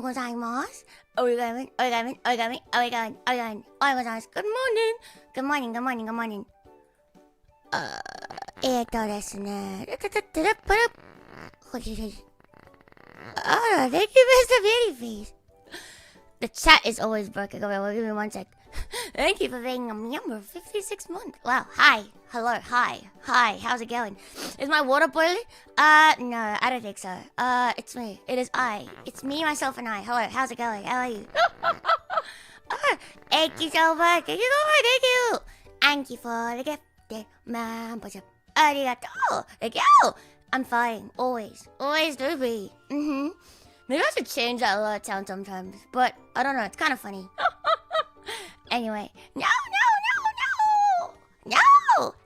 gozaimasu. Origami. Good morning. Good morning, good morning, good morning. ですね。Thank you, Mr. Babyface. The chat is always broken. Okay, give me one sec. Thank you for being a member 56 months. Wow, hi. Hello, hi. Hi, how's it going? Is my water boiling? No, I don't think so. It's me. It is I. It's me, myself, and I. Hello, how's it going? How are you? Thank you so much. Thank you so much. Thank you. Thank you for the gift. Arigato. Thank you. I'm fine. Always. Always do be. Maybe I should change that little sound sometimes. But, I don't know. It's kind of funny. Anyway. No.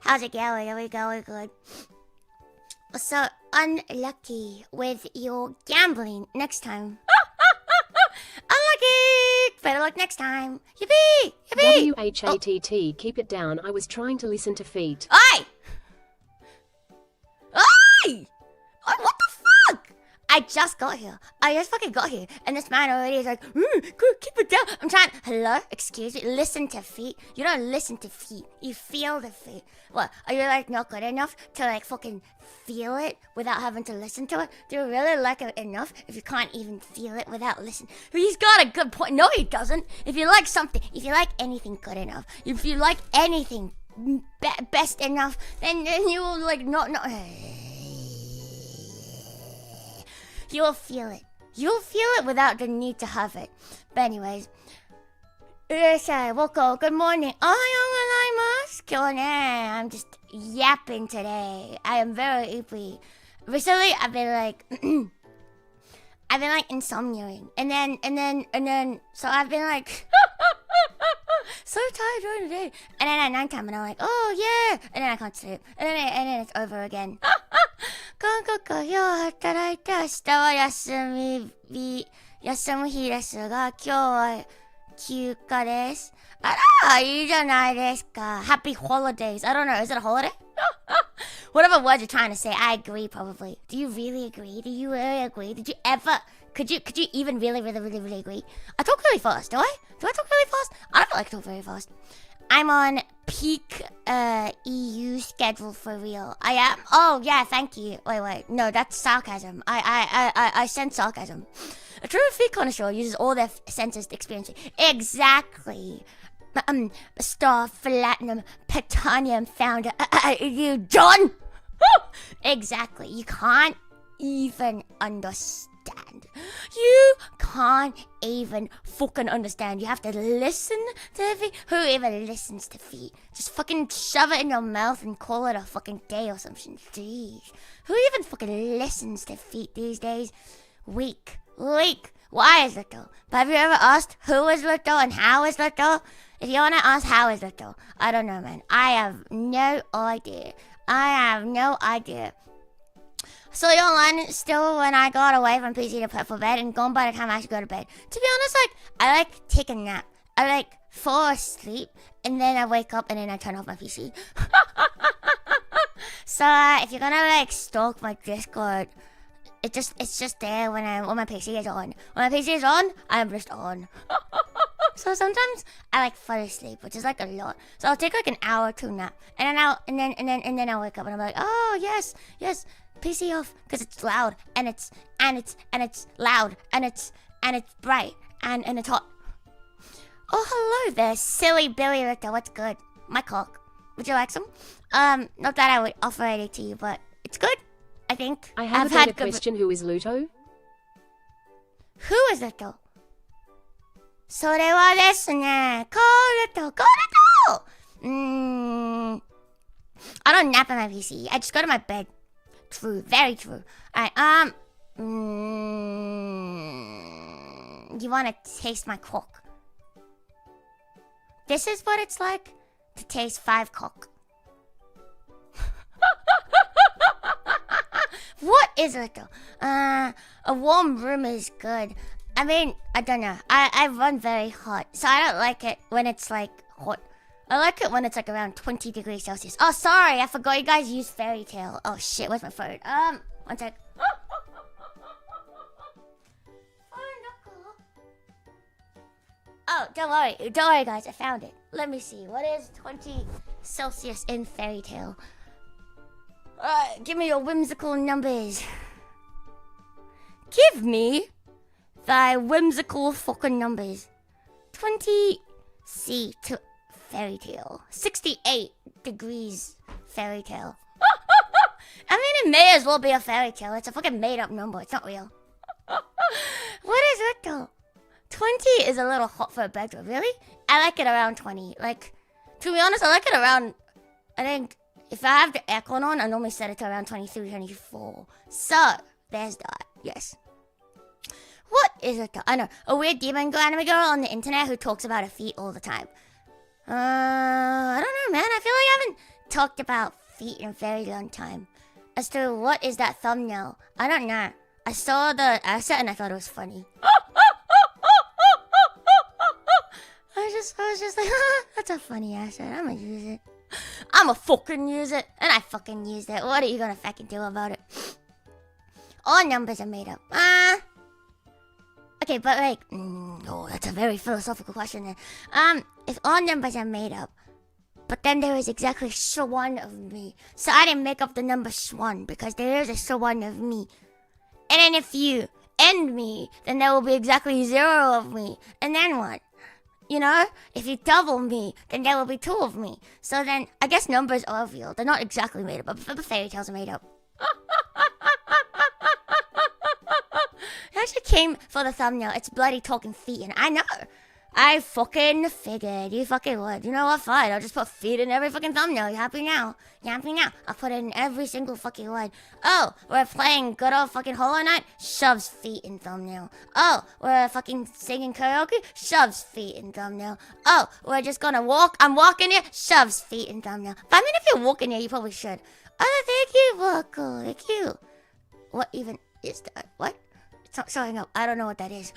How's it going? Are we going good? So, unlucky with your gambling next time. Unlucky! Better luck next time. Yippee! Yippee! WHATT, keep it down. I was trying to listen to feet. Oi! Oi! What the fuck? I just got here. I just fucking got here. And this man already is like, keep it down. I'm trying. Hello? Excuse me? Listen to feet. You don't listen to feet. You feel the feet. What? Are you like not good enough to like fucking feel it without having to listen to it? Do you really like it enough if you can't even feel it without listening? He's got a good point. No, he doesn't. If you like something, if you like anything good enough, if you like anything best enough, then you will like not. You'll feel it. You'll feel it without the need to have it. But anyways, Woko, good morning. I'm just yapping today. I am very ippy. Recently, I've been like, insomniating, and then, so I've been like, so tired during the day, and then at nighttime, and I'm like, oh yeah, and then I can't sleep, and then it's over again. 韓国よ働いて明日は休む日ですが、今日は休暇です。あら、いいじゃないですか。Happy holidays. I don't know, is it a holiday? Whatever words you're trying to say, I agree probably. Do you really agree? Do you really agree? Did you ever, could you even really agree? I talk really fast, do I? Do I talk really fast? I don't feel like I talk very fast. I'm on peak EU schedule for real. I am. Oh yeah, thank you. Wait. No, that's sarcasm. I sense sarcasm. A true feet connoisseur uses all their senses to experience it. Exactly. Star Platinum Platonium founder. You John. Exactly. You can't even understand. You can't even fucking understand. You have to listen to feet. Who even listens to feet? Just fucking shove it in your mouth and call it a fucking day or something. Jeez. Who even fucking listens to feet these days? Weak. Why is Luto? But have you ever asked who is Luto and how is Luto? If you want to ask how is Luto, I don't know, man. I have no idea. So online still when I got away from PC to prep for bed and gone by the time I should go to bed. To be honest, like, I like take a nap. I like fall asleep and then I wake up and then I turn off my PC. So if you're gonna like stalk my Discord, it's just there when my PC is on. When my PC is on, I'm just on. So sometimes I like fall asleep, which is like a lot. So I'll take like an hour to nap, and then I'll wake up and I'm like, oh yes, PC off, because it's loud and it's loud and it's bright and it's hot. Oh hello there, silly Billy Richter. What's good? My cock. Would you like some? Not that I would offer it to you, but it's good. I think. I have a question. Who is Luto? Who is Luto? それはですね、コルト I don't nap on my PC. I just go to my bed. True, very true. Alright, you wanna taste my cock? This is what it's like to taste 5 cock. What is it though? A warm room is good. I mean, I don't know. I run very hot, so I don't like it when it's like hot. I like it when it's like around 20 degrees Celsius. Oh, sorry, I forgot you guys use fairy tale. Oh shit, where's my phone? One sec. Oh, don't worry guys, I found it. Let me see, what is 20 Celsius in fairy tale? Alright, give me your whimsical numbers. Give me thy whimsical fucking numbers. 20 C to fairy tale. 68 degrees fairy tale. I mean, it may as well be a fairy tale. It's a fucking made up number. It's not real. What is it though? 20 is a little hot for a bedroom. Really? I like it around 20. Like, to be honest, I like it around, I think, if I have the aircon on, I normally set it to around 23, 24. So, there's that. Yes. What is it? I know. A weird demon anime girl on the internet who talks about her feet all the time. I don't know, man. I feel like I haven't talked about feet in a very long time. As to what is that thumbnail? I don't know. I saw the asset and I thought it was funny. I was just like, that's a funny asset. I'm gonna use it. I'ma fucking use it. And I fucking used it. What are you gonna fucking do about it? Oh, all numbers are made up. Okay, but like, oh, that's a very philosophical question then. If all numbers are made up, but then there is exactly one of me. So I didn't make up the number one because there is a one of me. And then if you end me, then there will be exactly 0 of me. And then what? You know? If you double me, then there will be 2 of me. So then, I guess numbers are real. They're not exactly made up, but the fairy tales are made up. I actually came for the thumbnail. It's bloody talking feet, and I know. I fucking figured you fucking would. You know what? Fine. I'll just put feet in every fucking thumbnail. You happy now? You happy now? I'll put it in every single fucking one. Oh, we're playing good old fucking Hollow Knight? Shoves feet in thumbnail. Oh, we're fucking singing karaoke? Shoves feet in thumbnail. Oh, we're just gonna walk? I'm walking here? Shoves feet in thumbnail. But I mean, if you're walking here, you probably should. Oh, thank you, Buckle. Thank you. What even is that? What? It's not showing up. I don't know what that is.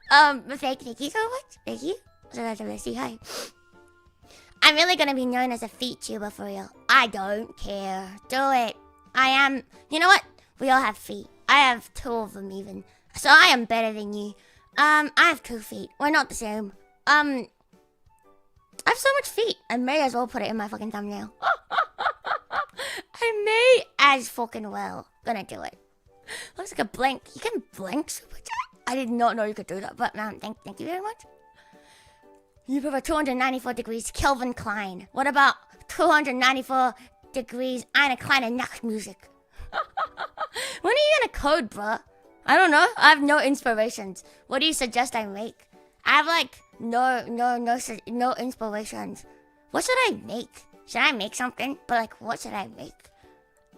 Thank you so much. Thank you. So that's a say hi. I'm really gonna be known as a feet tuber for real. I don't care. Do it. I am. You know what? We all have feet. I have 2 of them even. So I am better than you. I have 2 feet. We're not the same. I have so much feet. I may as well put it in my fucking thumbnail. I may as fucking well. Gonna do it. Looks like a blank. You can blank super chat? I did not know you could do that, but thank you very much. You prefer 294 degrees Kelvin Klein. What about 294 degrees Anna Klein and Nacht music? When are you gonna code, bruh? I don't know. I have no inspirations. What do you suggest I make? I have like no inspirations. What should I make? Should I make something? But like, what should I make?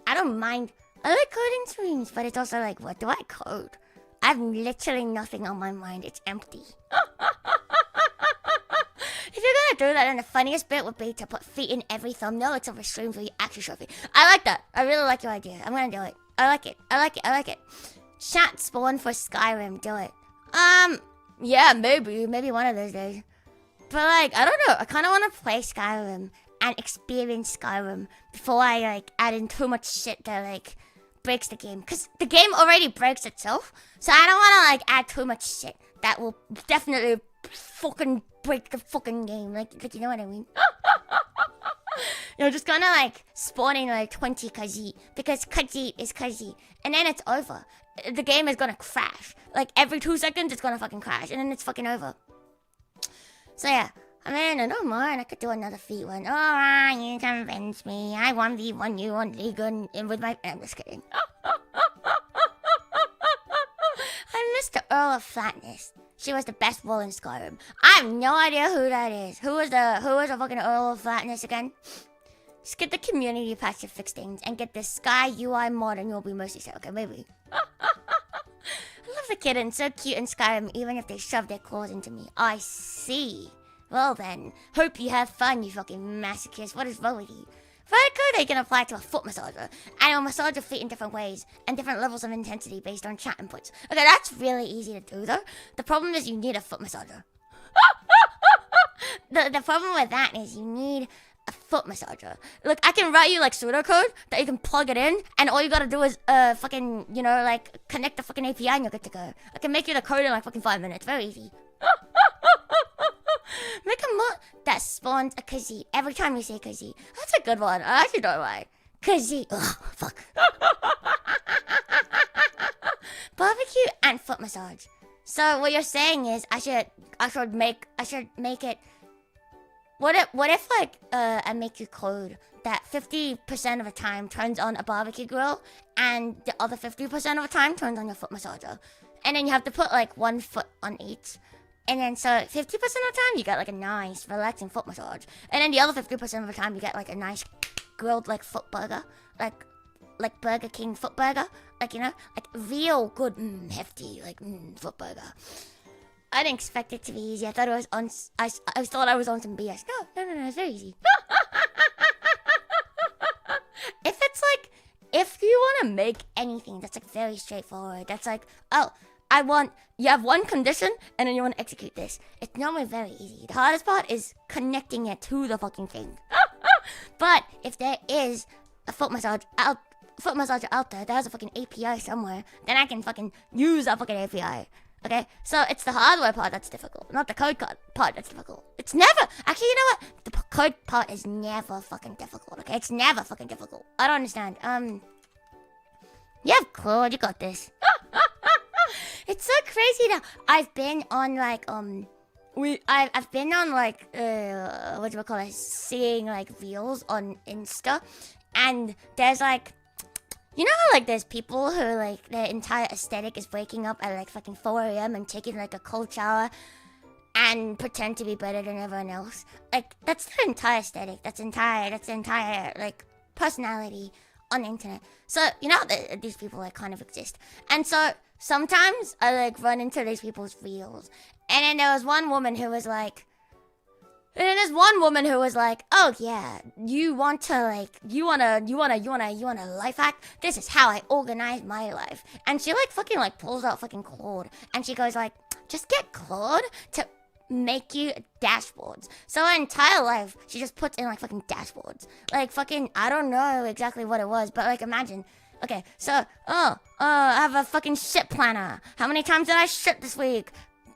I don't mind. I like coding streams, but it's also like, what do I code? I have literally nothing on my mind. It's empty. If you're gonna do that, then the funniest bit would be to put feet in every thumbnail except for streams where you actually show feet. I like that. I really like your idea. I'm gonna do it. I like it. I like it. I like it. Chat spawn for Skyrim. Do it. Yeah, maybe one of those days. But like, I don't know. I kind of want to play Skyrim and experience Skyrim before I like add in too much shit that like breaks the game, because the game already breaks itself. So I don't want to like add too much shit that will definitely fucking break the fucking game. Like you know what I mean? You're just gonna like spawn in like 20 Khajiit because Khajiit is Khajiit, and then it's over. The game is gonna crash. Like every 2 seconds, it's gonna fucking crash, and then it's fucking over. So yeah. I mean, I don't mind. I could do another feet one. Alright, you convinced me. I 1v1 you on League and with my... I'm just kidding. I missed the Earl of Flatness. She was the best role in Skyrim. I have no idea who that is. Who was the fucking Earl of Flatness again? Just get the community patch to fix things and get the Sky UI mod and you'll be mostly set. Okay, maybe. I love the kitten. So cute in Skyrim even if they shove their claws into me. I see. Well then, hope you have fun, you fucking masochist. What is wrong with you? Very good, they can apply to a foot massager. And it'll massage your feet in different ways and different levels of intensity based on chat inputs. Okay, that's really easy to do though. The problem is you need a foot massager. the problem with that is you need a foot massager. Look, I can write you like pseudocode that you can plug it in, and all you gotta do is fucking, you know, like connect the fucking API and you're good to go. I can make you the code in like fucking 5 minutes. Very easy. Make a mod that spawns a Khajiit every time you say Khajiit. That's a good one. I actually don't know why. Khajiit. Ugh, fuck. Barbecue and foot massage. So what you're saying is I should make it. What if like I make you code that 50% of the time turns on a barbecue grill and the other 50% of the time turns on your foot massager, and then you have to put like 1 foot on each. And then so 50% of the time you get like a nice relaxing foot massage, and then the other 50% of the time you get like a nice grilled like foot burger, like Burger King foot burger, like, you know, like real good hefty like foot burger. I didn't expect it to be easy. I thought it was on. I thought I was on some BS. No, it's very easy. If you want to make anything that's like very straightforward, that's like, oh, you have one condition, and then you want to execute this. It's normally very easy. The hardest part is connecting it to the fucking thing. But if there is a foot massage, foot massager out there that has a fucking API somewhere, then I can fucking use that fucking API. Okay, so it's the hardware part that's difficult, not the code part that's difficult. It's never, actually, you know what? The code part is never fucking difficult, okay? It's never fucking difficult. I don't understand. You have Claude, you got this. It's so crazy that I've been on, like, I've been on, like, what do you call it? Seeing, like, reels on Insta, and there's, like, you know how, like, there's people who, like, their entire aesthetic is waking up at, like, fucking 4 a.m. and taking, like, a cold shower and pretend to be better than everyone else? Like, that's their entire aesthetic. That's entire, like, personality on the internet. So, you know, these people, like, kind of exist. And so, sometimes I, like, run into these people's reels. And then there was one woman who was like, oh yeah, you want a life hack? This is how I organize my life. And she like fucking like pulls out fucking Claude, and she goes like, just get Claude to make you dashboards. So her entire life, she just puts in like fucking dashboards. Like fucking, I don't know exactly what it was, but like imagine, okay, so, I have a fucking shit planner. How many times did I shit this week?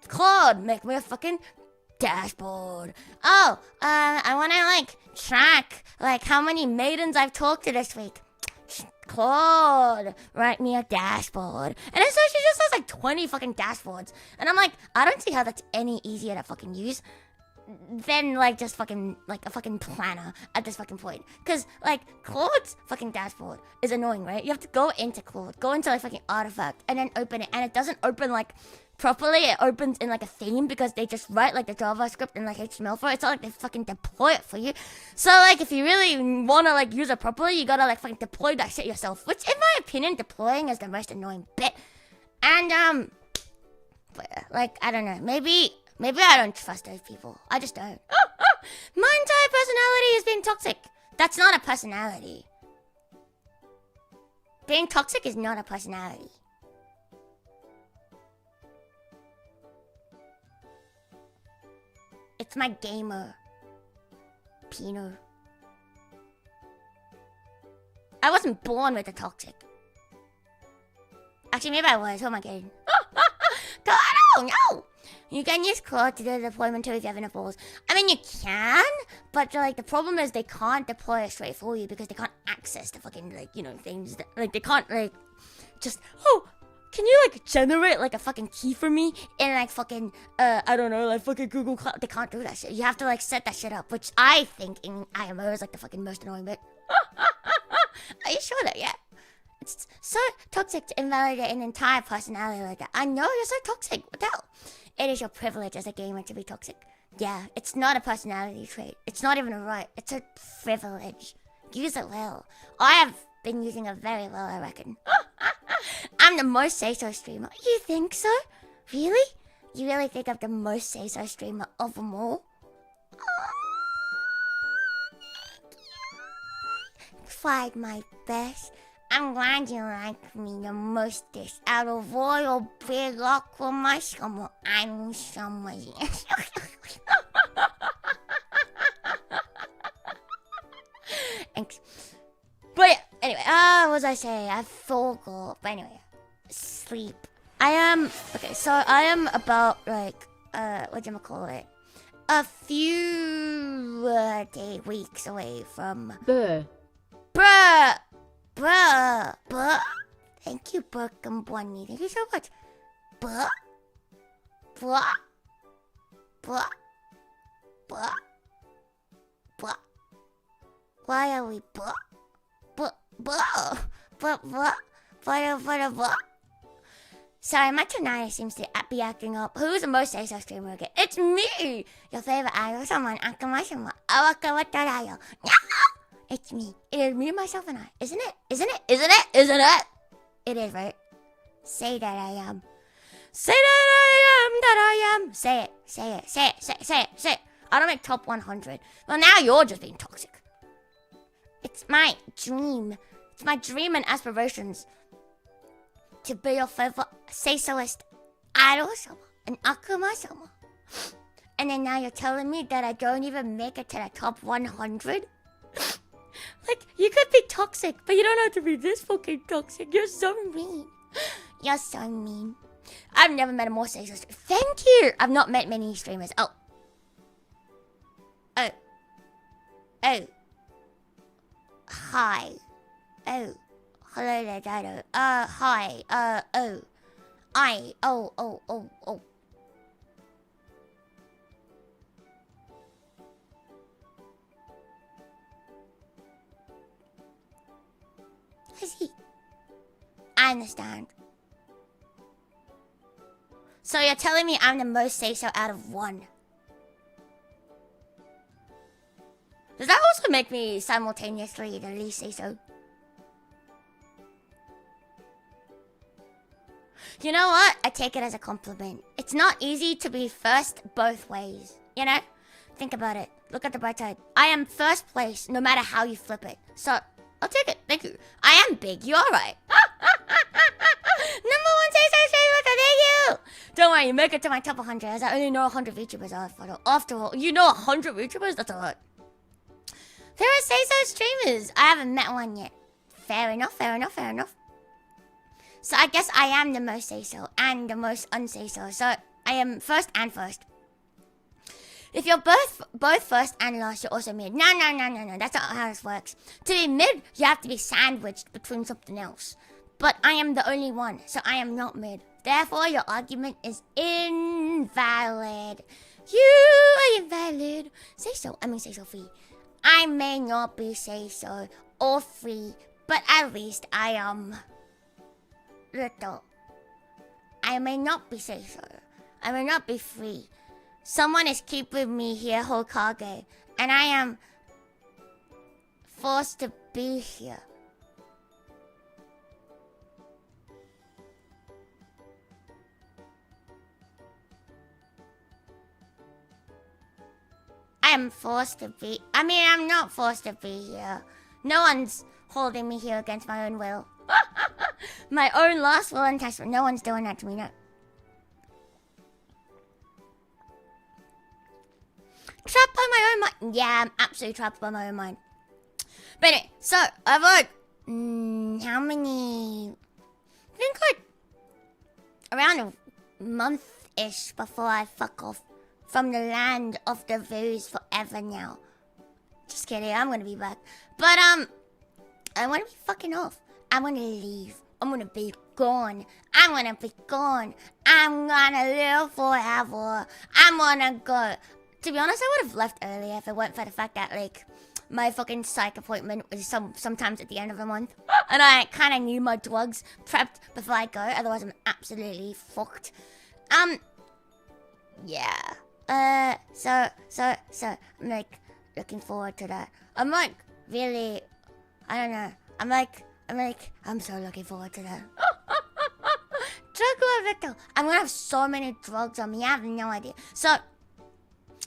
Claude, make me a fucking dashboard. Oh, I want to like track like how many maidens I've talked to this week. Claude, write me a dashboard. And then so she just has like 20 fucking dashboards. And I'm like, I don't see how that's any easier to fucking use than like just fucking like a fucking planner at this fucking point. Cause like Claude's fucking dashboard is annoying, right? You have to go into Claude, go into like fucking artifact, and then open it, and it doesn't open like properly. It opens in like a theme because they just write like the JavaScript and like HTML for it. It's not like they fucking deploy it for you. So like if you really wanna like use it properly, you gotta like fucking deploy that shit yourself. Which in my opinion, deploying is the most annoying bit. And but, like I don't know, maybe I don't trust those people. I just don't. My entire personality is being toxic. That's not a personality. Being toxic is not a personality. It's my gamer. Pino. I wasn't born with the toxic. Actually, maybe I was. Who am I kidding? God, I don't know. You can use Claude to do the deployment too if you have enough balls. I mean, you can, but like the problem is they can't deploy it straight for you because they can't access the fucking like, you know, things that, like they can't like just, oh, can you like generate like a fucking key for me in like fucking I don't know, like fucking Google Cloud? They can't do that shit. You have to like set that shit up, which I think in IMO is like the fucking most annoying bit. Are you sure that? Yeah. It's so toxic to invalidate an entire personality like that. I know you're so toxic. What the hell? It is your privilege as a gamer to be toxic. Yeah, it's not a personality trait. It's not even a right. It's a privilege. Use it well. I have been using it very well, I reckon. I'm the most say-so streamer. You think so? Really? You really think I'm the most say-so streamer of them all? Tried my best. I'm glad you like me the mostest out of all your big aqua summer. I'm somebody. Thanks. But yeah, anyway, what was I saying? I forgot. But anyway, sleep. I am about like whatchamacallit, a few weeks away from Bruh. Thank you, Burkham Bunny. Thank you so much. Why are we Sorry, my tonight seems to be acting up. Who's the most say-so streamer again? It's me! Your favorite idol, someone, Araka, Araka. It's me. It is me, myself, and I. Isn't it? Isn't it? Isn't it? Isn't it? It is, right? Say that I am. Say that I am. Say it. Say it. Say it. Say it. Say it. Say it. I don't make top 100. Well, now you're just being toxic. It's my dream. It's my dream and aspirations to be your favorite say-soist idol summer and Akuma summer. And then now you're telling me that I don't even make it to the top 100? Like, you could be toxic, but you don't have to be this fucking toxic. You're so mean. You're so mean. I've never met a more sexist streamer. Thank you. I've not met many streamers. Oh. Hi. Oh. Hello there, Dado. Hi. Oh. Oh. I see. I understand. So you're telling me I'm the most say-so out of one. Does that also make me simultaneously the least say-so? You know what? I take it as a compliment. It's not easy to be first both ways. You know? Think about it. Look at the bright side. I am first place no matter how you flip it. So, I'll take it. Thank you. I am big. You're right. Number one say-so streamer, thank you! Don't worry, you make it to my top 100 as I only know 100 VTubers. After all, you know 100 VTubers? That's a lot. There are say-so streamers. I haven't met one yet. Fair enough. So I guess I am the most say-so and the most unsay-so. So I am first and first. If you're both first and last, you're also mid. No. That's not how this works. To be mid, you have to be sandwiched between something else. But I am the only one, so I am not mid. Therefore, your argument is invalid. You are invalid. Say-so free. I may not be say-so or free, but at least I am Luto. I may not be say-so. I may not be free. Someone is keeping me here, Hokage, and I am forced to be here. I'm not forced to be here. No one's holding me here against my own will. My own lost will and testament. No one's doing that to me, no. Trapped by my own mind. Yeah, I'm absolutely trapped by my own mind. But anyway, so I've like, how many? I think like around a month-ish before I fuck off from the land of the views forever now. Just kidding, I'm gonna be back. But I wanna be fucking off. I wanna leave. I'm gonna be gone. I'm gonna be gone. I'm gonna live forever. I'm gonna go. To be honest, I would have left earlier if it weren't for the fact that, like, my fucking psych appointment was sometimes at the end of the month. And I kind of knew my drugs prepped before I go. Otherwise, I'm absolutely fucked. Yeah. So, I'm, like, looking forward to that. I'm, like, really, I don't know. I'm so looking forward to that. I'm gonna have so many drugs on me. I have no idea. So,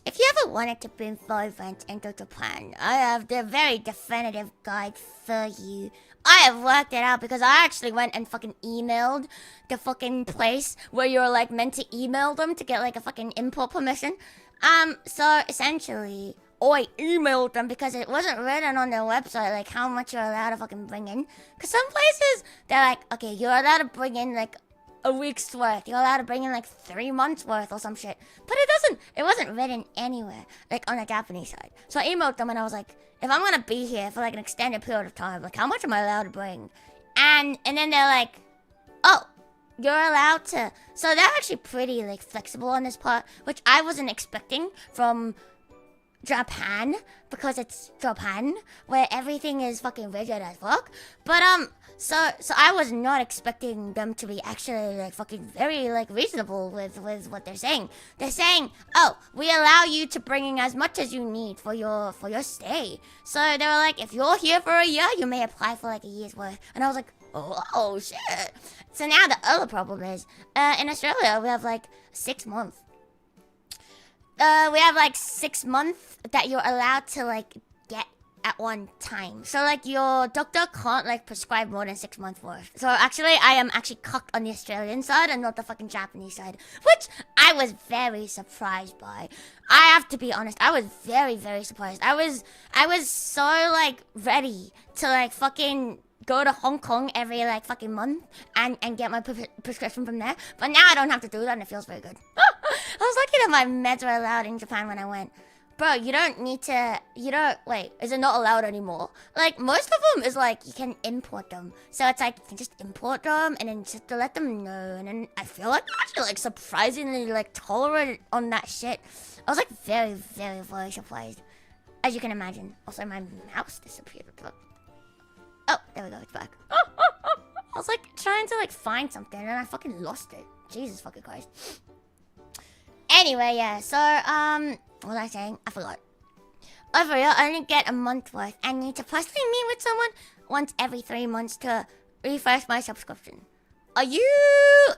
if you ever wanted to bring boyfriends into Japan, I have the very definitive guide for you. I have worked it out because I actually went and fucking emailed the fucking place where you're like meant to email them to get like a fucking import permission. So essentially, I emailed them because it wasn't written on their website like how much you're allowed to fucking bring in. Because some places, they're like, okay, you're allowed to bring in like a week's worth. You're allowed to bring in like 3 months worth or some shit. But it wasn't written anywhere, like on the Japanese side. So I emailed them and I was like, if I'm gonna be here for like an extended period of time, like how much am I allowed to bring? And then they're like, oh, you're allowed to. So they're actually pretty like flexible on this part, which I wasn't expecting from Japan, because it's Japan where everything is fucking rigid as fuck. But so I was not expecting them to be actually like fucking very like reasonable with what they're saying. They're saying, oh, we allow you to bring in as much as you need for your stay. So they were like, if you're here for a year, you may apply for like a year's worth. And I was like, oh shit. So now the other problem is, in Australia we have like 6 months. We have like 6 months that you're allowed to like get at one time. So like your doctor can't like prescribe more than 6 months worth. So actually I am actually cocked on the Australian side and not the fucking Japanese side, which I was very surprised by. I have to be honest, I was very, very surprised. I was so like ready to like fucking go to Hong Kong every like fucking month and get my prescription from there. But now I don't have to do that and it feels very good. I was lucky that my meds were allowed in Japan when I went. Bro, you don't need to, wait, is it not allowed anymore? Like, most of them is like, you can import them. So it's like, you can just import them and then just to let them know. And then I feel like I'm actually like surprisingly like tolerant on that shit. I was like very, very, very surprised. As you can imagine. Also, my mouse disappeared. Oh, there we go, it's back. I was like trying to like find something and I fucking lost it. Jesus fucking Christ. Anyway, yeah, so, what was I saying? I forgot. Over here, I only get a month worth and need to personally meet with someone once every 3 months to refresh my subscription. Are you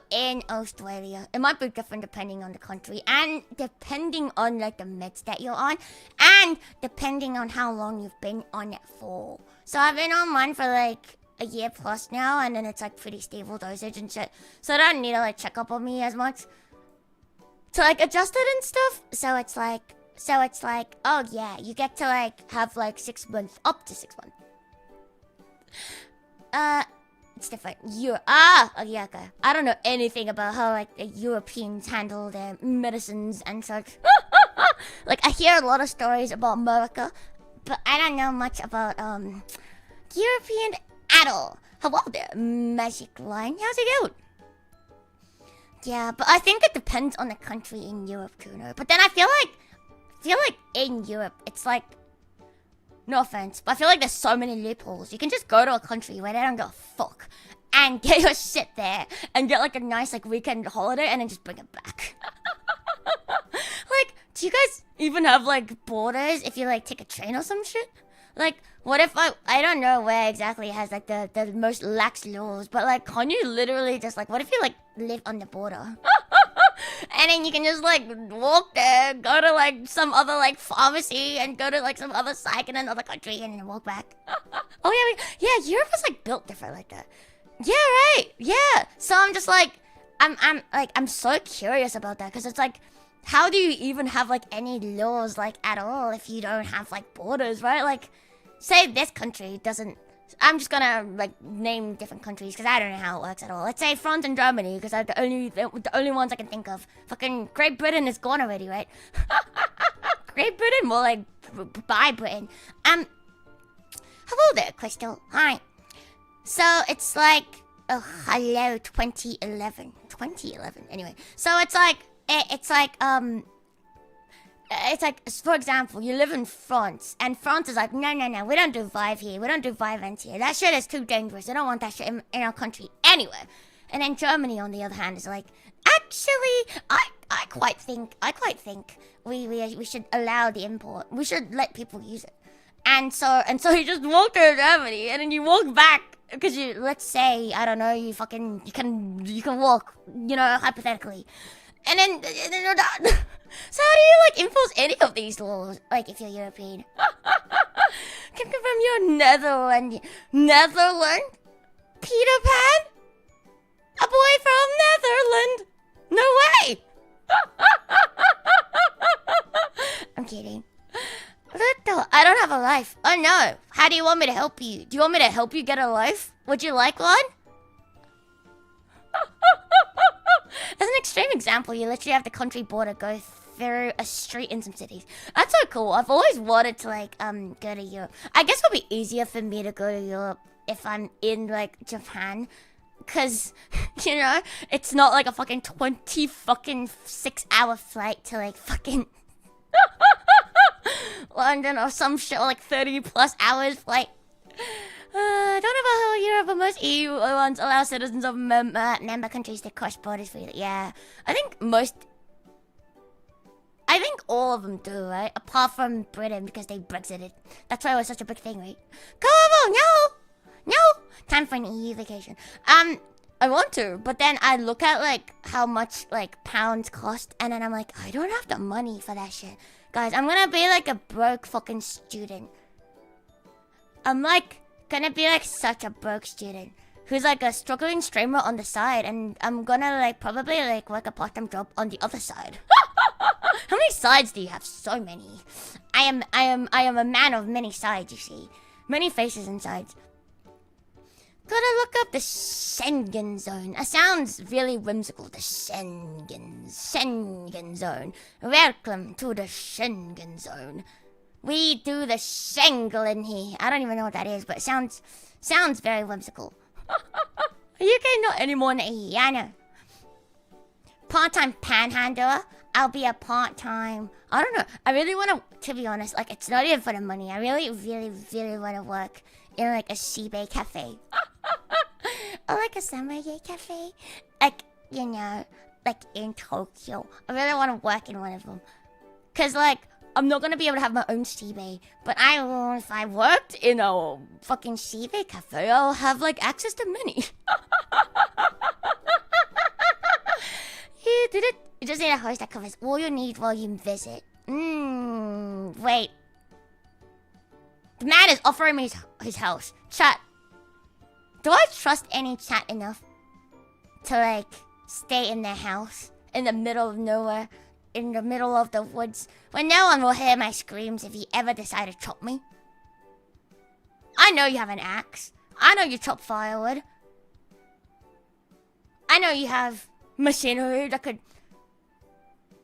in Australia? It might be different depending on the country and depending on like the meds that you're on and depending on how long you've been on it for. So I've been on mine for like a year plus now and then it's like pretty stable dosage and shit. So I don't need to like check up on me as much to like adjust it and stuff. So it's like, oh yeah, you get to like have like 6 months, up to 6 months. It's different. Okay, okay. I don't know anything about how like the Europeans handle their medicines and such. Like I hear a lot of stories about America, but I don't know much about European at all. Hello there, Magic Line. How's it going? Yeah, but I think it depends on the country in Europe too, no? But then I feel like in Europe, it's like, no offense, but I feel like there's so many loopholes. You can just go to a country where they don't give a fuck and get your shit there and get like a nice like weekend holiday and then just bring it back. Like, do you guys even have like borders if you like take a train or some shit? Like, what if I don't know where exactly it has like the most lax laws, but like, can't you literally just like, what if you like live on the border? And then you can just like walk there, go to like some other like pharmacy and go to like some other psych in another country and then walk back. Oh yeah, Europe is like built different like that. Yeah, right. Yeah. So I'm just like, I'm so curious about that because it's like, how do you even have like any laws like at all if you don't have like borders, right? Like, say this country doesn't. I'm just gonna like name different countries because I don't know how it works at all. Let's say France and Germany because they're the only ones I can think of. Fucking Great Britain is gone already, right? Great Britain, more like bye Britain. Hello there, Crystal. Hi. So it's like, oh hello, 2011. 2011. Anyway, so it's like for example, you live in France, and France is like, no, we don't do Vive here. We don't do Vive Ents here. That shit is too dangerous. I don't want that shit in our country anywhere. And then Germany, on the other hand, is like, actually, I quite think we should allow the import. We should let people use it. And so you just walk to Germany, and then you walk back because let's say, I don't know, you can walk, hypothetically. And then you're done. So how do you like enforce any of these laws? Like if you're European, come from your Netherlands, Peter Pan, a boy from Netherlands. No way. I'm kidding. Luto, I don't have a life. Oh no. How do you want me to help you? Do you want me to help you get a life? Would you like one? As an extreme example, you literally have the country border go through a street in some cities. That's so cool. I've always wanted to like go to Europe. I guess it'll be easier for me to go to Europe if I'm in like Japan, cause it's not like a fucking 6-hour flight to like fucking London or some shit, or like 30 plus hours flight. I don't know about how Europe, but most EU ones allow citizens of member countries to cross borders freely. Yeah, I think all of them do, right? Apart from Britain, because they Brexited. That's why it was such a big thing, right? Go, no! Time for an EU vacation. I want to, but then I look at like how much like pounds cost, and then I'm like, I don't have the money for that shit. Guys, I'm gonna be like a broke fucking student. I'm like gonna be like such a broke student who's like a struggling streamer on the side, and I'm gonna like probably like work a part-time job on the other side. How many sides do you have? So many. I am a man of many sides, you see. Many faces and sides. Gotta look up the Schengen Zone. It sounds really whimsical. The Schengen Zone. Welcome to the Schengen Zone. We do the Schengen here. I don't even know what that is, but it sounds very whimsical. UK not anymore, yeah, I know. Part-time panhandler. I'll be a part-time. I don't know. I really want to be honest, like it's not even for the money. I really want to work in like a Shibe cafe. Or like a samurai cafe. Like, you know, like in Tokyo. I really want to work in one of them. Cause like, I'm not gonna be able to have my own Shibe. But if I worked in a fucking Shibe cafe, I'll have like access to many. You did it. You just need a host that covers all your needs while you visit. Wait. The man is offering me his house. Chat. Do I trust any chat enough to like stay in their house in the middle of nowhere, in the middle of the woods, when no one will hear my screams if you ever decide to chop me? I know you have an axe. I know you chop firewood. I know you have machinery that could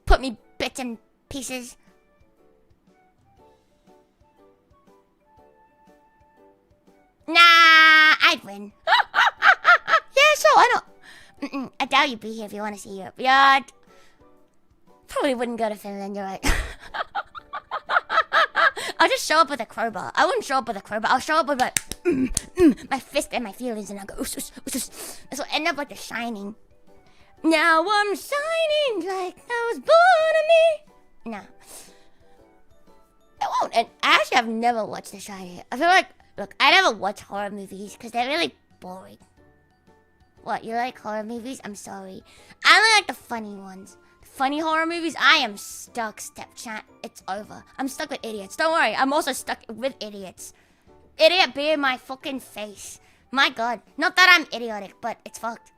put me bits and pieces. Nah, I'd win. Yeah, sure, why not? I doubt you'd be here if you want to see Europe. Yeah, probably wouldn't go to Finland, you're right. I'll just show up with a crowbar. I wouldn't show up with a crowbar. I'll show up with like, my fist and my feelings, and I'll go, oosh, oosh, oosh, oosh. This will end up like The Shining. Now I'm shining like I was born of me. No. I won't. And actually, I've never watched The Shining. I feel like, look, I never watch horror movies because they're really boring. What, you like horror movies? I'm sorry. I only like the funny ones. Funny horror movies, I am stuck, stepchat. It's over. I'm stuck with idiots. Don't worry, I'm also stuck with idiots. Idiot be in my fucking face. My god. Not that I'm idiotic, but it's fucked.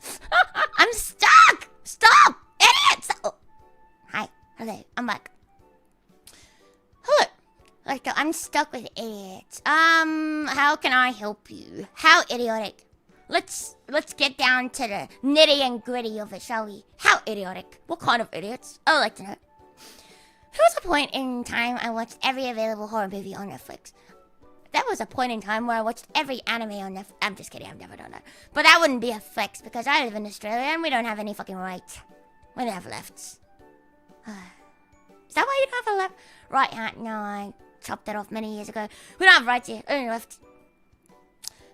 I'm stuck! Stop! Idiots! Oh. Hi. Hello. I'm back. Hello. Like, I'm stuck with idiots. How can I help you? How idiotic? Let's get down to the nitty and gritty of it, shall we? How idiotic? What kind of idiots? I'd like to know. There was a point in time I watched every available horror movie on Netflix. That was a point in time where I watched every anime on Netflix. I'm just kidding, I've never done that. But that wouldn't be a flex because I live in Australia and we don't have any fucking rights. We don't have lefts. Is that why you don't have a left? Right, no, I chopped that off many years ago. We don't have rights here, only left.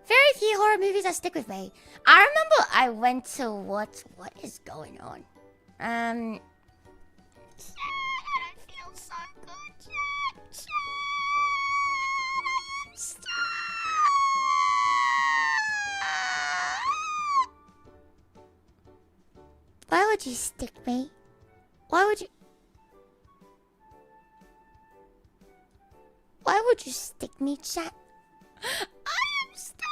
Very few horror movies that stick with me. I remember I went to what is going on? I don't feel so good. Stop. Why would you stick me? Why would you stick me, chat? I'm stuck.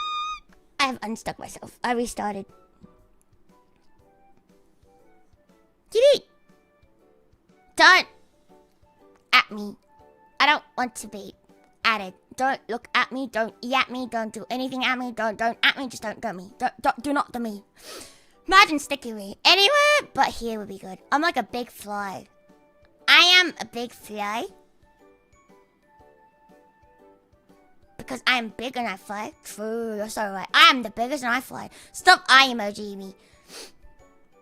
I have unstuck myself. I restarted. Delete. Don't at me. I don't want to be added. Don't look at me. Don't eat at me. Don't do anything at me. Don't at me. Just don't do me. Do not do me. Imagine sticking me anywhere but here would be good. I'm like a big fly. I am a big fly. Because I'm big and I fly. True, you're so right. I am the biggest and I fly. Stop eye emoji me.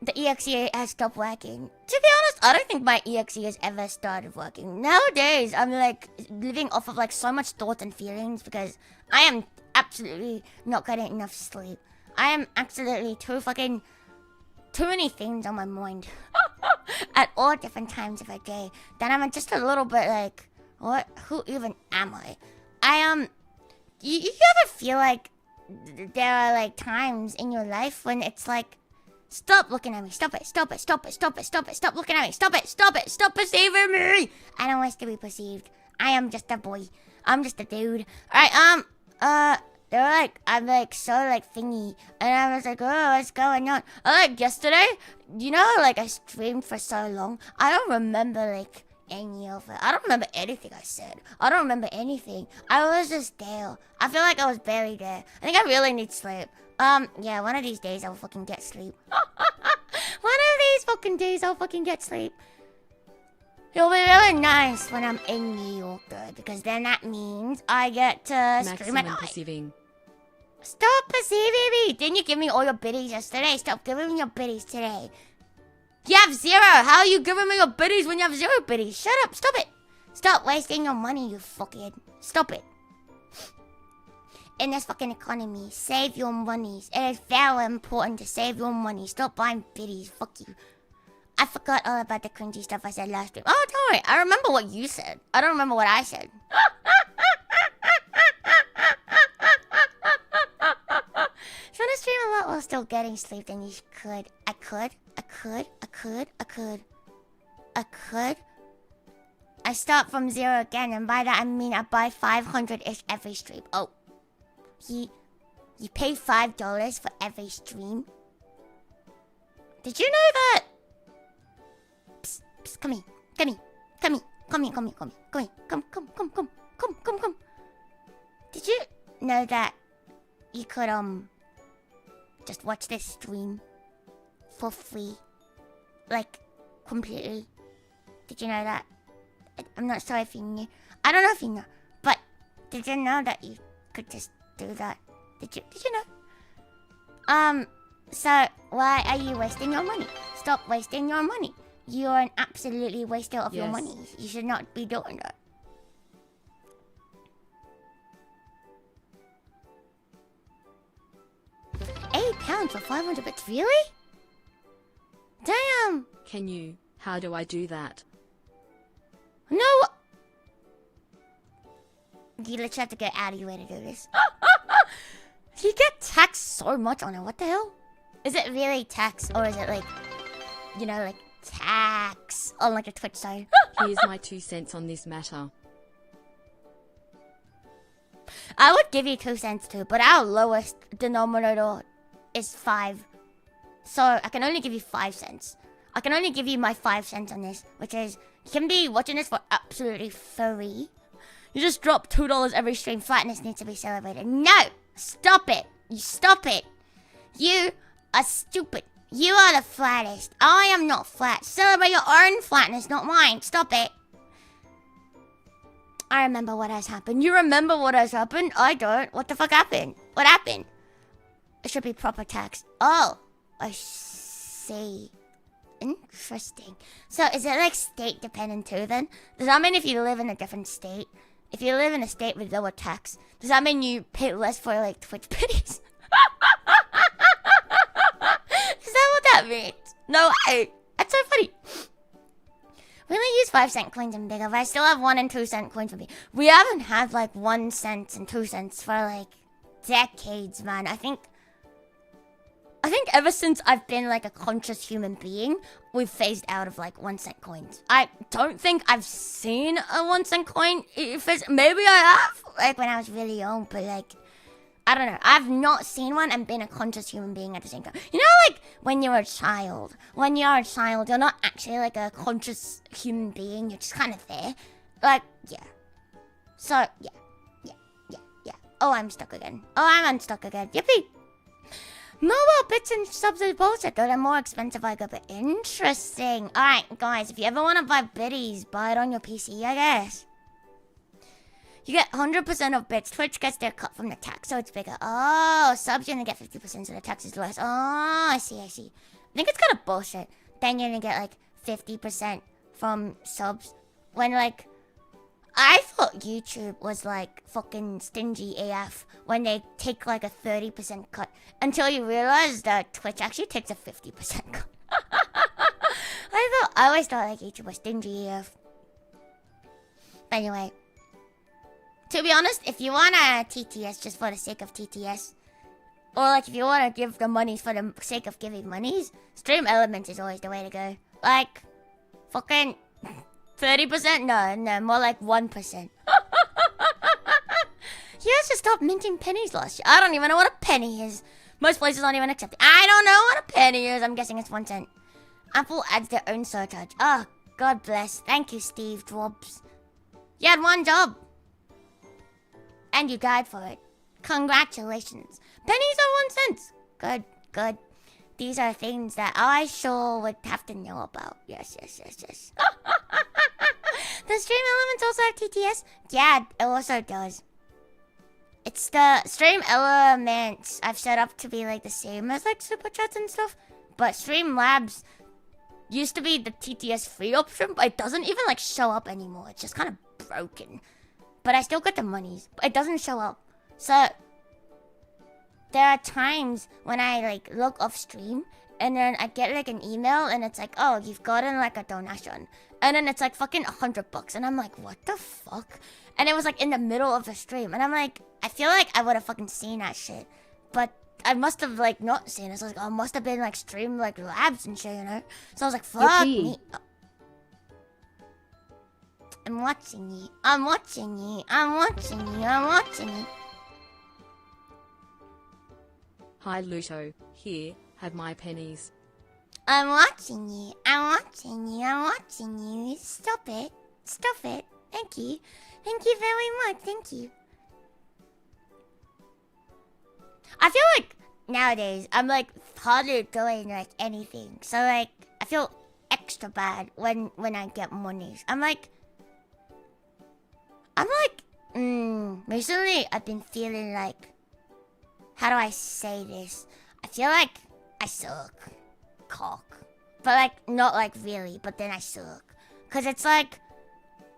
The EXE has stopped working. To be honest, I don't think my EXE has ever started working. Nowadays, I'm like living off of like so much thoughts and feelings because I am absolutely not getting enough sleep. I am absolutely too many things on my mind at all different times of the day. Then I'm just a little bit like, what? Who even am I? You ever feel like there are like times in your life when it's like, stop looking at me, stop it, stop it, stop it, stop it, stop it, stop looking at me, stop it, stop it, stop perceiving me. I don't wish to be perceived. I am just a boy. I'm just a dude. Alright, they were like, I'm like so like thingy, and I was like, oh, what's going on? Like yesterday, you know, like I streamed for so long, I don't remember like any of it. I don't remember anything I said. I don't remember anything. I was just there. I feel like I was barely there. I think I really need sleep. Yeah, one of these days I'll fucking get sleep. One of these fucking days I'll fucking get sleep. It'll be really nice when I'm in New York, though, because then that means I get to stream at Maximum night. perceiving. Stop perceiving me! Didn't you give me all your biddies yesterday? Stop giving me your biddies today. You have 0! How are you giving me your biddies when you have 0 biddies? Shut up! Stop it! Stop wasting your money, you fuckhead. Stop it. In this fucking economy, save your monies. It is very important to save your money. Stop buying biddies. Fuck you. I forgot all about the cringy stuff I said last week. Oh, don't worry. I remember what you said. I don't remember what I said. So I stream a lot while still getting sleep, then you could. I could. I start from 0 again, and by that I mean I buy 500-ish every stream. Oh. You pay $5 for every stream? Did you know that? Psst, psst, come here. Come. Did you know that you could, just watch this stream for free? Like, completely. Did you know that? I'm not sure if you knew. I don't know if you know, but did you know that you could just do that? Did you know? So why are you wasting your money? Stop wasting your money. You are an absolutely waster of your money. You should not be doing that. £8 for 500 bits? Really? Damn! How do I do that? No! You literally have to get out of your way to do this. You get taxed so much on it. What the hell? Is it really tax, or is it like, you know, like tax on like a Twitch side? Here's my 2 cents on this matter. I would give you 2 cents too, but our lowest denominator is 5. So I can only give you 5 cents. I can only give you my 5 cents on this, which is, you can be watching this for absolutely free. You just drop $2 every stream. Flatness needs to be celebrated. No! Stop it! You stop it! You are stupid. You are the flattest. I am not flat. Celebrate your own flatness, not mine. Stop it. I remember what has happened. You remember what has happened? I don't. What the fuck happened? What happened? It should be proper tax. Oh, I see. Interesting. So is it like state dependent too then? Does that mean if you live in a different state, if you live in a state with lower tax, does that mean you pay less for like Twitch biddies? Is that what that means? No way. That's so funny. We only use 5-cent coins in bigger, but I still have 1 and 2 cent coins for me. We haven't had like 1 cent and 2 cents for like decades, man. I think ever since I've been like a conscious human being, we've phased out of like 1 cent coins. I don't think I've seen a 1 cent coin. Maybe I have, like when I was really young, but like, I don't know. I've not seen one and been a conscious human being at the same time. You know, like when you're a child. When you're a child, you're not actually like a conscious human being. You're just kind of there. Like, yeah. So, yeah. Oh, I'm stuck again. Oh, I'm unstuck again. Yippee. Mobile bits and subs is bullshit, though. They're more expensive, I go, but interesting. Alright, guys, if you ever want to buy biddies, buy it on your PC, I guess. You get 100% of bits. Twitch gets their cut from the tax, so it's bigger. Oh, subs, you're gonna get 50%, so the tax is less. Oh, I see. I think it's kind of bullshit. Then you're gonna get, like, 50% from subs. When, like, I thought YouTube was, like, fucking stingy AF when they take, like, a 30% cut. Until you realize that Twitch actually takes a 50% cut. I always thought, like, YouTube was stingy AF. Anyway. To be honest, if you want a TTS just for the sake of TTS, or like if you want to give the monies for the sake of giving monies, Stream Elements is always the way to go. Like, fucking 30%? No, more like 1%. You guys just stop minting pennies last year. I don't even know what a penny is. Most places don't even accept it. I don't know what a penny is. I'm guessing it's 1 cent. Apple adds their own surcharge. Oh, God bless. Thank you, Steve Jobs. You had one job. And you died for it. Congratulations. Pennies are 1 cent. Good, good. These are things that I sure would have to know about. Yes. Does Stream Elements also have TTS? Yeah, it also does. It's the Stream Elements I've set up to be like the same as like Super Chats and stuff. But Stream Labs used to be the TTS free option, but it doesn't even like show up anymore. It's just kind of broken. But I still get the monies. But it doesn't show up. So there are times when I like look off stream and then I get like an email and it's like, oh, you've gotten like a donation. And then it's like fucking $100 and I'm like, what the fuck? And it was like in the middle of the stream and I'm like, I feel like I would have fucking seen that shit. But I must have like not seen it. So I was like, oh, it must have been like stream like labs and shit, you know? So I was like, fuck me. I'm watching you. I'm watching you. I'm watching you. I'm watching you. Hi Luto, here, have my pennies. I'm watching you. I'm watching you. I'm watching you. Stop it. Stop it. Thank you. Thank you very much. Thank you. I feel like nowadays I'm like hardly doing like anything. So like I feel extra bad when I get monies. I'm like recently I've been feeling like, how do I say this? I feel like I suck. Cock. But like, not like really, but then I suck. Cause it's like,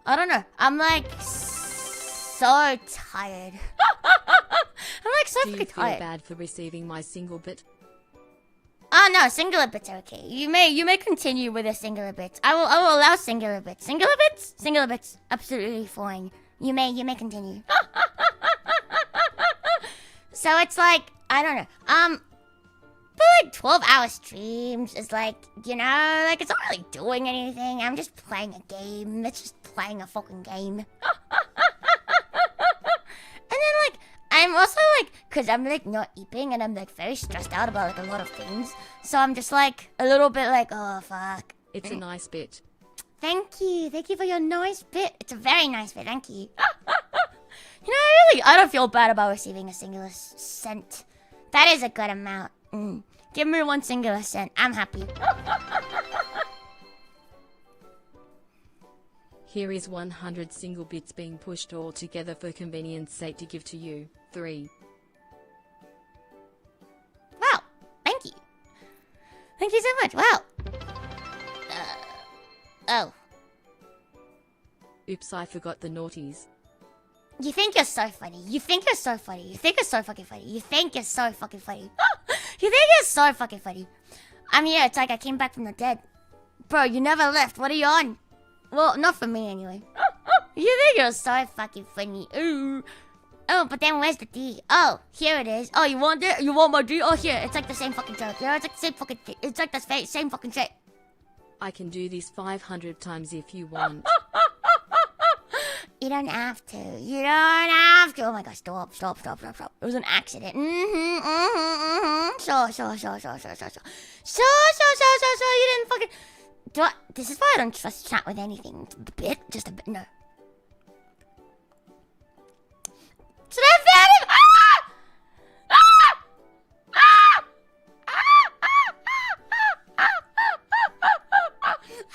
I don't know. I'm like, so tired. I'm like so Do you fucking feel tired. bad for receiving my single bit? Oh no, singular bits are okay. You may continue with the singular bits. I will allow singular bits. Singular bits? Singular bits. Absolutely fine. You may continue. So it's like, I don't know. But like 12-hour streams is like, you know, like it's not really doing anything. I'm just playing a game. It's just playing a fucking game. And then like, I'm also like, cause I'm like not eating and I'm like very stressed out about like a lot of things. So I'm just like a little bit like, oh fuck. It's a nice bit. Thank you for your nice bit. It's a very nice bit, thank you. You know, I don't feel bad about receiving a singular cent. That is a good amount. Give me 1 singular cent. I'm happy. Here is 100 single bits being pushed all together for convenience sake to give to you. 3. Wow, thank you. Thank you so much. Wow. Oh. Oops, I forgot the naughties. You think you're so funny. You think you're so funny. You think you're so fucking funny. You think you're so fucking funny. You think you're so fucking funny. I'm here. It's like I came back from the dead. Bro, you never left. What are you on? Well, not for me anyway. You think you're so fucking funny. Ooh. Oh, but then where's the D? Oh, here it is. Oh, you want it? You want my D? Oh, here. It's like the same fucking joke. You know, it's like the same fucking thing. It's like the same fucking shit. I can do this 500 times if you want. You don't have to. You don't have to. Oh my god, stop. It was an accident. Sure. You didn't fucking... This is why I don't trust chat with anything. A bit. Just a bit. No. Should I ban him?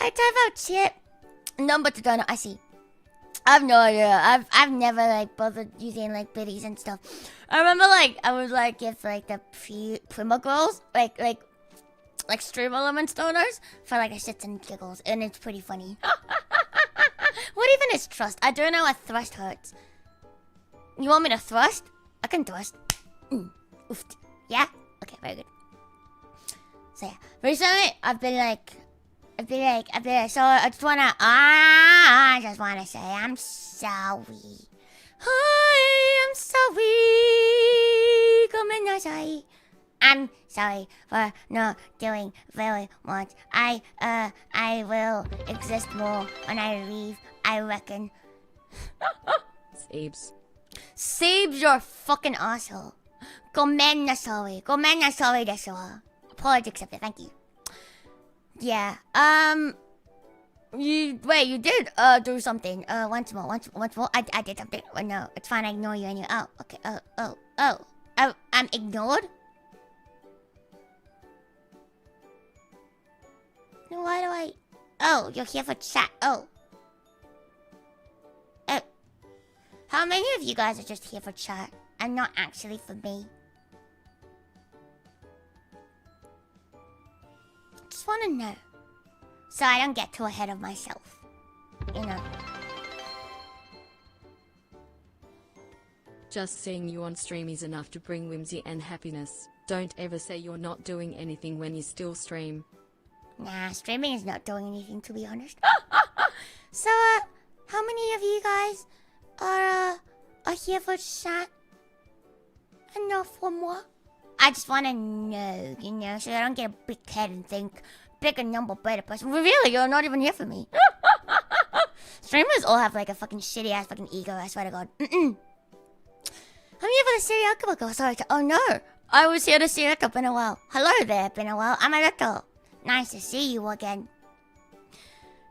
I type out shit. Number to donut. I see. I have no idea. I've never like bothered using like biddies and stuff. I remember like I would like give like the primo girls like stream elements donors for like a shits and giggles, and it's pretty funny. What even is trust? I don't know what thrust hurts. You want me to thrust? I can thrust. Oofed. Yeah? Okay, very good. So yeah, recently I've been like, so I just wanna say I'm sorry. Hi, I'm sorry. Come in, sorry. I'm sorry for not doing very much. I will exist more when I leave, I reckon. Abes. Saves your fucking asshole. Gomennasorry. Gomennasorry desu wa. Apology accepted. Thank you. Yeah. You did do something. Once more. I did something. Oh, no, it's fine. I ignore you anyway. Oh, okay. I'm ignored. Then why do I? Oh, you're here for chat. Oh. How many of you guys are just here for chat and not actually for me? Just want to know. So I don't get too ahead of myself. You know. Just seeing you on stream is enough to bring whimsy and happiness. Don't ever say you're not doing anything when you still stream. Nah, streaming is not doing anything, to be honest. So, how many of you guys are here for chat and not for moi? I just want to know, you know, so I don't get a big head and think bigger number, better person. Well, really, you're not even here for me. Streamers all have like a fucking shitty ass fucking ego, I swear to God. I'm here for the Siri Akabako. Sorry. Oh no, I was here to see Luto. Been a while. Hello there, been a while. I'm a Luto. Nice to see you again.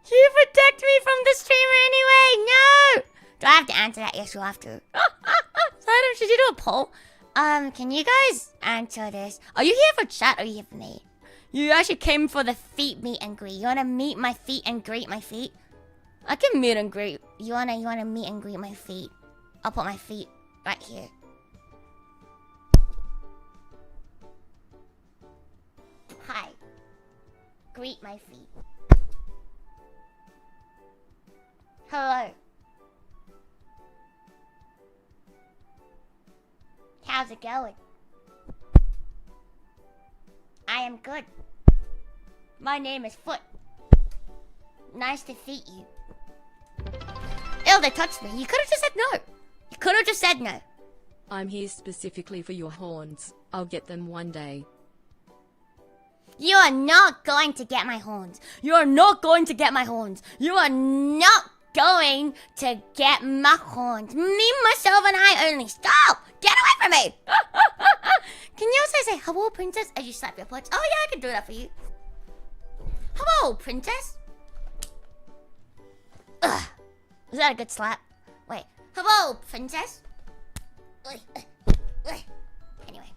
You protect me from the streamer anyway. No. Do I have to answer that? Yes, you have to. Adam, should you do a poll? Can you guys answer this? Are you here for chat or are you here for me? You actually came for the feet meet and greet. You wanna meet my feet and greet my feet? I can meet and greet. You wanna meet and greet my feet? I'll put my feet right here. Hi. Greet my feet. Hello. How's it going? I am good. My name is Foot. Nice to feet you. Ew, they touched me. You could have just said no. You could have just said no. I'm here specifically for your horns. I'll get them one day. You are not going to get my horns. You are not going to get my horns. You are not going to get my horns. Me, myself, and I only. Stop! Get away from me! Can you also say hello, princess, as you slap your butts? Oh yeah, I can do that for you. Hello, princess. Ugh. Was that a good slap? Wait. Hello, princess. Anyway.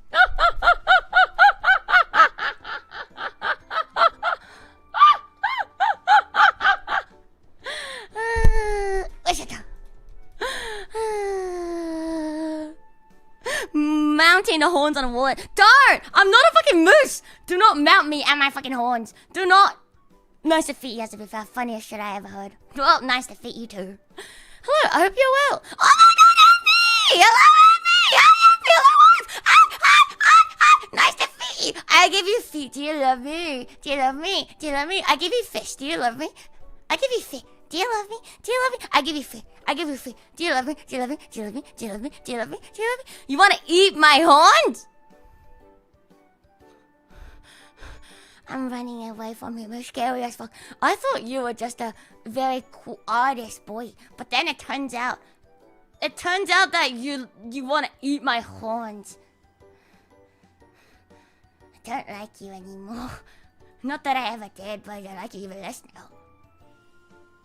Mounting the horns on a wall. Don't! I'm not a fucking moose! Do not mount me and my fucking horns. Do not. Nice to feet you, has to be the funniest shit I ever heard. Well, nice to feet you too. Hello, I hope you're well. Oh my god, help me! Help me! Nice to feet you. I give you feet. Do you love me? Do you love me? Do you love me? I give you fish. Do you love me? I give you feet. Do you love me? Do you love me? I give you feet. I give you feet. Do you love me? Do you love me? Do you love me? Do you love me? Do you love me? Do you love me? You want to eat my horns? I'm running away from him. You're scary as fuck. I thought you were just a very cool artist, boy. But then it turns out that you want to eat my horns. I don't like you anymore. Not that I ever did, but I like you even less now.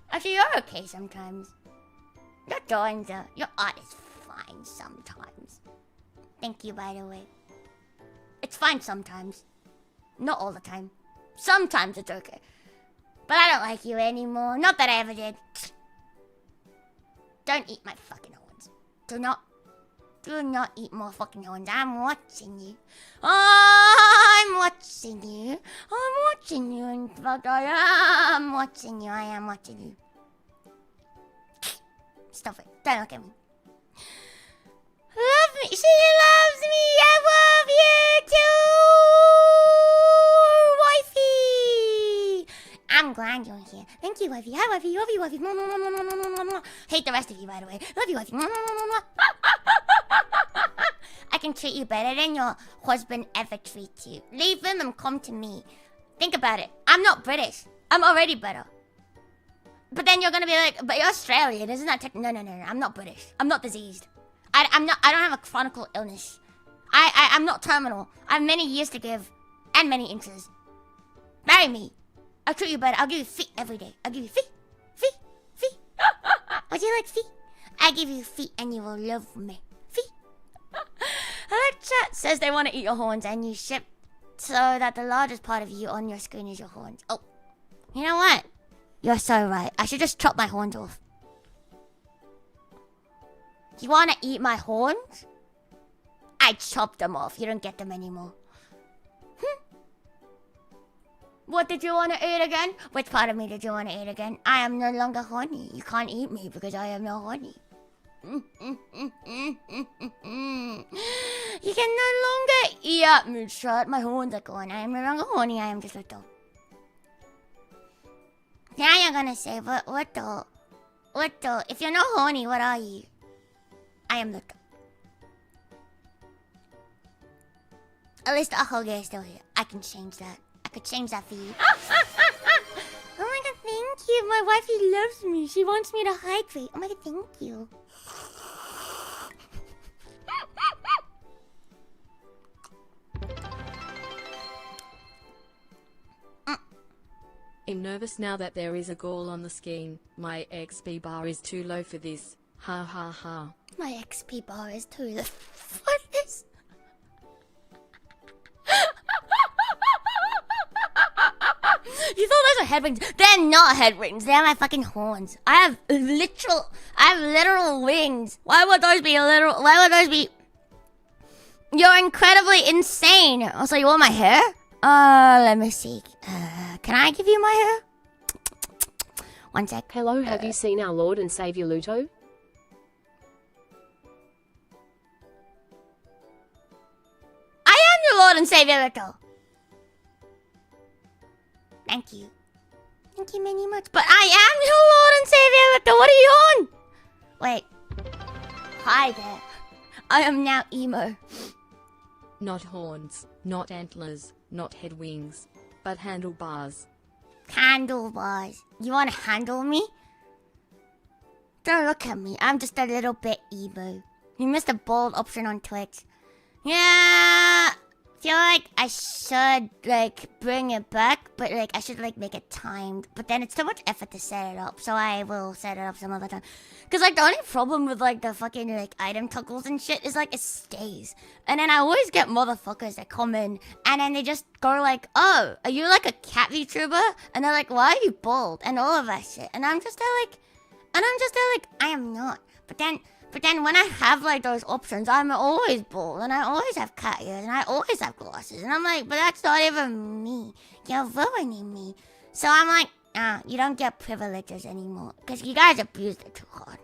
Actually, you're okay sometimes. Your art is fine sometimes. Thank you, by the way. It's fine sometimes. Not all the time. Sometimes it's okay. But I don't like you anymore. Not that I ever did. Don't eat my fucking horns. Do not eat more fucking horns. I'm watching you. I'm watching you. I'm watching you. In fact, I am watching you. I am watching you. Stop it. Don't look at me. Love me. She loves me. I love you too, wifey. I'm glad you're here. Thank you, wifey. Hi, wifey. Love you, wifey. Hate the rest of you, by the way. Love you, wifey. I can treat you better than your husband ever treats you. Leave him and come to me. Think about it. I'm not British. I'm already better. But then you're gonna be like, but you're Australian, isn't that no, I'm not British. I'm not diseased. I don't have a chronic illness. I'm not terminal. I have many years to give. And many inches. Marry me. I'll treat you better. I'll give you feet every day. I'll give you feet. Feet. Feet. Would you like feet? I give you feet and you will love me. Feet. I like chat says they want to eat your horns and you ship so that the largest part of you on your screen is your horns. Oh. You know what? You're so right. I should just chop my horns off. You want to eat my horns? I chopped them off. You don't get them anymore. What did you want to eat again? Which part of me did you want to eat again? I am no longer horny. You can't eat me because I am no horny. You can no longer eat at me, shut. My horns are gone. I am no longer horny. I am just Luto. Now you're gonna say, but Luto, if you're not horny, what are you? I am Luto. At least the Ahoge is still here. I can change that. I could change that for you. Oh my god, thank you. My wifey loves me. She wants me to hydrate. Oh my god, thank you. I'm nervous now that there is a goal on the screen. My XP bar is too low for this. Ha ha ha. My XP bar is too low for this. You thought those were headwinds? They're not headwinds. They're my fucking horns. I have literal wings. Why would those be literal? Why would those be? You're incredibly insane. Also, you want my hair? Let me see. Can I give you my hair? One sec. Hello, have you seen our Lord and Savior Luto? I am your Lord and Savior, Luto. Thank you. Thank you very much. But I am your Lord and Savior, Luto. What are you on? Wait. Hi there. I am now emo. Not horns, not antlers, not head wings, but handlebars. Handlebars. You want to handle me? Don't look at me. I'm just a little bit emo. You missed a bold option on Twitch. Yeah. Feel like I should like bring it back, but like I should like make it timed. But then it's too much effort to set it up, so I will set it up some other time. Cause like the only problem with like the fucking like item toggles and shit is like it stays, and then I always get motherfuckers that come in and then they just go like, "Oh, are you like a cat VTuber?" And they're like, "Why are you bald?" And all of that shit. And I'm just there like, I am not. But then when I have like those options, I'm always bald and I always have cat ears and I always have glasses. And I'm like, but that's not even me. You're ruining me. So I'm like, you don't get privileges anymore. Because you guys abused it too hard.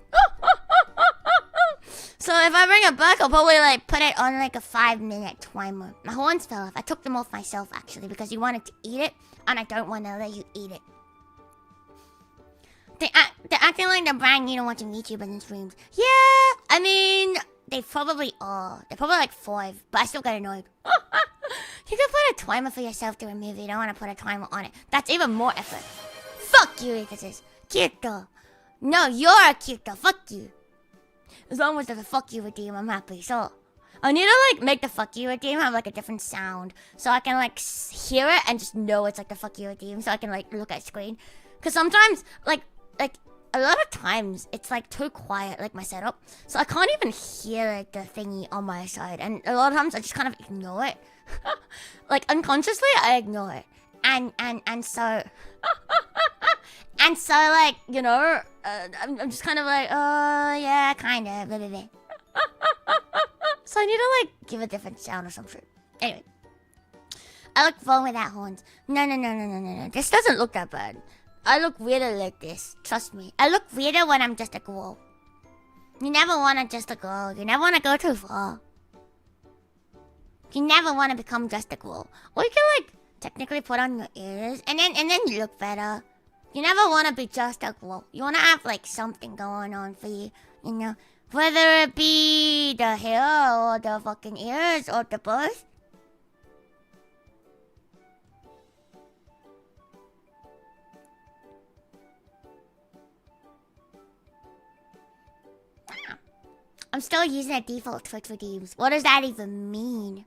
So if I bring it back, I'll probably like put it on like a 5-minute timer. My horns fell off. I took them off myself actually because you wanted to eat it. And I don't want to let you eat it. They're acting like they're brand new to watching YouTubers and streams. Yeah, I mean, they probably are. They're probably like 5, but I still get annoyed. You can put a timer for yourself to remove it. You don't want to put a timer on it. That's even more effort. Fuck you, Rita. Cute. No, you're a cute. Fuck you. As long as there's a fuck you redeem, I'm happy. So, I need to like make the fuck you redeem have like a different sound. So I can like hear it and just know it's like the fuck you redeem. So I can like look at screen. Because sometimes, like a lot of times it's like too quiet, like my setup, so I can't even hear like the thingy on my side, and a lot of times I just kind of ignore it. Like unconsciously I ignore it, and so and so like, you know, I'm just kind of like, oh yeah, kind of blah, blah, blah. So I need to like give a different sound or some shit. Anyway, I look fun without horns. No. This doesn't look that bad. I look weirder like this. Trust me. I look weirder when I'm just a girl. You never want to just a girl. You never want to go too far. You never want to become just a girl. Or you can like technically put on your ears and then you look better. You never want to be just a girl. You want to have like something going on for you. You know, whether it be the hair or the fucking ears or the both. I'm still using a default Twitch redeems. What does that even mean?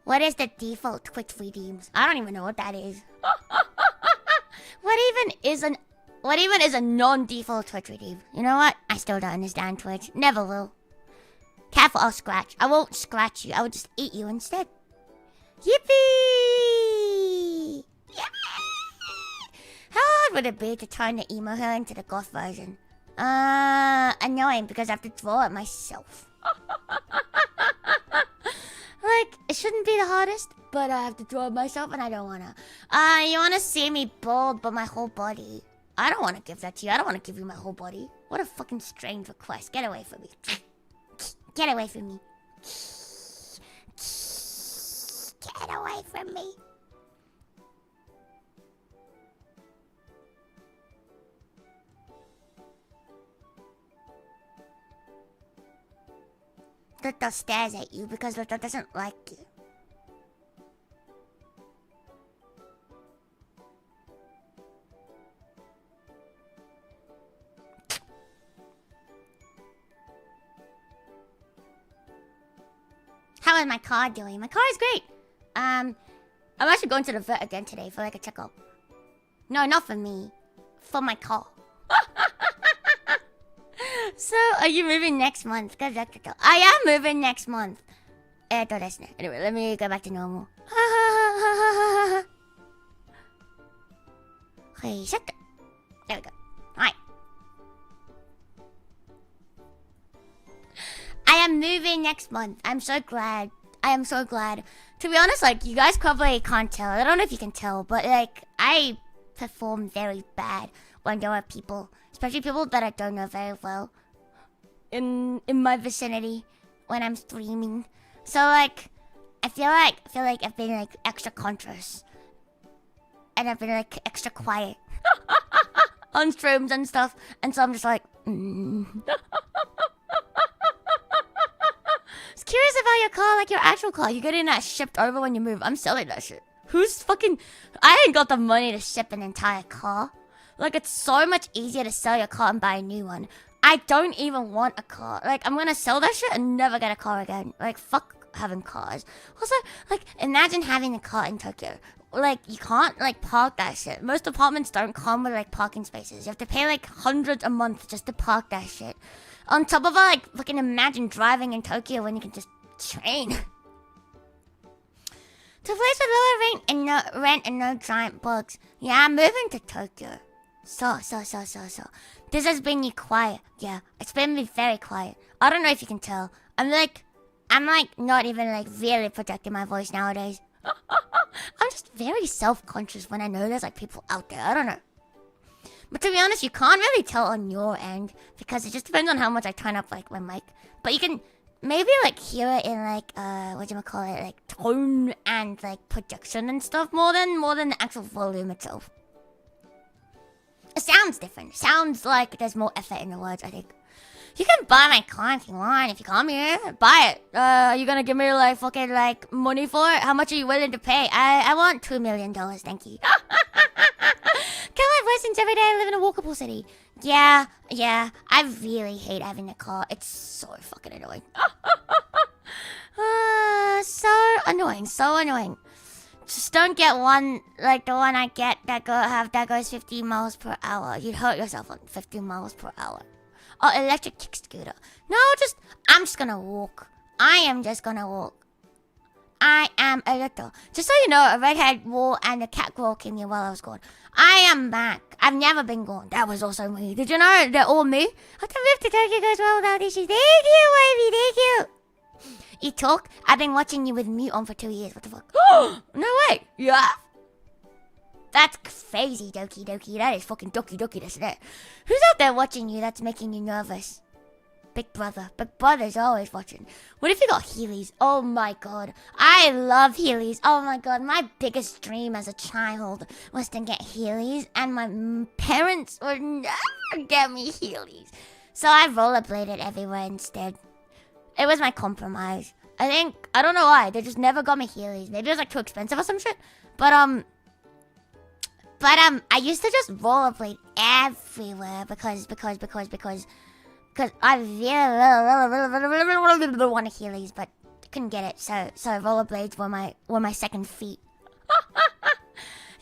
What is the default Twitch redeems? I don't even know what that is. What even is a non-default Twitch redeem? You know what? I still don't understand Twitch. Never will. Careful, I'll scratch. I won't scratch you. I will just eat you instead. Yippee! Yippee! How hard would it be to turn the emo hair into the goth version? Annoying because I have to draw it myself. Like, it shouldn't be the hardest, but I have to draw it myself and I don't wanna. You wanna see me bald but my whole body? I don't wanna give that to you. I don't wanna give you my whole body. What a fucking strange request. Get away from me. Get away from me. Get away from me. Luto stares at you because Luto doesn't like you. How is my car doing? My car is great. I'm actually going to the vet again today for like a checkup. No, not for me. For my car. So, are you moving next month? I am moving next month. Anyway, let me go back to normal. Hey, shut up. There we go. Alright. I am moving next month. I'm so glad. I am so glad. To be honest, like, you guys probably can't tell. I don't know if you can tell, but, like, I perform very bad when there are people, especially people that I don't know very well, in my vicinity when I'm streaming. So, like, I feel like I've been, like, extra conscious. And I've been, like, extra quiet. On streams and stuff. And so I'm just like, Just curious about your car, like your actual car. You getting that shipped over when you move. I'm selling that shit. I ain't got the money to ship an entire car. Like, it's so much easier to sell your car and buy a new one. I don't even want a car. Like, I'm gonna sell that shit and never get a car again. Like, fuck having cars. Also, like, imagine having a car in Tokyo. Like, you can't, like, park that shit. Most apartments don't come with, like, parking spaces. You have to pay, like, hundreds a month just to park that shit. On top of it, like, fucking imagine driving in Tokyo when you can just train. To a place with lower rent and no giant bugs. Yeah, I'm moving to Tokyo. So. This has been quiet. Yeah, it's been very quiet. I don't know if you can tell. I'm like not even like really projecting my voice nowadays. I'm just very self-conscious when I know there's like people out there. I don't know. But to be honest, you can't really tell on your end because it just depends on how much I turn up like my mic. But you can maybe like hear it in like like tone and like projection and stuff more than the actual volume itself. It sounds different. Sounds like there's more effort in the words, I think. You can buy my car if you want. If you come here, buy it. Are you gonna give me like fucking like money for it? How much are you willing to pay? I want $2 million, thank you. Can I have lessons every day? I live in a walkable city. Yeah. I really hate having a car. It's so fucking annoying. So annoying. Just don't get one like the one I get that goes 50 miles per hour. You'd hurt yourself on 50 miles per hour. Or electric kick scooter. No, I'm just gonna walk. I am just gonna walk. I am a little. Just so you know, a redhead wall and a cat girl came here while I was gone. I am back. I've never been gone. That was also me. Did you know they're all me? I can live to Tokyo goes well without issues. Thank you, baby. Thank you. You talk? I've been watching you with mute on for 2 years. What the fuck? No way. Yeah. That's crazy, Doki. That is fucking Doki, isn't it? Who's out there watching you that's making you nervous? Big brother. Big brother's always watching. What if you got Heelys? Oh my god. I love Heelys. Oh my god. My biggest dream as a child was to get Heelys. And my parents would never get me Heelys. So I rollerbladed everywhere instead. It was my compromise. I don't know why. They just never got me Heelys. Maybe it was like too expensive or some shit. But I used to just rollerblade everywhere because Because I really want to Heelys, but couldn't get it. So rollerblades were my second feet.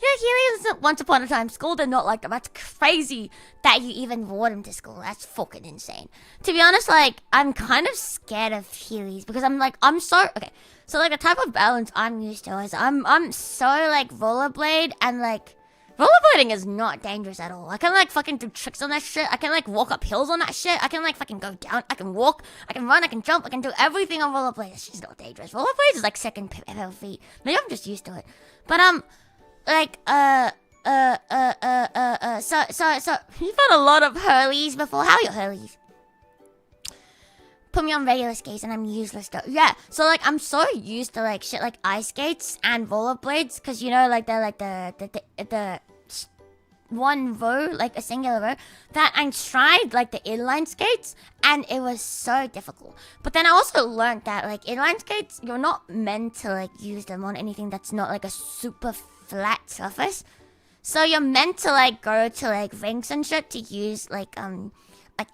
Yeah, Heelys once upon a time. School did not like them. That's crazy that you even wore them to school. That's fucking insane. To be honest, like, I'm kind of scared of Heelys because I'm so okay. So like the type of balance I'm used to is I'm so like rollerblade, and like rollerblading is not dangerous at all. I can like fucking do tricks on that shit. I can like walk up hills on that shit. I can like fucking go down. I can walk. I can run. I can jump. I can do everything on rollerblades. It's just not dangerous. Rollerblades is like second pair of feet. Maybe I'm just used to it. But like so you've had a lot of Hurleys before. How are your Hurleys? Put me on regular skates and I'm useless though. Yeah, so like I'm so used to like shit like ice skates and rollerblades, because you know like they're like the one row, like a singular row, that I tried like the inline skates and it was so difficult. But then I also learned that like inline skates, you're not meant to like use them on anything that's not like a super flat surface. So you're meant to like go to like rinks and shit to use like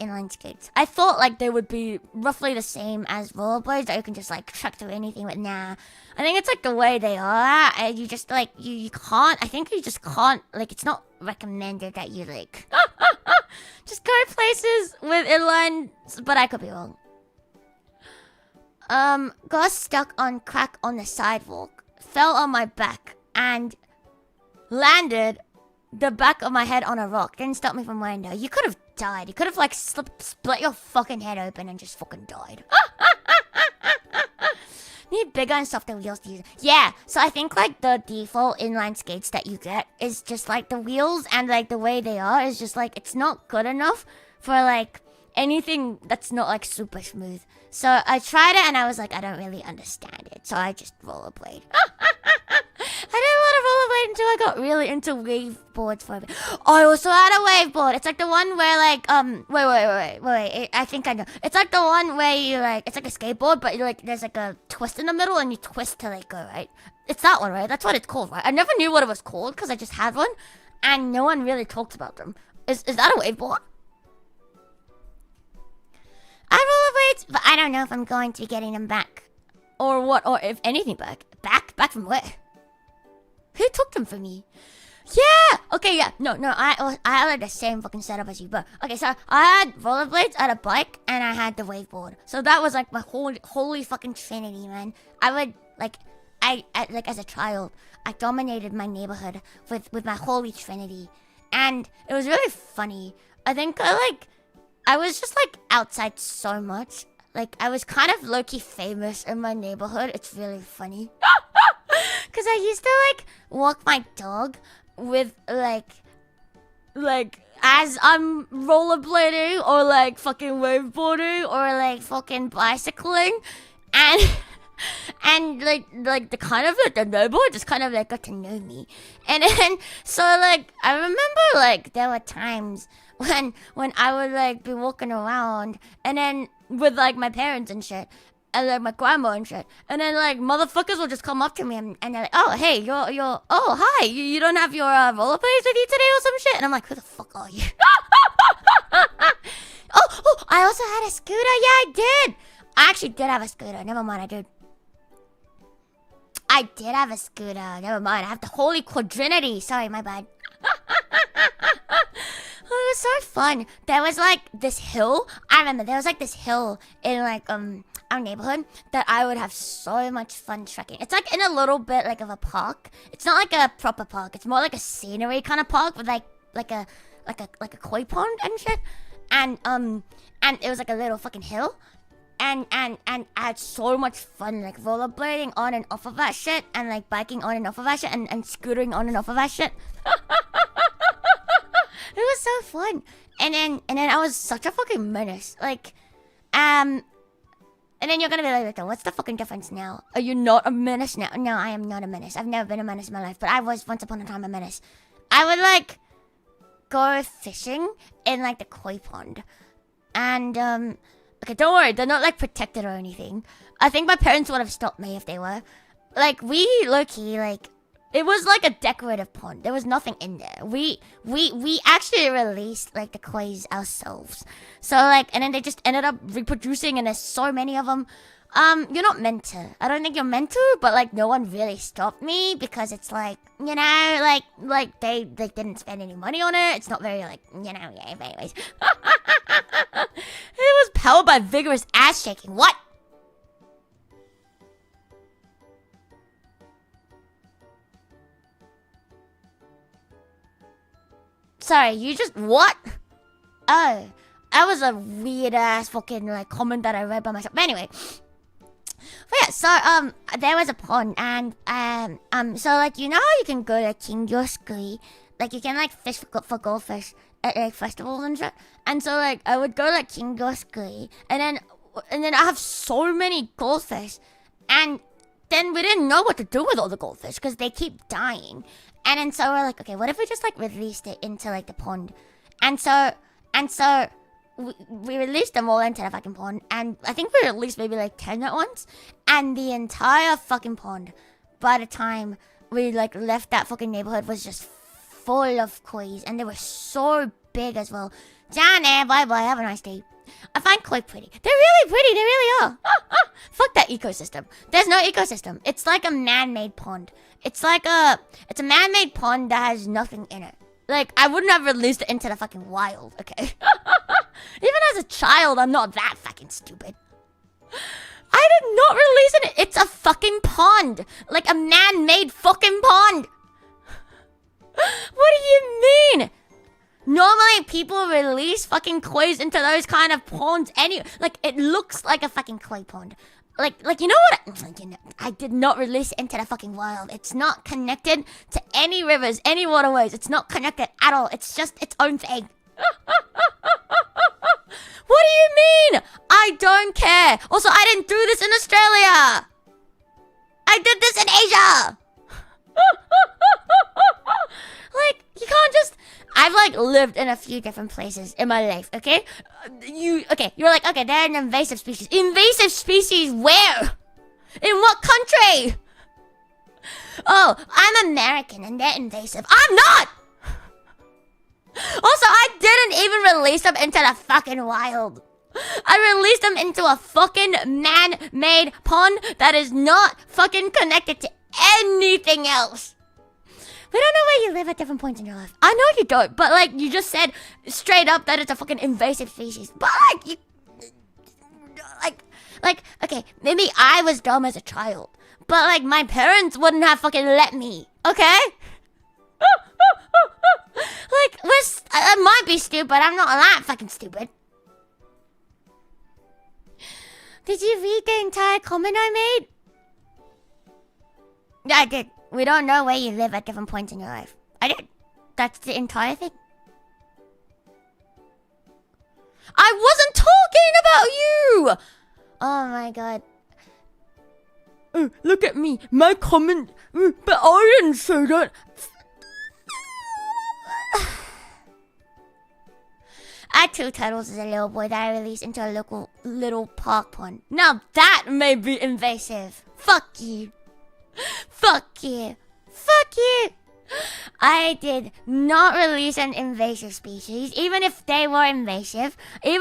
inline skates. I thought like they would be roughly the same as rollerblades, that you can just like truck through anything, but nah. I think it's like the way they are, and you just like you can't. I think you just can't, like, it's not recommended that you like just go places with inlines, but I could be wrong. Got stuck on crack on the sidewalk, fell on my back, and landed the back of my head on a rock. Didn't stop me from wearing though. You could have died. You could have like split your fucking head open and just fucking died. Need bigger and softer wheels to use. Yeah, so I think like the default inline skates that you get is just like the wheels, and like the way they are is just like it's not good enough for like anything that's not like super smooth. So I tried it and I was like, I don't really understand it, so I just rollerblade. I did a lot of rollerblade until I got really into wave boards for a bit. I also had a wave board. It's like the one where like wait. I think I know. It's like the one where you like, it's like a skateboard, but you like there's like a twist in the middle and you twist to like go, right? It's that one, right? That's what it's called, right? I never knew what it was called because I just had one, and no one really talks about them. Is that a wave board? I have rollerblades, but I don't know if I'm going to be getting them back, or what, or if anything back. Back from where? Who took them from me? Yeah! Okay, yeah. No, I had like the same fucking setup as you, but... Okay, so I had rollerblades, I had a bike, and I had the waveboard. So that was like my holy fucking trinity, man. I would, like... I like, as a child, I dominated my neighborhood with my holy trinity. And it was really funny. I think I was just like outside so much. Like, I was kind of low-key famous in my neighborhood. It's really funny. Because I used to, like, walk my dog with, like, as I'm rollerblading or, like, fucking waveboarding or, like, fucking bicycling. And like the kind of, like, the neighborhood just kind of, like, got to know me. And then, so, like, I remember, like, there were times when I would, like, be walking around and then with, like, my parents and shit. And like my grandma and shit, and then like motherfuckers will just come up to me and they're like, "Oh, hey, you're oh, hi, you don't have your rollerblades with you today or some shit?" And I'm like, "Who the fuck are you?" oh, I also had a scooter. Yeah, I did. I actually did have a scooter. Never mind, I did have a scooter. Never mind, I have the holy quadrinity. Sorry, my bad. It was so fun. There was like this hill. I remember there was like this hill in like our neighborhood that I would have so much fun trekking. It's like in a little bit like of a park. It's not like a proper park. It's more like a scenery kind of park with like a koi pond and shit. And it was like a little fucking hill. And I had so much fun like rollerblading on and off of that shit, and like biking on and off of that shit, and scootering on and off of that shit. It was so fun. And then I was such a fucking menace. Like, and then you're gonna be like, what's the fucking difference now? Are you not a menace now? No, I am not a menace. I've never been a menace in my life, but I was once upon a time a menace. I would like go fishing in like the koi pond, and okay, don't worry, they're not like protected or anything. I think my parents would have stopped me if they were. Like, we low-key like It was like a decorative pond. There was nothing in there. We actually released like the koi's ourselves. So like, and then they just ended up reproducing, and there's so many of them. You're not meant to. I don't think you're meant to, but like no one really stopped me because it's like, you know, like they didn't spend any money on it. It's not very like, you know, yeah, anyways. It was powered by vigorous ass shaking. What? Sorry, you just what? Oh, that was a weird ass fucking like comment that I read by myself. But anyway. But yeah, so there was a pond, and so like, you know how you can go to Kingyosky, like you can like fish for goldfish at like festivals and shit. And so like I would go to like Kingyosky, and then I have so many goldfish, and then we didn't know what to do with all the goldfish because they keep dying. And then so we're like, okay, what if we just like released it into like the pond? And so we released them all into the fucking pond, and I think we released maybe like 10 at once, and the entire fucking pond, by the time we like left that fucking neighborhood, was just full of koi's, and they were so big as well. Johnny, bye bye, have a nice day. I find koi pretty. They're really pretty, they really are. Fuck that ecosystem. There's no ecosystem. It's like a man-made pond. It's a man-made pond that has nothing in it. Like, I wouldn't have released it into the fucking wild, okay? Even as a child, I'm not that fucking stupid. I did not release it. It's a fucking pond. Like a man-made fucking pond. What do you mean? Normally, people release fucking koi's into those kind of ponds like, it looks like a fucking koi pond. Like, you know what? I did not release it into the fucking wild. It's not connected to any rivers, any waterways. It's not connected at all. It's just its own thing. What do you mean? I don't care. Also, I didn't do this in Australia. I did this in Asia. Like, you can't just... I've like lived in a few different places in my life, okay? You're like, okay, they're an invasive species. Invasive species where? In what country? Oh, I'm American and they're invasive. I'm not! Also, I didn't even release them into the fucking wild. I released them into a fucking man-made pond that is not fucking connected to anything else. We don't know where you live at different points in your life. I know you don't, but like, you just said straight up that it's a fucking invasive species. But like, you... Like, okay, maybe I was dumb as a child. But like, my parents wouldn't have fucking let me, okay? Like, I might be stupid, I'm not that fucking stupid. Did you read the entire comment I made? Yeah, I did. We don't know where you live at different points in your life. I did. That's the entire thing. I wasn't talking about you! Oh my god. Look at me. My comment. But I didn't say that. I had 2 turtles as a little boy that I released into a local little park pond. Now that may be invasive. Fuck you. Fuck you. Fuck you. I did not release an invasive species, even if they were invasive. I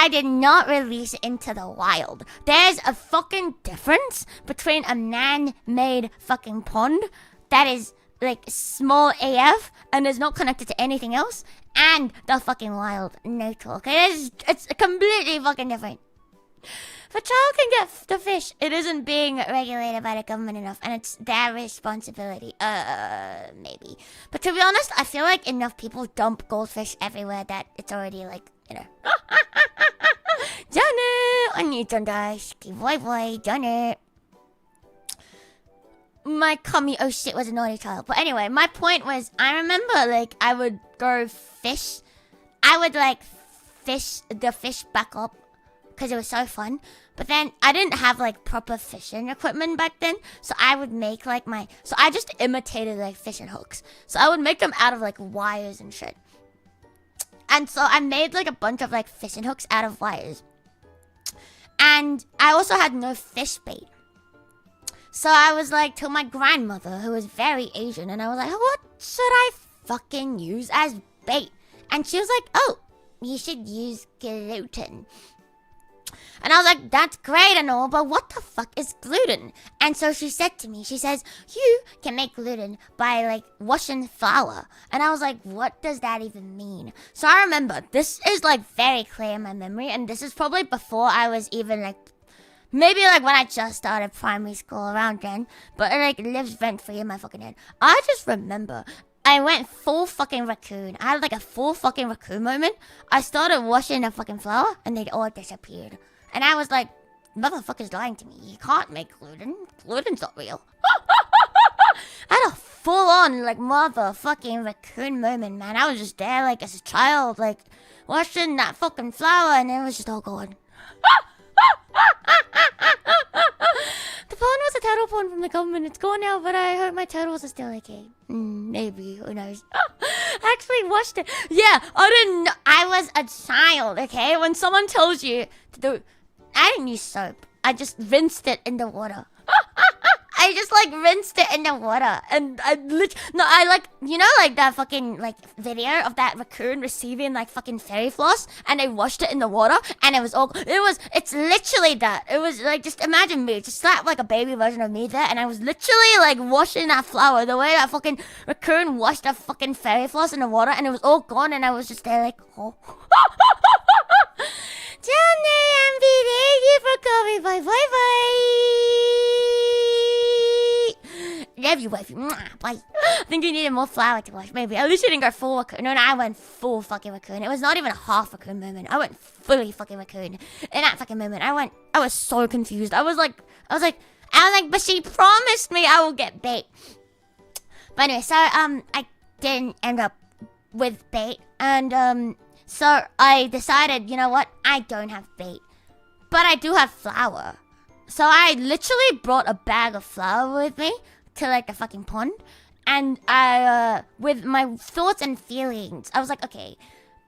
did not release it into the wild. There's a fucking difference between a man-made fucking pond that is like small AF and is not connected to anything else, and the fucking wild nature. Okay, it's completely fucking different. If a child can get the fish, it isn't being regulated by the government enough, and it's their responsibility. Maybe. But to be honest, I feel like enough people dump goldfish everywhere that it's already like, you know. Johnny, I need to dash. Boy, Johnny. My cummy, oh shit, was a naughty child. But anyway, my point was, I remember like I would go fish. I would like fish the fish back up because it was so fun. But then I didn't have like proper fishing equipment back then, so I would make like so I just imitated like fishing hooks. So I would make them out of like wires and shit. And so I made like a bunch of like fishing hooks out of wires. And I also had no fish bait. So I was like to my grandmother, who was very Asian, and I was like, what should I fucking use as bait? And she was like, oh, you should use gluten. And I was like, that's great and all, but what the fuck is gluten? And so she said to me, she says, you can make gluten by like washing flour. And I was like, what does that even mean? So I remember, this is like very clear in my memory, and this is probably before I was even like, maybe like when I just started primary school around then, but it like lives rent free in my fucking head. I just remember I went full fucking raccoon. I had like a full fucking raccoon moment. I started washing the fucking flour and they all disappeared. And I was like, motherfucker's lying to me. You can't make gluten. Gluten's not real. I had a full on like motherfucking raccoon moment, man. I was just there like as a child, like washing that fucking flour and it was just all gone. The pond was a turtle pond from the government. It's gone now, but I hope my turtles are still okay. Maybe, who knows? I actually washed it. Yeah, I didn't know. I was a child, okay? When someone tells you to do... I didn't use soap. I just rinsed it in the water. I just like rinsed it in the water, and I like, you know, like that fucking like video of that raccoon receiving like fucking fairy floss, and they washed it in the water, and it's literally that. It was like, just imagine me, just slap like a baby version of me there, and I was literally like washing that flour the way that fucking raccoon washed that fucking fairy floss in the water, and it was all gone, and I was just there like, oh. Johnny, MB, thank you for coming. Bye, bye, bye. Love you, wifey. Bye. I think you needed more flour to wash, maybe. At least you didn't go full raccoon. No, I went full fucking raccoon. It was not even a half raccoon moment. I went fully fucking raccoon. In that fucking moment, I was so confused. I was like, but she promised me I will get bait. But anyway, so, I didn't end up with bait. And, so I decided, you know what? I don't have bait, but I do have flour. So I literally brought a bag of flour with me to like the fucking pond. And I, with my thoughts and feelings, I was like, okay,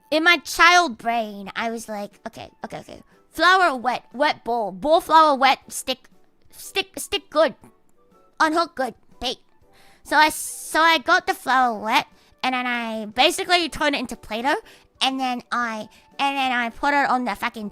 in my child brain, I was like, okay. Flour wet ball flour wet, stick good, unhook good, bait. So I got the flour wet, and then I basically turned it into Play-Doh. And then I put it on the fucking,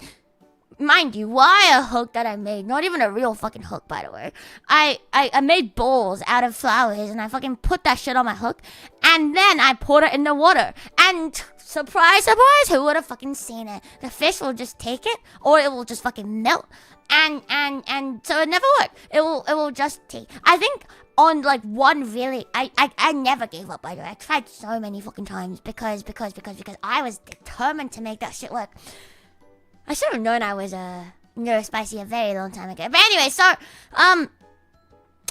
mind you, wire hook that I made. Not even a real fucking hook, by the way. I made balls out of flowers, and I fucking put that shit on my hook. And then I poured it in the water. And surprise, surprise, who would have fucking seen it? The fish will just take it, or it will just fucking melt. And so it never worked. It will just take. I think on like one really, I never gave up, by the way. I tried so many fucking times because I was determined to make that shit work. I should have known I was neurospicy a very long time ago. But anyway, so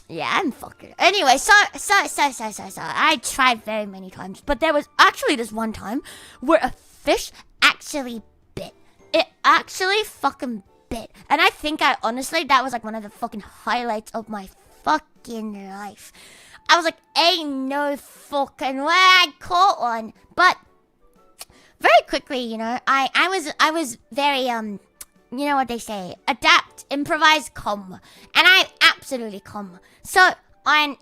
yeah, I'm fucking. Anyway, so I tried very many times, but there was actually this one time where a fish actually bit. It actually fucking bit, and I think honestly that was like one of the fucking highlights of my fucking life. I was like, ain't no fucking way I caught one. But very quickly, you know, I was very you know what they say, adapt, improvise, come, and I absolutely come. So and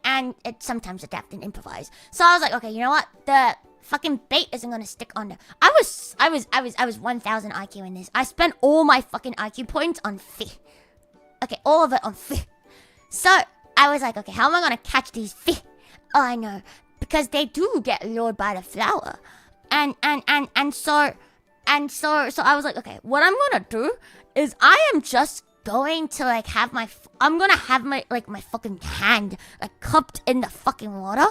it sometimes adapt and improvise. So I was like, okay, you know what, the fucking bait isn't gonna stick on there. I was 1000 IQ in this. I spent all my fucking IQ points on fish. Okay, all of it on fish. So I was like, okay, how am I gonna catch these fish? Oh, I know, because they do get lured by the flour, and so I was like, okay, what I'm gonna do is I am just going to like I'm gonna have my fucking hand like cupped in the fucking water.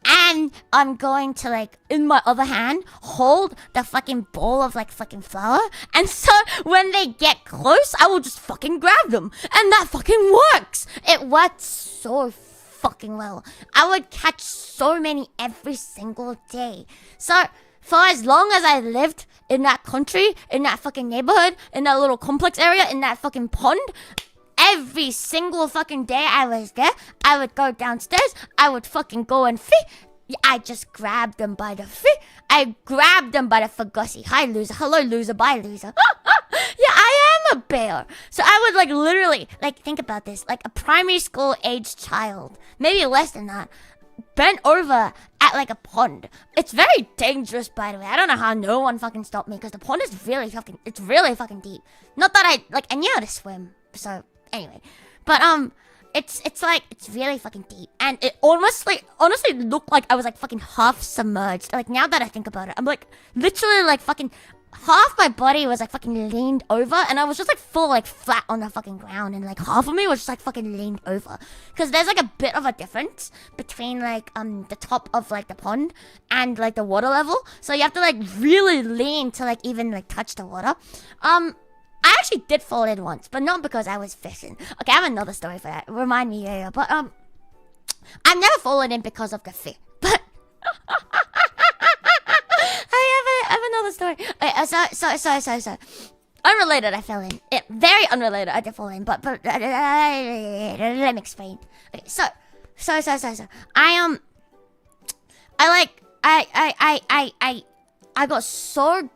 And I'm going to like, in my other hand, hold the fucking ball of like fucking flour. And so when they get close, I will just fucking grab them. And that fucking works. It works so fucking well. I would catch so many every single day. So for as long as I lived in that country, in that fucking neighborhood, in that little complex area, in that fucking pond, every single fucking day I was there, I would go downstairs, I would fucking go and fish. I just grabbed them by the fish. I grabbed them by the fagussi. Hi, loser. Hello, loser. Bye, loser. Yeah, I a bear. So I would like literally, like, think about this, like a primary school aged child, maybe less than that, bent over at like a pond. It's very dangerous, by the way. I don't know how no one fucking stopped me, because the pond is it's really fucking deep. Not that I knew how to swim. So anyway, but it's like, it's really fucking deep, and it honestly looked like I was like fucking half submerged. Like, now that I think about it, I'm like literally like fucking half my body was like fucking leaned over, and I was just like full like flat on the fucking ground, and like half of me was just like fucking leaned over, because there's like a bit of a difference between like the top of like the pond and like the water level, so you have to like really lean to like even like touch the water. I actually did fall in once, but not because I was fishing. Okay, I have another story for that. Remind me later. But I've never fallen in because of the fish. But I have another story. Okay, so unrelated. I fell in. Very unrelated. I did fall in, but let me explain. Okay, so I got so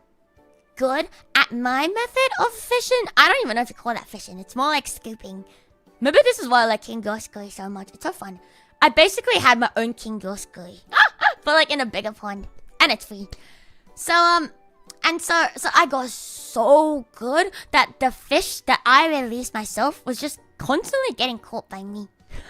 good at my method of fishing. I don't even know if you call that fishing. It's more like scooping. Maybe this is why I like King Gosky so much. It's so fun. I basically had my own King Gosky, but like in a bigger pond, and it's free. So I got so good that the fish that I released myself was just constantly getting caught by me. And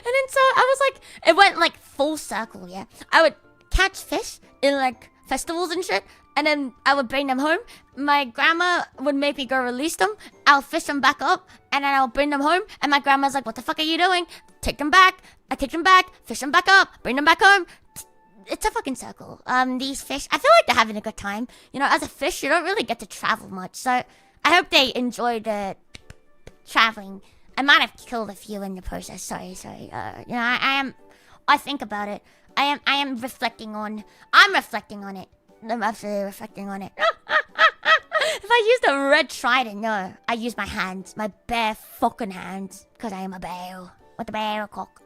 then so I was like, it went like full circle. Yeah, I would catch fish in like festivals and shit, and then I would bring them home. My grandma would make me go release them. I'll fish them back up, and then I'll bring them home. And my grandma's like, "What the fuck are you doing? Take them back." I take them back, fish them back up, bring them back home. It's a fucking circle. These fish, I feel like they're having a good time. You know, as a fish, you don't really get to travel much, so I hope they enjoy the traveling. I might have killed a few in the process. Sorry. You know, I think about it. I'm reflecting on it. I'm absolutely reflecting on it. If I used a red trident, no. I used my hands. My bare fucking hands. Because I am a bear. With a bear cock.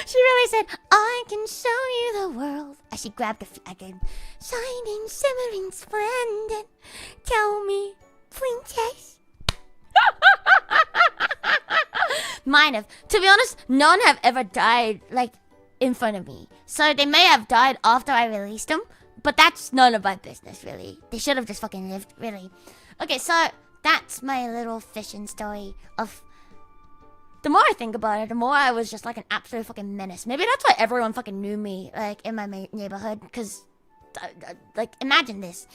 She really said, "I can show you the world." As she grabbed the flagon. "Shining, shimmering, splendid. Tell me, princess." Mine have. To be honest, none have ever died, like, in front of me. So they may have died after I released them, but that's none of my business, really. They should have just fucking lived, really. Okay, so that's my little fishing story of... The more I think about it, the more I was just like an absolute fucking menace. Maybe that's why everyone fucking knew me, like, in my neighborhood, because, like, imagine this.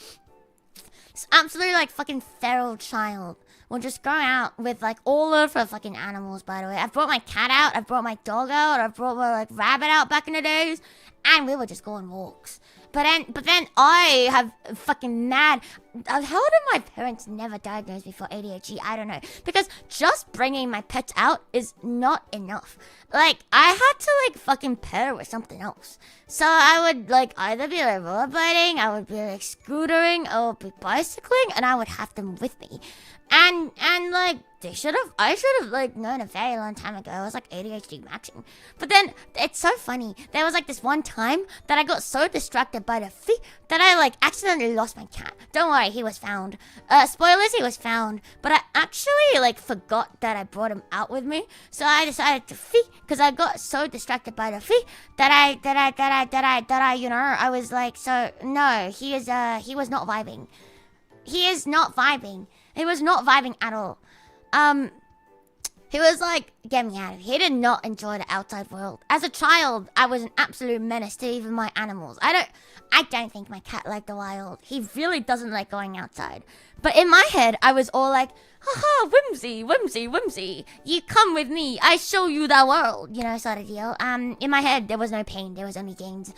This absolutely, like, fucking feral child will just go out with, like, all of her fucking animals, by the way. I've brought my cat out, I've brought my dog out, I've brought my, like, rabbit out back in the days, and we were just going walks. But then I have fucking mad... How did my parents never diagnose me for ADHD? I don't know. Because just bringing my pets out is not enough. Like, I had to, like, fucking pair with something else. So I would, like, either be, like, rollerblading, I would be, like, scootering, I would be bicycling, and I would have them with me. And like, I should have, like, known a very long time ago. I was, like, ADHD maxing. But then, it's so funny. There was, like, this one time that I got so distracted by the feet that I, like, accidentally lost my cat. Don't worry, he was found. Spoilers, he was found. But I actually, like, forgot that I brought him out with me. So I decided to feet, because I got so distracted by the feet that I, you know, I was like, so, no, he was not vibing. He is not vibing. He was not vibing at all. He was like, get me out of here. He did not enjoy the outside world. As a child, I was an absolute menace to even my animals. I don't think my cat liked the wild. He really doesn't like going outside. But in my head, I was all like, haha, whimsy, whimsy, whimsy. You come with me. I show you the world. You know, sort of deal. In my head, there was no pain. There was only gains.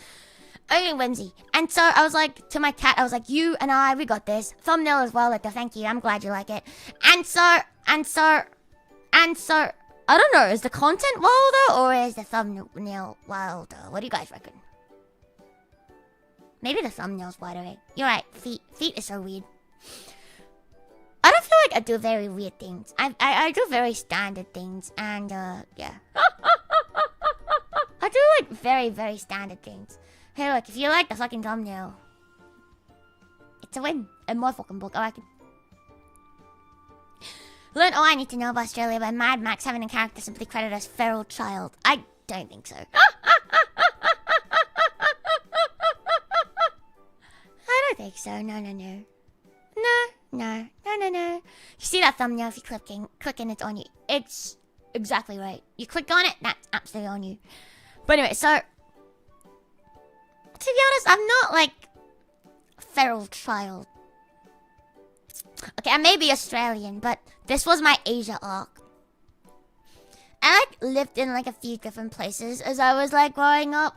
Only whimsy. And so I was like, to my cat, I was like, you and I, we got this. Thumbnail as well, like, thank you. I'm glad you like it. And so, I don't know, is the content wilder or is the thumbnail wilder? What do you guys reckon? Maybe the thumbnail's wilder. You're right, feet is so weird. I don't feel like I do very weird things. I do very standard things, and, yeah. I do, like, very, very standard things. Hey, look, if you like the fucking thumbnail, it's a win. And more fucking book, I reckon. Learn all I need to know about Australia by Mad Max having a character simply credited as feral child. I don't think so. I don't think so. No. You see that thumbnail if you're clicking, it's on you. It's exactly right. You click on it, that's absolutely on you. But anyway, so to be honest, I'm not like feral child. Okay, I may be Australian, but this was my Asia arc. I like lived in like a few different places as I was like growing up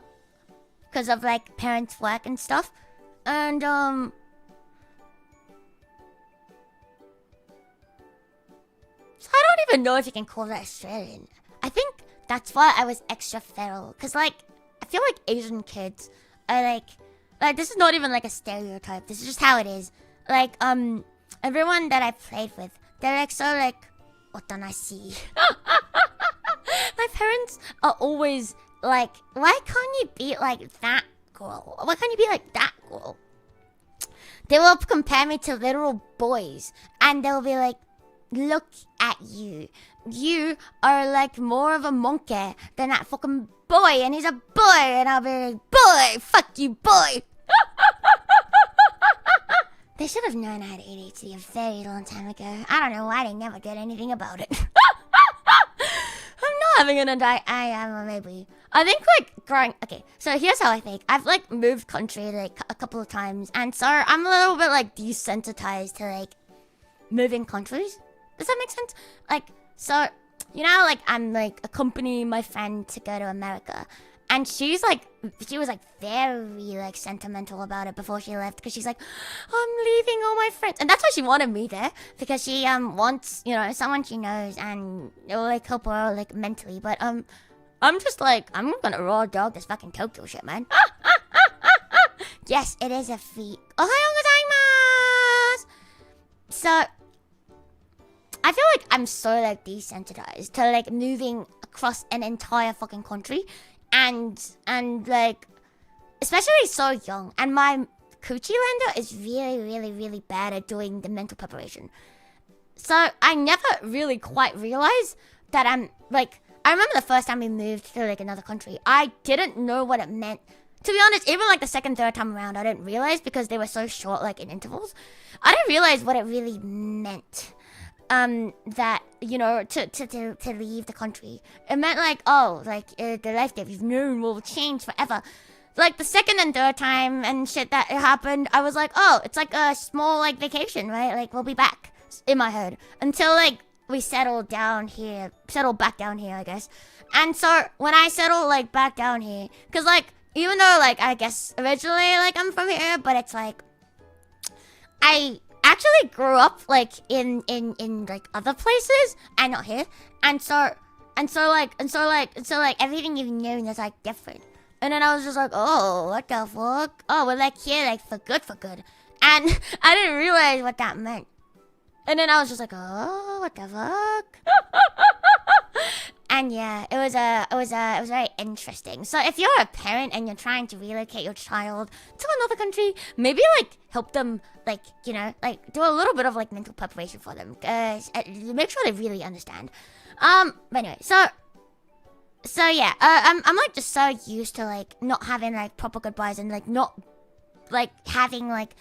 because of like parents' work and stuff. And so I don't even know if you can call that Australian. I think that's why I was extra feral, because like I feel like Asian kids are like this is not even like a stereotype. This is just how it is. Like everyone that I played with, they're like so like otanasi. My parents are always like, why can't you be like that girl? Why can't you be like that girl? They will compare me to literal boys, and they'll be like, look at you. You are like more of a monkey than that fucking boy, and he's a boy, and I'll be like, boy, fuck you, boy. They should have known I had ADHD a very long time ago. I don't know why they never did anything about it. I'm not having an I am, maybe. I think like growing. Okay, so here's how I think. I've like moved country like a couple of times, and so I'm a little bit like desensitized to like moving countries. Does that make sense? Like, so you know, like I'm like accompanying my friend to go to America, and she was like very like sentimental about it before she left, because she's like, I'm leaving all my friends, and that's why she wanted me there, because she wants, you know, someone she knows, and it will like help her like mentally. But I'm just like, I'm gonna raw dog this fucking Tokyo shit, man. Yes, it is a feat. Ohayou gozaimasu. So I feel like I'm so like desensitized to like moving across an entire fucking country, and like especially so young. And my coochie lander is really bad at doing the mental preparation. So I never really quite realized that I'm like, I remember the first time we moved to like another country, I didn't know what it meant. To be honest, even like the second, third time around, I didn't realize, because they were so short, like in intervals. I didn't realize what it really meant. That, you know, to leave the country. It meant like, oh, like the life that we've known will change forever. Like the second and third time and shit that happened, I was like, oh, it's like a small like vacation, right? Like we'll be back, in my head, until like we settle back down here, I guess. And so when I settle like back down here, because like even though like I guess originally like I'm from here, but it's like I actually grew up like in like other places and not here, and so everything you've known is like different. And then I was just like, oh, what the fuck? Oh, we're like here like for good, and I didn't realize what that meant. And then I was just like, oh, what the fuck? And yeah, it was very interesting. So if you're a parent and you're trying to relocate your child to another country, maybe like help them, like, you know, like do a little bit of like mental preparation for them, make sure they really understand. But anyway, so yeah, I'm like just so used to like not having like proper goodbyes, and like not like having like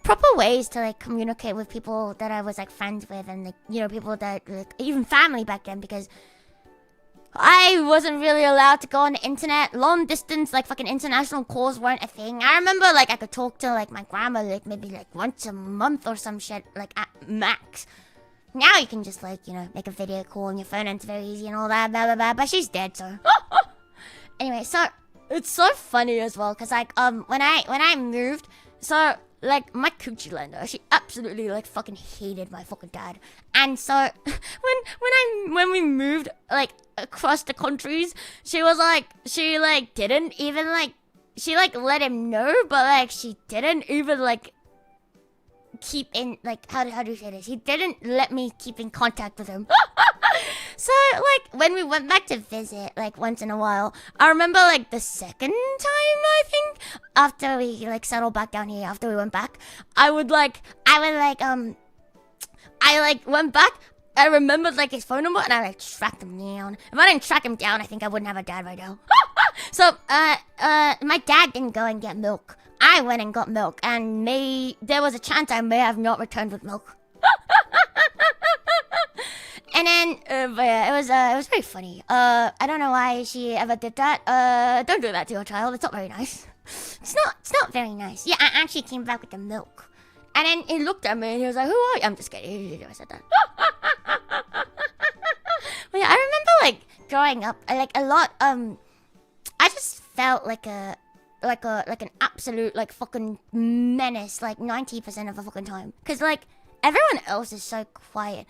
proper ways to like communicate with people that I was like friends with, and like, you know, people that like even family back then, because I wasn't really allowed to go on the internet. Long distance, like fucking international calls weren't a thing. I remember like I could talk to like my grandma like maybe like once a month or some shit, like at max. Now you can just like, you know, make a video call on your phone, and it's very easy and all that, blah blah blah. But she's dead, so anyway, so it's so funny as well, because like when I moved, so like my coochie lander, she absolutely like fucking hated my fucking dad. And so when we moved like across the countries, she didn't even like, she like let him know, but like she didn't even like keep in, like, how do you say this? He didn't let me keep in contact with him. So like when we went back to visit like once in a while, I remember like the second time, I think, after we like settled back down here, after we went back, I went back, I remembered like his phone number and I like tracked him down. If I didn't track him down, I think I wouldn't have a dad right now. So, my dad didn't go and get milk. I went and got milk, and there was a chance I may have not returned with milk. And then, but yeah, it was very funny. I don't know why she ever did that. Don't do that to your child. It's not very nice. It's not very nice. Yeah, I actually came back with the milk. And then he looked at me and he was like, "Who are you?" I'm just kidding. I said that. But yeah, I remember like growing up, like a lot. I just felt like an absolute like fucking menace, like 90% of the fucking time. Cause like everyone else is so quiet.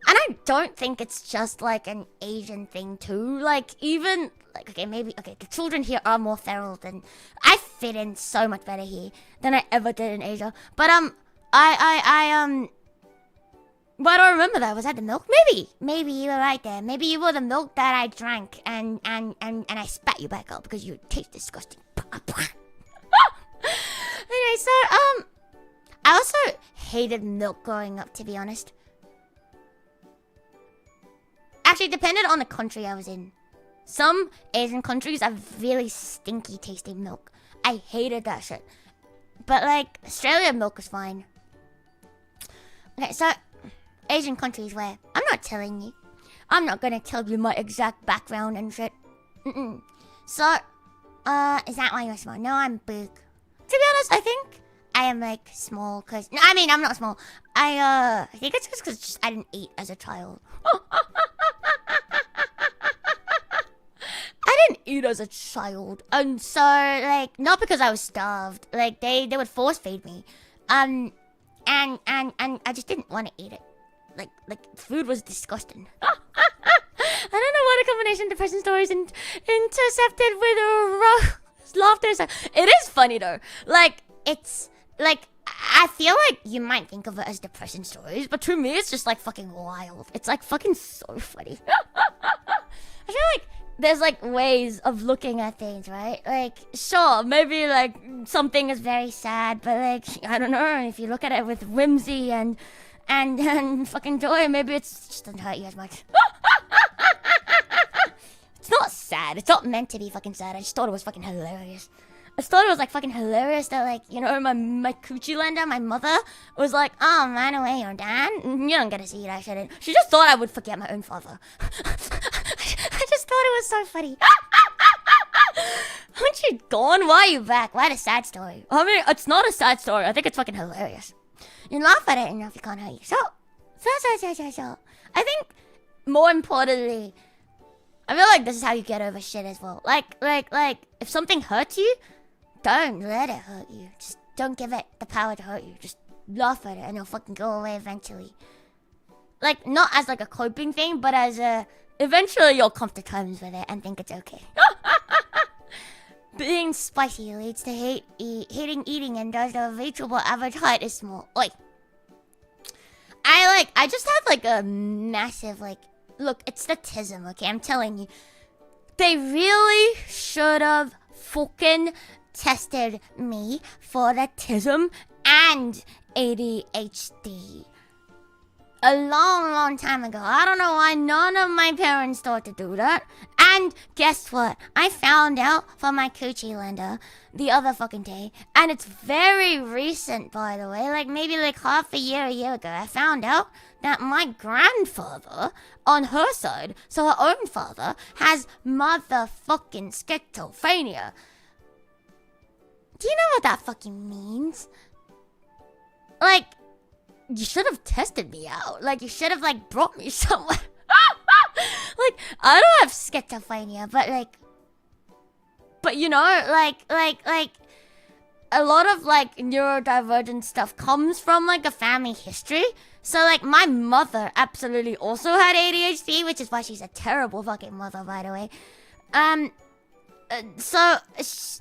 And I don't think it's just like an Asian thing too. Like even like the children here are more feral than I fit in so much better here than I ever did in Asia. But why do I remember that? Was that the milk? Maybe you were right there. Maybe you were the milk that I drank and I spat you back up because you taste disgusting. Anyway, so I also hated milk growing up, to be honest. Actually, depended on the country I was in. Some Asian countries have really stinky tasting milk. I hated that shit. But like, Australia milk was fine. Okay, so Asian countries where I'm not telling you. I'm not gonna tell you my exact background and shit. So, is that why you're small? No, I'm big. To be honest, I think I am like small cause no, I mean I'm not small. I think it's just cause I didn't eat as a child. I didn't eat as a child, and so like not because I was starved. Like they would force feed me, and I just didn't want to eat it. Like food was disgusting. I don't know what a combination depression stories intercepted with laughter. It is funny though. Like it's like I feel like you might think of it as depression stories, but to me it's just like fucking wild. It's like fucking so funny. I feel like there's like ways of looking at things, right? Like sure, maybe like something is very sad, but like I don't know, if you look at it with whimsy and fucking joy, maybe it just doesn't hurt you as much. It's not sad. It's not meant to be fucking sad. I just thought it was fucking hilarious. I just thought it was like fucking hilarious that like, you know, my coochie lender, my mother, was like, "Oh, man, away your dad. You don't get to see that shit." She just thought I would forget my own father. I just thought it was so funny. Aren't you gone? Why are you back? Why a sad story? I mean, it's not a sad story. I think it's fucking hilarious. You laugh at it enough, you can't hurt you. So. I think, more importantly, I feel like this is how you get over shit as well. Like, if something hurts you, don't let it hurt you. Just don't give it the power to hurt you. Just laugh at it and it'll fucking go away eventually. Like, not as like a coping thing, but as a... Eventually you'll come to terms with it and think it's okay. Being spicy leads to hating eating and does the Vtuber average height is small. Oi. I just have like a massive like... Look, it's the tism, okay? I'm telling you. They really should have fucking tested me for the tism and ADHD. A long time ago. I don't know why none of my parents thought to do that. And guess what? I found out from my coochie lender the other fucking day. And it's very recent, by the way. Like maybe like half a year ago. I found out that my grandfather, on her side, so her own father, has motherfucking schizophrenia. Do you know what that fucking means? Like... You should have tested me out. Like, you should have, like, brought me somewhere. Like, I don't have schizophrenia, but, like... But, you know, like... A lot of, like, neurodivergent stuff comes from, like, a family history. So, like, my mother absolutely also had ADHD, which is why she's a terrible fucking mother, by the way. I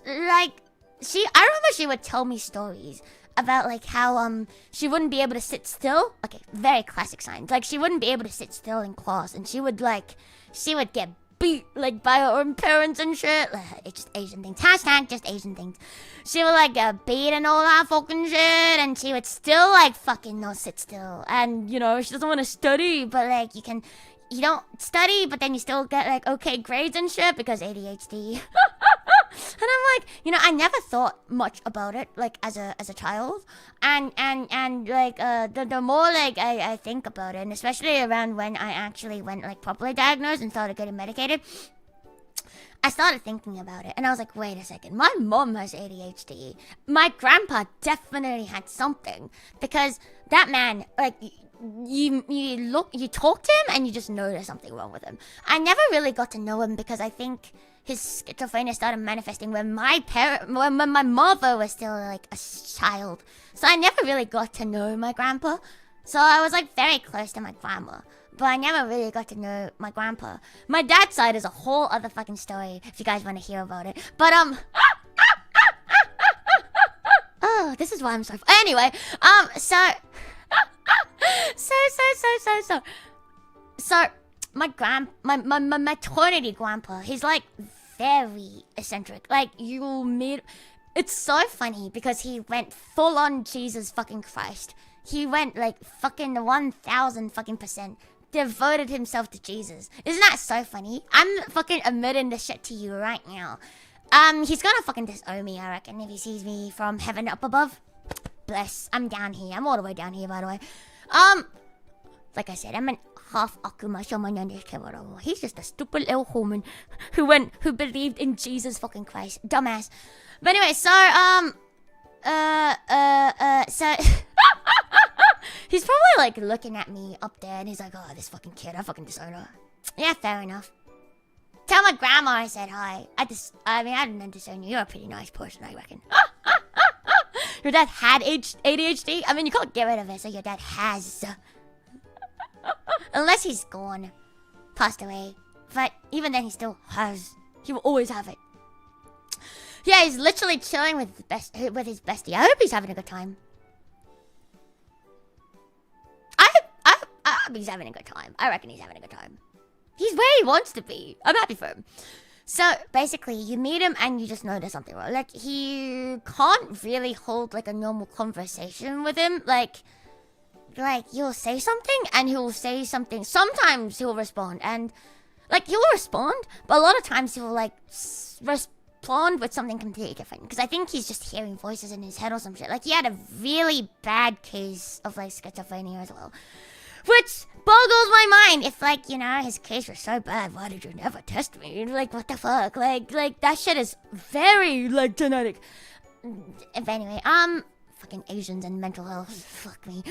remember she would tell me stories about like how she wouldn't be able to sit still. Okay, very classic signs. Like she wouldn't be able to sit still in class, and she would get beat like by her own parents and shit. It's just Asian things. Hashtag just Asian things. She would like get beat and all that fucking shit, and she would still like fucking not sit still. And you know, she doesn't want to study, but like you don't study, but then you still get like okay grades and shit because ADHD. And I'm like, you know, I never thought much about it like as a child, and like the more like I think about it, and especially around when I actually went like properly diagnosed and started getting medicated, I started thinking about it, and I was like, wait a second, my mom has ADHD, my grandpa definitely had something, because that man like. You talk to him and you just know there's something wrong with him. I never really got to know him because I think his schizophrenia started manifesting when my mother was still like a child. So I never really got to know my grandpa. So I was like very close to my grandma, but I never really got to know my grandpa. My dad's side is a whole other fucking story if you guys want to hear about it. But oh, this is why I'm so anyway, So my maternity grandpa, he's like very eccentric. Like you'll meet, it's so funny because he went full on Jesus fucking Christ. He went like fucking 1000 fucking %. Devoted himself to Jesus. Isn't that so funny? I'm fucking admitting this shit to you right now. He's gonna fucking disown me, I reckon, if he sees me from heaven up above. Bless. I'm down here. I'm all the way down here, by the way. Like I said, I'm an half Akuma shaman on this camera. He's just a stupid little human who believed in Jesus fucking Christ. Dumbass. But anyway, so, he's probably like looking at me up there and he's like, oh, this fucking kid, I fucking disown her. Yeah, fair enough. Tell my grandma I said hi. I didn't disown you. You're a pretty nice person, I reckon. Your dad had ADHD? I mean, you can't get rid of it, so your dad has. Unless he's gone. Passed away. But even then, he still has. He will always have it. Yeah, he's literally chilling with his bestie. I hope he's having a good time. I hope he's having a good time. I reckon he's having a good time. He's where he wants to be. I'm happy for him. So, basically, you meet him and you just know there's something wrong. Like, he can't really hold, like, a normal conversation with him. Like, you'll say something and he'll say something. Sometimes he'll respond and, like, he'll respond. But a lot of times he'll, like, respond with something completely different. Because I think he's just hearing voices in his head or some shit. Like, he had a really bad case of, like, schizophrenia as well. Which boggles my mind. If, like, you know, his case was so bad, why did you never test me? Like, what the fuck? Like, that shit is very, like, genetic. If anyway, fucking Asians and mental health. Fuck me.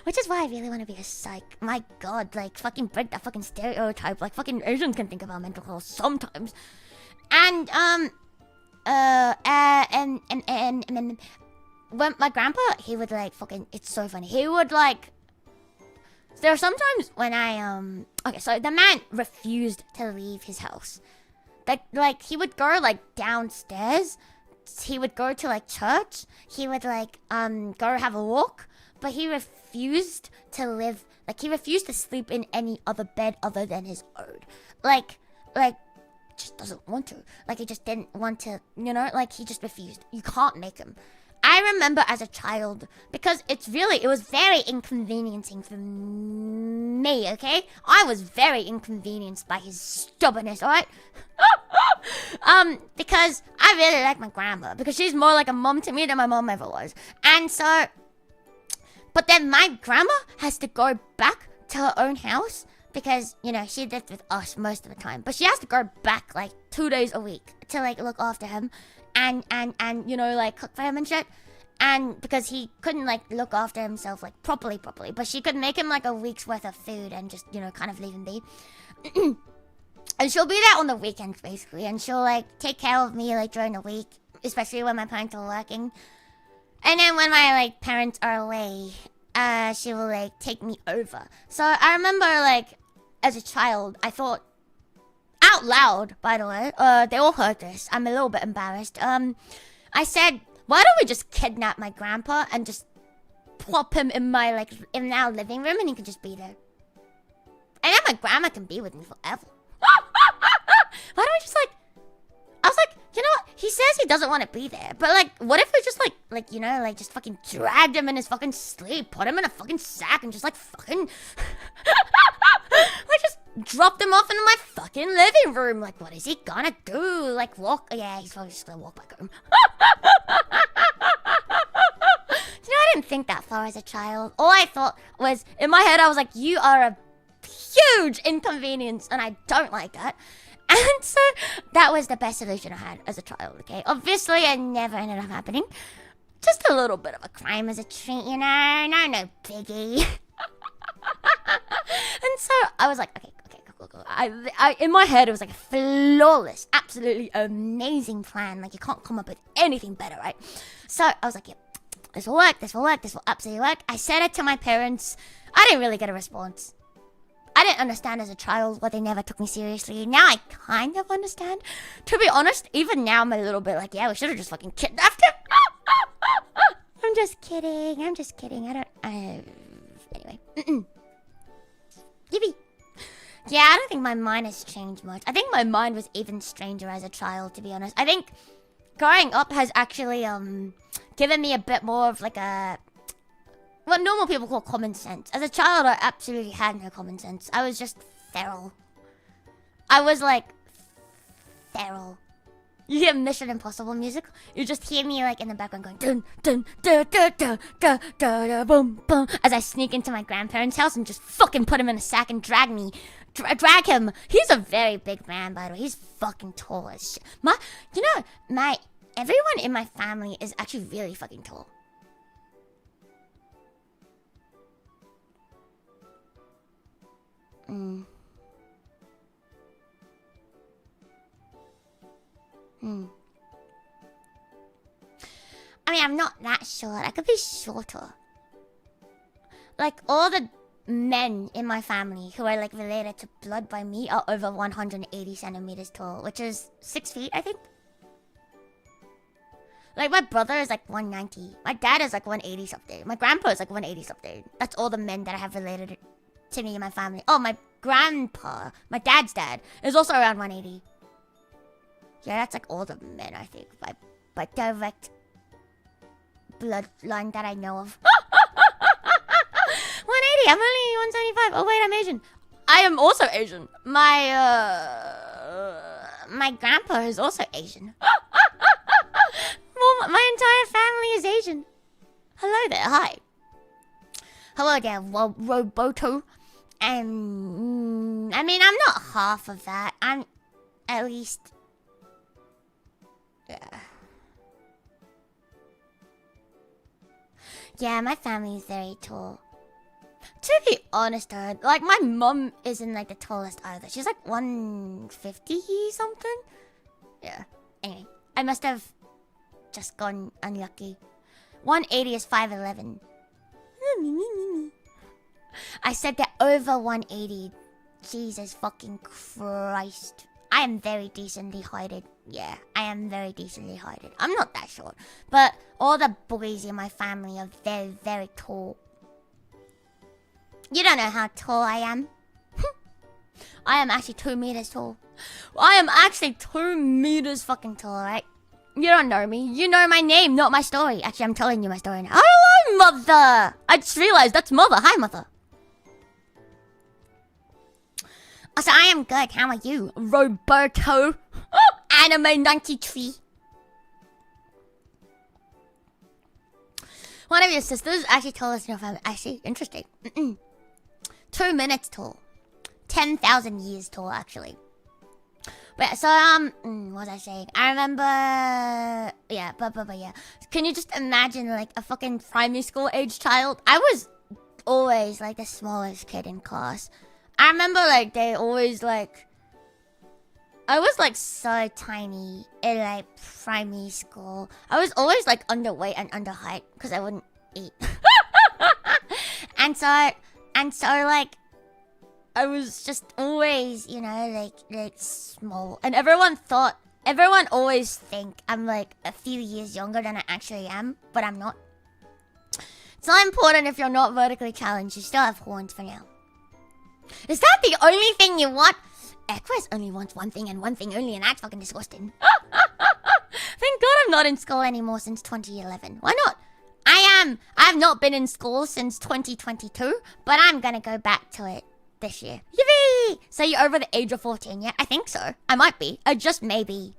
Which is why I really want to be a psych. My god, like, fucking break that fucking stereotype. Like, fucking Asians can think about mental health sometimes. And, when my grandpa, he would like fucking, it's so funny. He would like, there are sometimes when okay, so the man refused to leave his house. Like he would go like downstairs. He would go to like church. He would like, go have a walk. But he refused to he refused to sleep in any other bed other than his own. Like, just doesn't want to. Like, he just didn't want to, you know, like he just refused. You can't make him. I remember as a child, because it was very inconveniencing for me, okay? I was very inconvenienced by his stubbornness, alright? Because I really like my grandma, because she's more like a mom to me than my mom ever was. And so, but then my grandma has to go back to her own house, because, you know, she lived with us most of the time. But she has to go back, like, 2 days a week to, like, look after him. And you know, like, cook for him and shit. And because he couldn't, like, look after himself, like, properly. But she could make him, like, a week's worth of food and just, you know, kind of leave him be. And she'll be there on the weekends, basically. And she'll, like, take care of me, like, during the week. Especially when my parents are working. And then when my, like, parents are away, she will, like, take me over. So I remember, like, as a child, I thought, out loud, by the way, they all heard this. I'm a little bit embarrassed. I said, why don't we just kidnap my grandpa and just plop him in my, like, in our living room and he could just be there. And then my grandma can be with me forever. Why don't we just like... I was like, you know what? He says he doesn't want to be there. But like, what if we just like, you know, like just fucking dragged him in his fucking sleep, put him in a fucking sack and just like fucking... I just dropped him off into my fucking living room. Like, what is he gonna do? Like, walk? Yeah, he's probably just gonna walk back home. You know, I didn't think that far as a child. All I thought was, in my head, I was like, you are a huge inconvenience, and I don't like that. And so, that was the best solution I had as a child, okay? Obviously, it never ended up happening. Just a little bit of a crime as a treat, you know? No biggie. And so, I was like, okay, cool. I in my head, it was like a flawless, absolutely amazing plan. Like, you can't come up with anything better, right? So, I was like, yep. This will work, this will absolutely work. I said it to my parents. I didn't really get a response. I didn't understand as a child why they never took me seriously. Now I kind of understand. To be honest, even now I'm a little bit like, yeah, we should have just fucking kidnapped him. I'm just kidding. Anyway. Yippee. Yeah, I don't think my mind has changed much. I think my mind was even stranger as a child, to be honest. I think growing up has actually, given me a bit more of like what normal people call common sense. As a child, I absolutely had no common sense. I was just feral. I was like feral. You hear Mission Impossible music, you just hear me like in the background going dun dun da da da da da da boom boom as I sneak into my grandparents' house and just fucking put him in a sack and drag him. He's a very big man, by the way. He's fucking tall as shit. Everyone in my family is actually really fucking tall. I mean, I'm not that short. I could be shorter. Like, all the men in my family who are, like, related to blood by me are over 180 centimeters tall, which is 6 feet, I think. Like, my brother is, like, 190. My dad is, like, 180 something. My grandpa is, like, 180 something. That's all the men that I have related to me in my family. Oh, my grandpa, my dad's dad, is also around 180. Yeah, that's, like, all the men, I think, by direct bloodline that I know of. 180, I'm only 175. Oh, wait, I'm Asian. I am also Asian. My grandpa is also Asian. Well, my entire family is Asian. Hello there, hi. Hello there, Roboto. I mean, I'm not half of that. I'm at least... Yeah, my family is very tall. To be honest, though, like, my mum isn't, like, the tallest either. She's, like, 150 something. Yeah. Anyway, I must have just gone unlucky. 180 is 5'11". I said that over 180. Jesus fucking Christ. I am very decently heighted. Yeah, I am very decently heighted. I'm not that short. But all the boys in my family are very, very tall. You don't know how tall I am. I am actually 2 meters tall. I am actually 2 meters fucking tall, right? You don't know me. You know my name, not my story. Actually, I'm telling you my story now. Hello, Mother! I just realized that's Mother. Hi, Mother. Also, I am good. How are you, Roberto? Anime 93. One of your sisters actually told us in your family. Actually, interesting. 2 minutes tall. 10,000 years tall, actually. But so, what was I saying? I remember... Yeah, but yeah. Can you just imagine, like, a fucking primary school age child? I was always, like, the smallest kid in class. I remember, like, they always, like... I was, like, so tiny in, like, primary school. I was always, like, underweight and under height because I wouldn't eat. and so, like, I was just always, you know, like small. And everyone always think I'm, like, a few years younger than I actually am, but I'm not. It's not important if you're not vertically challenged. You still have horns for now. Is that the only thing you want? Equus only wants one thing and one thing only, and that's fucking disgusting. Thank God I'm not in school anymore since 2011. Why not? I've not been in school since 2022, but I'm gonna go back to it this year. Yippee! So you're over the age of 14 yet? I think so. I might be. I just maybe.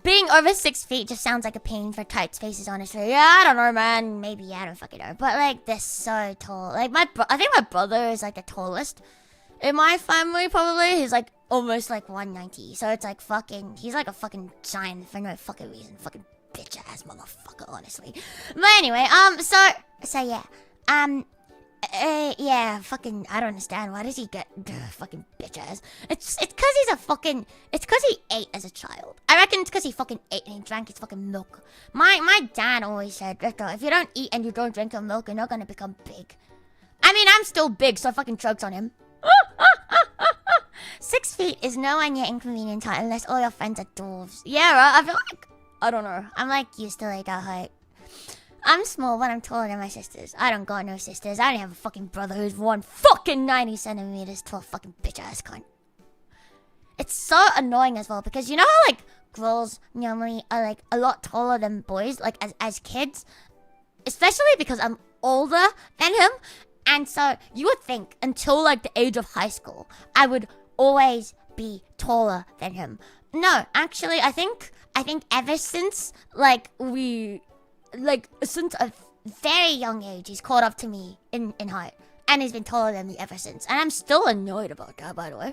Being over 6 feet just sounds like a pain for tight spaces, honestly. Yeah, I don't know, man. Maybe, I don't fucking know. But, like, they're so tall. Like, I think my brother is, like, the tallest in my family, probably. He's, like, almost, like, 190. So it's, like, fucking... He's, like, a fucking giant for no fucking reason. Fucking bitch-ass motherfucker, honestly. But anyway, so, yeah. Yeah, fucking, I don't understand. Why does he get fucking bitch ass? It's cause he's a fucking, it's cause he ate as a child. I reckon it's cause he fucking ate and he drank his fucking milk. My dad always said, if you don't eat and you don't drink your milk, you're not gonna become big. I mean, I'm still big, so I fucking choked on him. 6 feet is nowhere near inconvenient height unless all your friends are dwarves. Yeah, right? I feel like, I don't know. I'm like used to like that height. I'm small, but I'm taller than my sisters. I don't got no sisters. I don't have a fucking brother who's 90 centimeters tall, fucking bitch-ass cunt. It's so annoying as well, because you know how, like, girls normally are, like, a lot taller than boys, like, as kids? Especially because I'm older than him, and so you would think, until, like, the age of high school, I would always be taller than him. No, actually, I think ever since, like, since a very young age, he's caught up to me in height. And he's been taller than me ever since. And I'm still annoyed about that, by the way.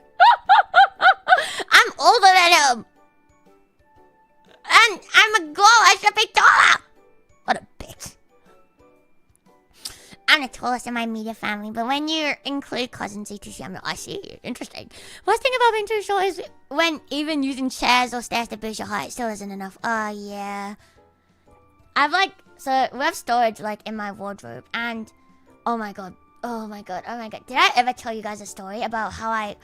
I'm older than him! And I'm a girl, I should be taller! What a bitch. I'm the tallest in my immediate family, but when you include cousins, etc., I'm like, I see. Interesting. Worst thing about being too short is when even using chairs or stairs to boost your height still isn't enough. Oh, yeah. I've so we have storage in my wardrobe, and oh my god. Did I ever tell you guys a story about how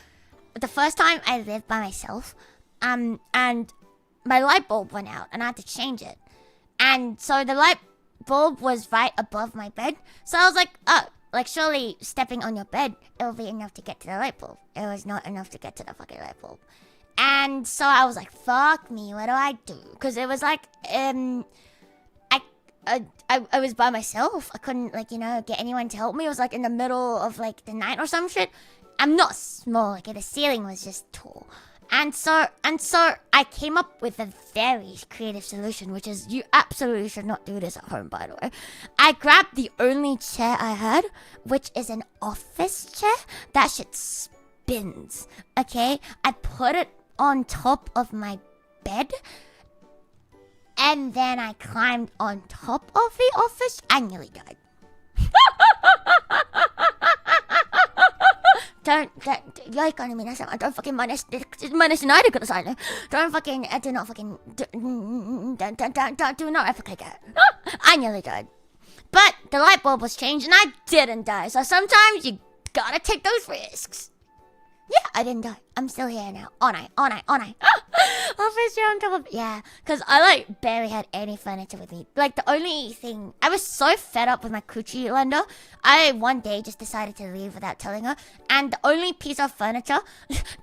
the first time I lived by myself, and my light bulb went out and I had to change it. And so the light bulb was right above my bed. So I was like, oh, surely stepping on your bed, it'll be enough to get to the light bulb. It was not enough to get to the fucking light bulb. And so I was like, fuck me, what do I do? Because it was I was by myself. I couldn't, get anyone to help me. It was, in the middle of, the night or some shit. I'm not small. The ceiling was just tall. And so I came up with a very creative solution, which is you absolutely should not do this at home, by the way. I grabbed the only chair I had, which is an office chair. That shit spins, okay? I put it on top of my bed. And then I climbed on top of the office and nearly died. Don't fucking minus 9 くださいね. Don't fucking, do not replicate that. I nearly died. But the light bulb was changed and I didn't die. So sometimes you gotta take those risks. Yeah, I didn't die. I'm still here now. On I. Office chair on top of... Yeah, because I, barely had any furniture with me. The only thing... I was so fed up with my coochie lender. I, one day, just decided to leave without telling her. And the only piece of furniture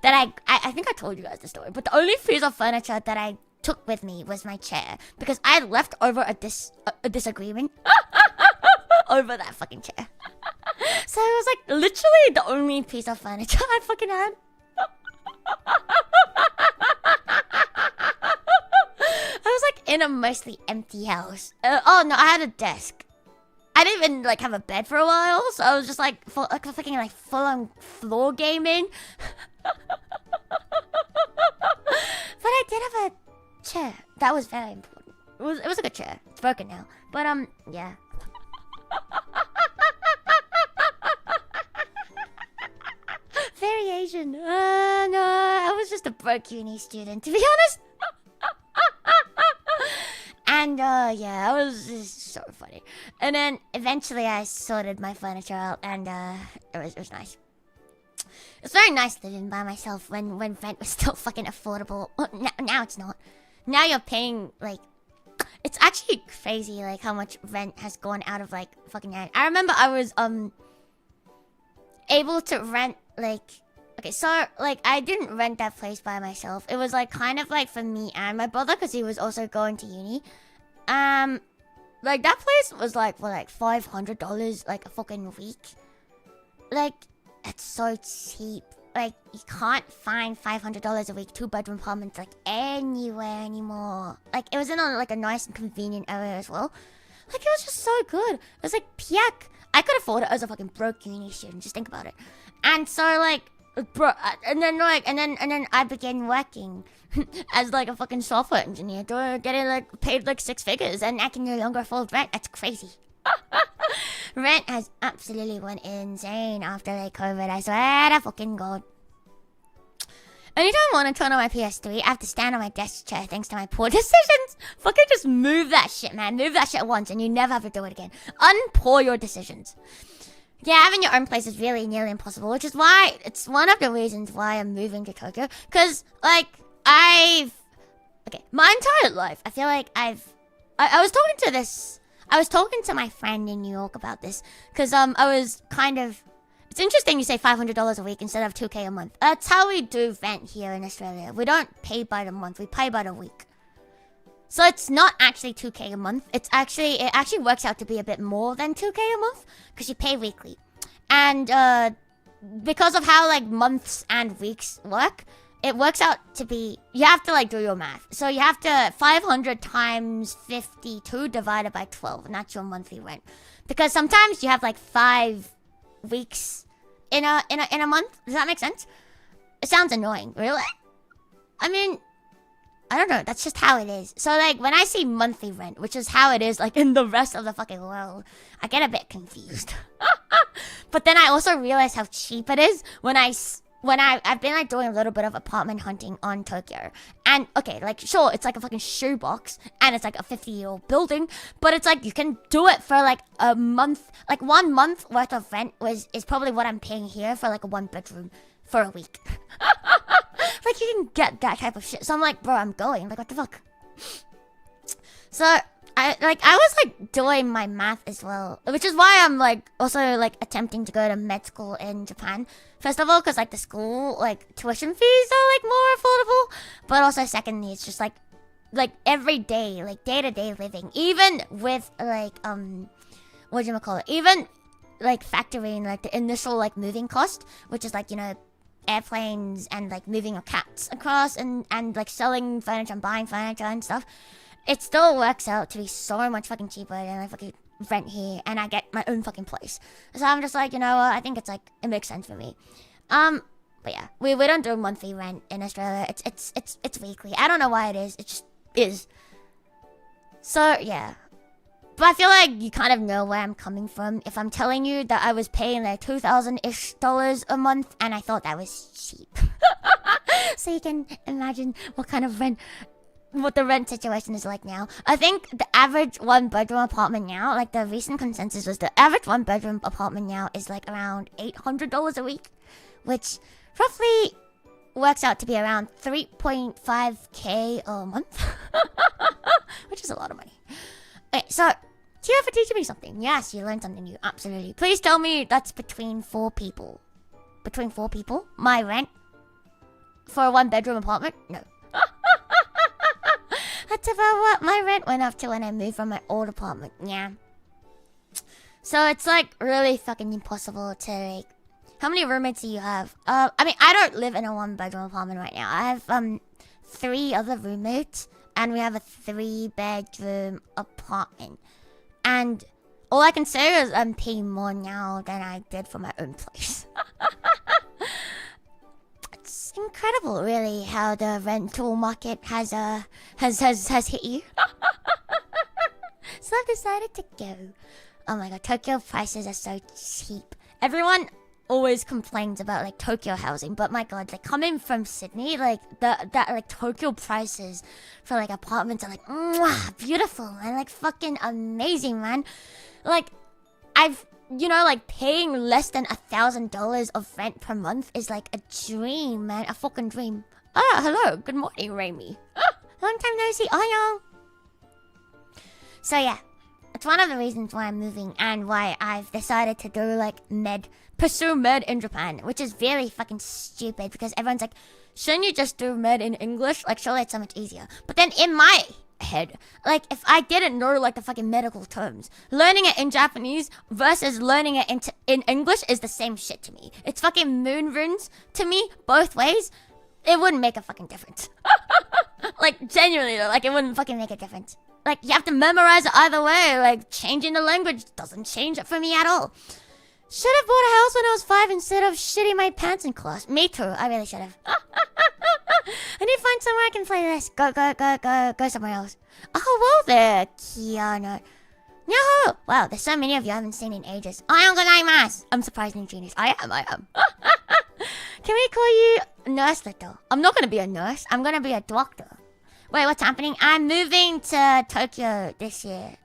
that I think I told you guys the story. But the only piece of furniture that I took with me was my chair. Because I had left over a disagreement over that fucking chair. So it was literally the only piece of furniture I fucking had. I was in a mostly empty house. Oh no, I had a desk. I didn't even have a bed for a while, so I was just fucking full on floor gaming. But I did have a chair. That was very important. It was a good chair. It's broken now. But yeah. Very Asian. No, I was just a broke uni student, to be honest. And, yeah, it was just so funny. And then, eventually, I sorted my furniture out, and, it was nice. It's very nice living by myself when rent was still fucking affordable. Now it's not. Now you're paying, it's actually crazy, how much rent has gone out of, fucking rent. I remember I was, able to rent like. Okay, so like I didn't rent that place by myself. It was like kind of like for me and my brother because he was also going to uni. Like that place was like for like $500 like a fucking week. Like it's so cheap. Like you can't find $500 a week 2-bedroom apartments like anywhere anymore. Like it was in a, like a nice and convenient area as well. Like it was just so good. It was like piak. I could afford it as a fucking broke uni student. Just think about it. And so like, bro, and then I began working as like a fucking software engineer, getting like paid like 6 figures, and I can no longer afford rent. That's crazy. Rent has absolutely went insane after like COVID. I swear to fucking God. Anytime I want to turn on my PS3, I have to stand on my desk chair thanks to my poor decisions. Fucking just move that shit, man. Move that shit once and you never have to do it again. Unpoor your decisions. Yeah, having your own place is really nearly impossible, which is why it's one of the reasons why I'm moving to Tokyo. Because, like, my entire life, I feel like I was talking to my friend in New York about this. Because, it's interesting you say $500 a week instead of $2K a month. That's how we do rent here in Australia. We don't pay by the month, we pay by the week. So it's not actually $2K a month. It actually works out to be a bit more than $2K a month because you pay weekly. And because of how like months and weeks work, it works out to be, you have to like do your math. So you have to 500 times 52 divided by 12, and that's your monthly rent. Because sometimes you have like 5 weeks in a month. Does that make sense? It sounds annoying, really. I mean, I don't know. That's just how it is. So, like, when I see monthly rent, which is how it is, like, in the rest of the fucking world, I get a bit confused. But then I also realize how cheap it is when I've been, like, doing a little bit of apartment hunting on Tokyo. And, okay, like, sure, it's like a fucking shoebox, and it's like a 50-year-old building, but it's like, you can do it for, like, a month. Like, 1 month worth of rent is probably what I'm paying here for, like, a 1-bedroom for a week. Like, you can get that type of shit. So I'm like, bro, I'm going. Like, what the fuck? So, I was, like, doing my math as well. Which is why I'm, like, also, like, attempting to go to med school in Japan. First of all, because, like, the school, like, tuition fees are, like, more affordable. But also, secondly, it's just, like every day, like, day-to-day living. Even with, like, whatchamacallit? Even, like, factoring, like, the initial, like, moving cost. Which is, like, you know, airplanes and like moving your cats across and like selling furniture and buying furniture and stuff, it still works out to be so much fucking cheaper than I fucking rent here and I get my own fucking place. So I'm just like, you know what, I think it's like, it makes sense for me. But yeah, we don't do monthly rent in Australia. It's weekly. I don't know why it is. It just is. So yeah. But I feel like you kind of know where I'm coming from if I'm telling you that I was paying like $2,000-ish a month and I thought that was cheap. So you can imagine what the rent situation is like now. I think the average 1-bedroom apartment now, like the recent consensus was the average 1-bedroom apartment now is like around $800 a week, which roughly works out to be around 3.5K a month, which is a lot of money. Okay, so thank you for teaching me something. Yes, you learned something new. Absolutely. Please tell me that's between 4 people. Between 4 people? My rent? For a 1-bedroom apartment? No. That's about what my rent went up to when I moved from my old apartment. Yeah. So it's like really fucking impossible to like... How many roommates do you have? I mean, I don't live in a 1-bedroom apartment right now. I have 3 other roommates. And we have a 3-bedroom apartment. And all I can say is I'm paying more now than I did for my own place. It's incredible, really, how the rental market has hit you. So I've decided to go. Oh my god, Tokyo prices are so cheap. Everyone always complains about like Tokyo housing, but my god, like coming from Sydney, like that like Tokyo prices for like apartments are like mwah, beautiful and like fucking amazing, man. Like like paying less than $1,000 of rent per month is like a dream, man, a fucking dream. Hello, good morning, Raimi. Long time no see, Ayong. So yeah, It's one of the reasons why I'm moving and why I've decided to do like pursue med in Japan, which is very fucking stupid because everyone's like, shouldn't you just do med in English? Like, surely it's so much easier. But then in my head, like, if I didn't know like the fucking medical terms, learning it in Japanese versus learning it in English is the same shit to me. It's fucking moon runes to me both ways. It wouldn't make a fucking difference. Like, genuinely though, like, it wouldn't fucking make a difference. Like, you have to memorize it either way. Like, changing the language doesn't change it for me at all. Should have bought a house when I was 5 instead of shitting my pants in class. Me too. I really should have. I need to find somewhere I can play this. Go somewhere else. Oh, hello there, Kiana. Yahoo! Wow, there's so many of you I haven't seen in ages. I'm surprisingly genius. I am. Can we call you Nurse Luto? I'm not gonna be a nurse. I'm gonna be a doctor. Wait, what's happening? I'm moving to Tokyo this year.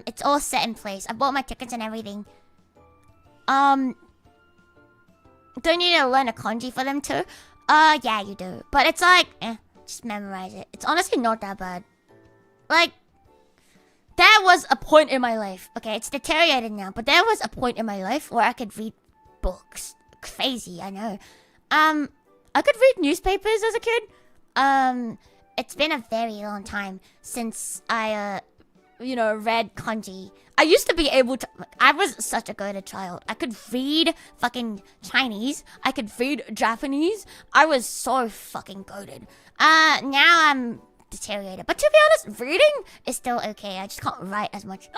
It's all set in place. I bought my tickets and everything. Don't you need to learn a kanji for them too? Yeah, you do. But it's like, just memorize it. It's honestly not that bad. Like, there was a point in my life. Okay, it's deteriorated now, but there was a point in my life where I could read books. Crazy, I know. I could read newspapers as a kid. It's been a very long time since I, read kanji. I used to be able to... I was such a good child. I could read fucking Chinese. I could read Japanese. I was so fucking goated. Now I'm deteriorated. But to be honest, reading is still okay. I just can't write as much.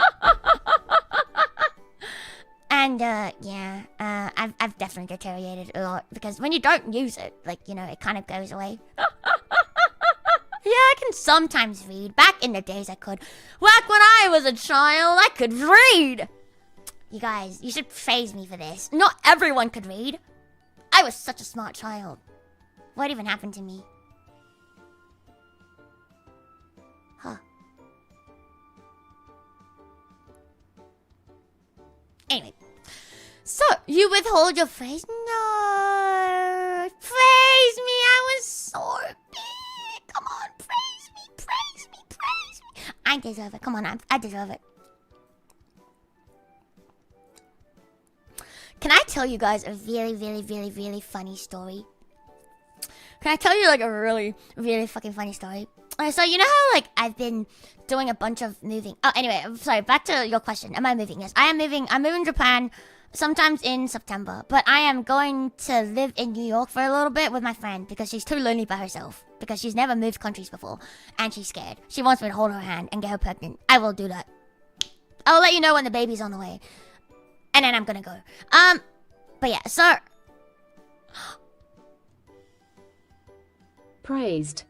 And, I've definitely deteriorated a lot. Because when you don't use it, it kind of goes away. Yeah, I can sometimes read. Back in the days I could. Back when I was a child, I could read. You guys, you should praise me for this. Not everyone could read. I was such a smart child. What even happened to me? Huh. Anyway. So, you withhold your praise? No. Praise me. I was so big. Come on, praise me. I deserve it. Come on, I deserve it. Can I tell you guys a really, really, really, really funny story? Can I tell you like a really, really fucking funny story? So you know how I've been doing a bunch of moving. Oh, anyway, sorry. Back to your question. Am I moving? Yes, I am moving. I'm moving to Japan. Sometimes in September, but I am going to live in New York for a little bit with my friend because she's too lonely by herself because she's never moved countries before and she's scared. She wants me to hold her hand and get her pregnant. I will do that. I'll let you know when the baby's on the way. And then I'm gonna go. But yeah, so praised.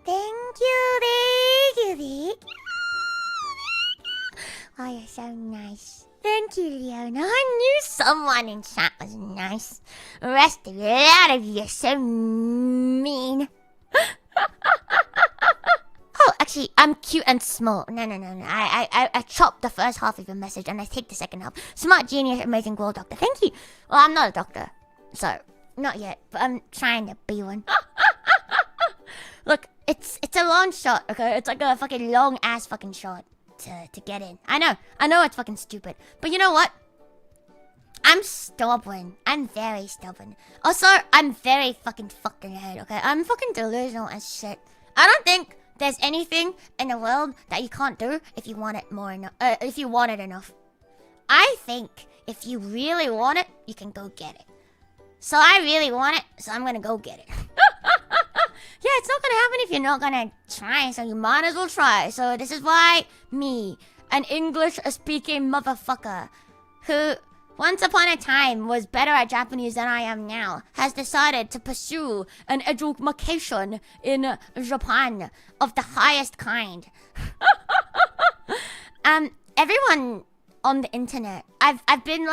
Thank you. Oh, you're so nice. Thank you, Leona. I knew someone in chat was nice. The rest of you, a lot of you are so mean. Oh, actually, I'm cute and small. No. I chopped the first half of your message and I take the second half. Smart, genius, amazing world doctor. Thank you. Well, I'm not a doctor, so not yet, but I'm trying to be one. Look, it's a long shot, okay? It's like a fucking long ass fucking shot to get in. I know it's fucking stupid, but you know what? I'm stubborn. I'm very stubborn. Also, I'm very fucking fucked in the head, okay? I'm fucking delusional as shit. I don't think there's anything in the world that you can't do if you want it if you want it enough. I think if you really want it, you can go get it. So I really want it, so I'm gonna go get it. Yeah, it's not gonna happen if you're not gonna try, so you might as well try. So this is why me, an English-speaking motherfucker, who once upon a time was better at Japanese than I am now, has decided to pursue an education in Japan of the highest kind. Everyone on the internet, I've been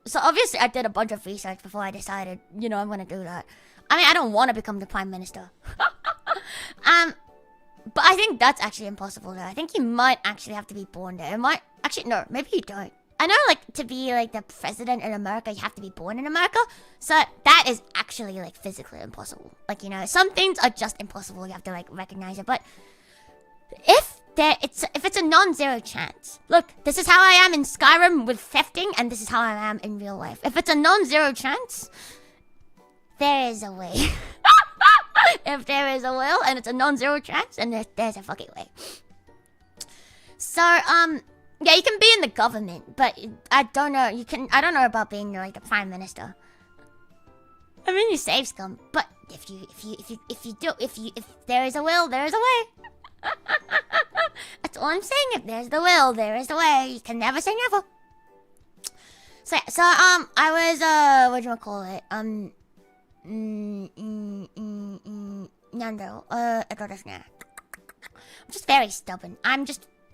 so obviously I did a bunch of research before I decided, I'm gonna do that. I mean, I don't want to become the Prime Minister. But I think that's actually impossible though. I think you might actually have to be born there. Actually, no, maybe you don't. I know, like, to be, like, the president in America, you have to be born in America. So that is actually, like, physically impossible. Like, you know, some things are just impossible. You have to, like, recognize it. But if it's a non-zero chance. Look, this is how I am in Skyrim with thefting, and this is how I am in real life. If it's a non-zero chance, there is a way. If there is a will and it's a non-zero chance, and there's a fucking way. So, yeah, you can be in the government, but I don't know. I don't know about being like the prime minister. I mean, you save scum, but if there is a will, there is a way. That's all I'm saying. If there's the will, there is the way. You can never say never. So I was whatchamacallit? I'm just very stubborn.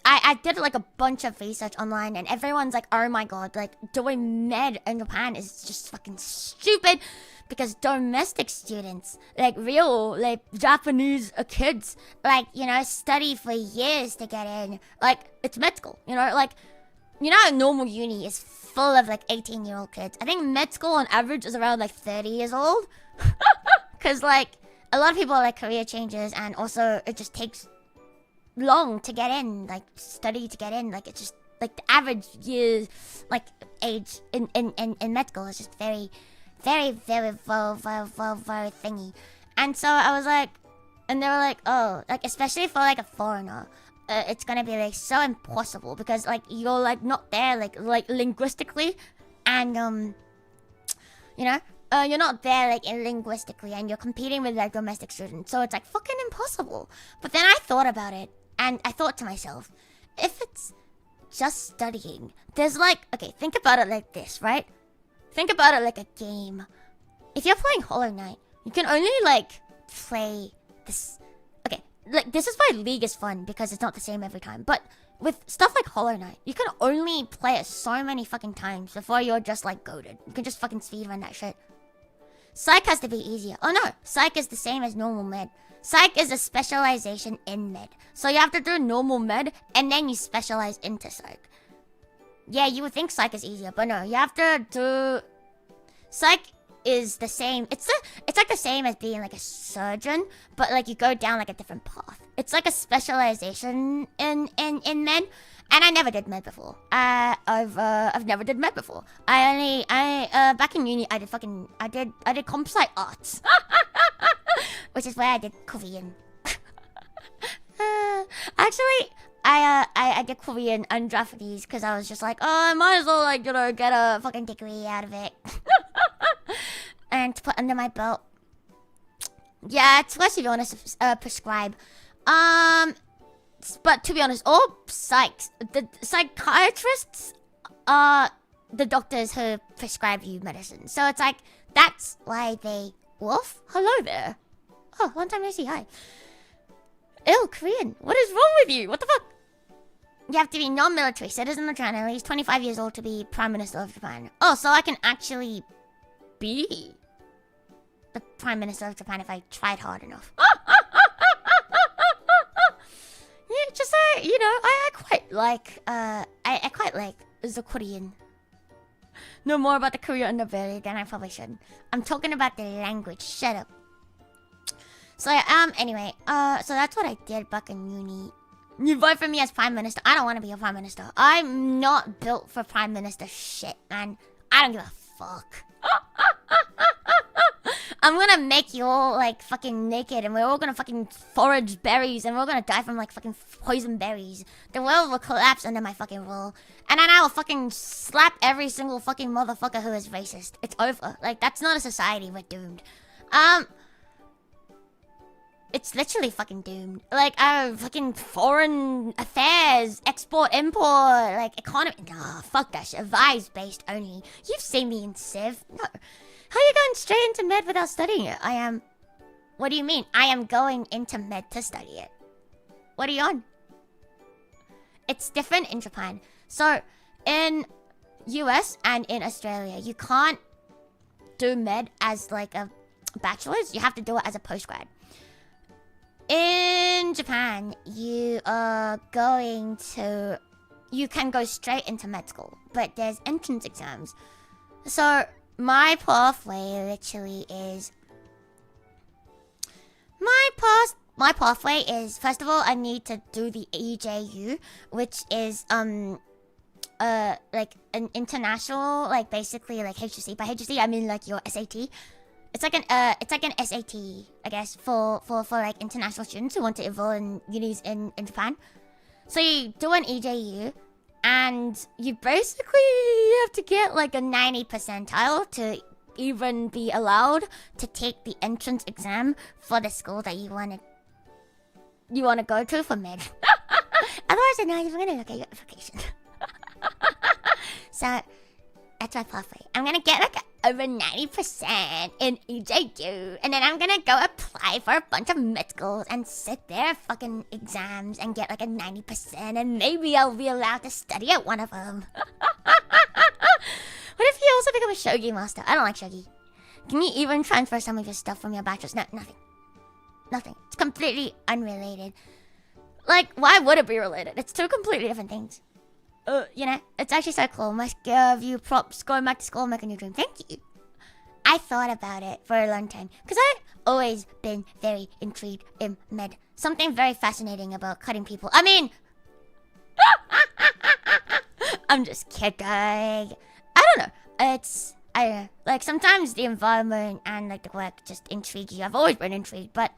I did like a bunch of research online, and everyone's like, oh my god, like doing med in Japan is just fucking stupid, because domestic students, like real, like Japanese kids, like, you know, study for years to get in. Like, it's med school, you know, like, you know, normal uni is full of like 18-year-old kids. I think med school on average is around like 30 years old. Because like a lot of people are like career changers, and also it just takes long to get in, like study to get in. Like, it's just like the average years, like age in med school is just very thingy. And so I was like, and they were like, oh, like especially for like a foreigner, it's gonna be like so impossible, because like you're like not there like linguistically, and you know, you're not there like linguistically, and you're competing with like domestic students, so it's like fucking impossible. But then I thought about it, and I thought to myself, if it's just studying, there's like, okay, think about it like this, right? Think about it like a game. If you're playing Hollow Knight, you can only like play this. Okay, like this is why League is fun, because it's not the same every time. But with stuff like Hollow Knight, you can only play it so many fucking times before you're just like goated. You can just fucking speedrun that shit. Psych has to be easier. Oh no, Psych is the same as normal med. Psych is a specialization in med. So you have to do normal med, and then you specialize into Psych. Yeah, you would think Psych is easier, but no, you have to do... Psych is the same. It's like the same as being like a surgeon, but like you go down like a different path. It's like a specialization in med, and I never did med before. I've never did med before. Back in uni I did comp sci arts, which is where I did Korean. Actually, I did Korean and Japanese because I was just like, oh, I might as well like, you know, get a fucking degree out of it. And to put under my belt. Yeah, it's less if you want to prescribe. But to be honest, all the psychiatrists are the doctors who prescribe you medicine. So it's like, that's why they... Wolf? Hello there. Oh, long time no see, hi. Ew, Korean. What is wrong with you? What the fuck? You have to be non-military citizen of China, at least 25 years old to be Prime Minister of Japan. Oh, so I can actually be the Prime Minister of Japan if I tried hard enough. Yeah, just you know, I quite like I quite like the Korean. Know more about the Korean underbelly than I probably should. I'm talking about the language. Shut up. So anyway, so that's what I did back in uni. You vote for me as Prime Minister. I don't want to be a Prime Minister. I'm not built for Prime Minister shit, man. I don't give a fuck. I'm gonna make you all like fucking naked, and we're all gonna fucking forage berries, and we're all gonna die from like fucking poison berries. The world will collapse under my fucking rule, and then I will fucking slap every single fucking motherfucker who is racist. It's over. Like, that's not a society. We're doomed. It's literally fucking doomed. Like, fucking foreign affairs, export, import, like economy. Nah, fuck that shit. Vibes based only. You've seen me in Civ. No. How are you going straight into med without studying it? I am... What do you mean? I am going into med to study it. What are you on? It's different in Japan. So, in US and in Australia, you can't do med as like a bachelor's. You have to do it as a postgrad. In Japan, you are going to you can go straight into med school, but there's entrance exams. So my pathway literally is my pathway is, first of all, I need to do the EJU, which is like an international, like basically like HSC. By HSC I mean like your SAT. It's like an SAT, I guess, for like international students who want to enroll in unis in Japan. So you do an EJU, and you basically have to get like a 90 percentile to even be allowed to take the entrance exam for the school that you want to go to for med. Otherwise, they're not even gonna look at your application. So that's my pathway. I'm gonna get like over 90% in EJU, and then I'm gonna go apply for a bunch of med schools and sit their fucking exams and get like a 90%, and maybe I'll be allowed to study at one of them. What if you also become a shogi master? I don't like shogi. Can you even transfer some of your stuff from your bachelor's? No, nothing. Nothing. It's completely unrelated. Like, why would it be related? It's two completely different things. You know, it's actually so cool. Must give you props going back to school and making your dream. Thank you. I thought about it for a long time because I've always been very intrigued in med. Something very fascinating about cutting people. I mean, I'm just kidding. I don't know. I don't know. Like, sometimes the environment and like the work just intrigue you. I've always been intrigued, but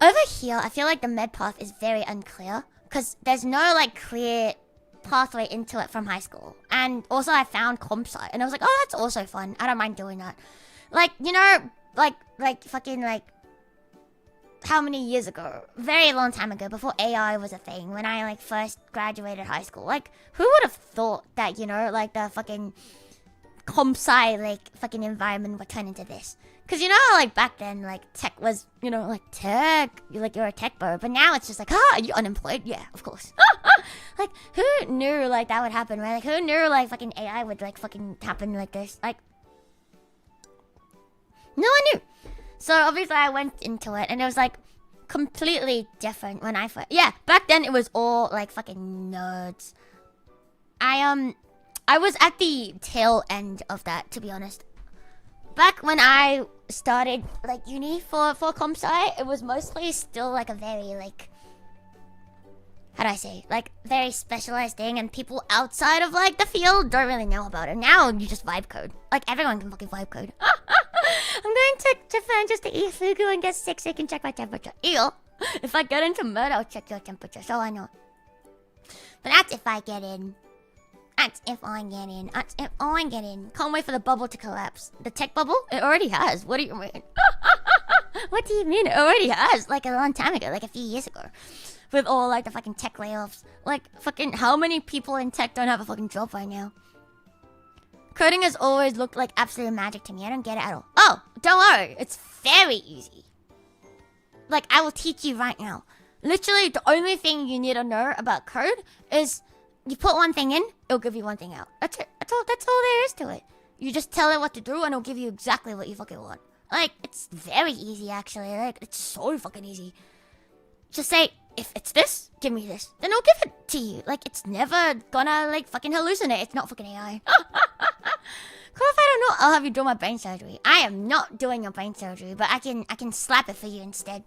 over here, I feel like the med path is very unclear. Because there's no, like, clear pathway into it from high school. And also I found comp sci. And I was like, oh, that's also fun. I don't mind doing that. Like, you know, like fucking, like, how many years ago? Very long time ago, before AI was a thing. When I, like, first graduated high school. Like, who would have thought that, you know, like, the fucking comp sci, like, fucking environment would turn into this? Because, you know, like, back then, like, tech was, you know, like, tech. You're a tech bro. But now it's just like, are you unemployed? Yeah, of course. Like, who knew, like, that would happen, right? Like, who knew, like, fucking AI would, like, fucking happen like this? Like, no one knew. So, obviously, I went into it, and it was, like, completely different when I first... Yeah, back then, it was all, like, fucking nerds. I was at the tail end of that, to be honest. Back when I started, like, uni for comp sci, it was mostly still, like, a very, like, how do I say, like, very specialized thing, and people outside of, like, the field don't really know about it. Now, you just vibe code. Like, everyone can fucking vibe code. I'm going to Japan just to eat fugu and get sick so I can check my temperature. Ew. If I get into murder, I'll check your temperature, so I know. But that's if I get in. That's if I get in. That's if I get in. Can't wait for the bubble to collapse. The tech bubble? It already has. What do you mean? What do you mean? It already has. Like a long time ago. Like a few years ago. With all like the fucking tech layoffs. Like fucking how many people in tech don't have a fucking job right now? Coding has always looked like absolute magic to me. I don't get it at all. Oh, don't worry. It's very easy. Like I will teach you right now. Literally the only thing you need to know about code is... You put one thing in, it'll give you one thing out. That's it. That's all there is to it. You just tell it what to do and it'll give you exactly what you fucking want. Like, it's very easy actually. Like, it's so fucking easy. Just say, if it's this, give me this. Then it'll give it to you. Like, it's never gonna, like, fucking hallucinate. It's not fucking AI. Cool if I don't know, I'll have you do my brain surgery. I am not doing your brain surgery, but I can slap it for you instead.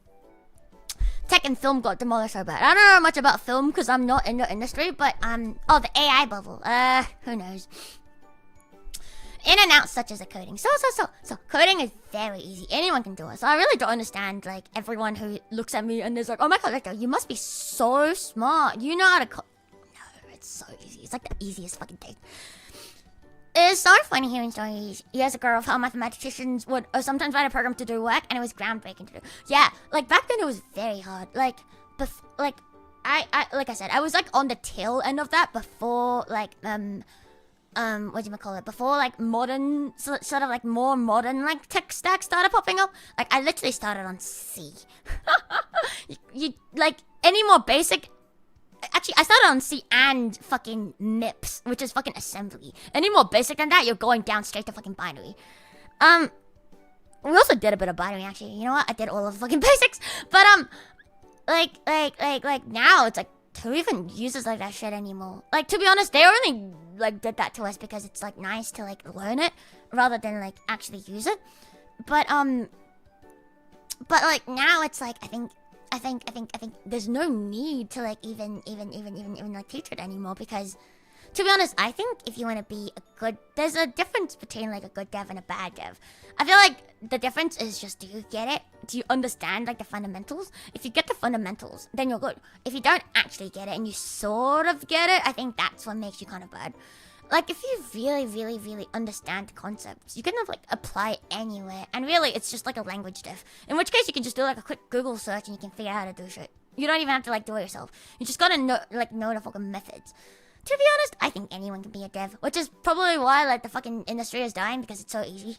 Tech and film got demolished so bad. I don't know much about film because I'm not in the industry, but oh, the AI bubble. Who knows? In and out such as a coding. So coding is very easy. Anyone can do it. So I really don't understand like everyone who looks at me and is like, oh my god, Luto, you must be so smart. You know how to code. No, it's so easy. It's like the easiest fucking thing. It's so funny hearing stories years ago of how mathematicians would sometimes write a program to do work, and it was groundbreaking to do. Yeah, like back then it was very hard. Like, I like I said, I was like on the tail end of that before like what do you call it? Before like modern sort of like more modern like tech stack started popping up. Like I literally started on C. you like any more basic. Actually, I started on C and fucking MIPS, which is fucking assembly. Any more basic than that, you're going down straight to fucking binary. We also did a bit of binary, actually. You know what? I did all of the fucking basics. But, like, now it's like who even uses like that shit anymore? Like, to be honest, they only like did that to us because it's like nice to like learn it rather than like actually use it. But like now it's like I think there's no need to like even like teach it anymore because, to be honest, I think if you want to be a good, there's a difference between like a good dev and a bad dev. I feel like the difference is just, do you get it? Do you understand like the fundamentals? If you get the fundamentals, then you're good. If you don't actually get it and you sort of get it, I think that's what makes you kind of bad. Like, if you really understand the concepts, you can like apply it anywhere. And really, it's just like a language diff. In which case, you can just do like a quick Google search and you can figure out how to do shit. You don't even have to like do it yourself. You just gotta know the fucking methods. To be honest, I think anyone can be a dev, which is probably why like the fucking industry is dying because it's so easy.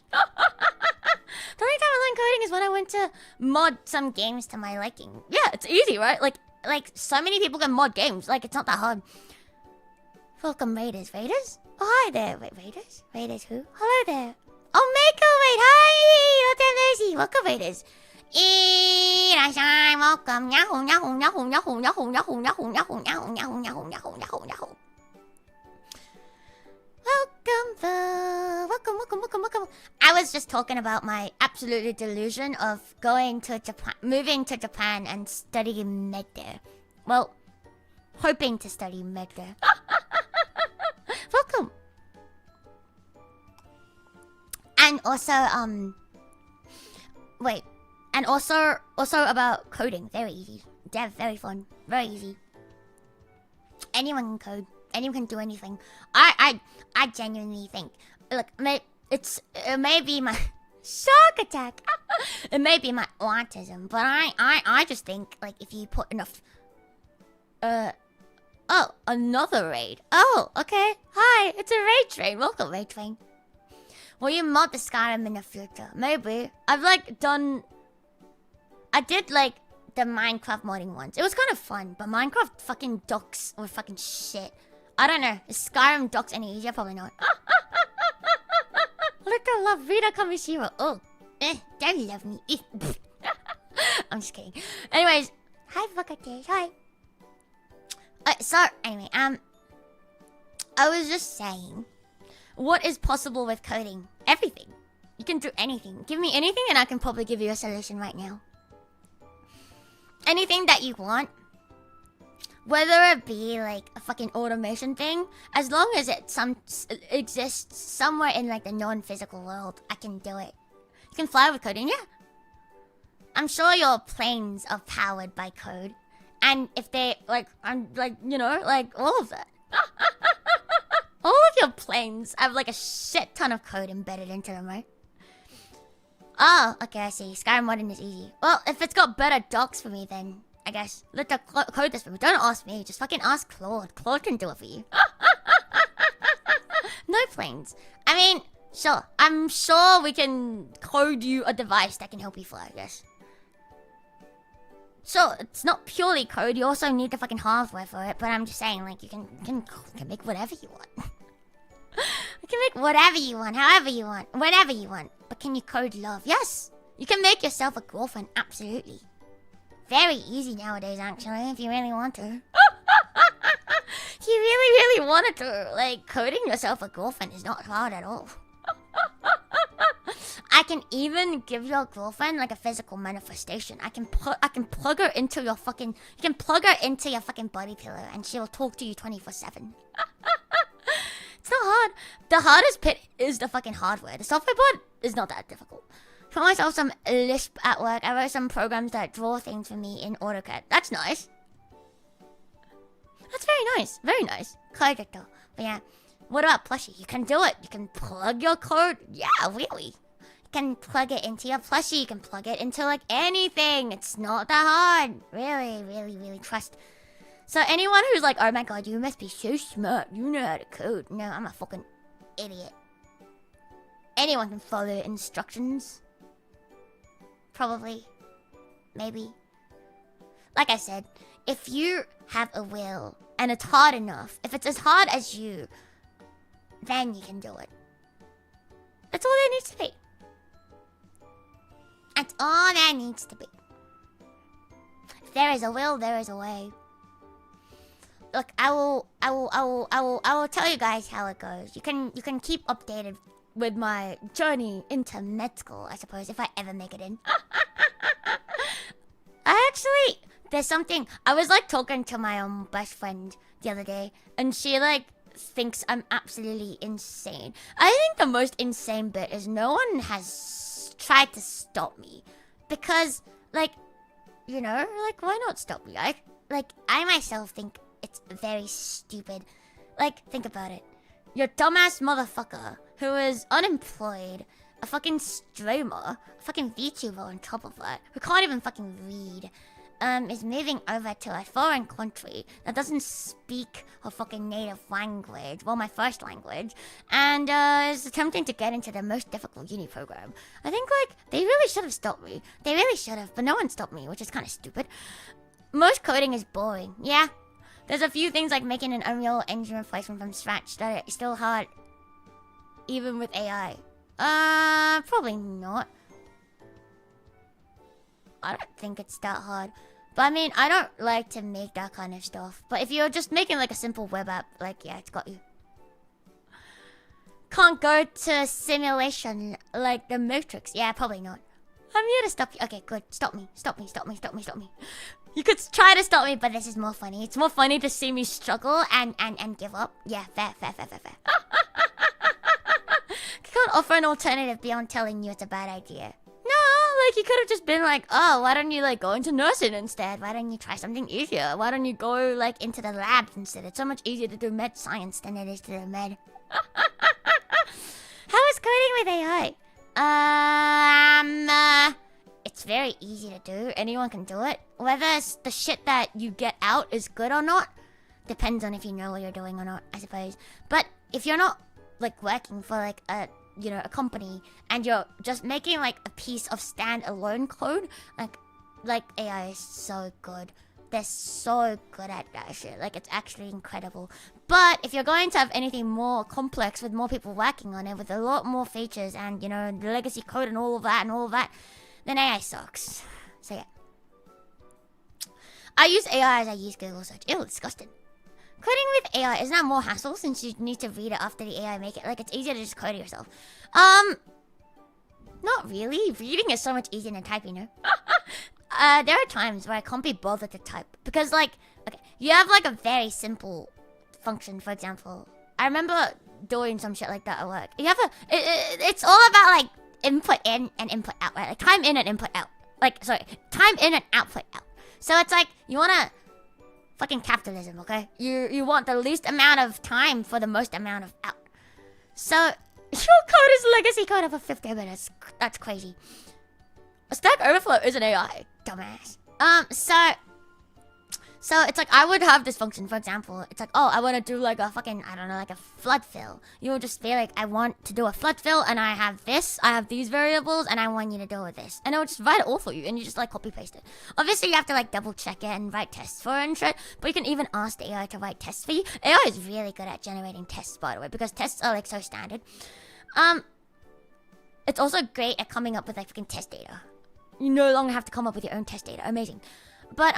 The only time I learned coding is when I went to mod some games to my liking. Yeah, it's easy, right? Like so many people can mod games. Like, it's not that hard. Welcome, Raiders. Raiders? Oh, hi there. Wait, Raiders? Raiders who? Hello there. Oh, Mako, wait, hi! Hotel Mercy. Welcome, Raiders. Irashai, welcome. Yahoo, yahoo, yahoo, yahoo, yahoo, yahoo, yahoo, yahoo, yahoo, yahoo, yahoo, yahoo, yahoo, yahoo. Welcome. I was just talking about my absolute delusion of going to Japan, moving to Japan and studying med there. Well, hoping to study med there. Welcome. And also, wait. And also about coding. Very easy. Dev, very fun. Very easy. Anyone can code. Anyone can do anything. I genuinely think, look, it may be my shark attack. It may be my autism, but I just think like if you put enough. Oh, another raid. Oh, okay. Hi, it's a raid train. Welcome, raid train. Will you mod the Skyrim in the future? Maybe. I did like the Minecraft modding ones. It was kind of fun, but Minecraft fucking docs were fucking shit. I don't know. Is Skyrim docs any easier? Probably not. Luto love Rita Kamishiro. Oh, they love me. I'm just kidding. Anyways, hi Vakate. Hi. So anyway, I was just saying, what is possible with coding? Everything. You can do anything. Give me anything, and I can probably give you a solution right now. Anything that you want. Whether it be like a fucking automation thing, as long as it exists somewhere in like the non-physical world, I can do it. You can fly with coding, yeah. I'm sure your planes are powered by code, and if they like, I'm like, you know, like all of that. All of your planes have like a shit ton of code embedded into them, right? Oh, okay, I see. Skyrim modding is easy. Well, if it's got better docs for me, then I guess let the code this for me. Don't ask me. Just fucking ask Claude. Claude can do it for you. No planes. I mean, sure. I'm sure we can code you a device that can help you fly, I guess. Sure, it's not purely code. You also need the fucking hardware for it. But I'm just saying, like, you can make whatever you want. You can make whatever you want, however you want, whenever you want. But can you code love? Yes! You can make yourself a girlfriend, absolutely. Very easy nowadays, actually, if you really want to. If you really wanted to, like, coding yourself a girlfriend is not hard at all. I can even give your girlfriend like a physical manifestation. I can plug her into your fucking. You can plug her into your fucking body pillow, and she will talk to you 24/7. It's not hard. The hardest bit is the fucking hardware. The software part is not that difficult. For myself some Lisp at work. I wrote some programs that draw things for me in AutoCAD. That's nice. That's very nice. Very nice. But yeah. What about plushie? You can do it. You can plug your code. Yeah, really. You can plug it into your plushie. You can plug it into like anything. It's not that hard. Really trust. So anyone who's like, oh my god, you must be so smart. You know how to code. No, I'm a fucking idiot. Anyone can follow instructions. Probably. Maybe. Like I said, if you have a will and it's hard enough, if it's as hard as you, then you can do it. That's all there needs to be. That's all there needs to be. If there is a will, there is a way. look, I will tell you guys how it goes. You can keep updated with my journey into med school, I suppose, if I ever make it in. There's something. I was like talking to my best friend the other day, and she like thinks I'm absolutely insane. I think the most insane bit is no one has tried to stop me, because like, you know, like, why not stop me? I myself think it's very stupid. Like, think about it. Your dumbass motherfucker who is unemployed, a fucking streamer, a fucking Vtuber on top of that, who can't even fucking read, is moving over to a foreign country that doesn't speak her fucking native language, well, my first language, and is attempting to get into the most difficult uni program. I think, like, they really should have stopped me. They really should have, but no one stopped me, which is kind of stupid. Most coding is boring, yeah. There's a few things like making an Unreal Engine replacement from scratch that are still hard, even with AI. Probably not. I don't think it's that hard. But I mean, I don't like to make that kind of stuff. But if you're just making like a simple web app, like, yeah, it's got you. Can't go to simulation like the Matrix. Yeah, probably not. I'm here to stop you. Okay, good. Stop me. Stop me. Stop me. Stop me. Stop me. You could try to stop me, but this is more funny. It's more funny to see me struggle and give up. Yeah, fair. You can't offer an alternative beyond telling you it's a bad idea. No, like, you could have just been like, oh, why don't you, like, go into nursing instead? Why don't you try something easier? Why don't you go, like, into the labs instead? It's so much easier to do med science than it is to do med. How is coding with AI? It's very easy to do. Anyone can do it. Whether the shit that you get out is good or not depends on if you know what you're doing or not, I suppose. But if you're not, like, working for, like, a company, and you're just making like a piece of standalone code, like AI is so good. They're so good at that shit. Like, it's actually incredible. But if you're going to have anything more complex with more people working on it, with a lot more features and, you know, the legacy code and all of that, then AI sucks. So yeah. I use AI as I use Google search. Ew, disgusting. Coding with AI, isn't that more hassle since you need to read it after the AI make it? Like, it's easier to just code it yourself. Not really. Reading is so much easier than typing, you know? There are times where I can't be bothered to type. Because, like, okay, you have, like, a very simple function, for example. I remember doing some shit like that at work. You have it's all about, like, input in and input out, right? Like, time in and input out. Like, sorry, time in and output out. So it's like, you wanna... Fucking capitalism, okay? You want the least amount of time for the most amount of out. So, your code is legacy code over 50 minutes. That's crazy. Stack Overflow is an AI, dumbass. So it's like, I would have this function, for example. It's like, oh, I want to do like a fucking, I don't know, like a flood fill. You will just be like, I want to do a flood fill, and I have this, I have these variables, and I want you to do with this. And it will just write it all for you, and you just like copy paste it. Obviously, you have to like double check it and write tests for it and shit, but you can even ask the AI to write tests for you. AI is really good at generating tests, by the way, because tests are like so standard. It's also great at coming up with like fucking test data. You no longer have to come up with your own test data. Amazing. But,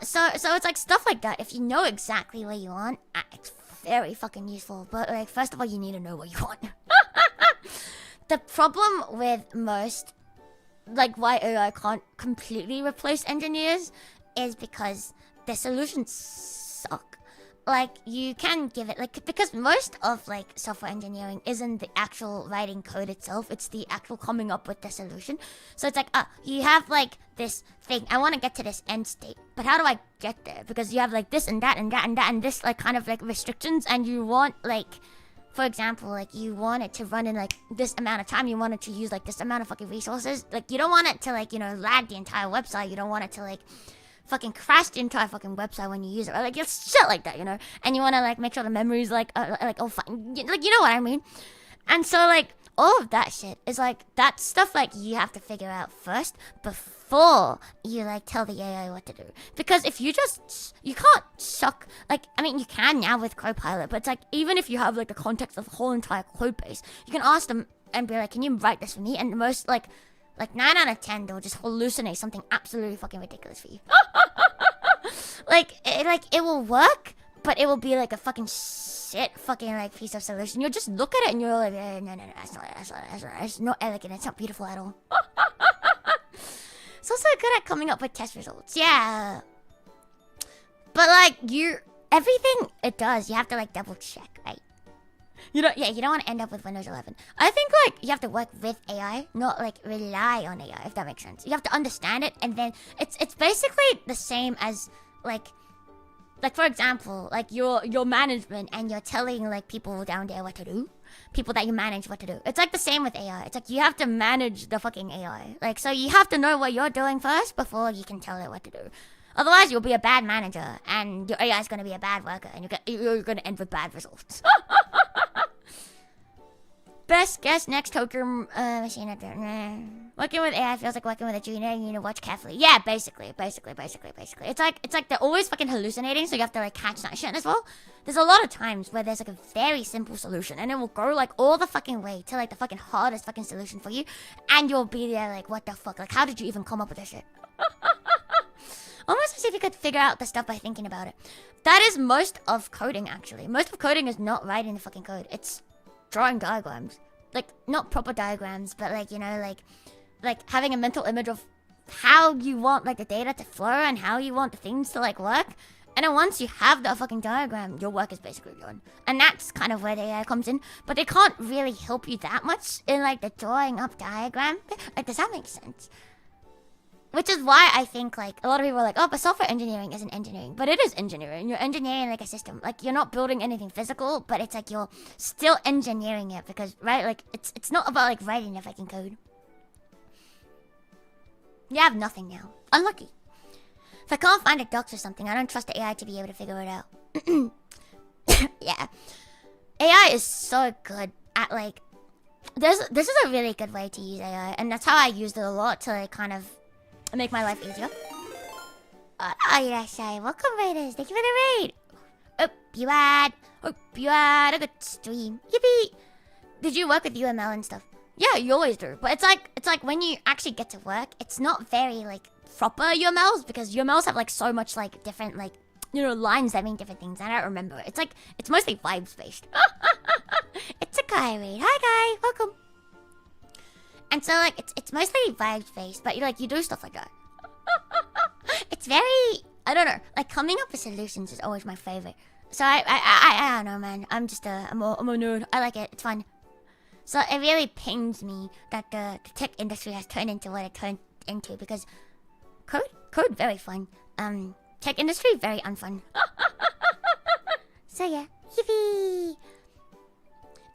so it's like stuff like that. If you know exactly what you want, it's very fucking useful. But like, first of all, you need to know what you want. The problem with most, like, why AI can't completely replace engineers is because the solutions suck. Like, you can give it, like, because most of, like, software engineering isn't the actual writing code itself. It's the actual coming up with the solution. So it's like, you have, like, this thing. I want to get to this end state. But how do I get there? Because you have, like, this and that and that and that and this, like, kind of, like, restrictions. And you want, like, for example, like, you want it to run in, like, this amount of time. You want it to use, like, this amount of fucking resources. Like, you don't want it to, like, you know, lag the entire website. You don't want it to, like... fucking crash the entire fucking website when you use it, or like it's shit like that, you know. And you want to like make sure the memory's like oh fine, like, you know what I mean. And so like all of that shit is like that stuff like you have to figure out first before you like tell the AI what to do. Because if you can't suck, like, I mean, you can now with Copilot, but it's like even if you have like the context of the whole entire code base, you can ask them and be like, can you write this for me? And the most like 9 out of 10, they'll just hallucinate something absolutely fucking ridiculous for you. it will work, but it will be like a fucking shit fucking like piece of solution. You'll just look at it and you're like, no, that's not it. It's not elegant. It's not beautiful at all. It's also good at coming up with test results. Yeah. But like everything it does, you have to like double check, right? You don't want to end up with Windows 11. I think like you have to work with AI, not like rely on AI, if that makes sense. You have to understand it, and then it's basically the same as like for example, like your management, and you're telling like people down there what to do, people that you manage what to do. It's like the same with AI. It's like you have to manage the fucking AI. Like, so you have to know what you're doing first before you can tell it what to do. Otherwise, you'll be a bad manager, and your AI is going to be a bad worker, and you're going to end with bad results. Best guess next token machine at there. Working with AI feels like working with a junior. You need to watch carefully. Yeah, basically. It's like they're always fucking hallucinating, so you have to like catch that shit as well. There's a lot of times where there's like a very simple solution, and it will go like all the fucking way to like the fucking hardest fucking solution for you, and you'll be there like, what the fuck? Like, how did you even come up with this shit? Almost as if you could figure out the stuff by thinking about it. That is most of coding, actually. Most of coding is not writing the fucking code. It's drawing diagrams. Like, not proper diagrams, but like, you know, like having a mental image of how you want like the data to flow and how you want the things to like work. And then once you have the fucking diagram, your work is basically done. And that's kind of where the AI comes in. But they can't really help you that much in like the drawing up diagram. Like, does that make sense? Which is why I think like a lot of people are like, oh, but software engineering isn't engineering. But it is engineering. You're engineering like a system. Like, you're not building anything physical, but it's like you're still engineering it because, right? Like, it's not about like writing the fucking code. You have nothing now. Unlucky. If I can't find a docs or something, I don't trust the AI to be able to figure it out. Yeah. AI is so good at like... This is a really good way to use AI. And that's how I used it a lot to like kind of make my life easier. Welcome, Raiders. Thank you for the raid. Hope you had a good stream. Yippee! Did you work with UML and stuff? Yeah, you always do. But it's like when you actually get to work, it's not very like proper UMLs, because UMLs have like so much like different like, you know, lines that mean different things. I don't remember. It's mostly vibes based. It's a Kai raid. Hi Kai, welcome. And so like it's mostly vibes based, but you do stuff like that. It's very, I don't know, like coming up with solutions is always my favorite. So I don't know, man. I'm a nerd. I like it. It's fun. So it really pains me that the tech industry has turned into what it turned into, because code very fun. Tech industry very unfun. So yeah, yippee.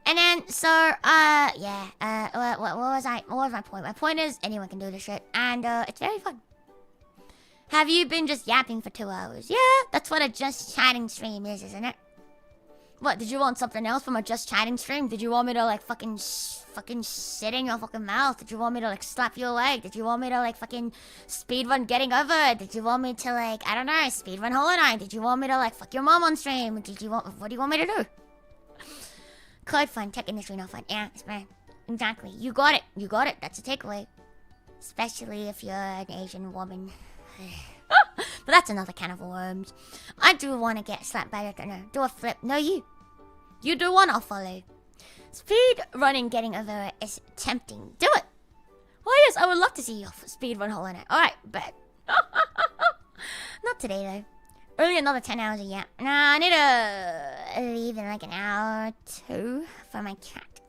And then, so, what was my point? My point is, anyone can do this shit, and, it's very fun. Have you been just yapping for 2 hours? Yeah, that's what a just chatting stream is, isn't it? What, did you want something else from a just chatting stream? Did you want me to, like, fucking sit in your fucking mouth? Did you want me to, like, slap your leg? Did you want me to, like, fucking speedrun Getting Over It? Did you want me to, like, I don't know, speedrun Hollow Knight? Did you want me to, like, fuck your mom on stream? What do you want me to do? Code fun, tech industry not fun. Yeah, man. Exactly. You got it. That's a takeaway. Especially if you're an Asian woman. But that's another can of worms. I do want to get slapped by the... No, do a flip. No, you. You do one, I'll follow. Speed running Getting Over It is tempting. Do it. Well, yes, I would love to see you speed run Hollow Knight. Alright, bet. Not today, though. Only another 10 hours a year. Nah, I need to leave in like an hour or two for my cat.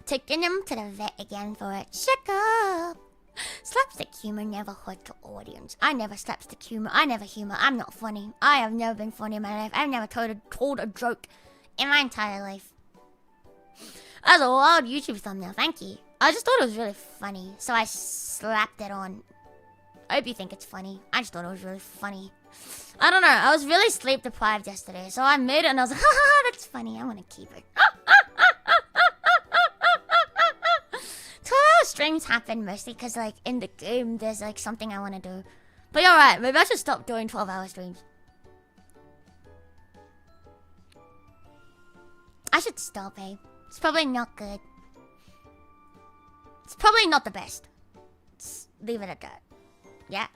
Taking him to the vet again for a checkup. Slapstick humor never hurt the audience. I never slapstick humor. I never humor. I'm not funny. I have never been funny in my life. I've never told a joke in my entire life. That was a wild YouTube thumbnail. Thank you. I just thought it was really funny, so I slapped it on. I hope you think it's funny. I just thought it was really funny. I don't know. I was really sleep deprived yesterday, so I made it and I was like, haha, that's funny. I want to keep it. 12-hour streams happen mostly because, like, in the game, there's, like, something I want to do. But you're right. Maybe I should stop doing 12-hour streams. I should stop, eh? It's probably not good. It's probably not the best. Let's leave it at that. Yeah.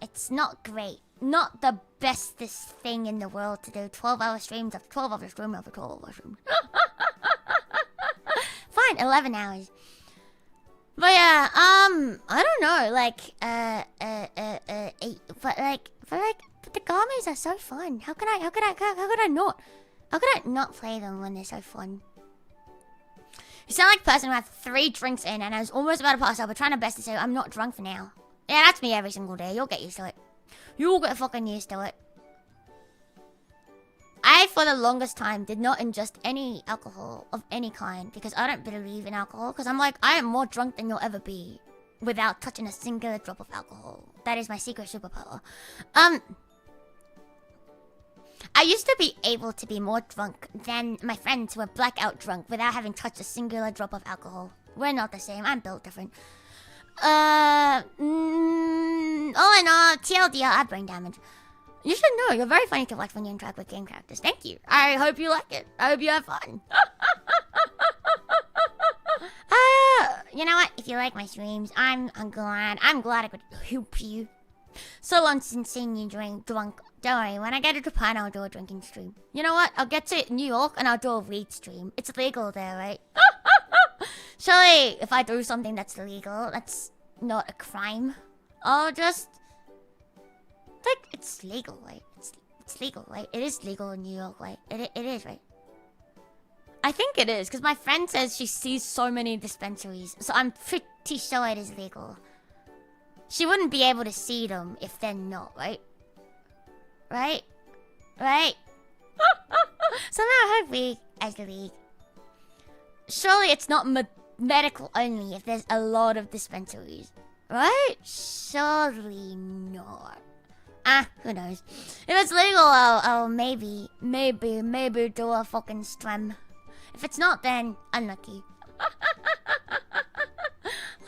It's not great. not the bestest thing in the world to do. 12-hour streams after 12-hour stream after 12-hour stream. Fine, 11 hours. But yeah, I don't know, like, 8, but the games are so fun. How could I not play them when they're so fun? You sound like a person who had 3 drinks in and I was almost about to pass out, but trying my best to say I'm not drunk for now. Yeah, that's me every single day. You'll get used to it. You'll get fucking used to it. I, for the longest time, did not ingest any alcohol of any kind because I don't believe in alcohol. Because I'm like, I am more drunk than you'll ever be without touching a singular drop of alcohol. That is my secret superpower. I used to be able to be more drunk than my friends who were blackout drunk without having touched a singular drop of alcohol. We're not the same. I'm built different. All in all, TLDR, I have brain damage. You should know, you're very funny to watch when you interact with game characters. Thank you. I hope you like it. I hope you have fun. You know what? If you like my streams, I'm glad I could help you. So long since seeing you drunk. Don't worry, when I get to Japan, I'll do a drinking stream. You know what? I'll get to New York and I'll do a weed stream. It's legal there, right? Surely, if I do something that's illegal, that's not a crime. I'll just... Like, it's legal, right? It's legal, right? It is legal in New York, right? It is, right? I think it is, because my friend says she sees so many dispensaries. So I'm pretty sure it is legal. She wouldn't be able to see them if they're not, right? Right? Right? Somehow I hope we, as the league... Surely it's not medical only if there's a lot of dispensaries. Right? Surely not. Who knows? If it's legal, I'll maybe do a fucking stream. If it's not, then unlucky.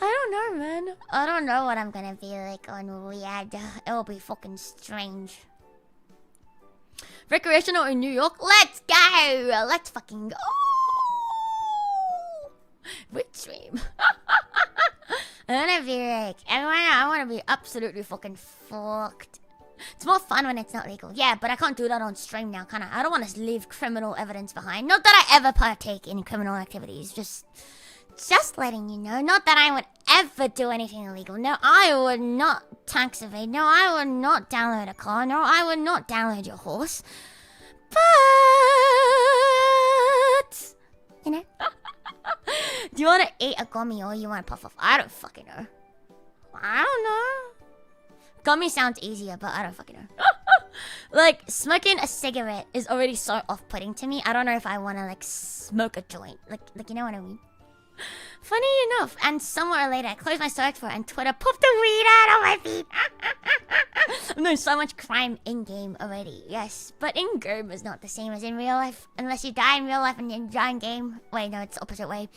I don't know, man. I don't know what I'm gonna be like on Weird. It'll be fucking strange. Recreational in New York? Let's go! Let's fucking go! Which stream? I wanna be like, I wanna be absolutely fucking fucked. It's more fun when it's not legal. Yeah, but I can't do that on stream now, can I? I don't want to leave criminal evidence behind. Not that I ever partake in criminal activities. Just letting you know. Not that I would ever do anything illegal. No, I would not tax evade. No, I would not download a car. No, I would not download your horse. But... You know? Do you want to eat a gummy or you want to puff off? I don't fucking know. I don't know. Gummy sounds easier, but I don't fucking know. Like, smoking a cigarette is already so off-putting to me. I don't know if I want to, like, smoke a joint. Like, you know what I mean? Funny enough, and somewhere later, I closed my search for it and Twitter popped the weed out of my feet. I'm doing so much crime in-game already, yes. But in-game is not the same as in real life. Unless you die in real life and then die in-game. Wait, no, it's the opposite way.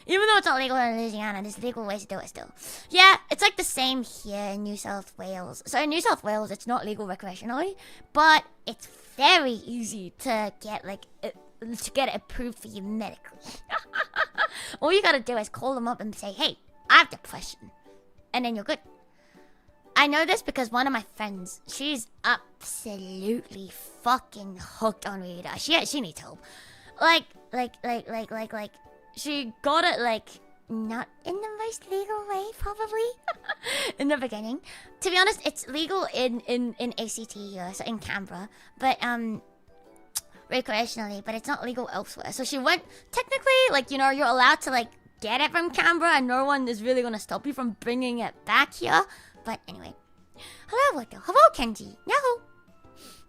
Even though it's not legal in Louisiana, there's legal ways to do it still. Yeah, it's like the same here in New South Wales. So in New South Wales, it's not legal recreationally, but it's very easy to get to get it approved for you medically. All you gotta do is call them up and say, hey, I have depression. And then you're good. I know this because one of my friends, she's absolutely fucking hooked on Rita. She needs help. She got it, like, not in the most legal way, probably, in the beginning. To be honest, it's legal in ACT here, so in Canberra, but, recreationally, but it's not legal elsewhere. So she went, technically, like, you know, you're allowed to, like, get it from Canberra, and no one is really gonna stop you from bringing it back here. But anyway. Hello, Luto. Hello, Kenji. Yahoo!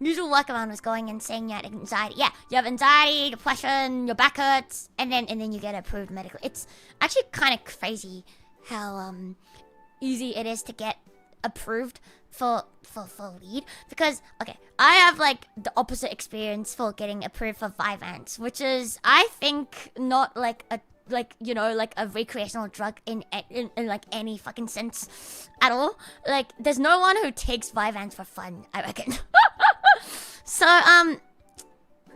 Usual workaround was going and saying you had anxiety. Yeah, you have anxiety, depression, your back hurts, and then you get approved medically. It's actually kind of crazy how easy it is to get approved for weed. Because, okay, I have, like, the opposite experience for getting approved for Vyvanse, which is, I think, not, like, a recreational drug in like any fucking sense at all. Like, there's no one who takes Vyvanse for fun, I reckon. So,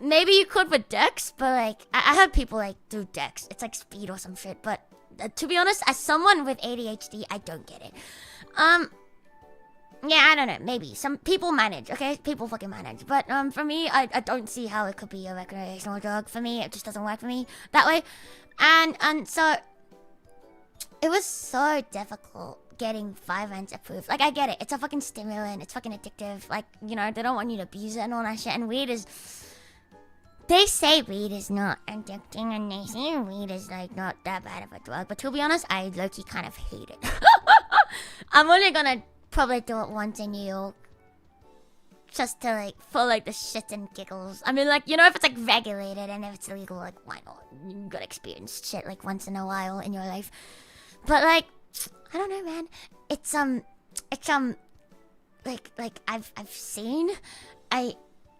maybe you could with Dex, but, like, I heard people, like, do Dex. It's like speed or some shit, but to be honest, as someone with ADHD, I don't get it. Yeah, I don't know. Maybe some people manage. Okay, people fucking manage. But for me, I don't see how it could be a recreational drug. For me, it just doesn't work for me that way. And so it was so difficult getting Vyvanse approved. Like, I get it. It's a fucking stimulant. It's fucking addictive. Like, you know, they don't want you to abuse it and all that shit. And weed is... They say weed is not addicting, and they say weed is, like, not that bad of a drug. But to be honest, I low-key kind of hate it. I'm only gonna probably do it once in New York. Just to, like, for, like, the shits and giggles. I mean, like, you know, if it's, like, regulated and if it's illegal, like, why not? You gotta experience shit, like, once in a while in your life. But, like... I don't know, man. It's like I've seen, I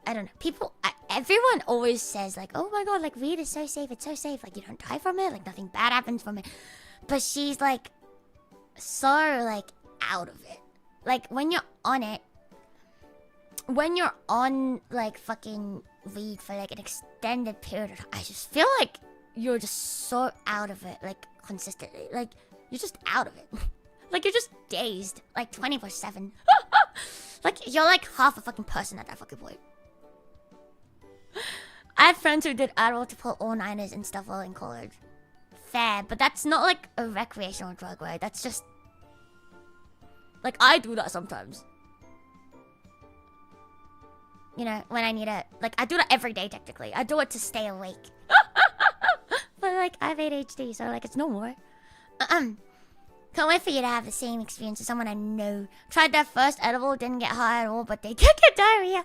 don't know. People, everyone always says like, oh my god, like weed is so safe. It's so safe. Like you don't die from it. Like nothing bad happens from it. But she's like, so like out of it. Like when you're on it, when you're on like fucking weed for like an extended period of time, I just feel like you're just so out of it, like consistently, like. You're just out of it. Like, you're just dazed. Like, 24/7. Like, you're like half a fucking person at that fucking point. I had friends who did Adderall to pull all-nighters and stuff while in college. Fair, but that's not like a recreational drug, right? That's just... Like, I do that sometimes. You know, when I need a... Like, I do that every day, technically. I do it to stay awake. But, like, I have ADHD, so, like, it's no more. Can't wait for you to have the same experience as someone I know. Tried their first edible, didn't get high at all, but they did get diarrhea.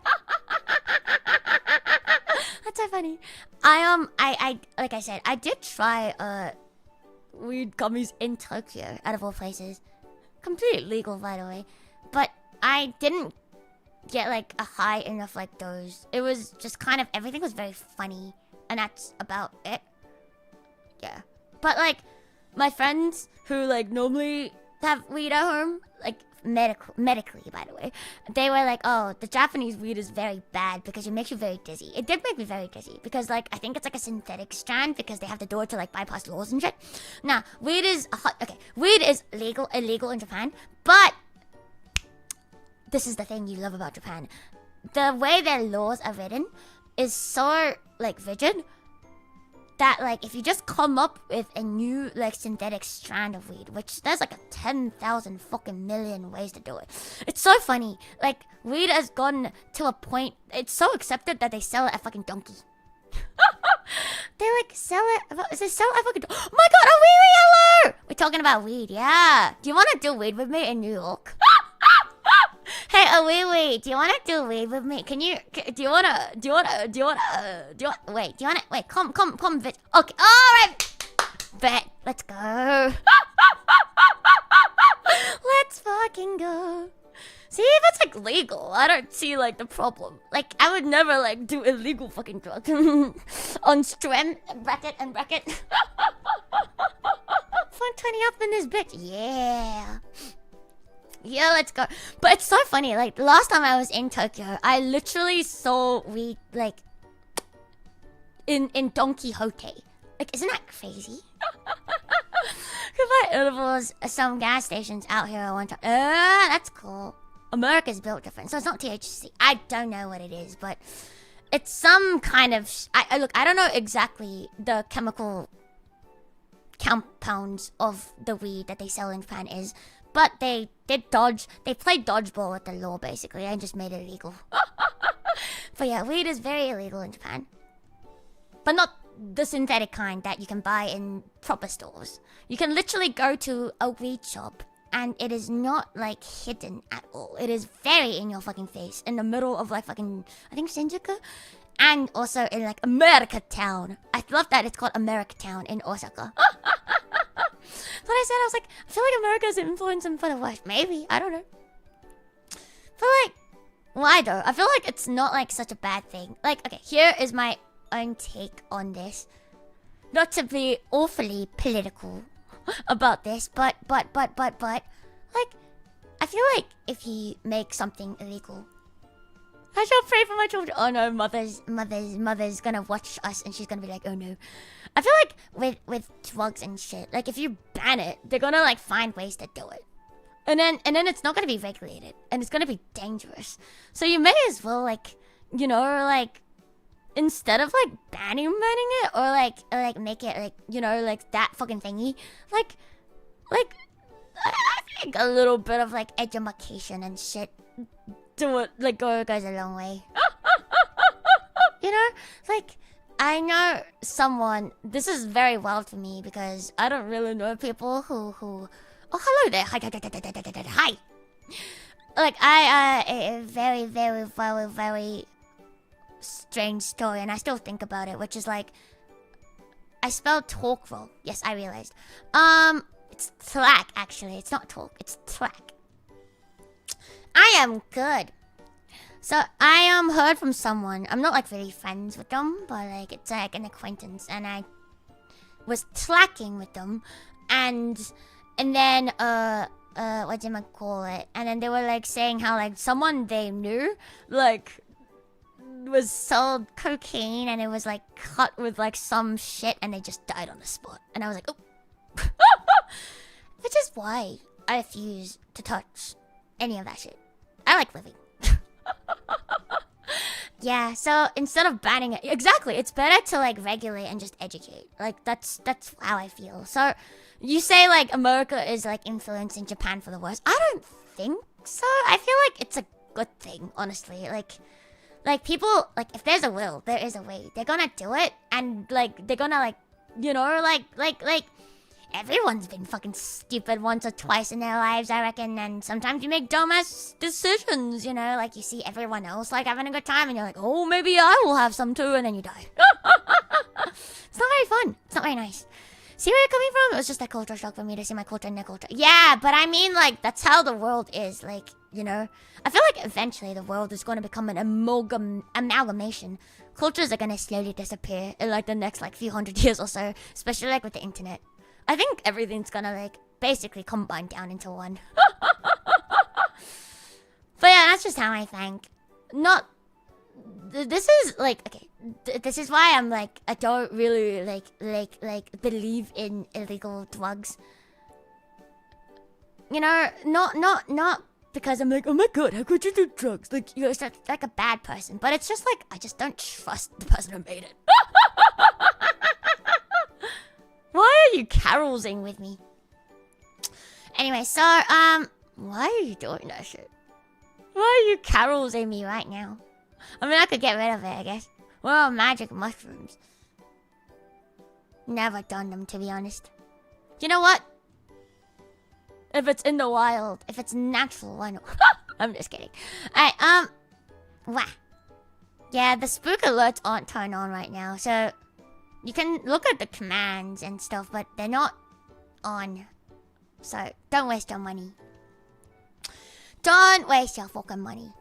That's so funny. I like I said, I did try weed gummies in Tokyo, out of all places. Completely legal, by the way. But I didn't get like a high enough like dose. It was just kind of, everything was very funny, and that's about it. Yeah. But like, my friends who like normally have weed at home, like medically by the way, they were like, oh, the Japanese weed is very bad because it makes you very dizzy. It did make me very dizzy because like I think it's like a synthetic strand because they have the door to like bypass laws and shit. Now, weed is weed is illegal in Japan, but this is the thing you love about Japan. The way their laws are written is so like rigid that like if you just come up with a new like synthetic strand of weed, which there's like a 10,000 fucking million ways to do it. It's so funny. Like weed has gotten to a point, it's so accepted that they sell it at fucking Donkey. They like sell it. They sell it at fucking. Oh my god! Oh wee, hello! We're talking about weed, yeah. Do you want to do weed with me in New York? Hey, wait, do you wanna do weed with me? Can you, do you wanna, wait, come, bitch. Okay, alright. Bet, let's go. Let's fucking go. See, if it's like legal, I don't see like the problem. Like, I would never like do illegal fucking drugs. On stream, bracket. 120 up in this bitch, yeah. Yeah, let's go. But it's so funny. Like, last time I was in Tokyo, I literally saw weed, like, in Don Quixote. Like, isn't that crazy? Could buy edibles at some gas stations out here at one time. That's cool. America's built different, so it's not THC. I don't know what it is, but it's some kind of... Look, I don't know exactly the chemical compounds of the weed that they sell in Japan is, but they played dodgeball with the law, basically, and just made it illegal. But yeah, weed is very illegal in Japan. But not the synthetic kind that you can buy in proper stores. You can literally go to a weed shop, and it is not, like, hidden at all. It is very in your fucking face, in the middle of, like, fucking, I think Shinjuku? And also in, like, America Town. I love that it's called America Town in Osaka. But I said, I was like, I feel like America's influencing for the West. Maybe, I don't know. But like, why though? I feel like it's not like such a bad thing. Like, okay, here is my own take on this. Not to be awfully political about this, but, like, I feel like if you make something illegal, I shall pray for my children. Oh no, mother's gonna watch us and she's gonna be like, oh no. I feel like with drugs and shit, like if you ban it, they're gonna like find ways to do it. And then it's not gonna be regulated, and it's gonna be dangerous. So you may as well, like, you know, like, instead of like banning it, or like make it like, you know, like that fucking thingy, like I think a little bit of like education and shit goes a long way. You know, like, I know someone. This is very wild for me because I don't really know people who. Oh, hello there. Hi. Like, a very, very, very, very strange story, and I still think about it, which is like, I spelled talk wrong. Yes, I realized. It's tlack, actually. It's not talk. It's tlack. I am good. So I heard from someone. I'm not like really friends with them, but like it's like an acquaintance, and I was tlacking with them, and then what do I call it? And then they were like saying how like someone they knew like was sold cocaine, and it was like cut with like some shit, and they just died on the spot. And I was like, oh. Which is why I refuse to touch any of that shit. I like living. Yeah, so instead of banning it, exactly, it's better to like regulate and just educate. Like, that's how I feel. So you say like America is like influencing Japan for the worse. I don't think so. I feel like it's a good thing, honestly. Like people, like, if there's a will, there is a way. They're gonna do it, and like they're gonna like, you know, like everyone's been fucking stupid once or twice in their lives, I reckon. And sometimes you make dumbass decisions, you know, like you see everyone else like having a good time, and you're like, oh, maybe I will have some too, and then you die. It's not very fun. It's not very nice. See where you're coming from? It was just a culture shock for me to see my culture in their culture. Yeah, but I mean, like, that's how the world is. Like, you know, I feel like eventually the world is going to become an amalgamation. Cultures are going to slowly disappear in like the next like few hundred years or so, especially like with the internet. I think everything's gonna like basically combine down into one. But yeah, that's just how I think. This is like, okay, this is why I'm like, I don't really like believe in illegal drugs. You know, not because I'm like, oh my god, how could you do drugs? Like, you're such like a bad person. But it's just like, I just don't trust the person who made it. Why are you carousing with me? Anyway, so, why are you doing that shit? Why are you carousing me right now? I mean, I could get rid of it, I guess. Well, magic mushrooms. Never done them, to be honest. You know what? If it's in the wild, if it's natural, why not? I'm just kidding. Alright, wow. Yeah, the spook alerts aren't turned on right now, so you can look at the commands and stuff, but they're not on. So, don't waste your money. Don't waste your fucking money.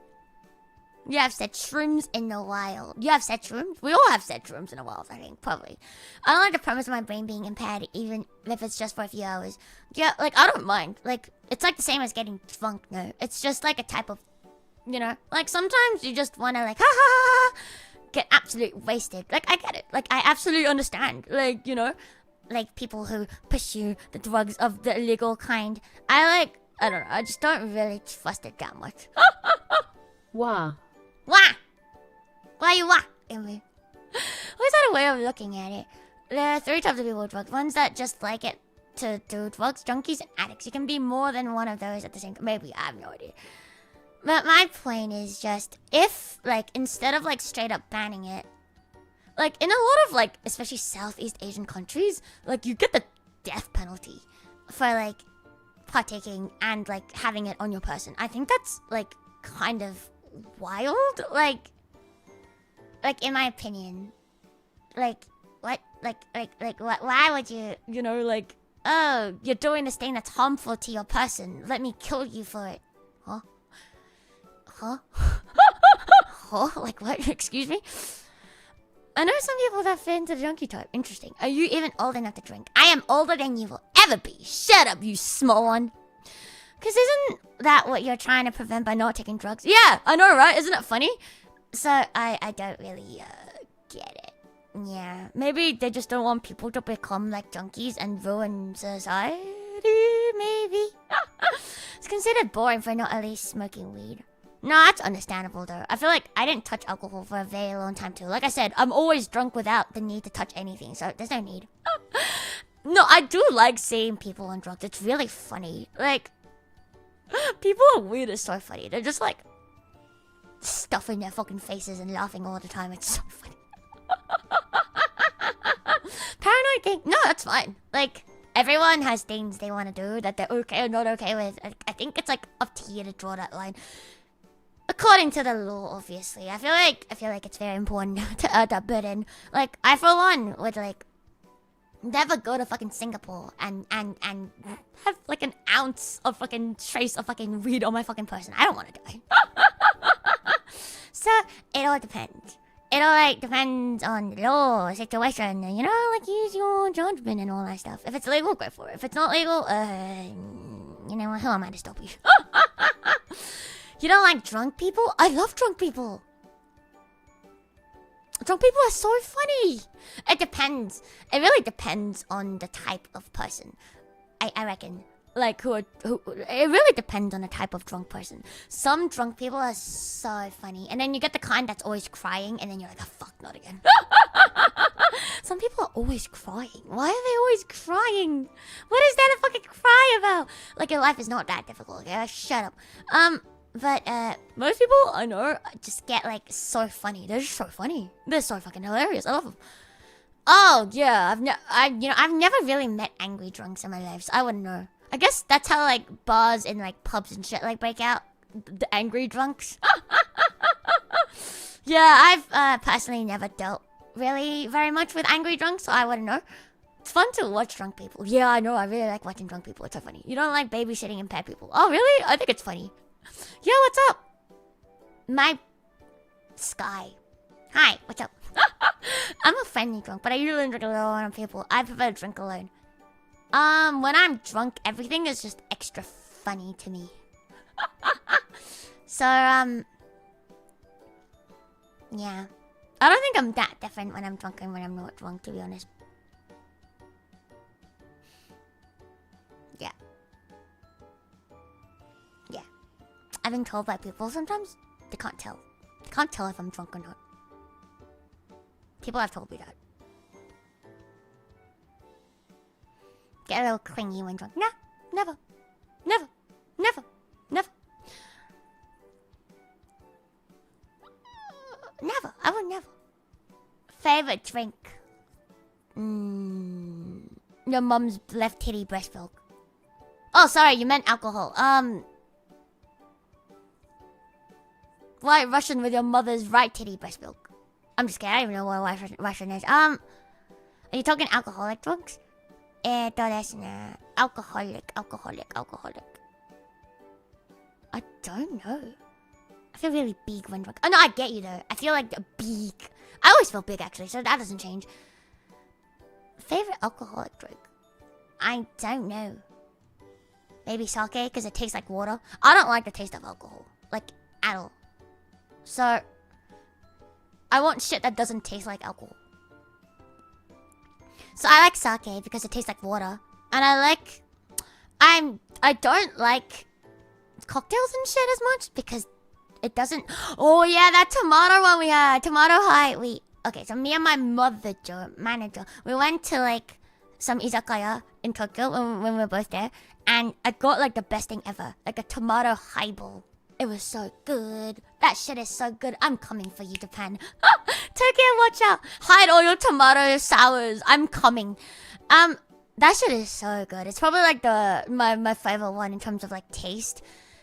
You have said shrooms in the wild. You have said shrooms? We all have said shrooms in the wild, I think, probably. I don't like the premise of my brain being impaired, even if it's just for a few hours. Yeah, like, I don't mind. Like, it's like the same as getting drunk, no. It's just like a type of, you know, like sometimes you just want to like, ha ha ha ha, get absolutely wasted. Like, I get it. Like, I absolutely understand. Like, you know, like people who pursue the drugs of the illegal kind. I don't know. I just don't really trust it that much. Wah. Wah! Why you wah? Emily? What's that a way of looking at it? There are 3 types of people with drugs. Ones that just like it to do drugs, junkies, and addicts. You can be more than one of those at the same time. Maybe, I have no idea. But my point is just, if, like, instead of, like, straight up banning it, like, in a lot of, like, especially Southeast Asian countries, like, you get the death penalty for, like, partaking and, like, having it on your person. I think that's, like, kind of wild. Like, in my opinion. Like, what? Like, what? Why would you, you know, like, oh, you're doing this thing that's harmful to your person. Let me kill you for it. Huh? Huh? Huh? Like, what? Excuse me? I know some people that fit into the junkie type. Interesting. Are you even old enough to drink? I am older than you will ever be. Shut up, you small one. Because isn't that what you're trying to prevent by not taking drugs? Yeah, I know, right? Isn't it funny? So, I don't really, get it. Yeah, maybe they just don't want people to become, like, junkies and ruin society, maybe? It's considered boring for not at least smoking weed. No, that's understandable though. I feel like I didn't touch alcohol for a very long time too. Like I said, I'm always drunk without the need to touch anything, so there's no need. No, I do like seeing people on drugs. It's really funny. Like, people on weed is so funny. They're just like stuffing their fucking faces and laughing all the time. It's so funny. Paranoid thing? No, that's fine. Like, everyone has things they want to do that they're okay or not okay with. I think it's like up to you to draw that line. According to the law, obviously. I feel like it's very important to add that bit in. Like, I for one would like never go to fucking Singapore and have like an ounce of fucking trace of fucking weed on my fucking person. I don't want to die. So it all depends. It all like depends on the law, situation, and like use your judgment and all that stuff. If it's legal, go for it. If it's not legal, who am I to stop you? You don't like drunk people? I love drunk people. Drunk people are so funny. It depends. It really depends on the type of person. I reckon. Like, it really depends on the type of drunk person. Some drunk people are so funny. And then you get the kind that's always crying, and then you're like, oh, fuck, not again. Some people are always crying. Why are they always crying? What is there to fucking cry about? Like, your life is not that difficult, okay? Shut up. But most people I know just get like so funny. They're just so funny. They're so fucking hilarious. I love them. Oh yeah, I've never really met angry drunks in my life, so I wouldn't know. I guess that's how like bars and like pubs and shit like break out the angry drunks. Yeah, I've personally never dealt really very much with angry drunks, so I wouldn't know. It's fun to watch drunk people. Yeah, I know. I really like watching drunk people. It's so funny. You don't like babysitting impaired people? Oh really? I think it's funny. Yo, what's up? My Sky. Hi, what's up? I'm a friendly drunk, but I usually drink alone on people. I prefer to drink alone. When I'm drunk, everything is just extra funny to me. So, yeah. I don't think I'm that different when I'm drunk and when I'm not drunk, to be honest. Yeah. Yeah. I've been told by people sometimes they can't tell. They can't tell if I'm drunk or not. People have told me that. Get a little clingy when drunk. Nah, never. Never. Never. Never. Never. I would never. Favorite drink? Your mum's left titty breast milk. Oh, sorry, you meant alcohol. White Russian with your mother's right titty breast milk. I'm just kidding. I don't even know what White Russian is. Are you talking alcoholic drugs? Alcoholic. I don't know. I feel really big when drunk. Oh no, I get you though. I feel like big. I always feel big actually, so that doesn't change. Favorite alcoholic drink? I don't know. Maybe sake, because it tastes like water. I don't like the taste of alcohol. Like, at all. So, I want shit that doesn't taste like alcohol. So I like sake because it tastes like water. And I don't like cocktails and shit as much because it doesn't... Oh yeah, that tomato one we had. Tomato high. Okay, so me and my manager, we went to like some izakaya in Tokyo when we were both there. And I got like the best thing ever. Like a tomato highball. It was so good. That shit is so good. I'm coming for you, Japan. Tokyo, watch out. Hide all your tomato sours. I'm coming. That shit is so good. It's probably like my favorite one in terms of like taste.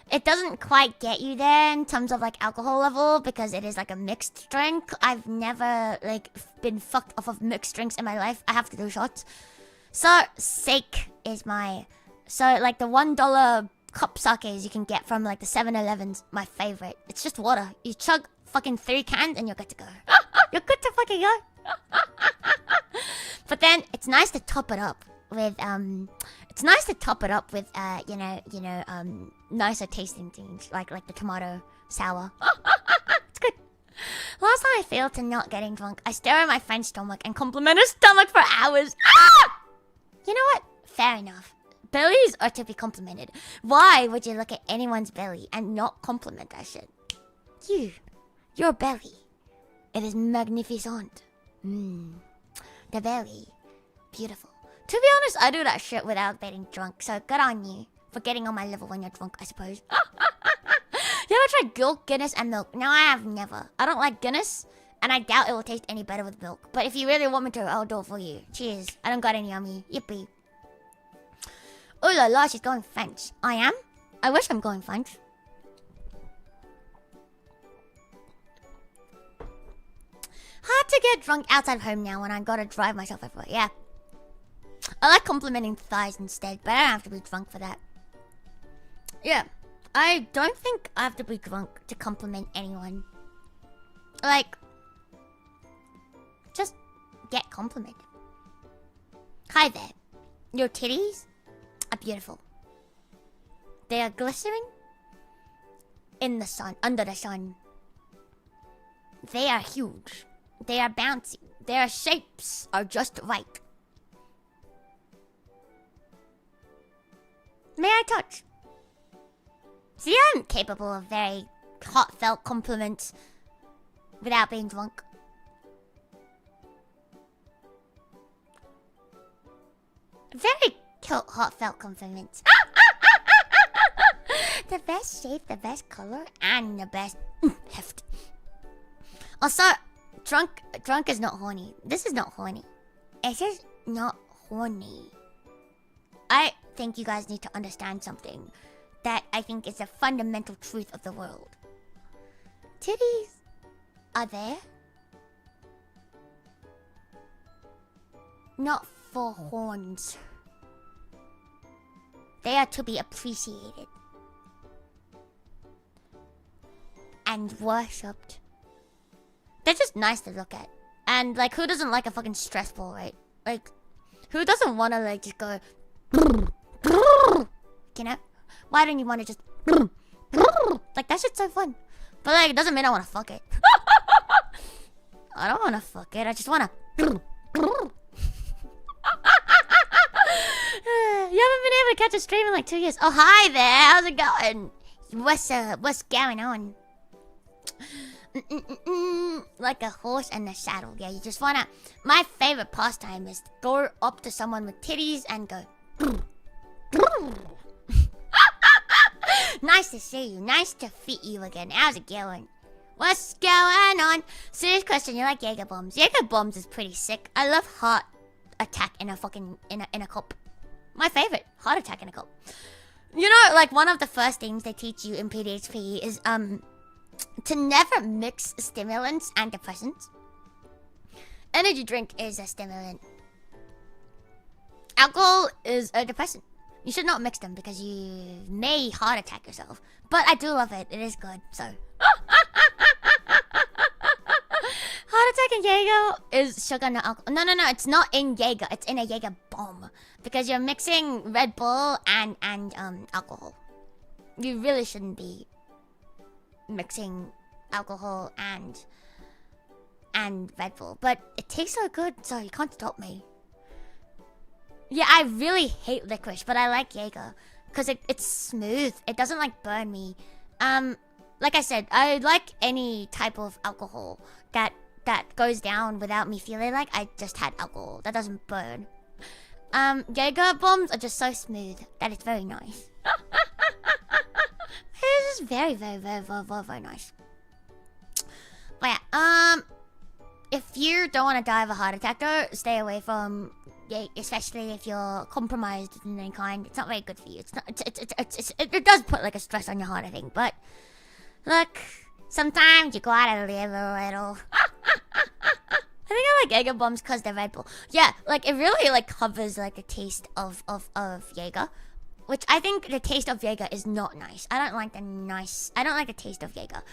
It doesn't quite get you there in terms of like alcohol level because it is like a mixed drink. I've never like been fucked off of mixed drinks in my life. I have to do shots. So sake is my... So like the $1 cup sakes you can get from like the 7-Elevens, my favorite. It's just water. You chug fucking 3 cans and you're good to go. You're good to fucking go. But then it's nice to top it up with nicer tasting things like the tomato sour. It's good. Last time I failed to not getting drunk, I stare at my friend's stomach and compliment her stomach for hours. You know what? Fair enough. Bellies are to be complimented. Why would you look at anyone's belly and not compliment that shit? Your belly. It is magnificent. The belly. Beautiful. To be honest, I do that shit without getting drunk, so good on you for getting on my level when you're drunk, I suppose. You ever tried Gulk, Guinness, and milk? No, I have never. I don't like Guinness, and I doubt it will taste any better with milk. But if you really want me to, I'll do it for you. Cheers. I don't got any on me. Yippee. Oh la la, she's going French. I am? I wish I'm going French. Hard to get drunk outside of home now when I gotta drive myself everywhere. Yeah. I like complimenting thighs instead, but I don't have to be drunk for that. Yeah. I don't think I have to be drunk to compliment anyone. Like, just get complimented. Hi there. Your titties are beautiful. They are glistening in the sun, under the sun. They are huge. They are bouncy. Their shapes are just right. May I touch? See, I'm capable of very heartfelt compliments without being drunk. Very heartfelt compliments. The best shape, the best color, and the best heft. Also, drunk is not horny. This is not horny. It's just not horny. I think you guys need to understand something that I think is a fundamental truth of the world. Titties are there not for horns. They are to be appreciated and worshipped. They're just nice to look at. And like, who doesn't like a fucking stress ball, right? Like, who doesn't want to like just go, you know? Why don't you want to just like, that shit's so fun. But like, it doesn't mean I want to fuck it. I don't want to fuck it. I just want to. You haven't been able to catch a stream in like 2 years. Oh, hi there. How's it going? What's going on? Like a horse and a saddle. Yeah, you just wanna. My favorite pastime is to go up to someone with titties and go. Nice to see you. Nice to feed you again. How's it going? What's going on? Serious question. You like Jaeger bombs? Jaeger bombs is pretty sick. I love heart attack in a fucking in a cup. My favorite, heart attack in a cup. You know, like one of the first things they teach you in PDHP is to never mix stimulants and depressants. Energy drink is a stimulant. Alcohol is a depressant. You should not mix them because you may heart attack yourself. But I do love it. It is good, so. Heart attack in Jaeger is sugar, not alcohol. No, it's not in Jaeger. It's in a Jaeger bomb. Because you're mixing Red Bull and alcohol. You really shouldn't be mixing alcohol and Red Bull. But it tastes so good, so you can't stop me. Yeah, I really hate licorice, but I like Jaeger. Because it's smooth. It doesn't like burn me. Like I said, I like any type of alcohol that goes down without me feeling like I just had alcohol. That doesn't burn. Jaeger bombs are just so smooth that it's very nice. It's just very, very, very, very, very, very nice. But yeah, if you don't want to die of a heart attack though, stay away from, especially if you're compromised in any kind. It's not very good for you. It's not. It does put like a stress on your heart, I think. But look, sometimes you gotta live a little. I think I like Jaeger bombs because they're Red Bull. Yeah, like it really like covers like the taste of Jaeger, which I think the taste of Jaeger is not nice. I don't like the taste of Jaeger,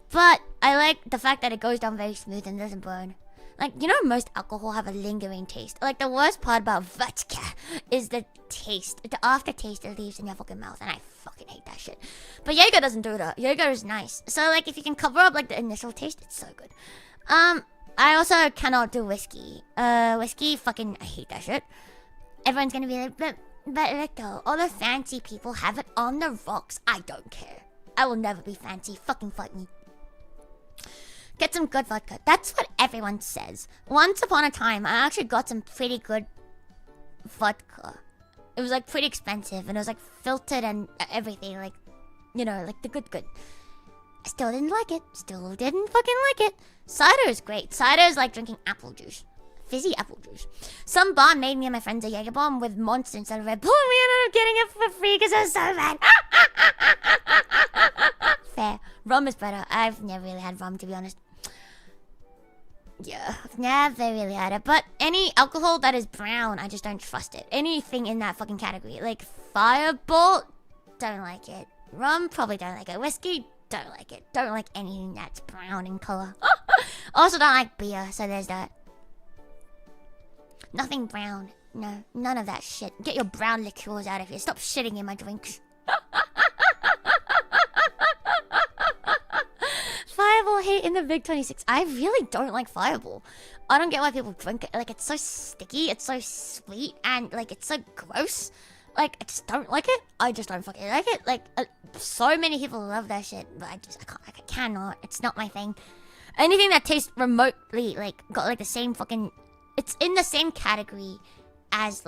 but I like the fact that it goes down very smooth and doesn't burn. Like, you know, most alcohol have a lingering taste. Like the worst part about vodka is the taste, the aftertaste it leaves in your fucking mouth, and I fucking hate that shit. But Jaeger doesn't do that. Jaeger is nice. So like if you can cover up like the initial taste, it's so good. I also cannot do whiskey. Whiskey, fucking, I hate that shit. Everyone's gonna be like, but But Luto, all the fancy people have it on the rocks. I don't care. I will never be fancy. Fucking fight me. Get some good vodka. That's what everyone says. Once upon a time, I actually got some pretty good vodka. It was like pretty expensive and it was like filtered and everything. Like, you know, like the good. I still didn't like it. Still didn't fucking like it. Cider is great. Cider is like drinking apple juice. Fizzy apple juice. Some bar made me and my friends a Jaeger bomb with Monster instead of Red Bull. We ended up getting it for free because it was so bad. Fair. Rum is better. I've never really had rum, to be honest. Yeah, I've never really had it. But any alcohol that is brown, I just don't trust it. Anything in that fucking category. Like Fireball, don't like it. Rum, probably don't like it. Whiskey, don't like it. Don't like anything that's brown in color. Also don't like beer, so there's that. Nothing brown. No, none of that shit. Get your brown liqueurs out of here. Stop shitting in my drinks. Fireball hate in the Big 26. I really don't like Fireball. I don't get why people drink it. Like, it's so sticky, it's so sweet, and, like, it's so gross. Like, I just don't like it. I just don't fucking like it. Like, so many people love that shit, but I cannot. It's not my thing. Anything that tastes remotely, like, got, like, the same fucking... It's in the same category as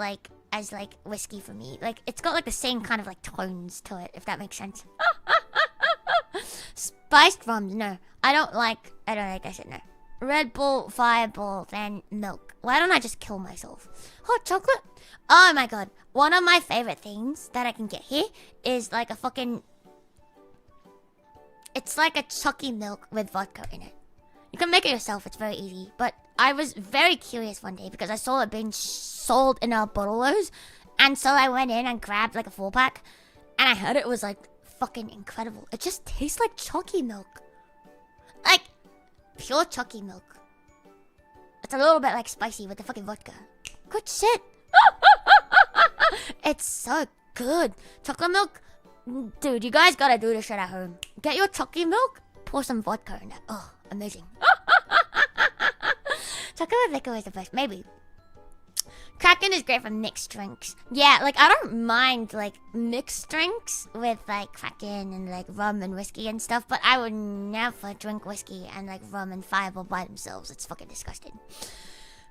whiskey for me. Like, it's got, like, the same kind of, like, tones to it, if that makes sense. Spiced rums, no. I don't like that shit, no. Red Bull, Fireball, then milk. Why don't I just kill myself? Hot chocolate? Oh my god. One of my favorite things that I can get here is like a fucking... It's like a chalky milk with vodka in it. You can make it yourself, it's very easy. But I was very curious one day because I saw it being sold in a bottle-os. And so I went in and grabbed like a 4-pack. And I heard it was like fucking incredible. It just tastes like chalky milk. Like, pure chalky milk. It's a little bit like spicy with the fucking vodka. Good shit. It's so good. Chocolate milk? Dude, you guys gotta do this shit at home. Get your chalky milk, pour some vodka in it. Oh, amazing. Chocolate with liquor is the best, maybe. Kraken is great for mixed drinks. Yeah, like, I don't mind, like, mixed drinks with, like, Kraken and, like, rum and whiskey and stuff, but I would never drink whiskey and, like, rum and Fireball by themselves. It's fucking disgusting.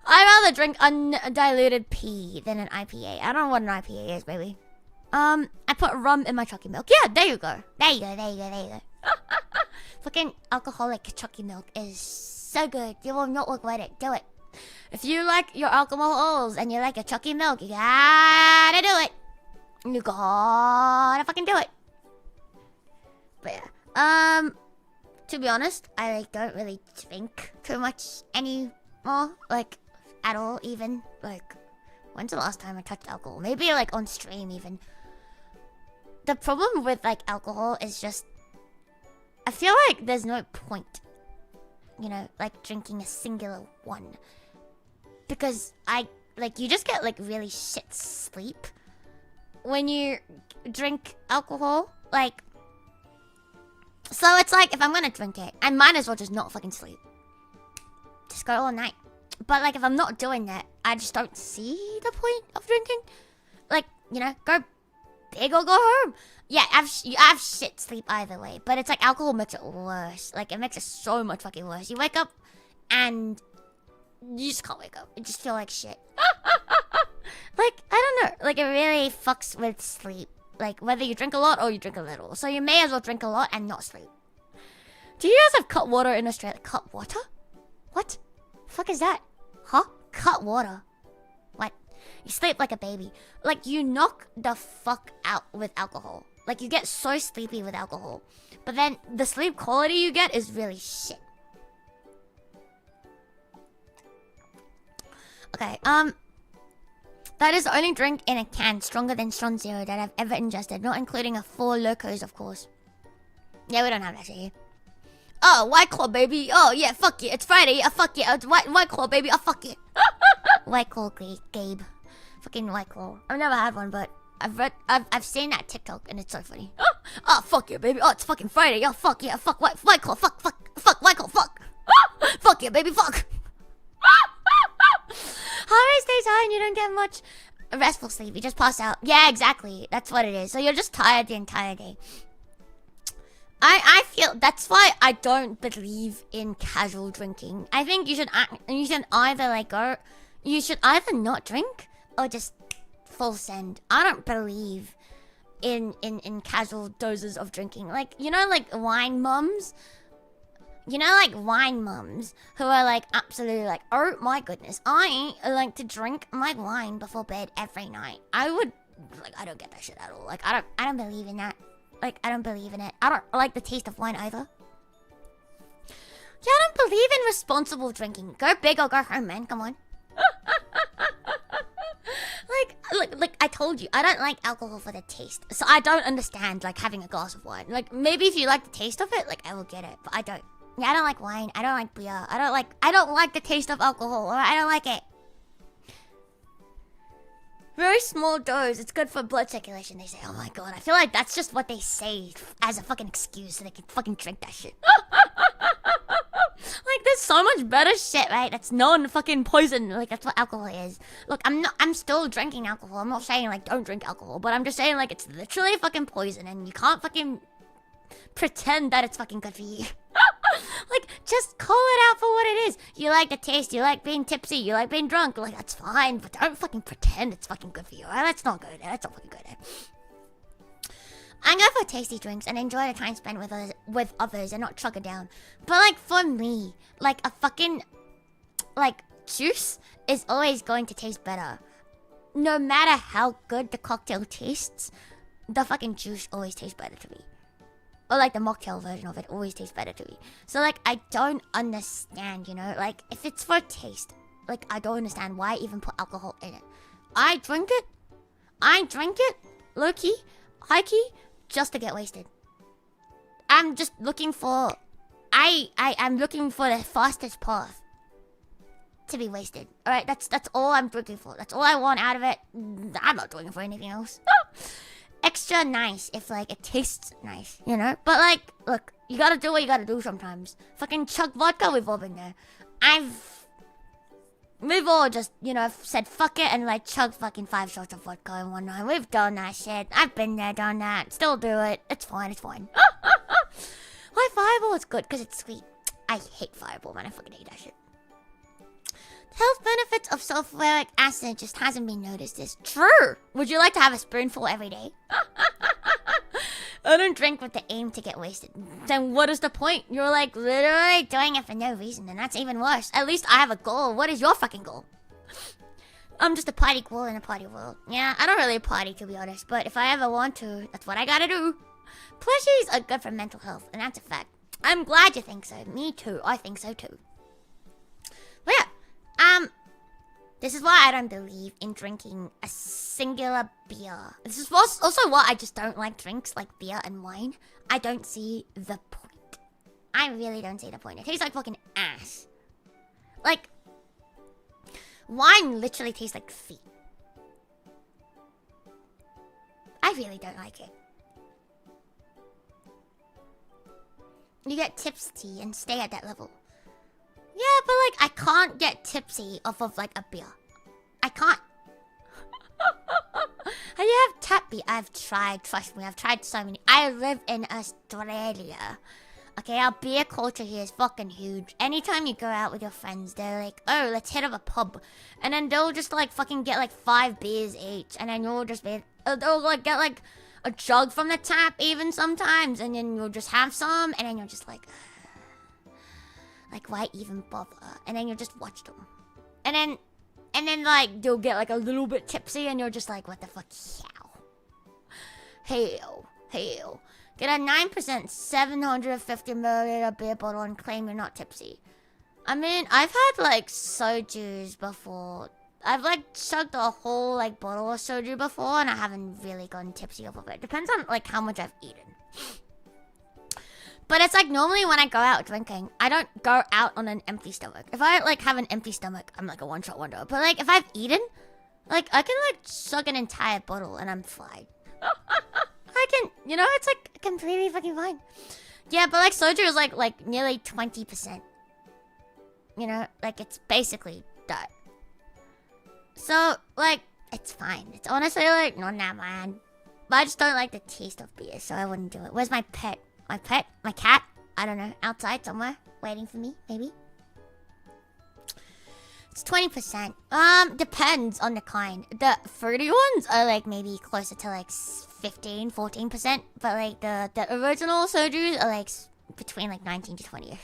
I'd rather drink undiluted pee than an IPA. I don't know what an IPA is, baby. I put rum in my chalky milk. Yeah, there you go. There you go. Fucking alcoholic chalky milk is so good. You will not regret it. Do it. If you like your alcohols and you like your chalky milk, you gotta do it. You gotta fucking do it. But yeah. To be honest, I like don't really drink too much anymore. Like, at all even. Like, when's the last time I touched alcohol? Maybe like on stream even. The problem with like alcohol is just, I feel like there's no point, you know, like drinking a singular one. Because you just get like really shit sleep when you drink alcohol. Like, so it's like if I'm gonna drink it, I might as well just not fucking sleep. Just go all night. But like if I'm not doing that, I just don't see the point of drinking. Like, you know, go big or go home. Yeah, I have shit sleep either way. But it's like alcohol makes it worse. Like, it makes it so much fucking worse. You wake up and you just can't wake up. You just feel like shit. Like, I don't know. Like, it really fucks with sleep. Like, whether you drink a lot or you drink a little. So you may as well drink a lot and not sleep. Do you guys have cut water in Australia? Cut water? What? The fuck is that? Huh? Cut water? What? You sleep like a baby. Like, you knock the fuck out with alcohol. Like, you get so sleepy with alcohol. But then the sleep quality you get is really shit. Okay, that is the only drink in a can stronger than Strong Zero that I've ever ingested, not including a 4 Locos, of course. Yeah, we don't have that shit here. Oh, White Claw, baby. Oh, yeah, fuck it. It's Friday. Fuck it. It's White Claw, baby. Fuck it. White Claw, Gabe. Fucking White Claw. I've never had one, but I've seen that TikTok, and it's so funny. Oh, fuck yeah, baby. Oh, it's fucking Friday. Oh, fuck yeah. Fuck White Claw. Fuck, White Claw. Fuck. Fuck yeah, baby. Fuck. Highway stays high and you don't get much A restful sleep. You just pass out. Yeah, exactly. That's what it is. So you're just tired the entire day. I feel that's why I don't believe in casual drinking. I think you should either like go, you should either not drink or just full send. I don't believe in casual doses of drinking. Like, you know, like wine mums. You know, like wine mums who are like absolutely like, oh my goodness, I like to drink my wine before bed every night. I don't get that shit at all. Like, I don't believe in that. Like, I don't believe in it. I don't like the taste of wine either. Yeah, I don't believe in responsible drinking. Go big or go home, man. Come on. Like I told you, I don't like alcohol for the taste. So I don't understand like having a glass of wine. Like, maybe if you like the taste of it, like I will get it. But I don't. Yeah, I don't like wine. I don't like beer. I don't like the taste of alcohol. I don't like it. Very small dose. It's good for blood circulation. They say, oh my god. I feel like that's just what they say as a fucking excuse so they can fucking drink that shit. Like, there's so much better shit, right? That's non-fucking poison. Like, that's what alcohol is. Look, I'm still drinking alcohol. I'm not saying, like, don't drink alcohol. But I'm just saying, like, it's literally fucking poison. And you can't fucking pretend that it's fucking good for you. Like, just call it out for what it is. You like the taste, you like being tipsy, you like being drunk. Like, that's fine, but don't fucking pretend it's fucking good for you. Right? Let's not go there. That's not fucking good there. I go for tasty drinks and enjoy the time spent with others and not chug it down. But, like, for me, like, a fucking, like, juice is always going to taste better. No matter how good the cocktail tastes, the fucking juice always tastes better to me. Or like the mocktail version of it always tastes better to me. So like I don't understand, you know, like if it's for taste, like I don't understand why even put alcohol in it. I drink it, low key, high key, just to get wasted. I'm just looking for, I'm looking for the fastest path to be wasted. Alright, that's all I'm drinking for. That's all I want out of it. I'm not doing it for anything else. Extra nice if like it tastes nice, you know? But like, look, you gotta do what you gotta do sometimes. Fucking chug vodka, we've all been there. We've all just, you know, said fuck it and like chug fucking 5 shots of vodka in one night. We've done that shit. I've been there, done that. Still do it. It's fine, it's fine. Why Fireball is good? Because it's sweet. I hate Fireball, man. I fucking hate that shit. Health benefits of sulfuric acid just hasn't been noticed. It's true. Would you like to have a spoonful every day? I don't drink with the aim to get wasted. Then what is the point? You're like literally doing it for no reason, and that's even worse. At least I have a goal. What is your fucking goal? I'm just a party girl in a party world. Yeah, I don't really party to be honest, but if I ever want to, that's what I gotta do. Plushies are good for mental health, and that's a fact. I'm glad you think so. Me too. I think so too. But yeah. This is why I don't believe in drinking a singular beer. This is also why I just don't like drinks like beer and wine. I don't see the point. I really don't see the point. It tastes like fucking ass. Like, wine literally tastes like feet. I really don't like it. You get tipsy and stay at that level. Yeah, but like, I can't get tipsy off of like a beer. I can't. How do you have tap beer? I've tried, trust me, I've tried so many. I live in Australia. Okay, our beer culture here is fucking huge. Anytime you go out with your friends, they're like, oh, let's hit up a pub. And then they'll just like fucking get like 5 beers each. And then you'll just be, they'll like get like a jug from the tap even sometimes. And then you'll just have some. And then you're just like why even bother? And then you just watch them. And then like you'll get like a little bit tipsy and you're just like, what the fuck? Hell. Get a 9% 750 milliliter beer bottle and claim you're not tipsy. I mean, I've had like soju's before. I've like chugged a whole like bottle of soju before and I haven't really gotten tipsy off of it. Depends on like how much I've eaten. But it's like normally when I go out drinking, I don't go out on an empty stomach. If I like have an empty stomach, I'm like a one-shot wonder. But like if I've eaten, like I can like chug an entire bottle and I'm fine. I can, you know, it's like completely fucking fine. Yeah, but like soju is like nearly 20%. You know, like it's basically that. So like It's fine. It's honestly like not that bad. But I just don't like the taste of beer, so I wouldn't do it. Where's my pet? My pet? My cat? I don't know. Outside somewhere, waiting for me, maybe. It's 20%. Depends on the kind. The fruity ones are like maybe closer to like 15, 14%. But like the original soju are like between like 19 to 20.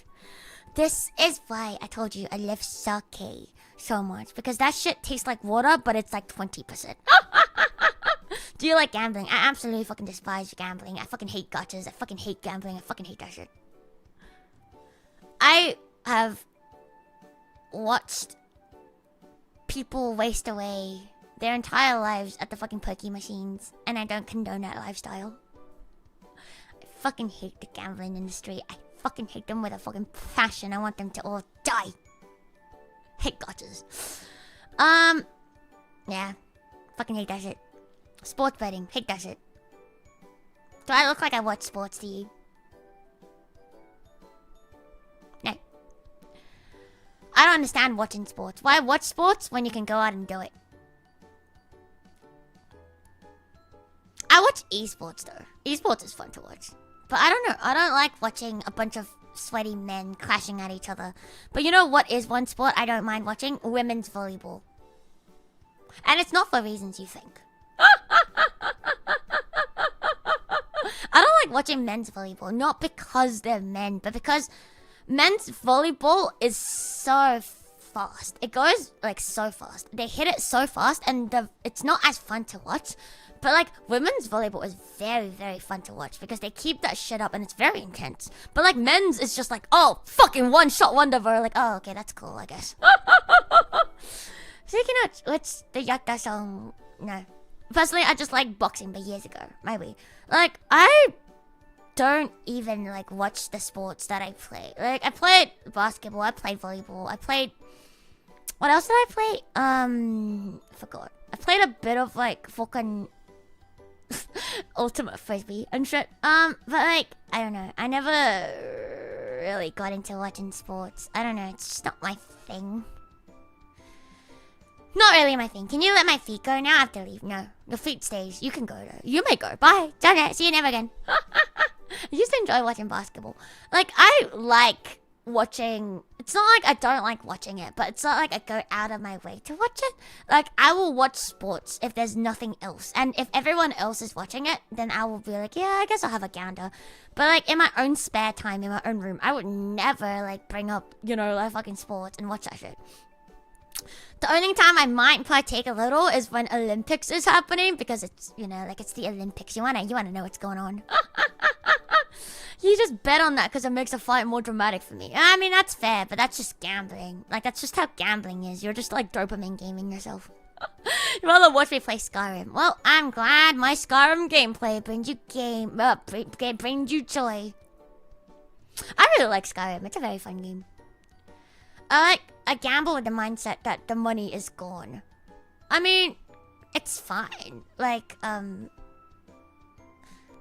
This is why I told you I love sake so much. Because that shit tastes like water, but it's like 20%. Do you like gambling? I absolutely fucking despise gambling. I fucking hate gachas. I fucking hate gambling. I fucking hate that shit. I have watched people waste away their entire lives at the fucking pokey machines, and I don't condone that lifestyle. I fucking hate the gambling industry. I fucking hate them with a fucking passion. I want them to all die. Hate gachas. Yeah. Fucking hate that shit. Sports betting. Hate that shit. Do I look like I watch sports to you? No. I don't understand watching sports. Why watch sports when you can go out and do it? I watch esports though. Esports is fun to watch. But I don't know. I don't like watching a bunch of sweaty men clashing at each other. But you know what is one sport I don't mind watching? Women's volleyball. And it's not for reasons you think. I don't like watching men's volleyball. Not because they're men, but because men's volleyball is so fast. It goes like so fast. They hit it so fast, and it's not as fun to watch. But like women's volleyball is very, very fun to watch because they keep that shit up and it's very intense. But like men's is just like, oh, fucking one shot wonder, bro. Like, oh, okay, that's cool, I guess. Speaking of what's the yatta song? No. Personally, I just like boxing, but years ago, maybe. Like, I don't even like watch the sports that I play. Like, I played basketball, I played volleyball, I played. What else did I play? Forgot. I played a bit of like fucking ultimate frisbee and shit. But like, I don't know. I never really got into watching sports. I don't know. It's just not my thing. Not really my thing. Can you let my feet go now? I have to leave. No. Your feet stays. You can go though. You may go. Bye. Done. See you never again. I used to enjoy watching basketball. Like, I like watching. It's not like I don't like watching it, but it's not like I go out of my way to watch it. Like, I will watch sports if there's nothing else. And if everyone else is watching it, then I will be like, yeah, I guess I'll have a gander. But like, in my own spare time, in my own room, I would never like bring up, you know, like fucking sports and watch that shit. The only time I might partake a little is when Olympics is happening, because it's, you know, like it's the Olympics. You wanna know what's going on. You just bet on that because it makes a fight more dramatic for me. I mean, that's fair, but that's just gambling. Like, that's just how gambling is. You're just like dopamine gaming yourself. You'd rather watch me play Skyrim. Well, I'm glad my Skyrim gameplay brings you brings you joy. I really like Skyrim. It's a very fun game. I gamble with the mindset that the money is gone. I mean, it's fine. Like,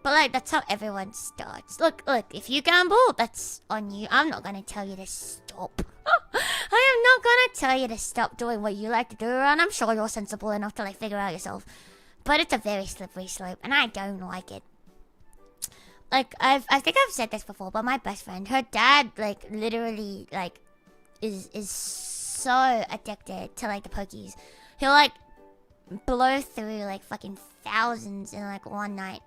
but like, that's how everyone starts. Look, if you gamble, that's on you. I'm not gonna tell you to stop. I am not gonna tell you to stop doing what you like to do, and I'm sure you're sensible enough to like figure out yourself. But it's a very slippery slope, and I don't like it. Like, I think I've said this before, but my best friend, her dad, like, literally, like, is so addicted to like the pokies. He'll like blow through like fucking thousands in like one night.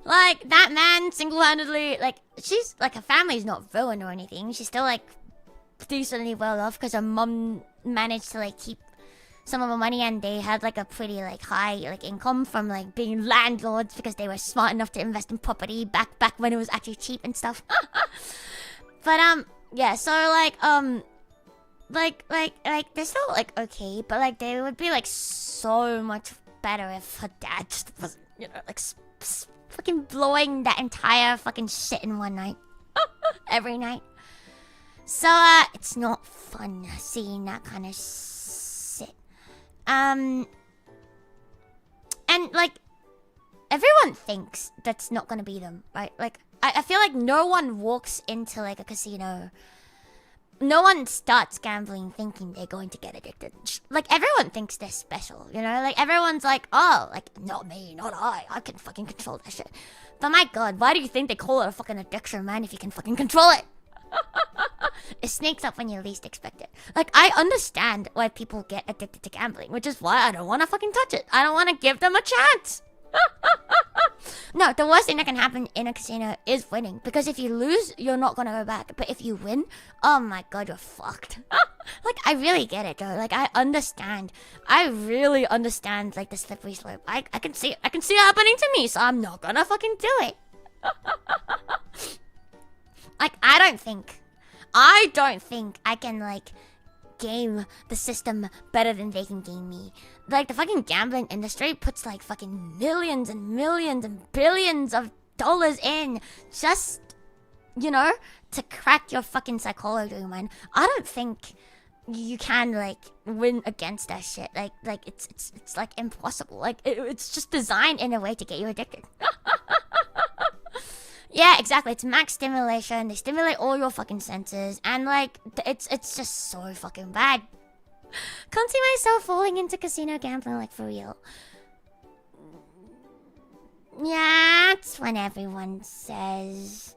Like, that man single-handedly, like, she's like, her family's not ruined or anything. She's still like decently well off because her mum managed to like keep some of her money, and they had like a pretty like high like income from like being landlords because they were smart enough to invest in property back when it was actually cheap and stuff. But yeah, so like they're still like okay, but like they would be like so much better if her dad just wasn't, you know, like fucking blowing that entire fucking shit in one night. Every night. So it's not fun seeing that kind of shit. And like, everyone thinks that's not gonna be them, right? Like, I feel like no one walks into like a casino no one starts gambling thinking they're going to get addicted. Like, everyone thinks they're special, you know? Like, everyone's like, oh, like, not me, not I can fucking control that shit. But my god, why do you think they call it a fucking addiction, man, if you can fucking control it? It sneaks up when you least expect it. Like, I understand why people get addicted to gambling, which is why I don't want to fucking touch it. I don't want to give them a chance. No, the worst thing that can happen in a casino is winning. Because if you lose, you're not going to go back. But if you win, oh my god, you're fucked. Like, I really get it, though. Like, I understand. I really understand, like, the slippery slope. I can see it. I can see it happening to me, so I'm not gonna fucking do it. Like, I don't think I can, like, game the system better than they can game me. Like, the fucking gambling industry puts, like, fucking millions and millions and billions of dollars in just, you know, to crack your fucking psychology, man. I don't think you can, like, win against that shit. Like it's like impossible. Like, it's just designed in a way to get you addicted. Yeah, exactly. It's max stimulation. They stimulate all your fucking senses, and like, it's just so fucking bad. Can't see myself falling into casino gambling, like, for real. Yeah, that's what everyone says.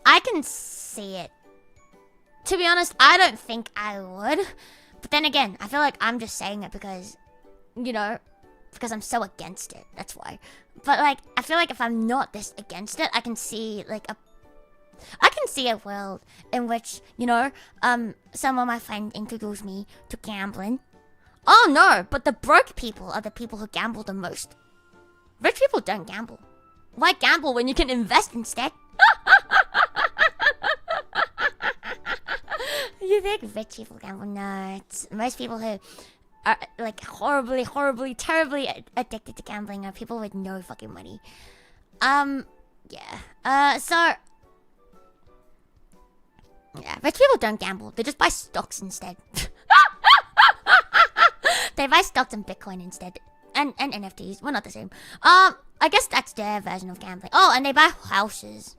I can see it. To be honest, I don't think I would. But then again, I feel like I'm just saying it because, you know, because I'm so against it. That's why. But, like, I feel like if I'm not this against it, I can see, like, I can see a world in which, you know, some of my friends introduced me to gambling. Oh no, but the broke people are the people who gamble the most. Rich people don't gamble. Why gamble when you can invest instead? You think rich people gamble? No, it's most people who are, like, horribly, terribly addicted to gambling are people with no fucking money. Yeah. So, yeah, rich people don't gamble. They just buy stocks instead. They buy stocks and Bitcoin instead. And NFTs. Well, not the same. I guess that's their version of gambling. Oh, and they buy houses.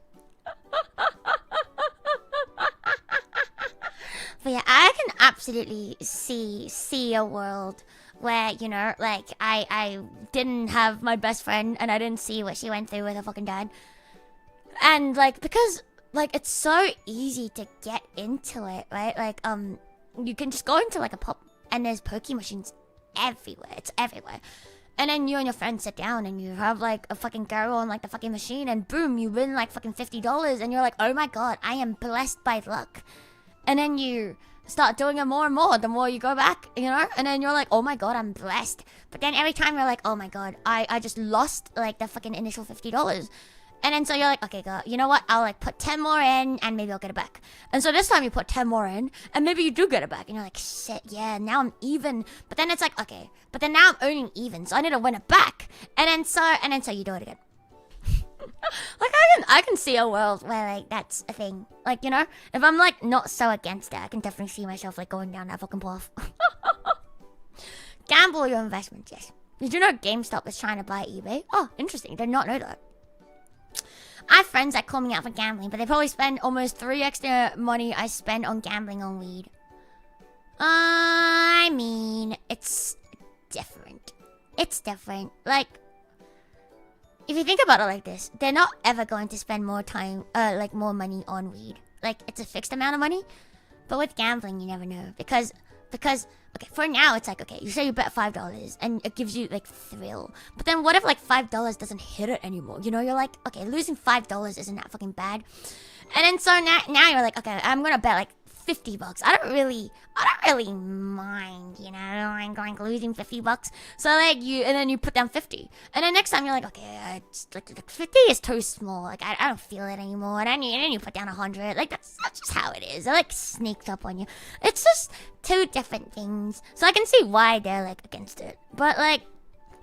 But yeah, I can absolutely see a world where, you know, like, I didn't have my best friend and I didn't see what she went through with her fucking dad. And, like, because, like, it's so easy to get into it, right? Like, you can just go into, like, a pub and there's pokie machines everywhere. It's everywhere. And then you and your friends sit down and you have, like, a fucking go on, like, the fucking machine, and boom, you win, like, fucking $50, and you're like, oh my god, I am blessed by luck. And then you start doing it more and more the more you go back, you know? And then you're like, oh my god, I'm blessed. But then every time you're like, oh my god, I just lost, like, the fucking initial $50. And then so you're like, okay, girl, you know what? I'll, like, put 10 more in and maybe I'll get it back. And so this time you put 10 more in and maybe you do get it back. And you're like, shit, yeah, now I'm even. But then it's like, okay, but then now I'm earning even, so I need to win it back. And then so you do it again. Like, I can see a world where, like, that's a thing. Like, you know, if I'm, like, not so against it, I can definitely see myself, like, going down that fucking path. Gamble your investments, yes. Did you know GameStop is trying to buy eBay? Oh, interesting. Did not know that. I have friends that call me out for gambling, but they probably spend almost 3x the money I spend on gambling on weed. I mean, it's different. It's different. Like, if you think about it like this, they're not ever going to spend more time, like, more money on weed. Like, it's a fixed amount of money. But with gambling, you never know. Because, okay, for now, it's like, okay, you say you bet $5, and it gives you, like, thrill. But then what if, like, $5 doesn't hit it anymore? You know, you're like, okay, losing $5 isn't that fucking bad. And then so now you're like, okay, I'm gonna bet, like, $50. I don't really mind, you know, I'm going losing $50. So, like, and then you put down 50. And then next time you're like, okay, it's like 50 is too small. Like, I don't feel it anymore. And then you put down 100. Like, that's just how it is. It, like, sneaks up on you. It's just two different things. So I can see why they're, like, against it. But, like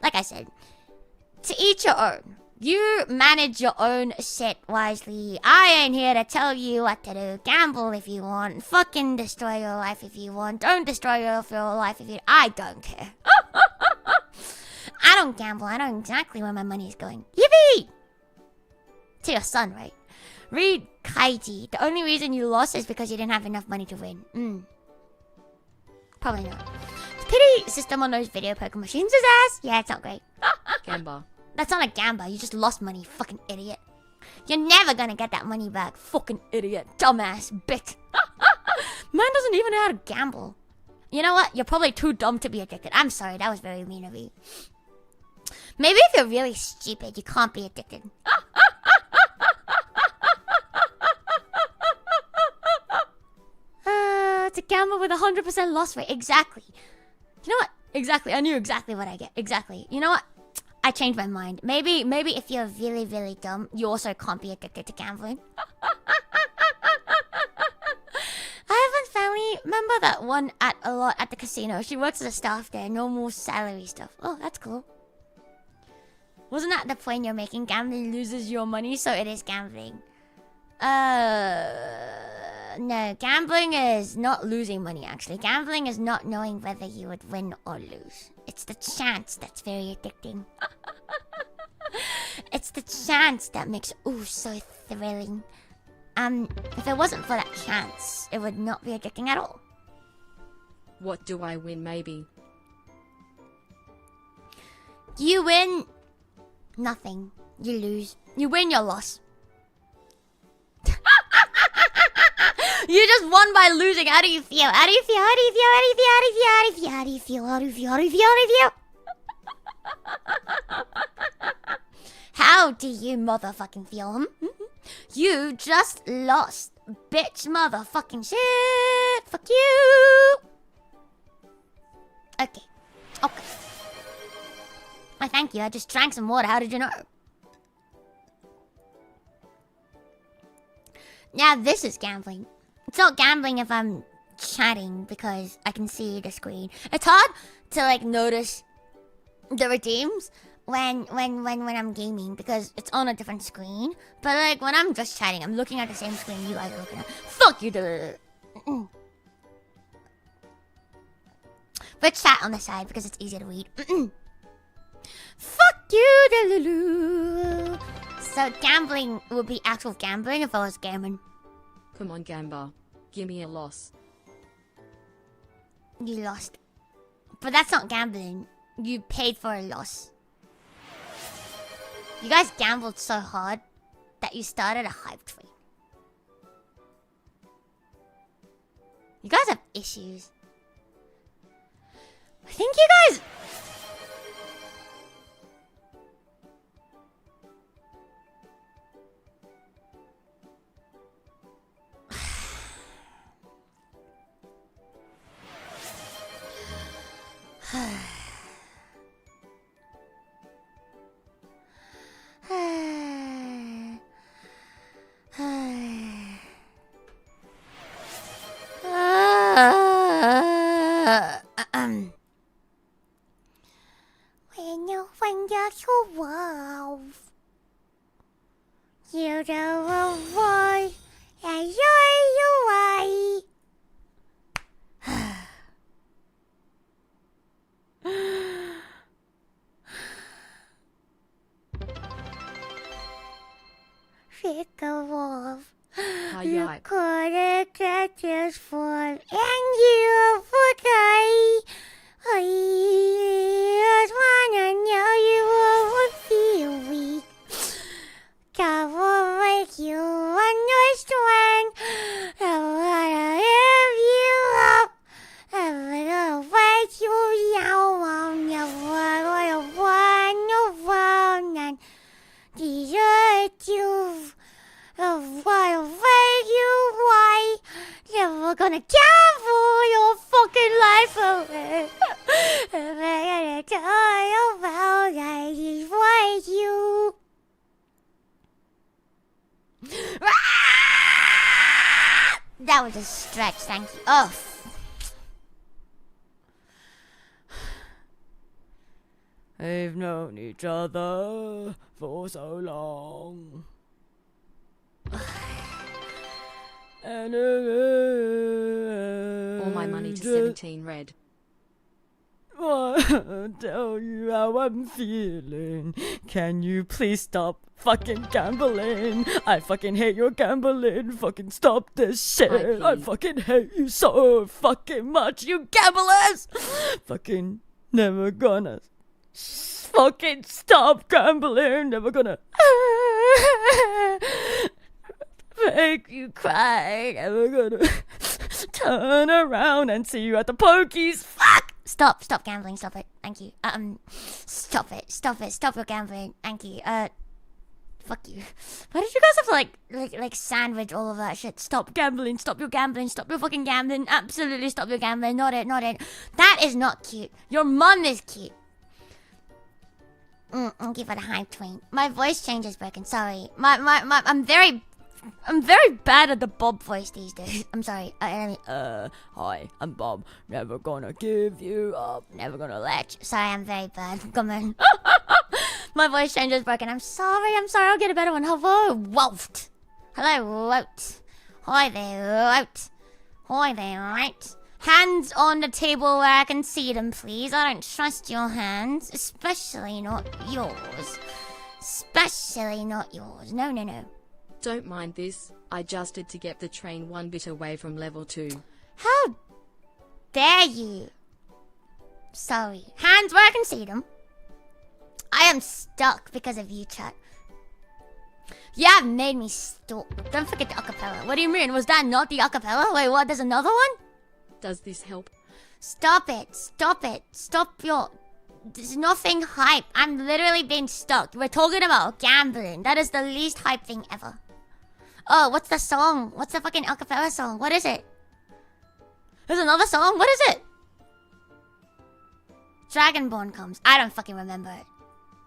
I said, to each your own. You manage your own shit wisely. I ain't here to tell you what to do. Gamble if you want. Fucking destroy your life if you want. Don't destroy your life if you... I don't care. I don't gamble. I know exactly where my money is going. Yippee! To your son, right? Read Kaiji. The only reason you lost is because you didn't have enough money to win. Probably not. The pity system on those video poker machines is ass. Yeah, it's not great. Gamba. That's not a gamble. You just lost money, fucking idiot. You're never gonna get that money back, fucking idiot. Dumbass bitch. Man doesn't even know how to gamble. You know what? You're probably too dumb to be addicted. I'm sorry, that was very mean of you. Maybe if you're really stupid, you can't be addicted. It's a gamble with 100% loss rate. Exactly. You know what? Exactly. I knew exactly what I get. Exactly. You know what? I changed my mind. Maybe if you're really, really dumb, you also can't be addicted to gambling. I have one family member that won a lot at the casino. She works as a staff there. Normal salary stuff. Oh, that's cool. Wasn't that the point you're making? Gambling loses your money, so it is gambling. No, gambling is not losing money, actually. Gambling is not knowing whether you would win or lose. It's the chance that's very addicting. It's the chance that makes so thrilling. If it wasn't for that chance, it would not be addicting at all. What do I win, maybe? You win nothing. You lose. You win your loss. You just won by losing. How do you feel? How do you feel? How do you feel? How do you feel? How do you feel? How do you feel? How do you feel? How do you feel? How do you feel? How do you motherfucking feel? You just lost. Bitch motherfucking shit. Fuck you. Okay. Okay. I thank you. I just drank some water. How did you know? Now this is gambling. It's not gambling if I'm chatting because I can see the screen. It's hard to like notice the redeems when I'm gaming because it's on a different screen. But like when I'm just chatting, I'm looking at the same screen you guys are looking at. Fuck you, but chat on the side because it's easier to read. Fuck you, So gambling would be actual gambling if I was gaming. Come on, Gamba. Give me a loss. You lost. But that's not gambling. You paid for a loss. You guys gambled so hard that you started a hype train. You guys have issues. I think you guys... When you're so wow, you don't avoid and you're right. Pick a wolf. You couldn't get this far, and you forgot. I just wanna know you won't feel weak. God will make you understand. I wanna lift you up. I'm gonna wake you down. I'm never gonna want around and desert you. I wanna wake you right. Never gonna gamble your fucking life away. I'm gonna tell about I just want you. That was a stretch, thank you. Oh. We've known each other for so long. All my money to 17 red. wanna tell you how I'm feeling. Can you please stop fucking gambling? I fucking hate your gambling. Fucking stop this shit. I fucking hate you so fucking much, you gamblers. Fucking never gonna fucking stop gambling. Never gonna make you cry. Never gonna turn around and see you at the pokies. Fuck! Stop gambling, stop it. Thank you. Stop your gambling. Thank you. Fuck you. Why did you guys have to like sandwich all of that shit? Stop gambling, stop your fucking gambling. Absolutely stop your gambling. Not it. That is not cute. Your mom is cute. Thank you for the hype train. My voice change is broken, sorry. I'm very bad at the Bob voice these days. I'm sorry. Hi, I'm Bob. Never gonna give you up. Never gonna let you. Sorry, I'm very bad. Come on. My voice change is broken. I'm sorry. I'll get a better one. Hello, Wout. Hello, Wout. Hi there, Wout. Hi there, right? Hands on the table where I can see them, please. I don't trust your hands. Especially not yours. No. Don't mind this, I just did to get the train one bit away from level 2. How dare you? Sorry. Hands where I can see them. I am stuck because of you, chat. You have made me stuck. Don't forget the acapella. What do you mean? Was that not the acapella? Wait, what? There's another one? Does this help? Stop it. Stop your... There's nothing hype. I'm literally being stuck. We're talking about gambling. That is the least hype thing ever. Oh, what's the song? What's the fucking acapella song? What is it? There's another song? What is it? Dragonborn comes. I don't fucking remember it.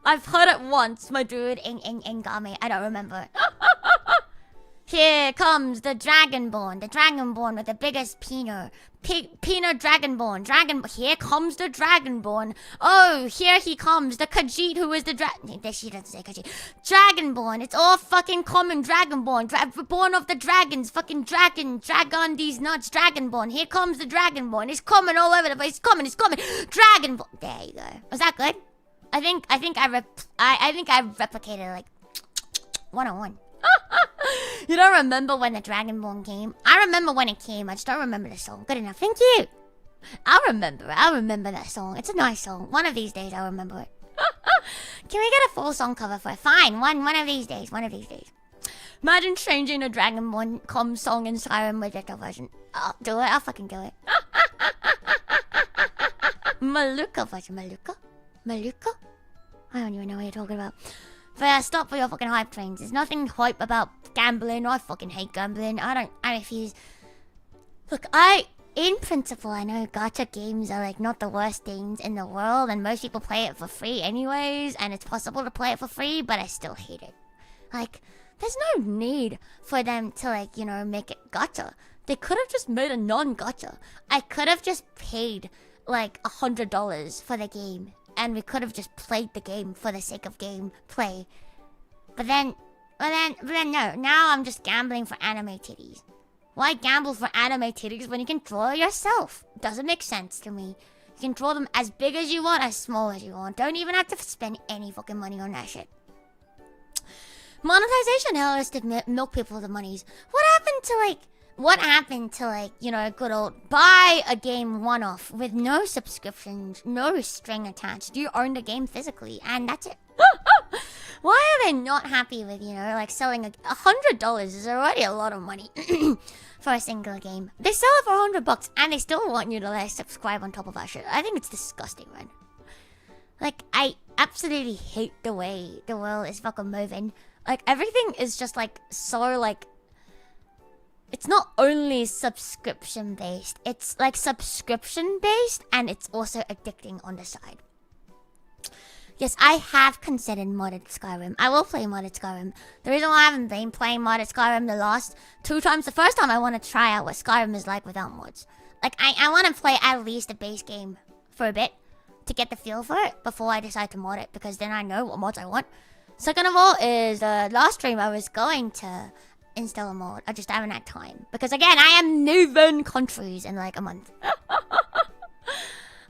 I've heard it once, my dude, in Game. I don't remember it. Here comes the Dragonborn with the biggest peanut. Peanut Dragonborn. Here comes the Dragonborn. Oh, here he comes. The Khajiit who is the She doesn't say Khajiit. Dragonborn. It's all fucking common Dragonborn. Born of the dragons. Fucking dragon these nuts. Dragonborn. Here comes the Dragonborn. It's coming all over the place. It's coming. Dragonborn. There you go. Was that good? I think I replicated like 101. You don't remember when the Dragonborn came? I remember when it came. I just don't remember the song. Good enough. Thank you. I'll remember that song. It's a nice song. One of these days I'll remember it. Can we get a full song cover for it? Fine. One of these days. Imagine changing a Dragonborn song in Skyrim with digital version. I'll do it. I'll fucking do it. Maluka version. Maluka? I don't even know what you're talking about. But yeah, stop for your fucking hype trains. There's nothing hype about gambling. I fucking hate gambling. I refuse. Look, in principle, I know gacha games are like not the worst things in the world, and most people play it for free anyways, and it's possible to play it for free, but I still hate it. Like, there's no need for them to like, make it gacha. They could have just made a non-gacha. I could have just paid like $100 for the game, and we could have just played the game for the sake of gameplay. But then no. Now I'm just gambling for anime titties. Why gamble for anime titties when you can draw yourself? Doesn't make sense to me. You can draw them as big as you want, as small as you want. Don't even have to spend any fucking money on that shit. Monetization hell is to milk people for the monies. What happened to good old buy a game one-off with no subscriptions, no string attached. You own the game physically, and that's it. Why are they not happy with, selling $100 is already a lot of money for a single game. They sell it for $100 and they still want you to subscribe on top of that shit. I think it's disgusting, man. Like, I absolutely hate the way the world is fucking moving. Like, everything is just it's not only subscription-based. It's subscription-based, and it's also addicting on the side. Yes, I have considered modded Skyrim. I will play modded Skyrim. The reason why I haven't been playing modded Skyrim the last 2 times, the first time I want to try out what Skyrim is like without mods. I want to play at least the base game for a bit to get the feel for it before I decide to mod it, because then I know what mods I want. Second of all is, last stream I was going to install a mod. I just haven't had time. Because again, I am moving countries in a month.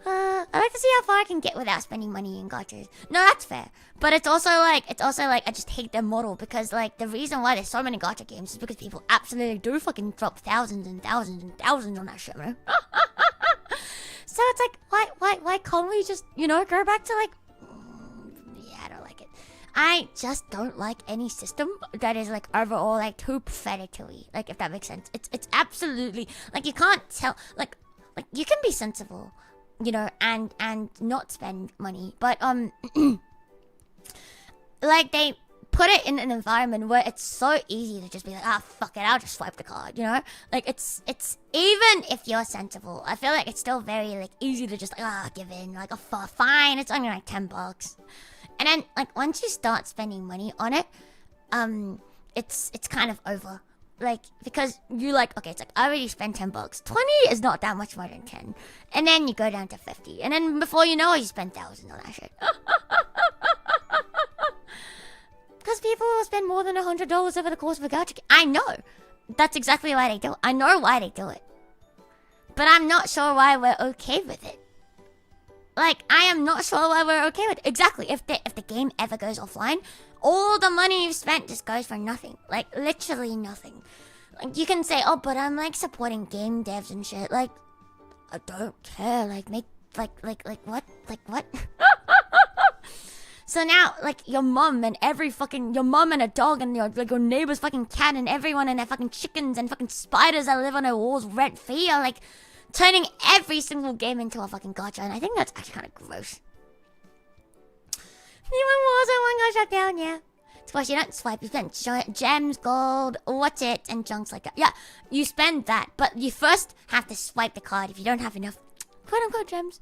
I like to see how far I can get without spending money in gachas. No, that's fair. But it's also like I just hate their model because like the reason why there's so many gacha games is because people absolutely do fucking drop thousands and thousands and thousands on that shit, man. So it's like, why can't we just, go back to like, yeah, I don't like it. I just don't like any system that is like overall like too pathetic to me. Like if that makes sense. It's absolutely like you can't tell like you can be sensible, and not spend money, but like they put it in an environment where it's so easy to just be like, fuck it, I'll just swipe the card, Like it's even if you're sensible, I feel like it's still very like easy to just like give in, like fine, it's only like $10. And then like once you start spending money on it, it's kind of over. Like because you like, okay, it's like I already spent $10. 20 is not that much more than 10. And then you go down to 50. And then before you know it, you spend thousands on that shit. Because people will spend more than $100 over the course of a gacha game. I know. That's exactly why they do it. I know why they do it. But I'm not sure why we're okay with it. Like, I am not sure why we're okay with it. Exactly. If the game ever goes offline, all the money you've spent just goes for nothing. Like, literally nothing. Like, you can say, oh, but I'm, like, supporting game devs and shit. Like, I don't care. Like, make, like what? Like, what? So now, like, your mum and your mum and a dog and your neighbor's fucking cat and everyone and their fucking chickens and fucking spiders that live on their walls rent-free are, like, turning every single game into a fucking gacha. And I think that's actually kind of gross. You want one gacha down, yeah. Of course, you don't swipe. You spend gems, gold, what's it, and junks like that. Yeah, you spend that. But you first have to swipe the card if you don't have enough quote-unquote gems.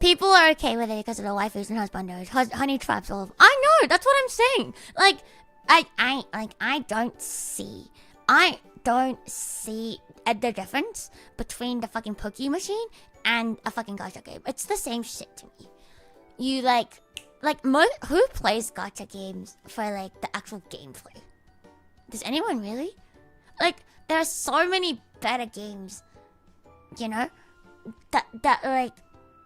People are okay with it because of the waifus and husbandos, honey traps, all of. I know, that's what I'm saying. Like, I don't see the difference between the fucking Poke machine and a fucking gacha game. It's the same shit to me. You who plays gacha games for like the actual gameplay? Does anyone really? Like, there are so many better games, that like.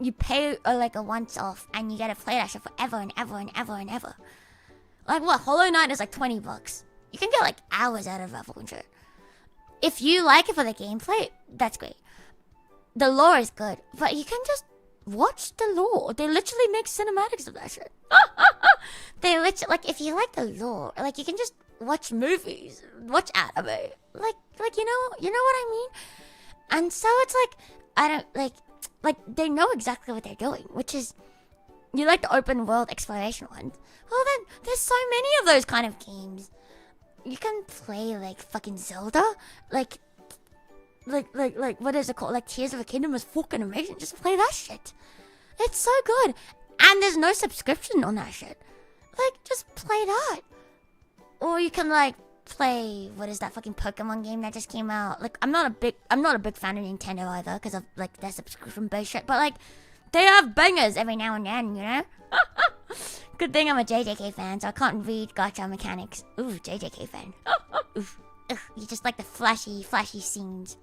You pay like a once off and you get to play that shit forever and ever and ever and ever. Like what? Hollow Knight is like $20. You can get like hours out of that fucking shit. If you like it for the gameplay, that's great. The lore is good, but you can just watch the lore. They literally make cinematics of that shit. They literally like if you like the lore, like you can just watch movies, watch anime, like you know what I mean. And so it's like I don't like they know exactly what they're doing, which is you like the open world exploration ones. Well then, there's so many of those kind of games. You can play like fucking Zelda, like what is it called? Like Tears of the Kingdom is fucking amazing. Just play that shit. It's so good, and there's no subscription on that shit. Like just play that, or you can like play what is that fucking Pokemon game that just came out? Like I'm not a big fan of Nintendo either because of like their subscription based shit, but like they have bangers every now and then, Good thing I'm a JJK fan, so I can't read gacha mechanics. Ooh, JJK fan. Oof. Ugh, you just like the flashy scenes.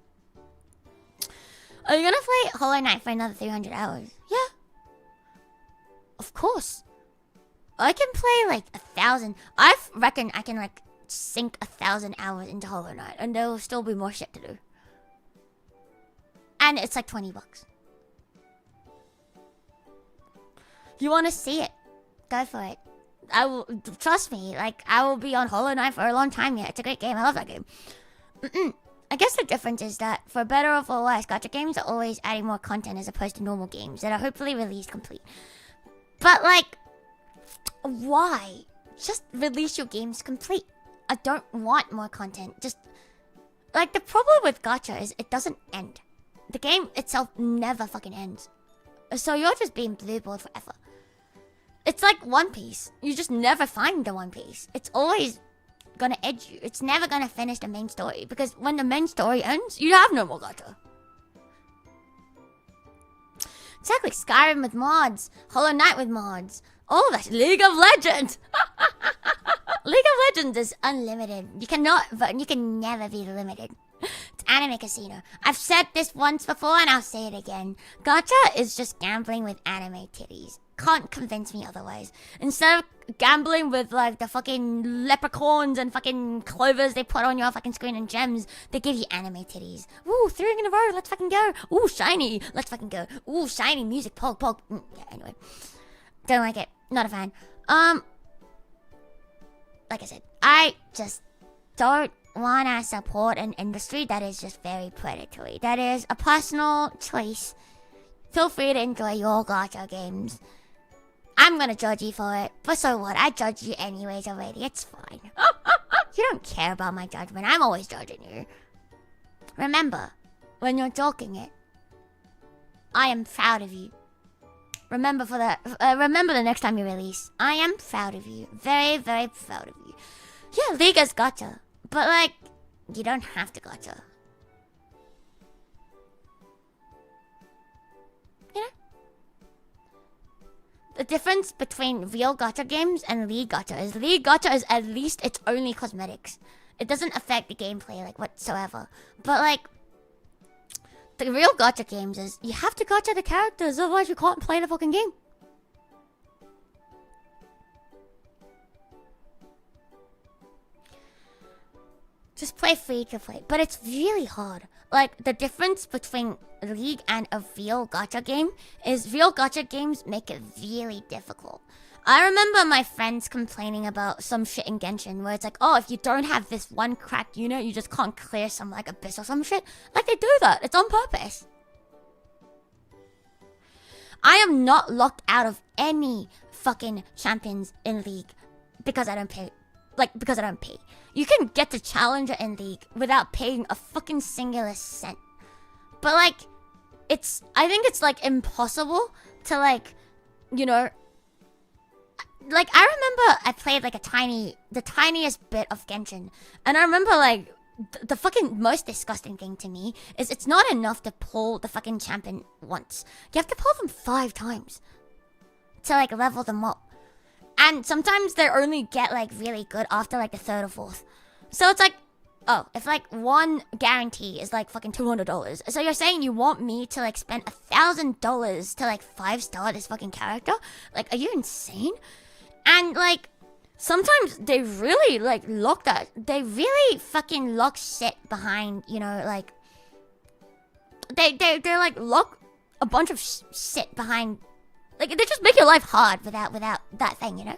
Are you gonna play Hollow Knight for another 300 hours? Yeah. Of course. I can play like 1,000. I reckon I can like sink 1,000 hours into Hollow Knight and there will still be more shit to do. And it's like $20. You want to see it? Go for it. I will, trust me, like I will be on Hollow Knight for a long time yet. It's a great game. I love that game. I guess the difference is that for better or for worse, gacha games are always adding more content as opposed to normal games that are hopefully released complete. But like, why? Just release your games complete. I don't want more content. Just like the problem with gacha is it doesn't end. The game itself never fucking ends. So you're just being blueballed forever. It's like One Piece. You just never find the One Piece. It's always gonna edge you. It's never gonna finish the main story because when the main story ends, you have no more gacha. Exactly. Skyrim with mods, Hollow Knight with mods. Oh, that's League of Legends. League of Legends is unlimited. You can never be limited It's anime casino. I've said this once before and I'll say it again. Gacha is just gambling with anime titties. Can't convince me otherwise. Instead of gambling with like the fucking leprechauns and fucking clovers they put on your fucking screen and gems, they give you anime titties. Ooh, 3 in a row, let's fucking go. Ooh, shiny, let's fucking go. Ooh, shiny music, pog, pog. Yeah, anyway. Don't like it. Not a fan. Like I said, I just don't wanna support an industry that is just very predatory. That is a personal choice. Feel free to enjoy your gacha games. I'm gonna judge you for it, but so what? I judge you anyways already. It's fine. You don't care about my judgment. I'm always judging you. Remember, when you're joking it, I am proud of you. Remember the next time you release. I am proud of you. Very, very proud of you. Yeah, League is gacha. But, like, you don't have to gacha. You know? The difference between real gacha games and League gacha is at least it's only cosmetics. It doesn't affect the gameplay, like, whatsoever. But, like, the real gacha games is you have to gacha the characters, otherwise you can't play the fucking game. Just play free to play. But it's really hard. Like, the difference between League and a real gacha game is real gacha games make it really difficult. I remember my friends complaining about some shit in Genshin where it's like, oh, if you don't have this one cracked unit, you just can't clear some, like, abyss or some shit. Like, they do that. It's on purpose. I am not locked out of any fucking champions in League because I don't pay. Like, because I don't pay. You can get the challenger in League without paying a fucking singular cent. But, like, I think it's, like, impossible to, like, you know... Like, I remember I played, like, the tiniest bit of Genshin. And I remember, like, the fucking most disgusting thing to me is it's not enough to pull the fucking champion once. You have to pull them 5 times to, like, level them up. And sometimes they only get, like, really good after, like, the 3rd or 4th. So it's like, oh, if, like, one guarantee is, like, fucking $200. So you're saying you want me to, like, spend $1,000 to, like, 5-star this fucking character? Like, are you insane? And, like, sometimes they really, like, lock that. They really fucking lock shit behind, you know, like... They like, lock a bunch of shit behind... Like, they just make your life hard without that thing, you know?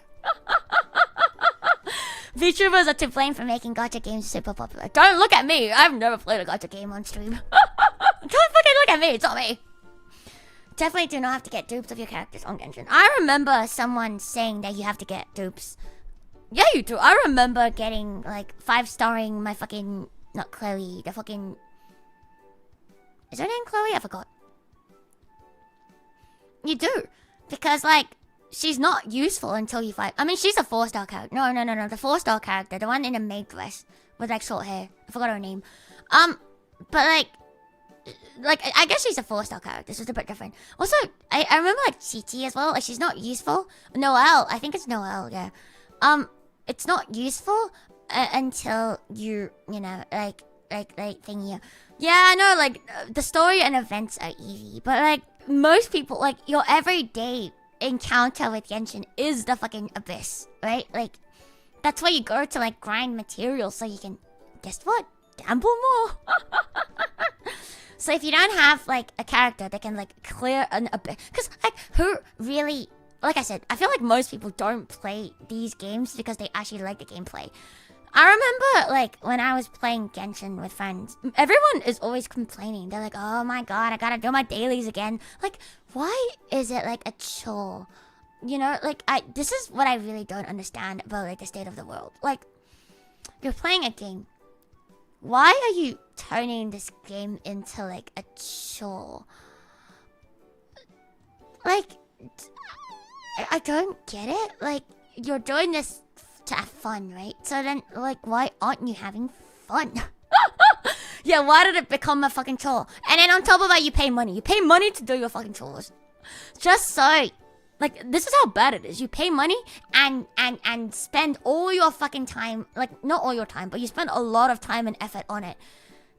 VTubers are to blame for making gacha games super popular. Don't look at me! I've never played a gacha game on stream. Don't fucking look at me! It's not me! Definitely do not have to get dupes of your characters on Genshin. I remember someone saying that you have to get dupes. Yeah, you do. I remember getting, like, 5-starring my fucking... Not Chloe, the fucking... Is her name Chloe? I forgot. You do. Because, like, she's not useful until you fight... I mean, she's a 4-star character. No. The 4-star character. The one in a maid dress. With, like, short hair. I forgot her name. But, like, I guess she's a 4-star character. It's just a bit different. Also, I remember, like, Chi as well. Like, she's not useful. Noelle. I think it's Noelle, yeah. It's not useful until you know, like, thingy. Yeah, I know, like, the story and events are easy. But, like, most people, like, your everyday encounter with Genshin is the fucking abyss, right? Like, that's where you go to, like, grind materials so you can, guess what? Gamble more. So if you don't have, like, a character that can, like, clear an abyss... Because, like, who really... Like I said, I feel like most people don't play these games because they actually like the gameplay. I remember, like, when I was playing Genshin with friends, everyone is always complaining. They're like, oh my god, I gotta do my dailies again. Like, why is it, like, a chore? You know, like, this is what I really don't understand about, like, the state of the world. Like, you're playing a game. Why are you turning this game into, like, a chore? Like, I don't get it. Like, you're doing this to have fun, right? So then, like, why aren't you having fun? Yeah, why did it become a fucking chore? And then on top of that, you pay money. You pay money to do your fucking chores. Just so... Like, this is how bad it is. You pay money and spend all your fucking time... Like, not all your time, but you spend a lot of time and effort on it.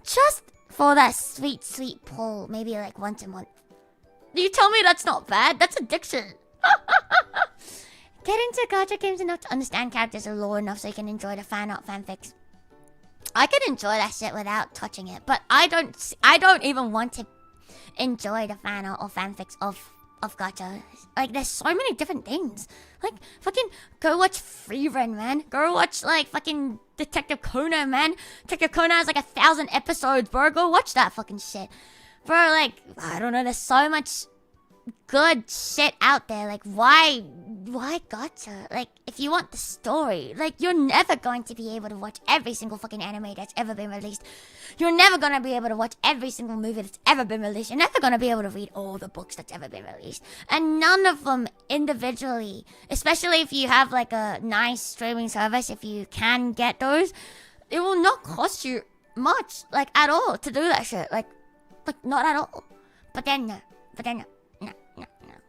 Just for that sweet, sweet pull, maybe like once a month. You tell me that's not bad? That's addiction. Get into gacha games enough to understand characters and lore enough so you can enjoy the fan art fanfics. I could enjoy that shit without touching it, but I don't even want to enjoy the fan art or fanfics of gacha. Like, there's so many different things. Like, fucking go watch Free Run, man. Go watch, like, fucking Detective Conan, man. Detective Conan has like 1,000 episodes, bro. Go watch that fucking shit. Bro, like, I don't know, there's so much good shit out there. Like, why gacha? Like, if you want the story, like, you're never going to be able to watch every single fucking anime that's ever been released. You're never gonna be able to watch every single movie that's ever been released. You're never gonna be able to read all the books that's ever been released. And none of them individually, especially if you have like a nice streaming service, if you can get those, it will not cost you much, like, at all to do that shit. Like not at all. But then no.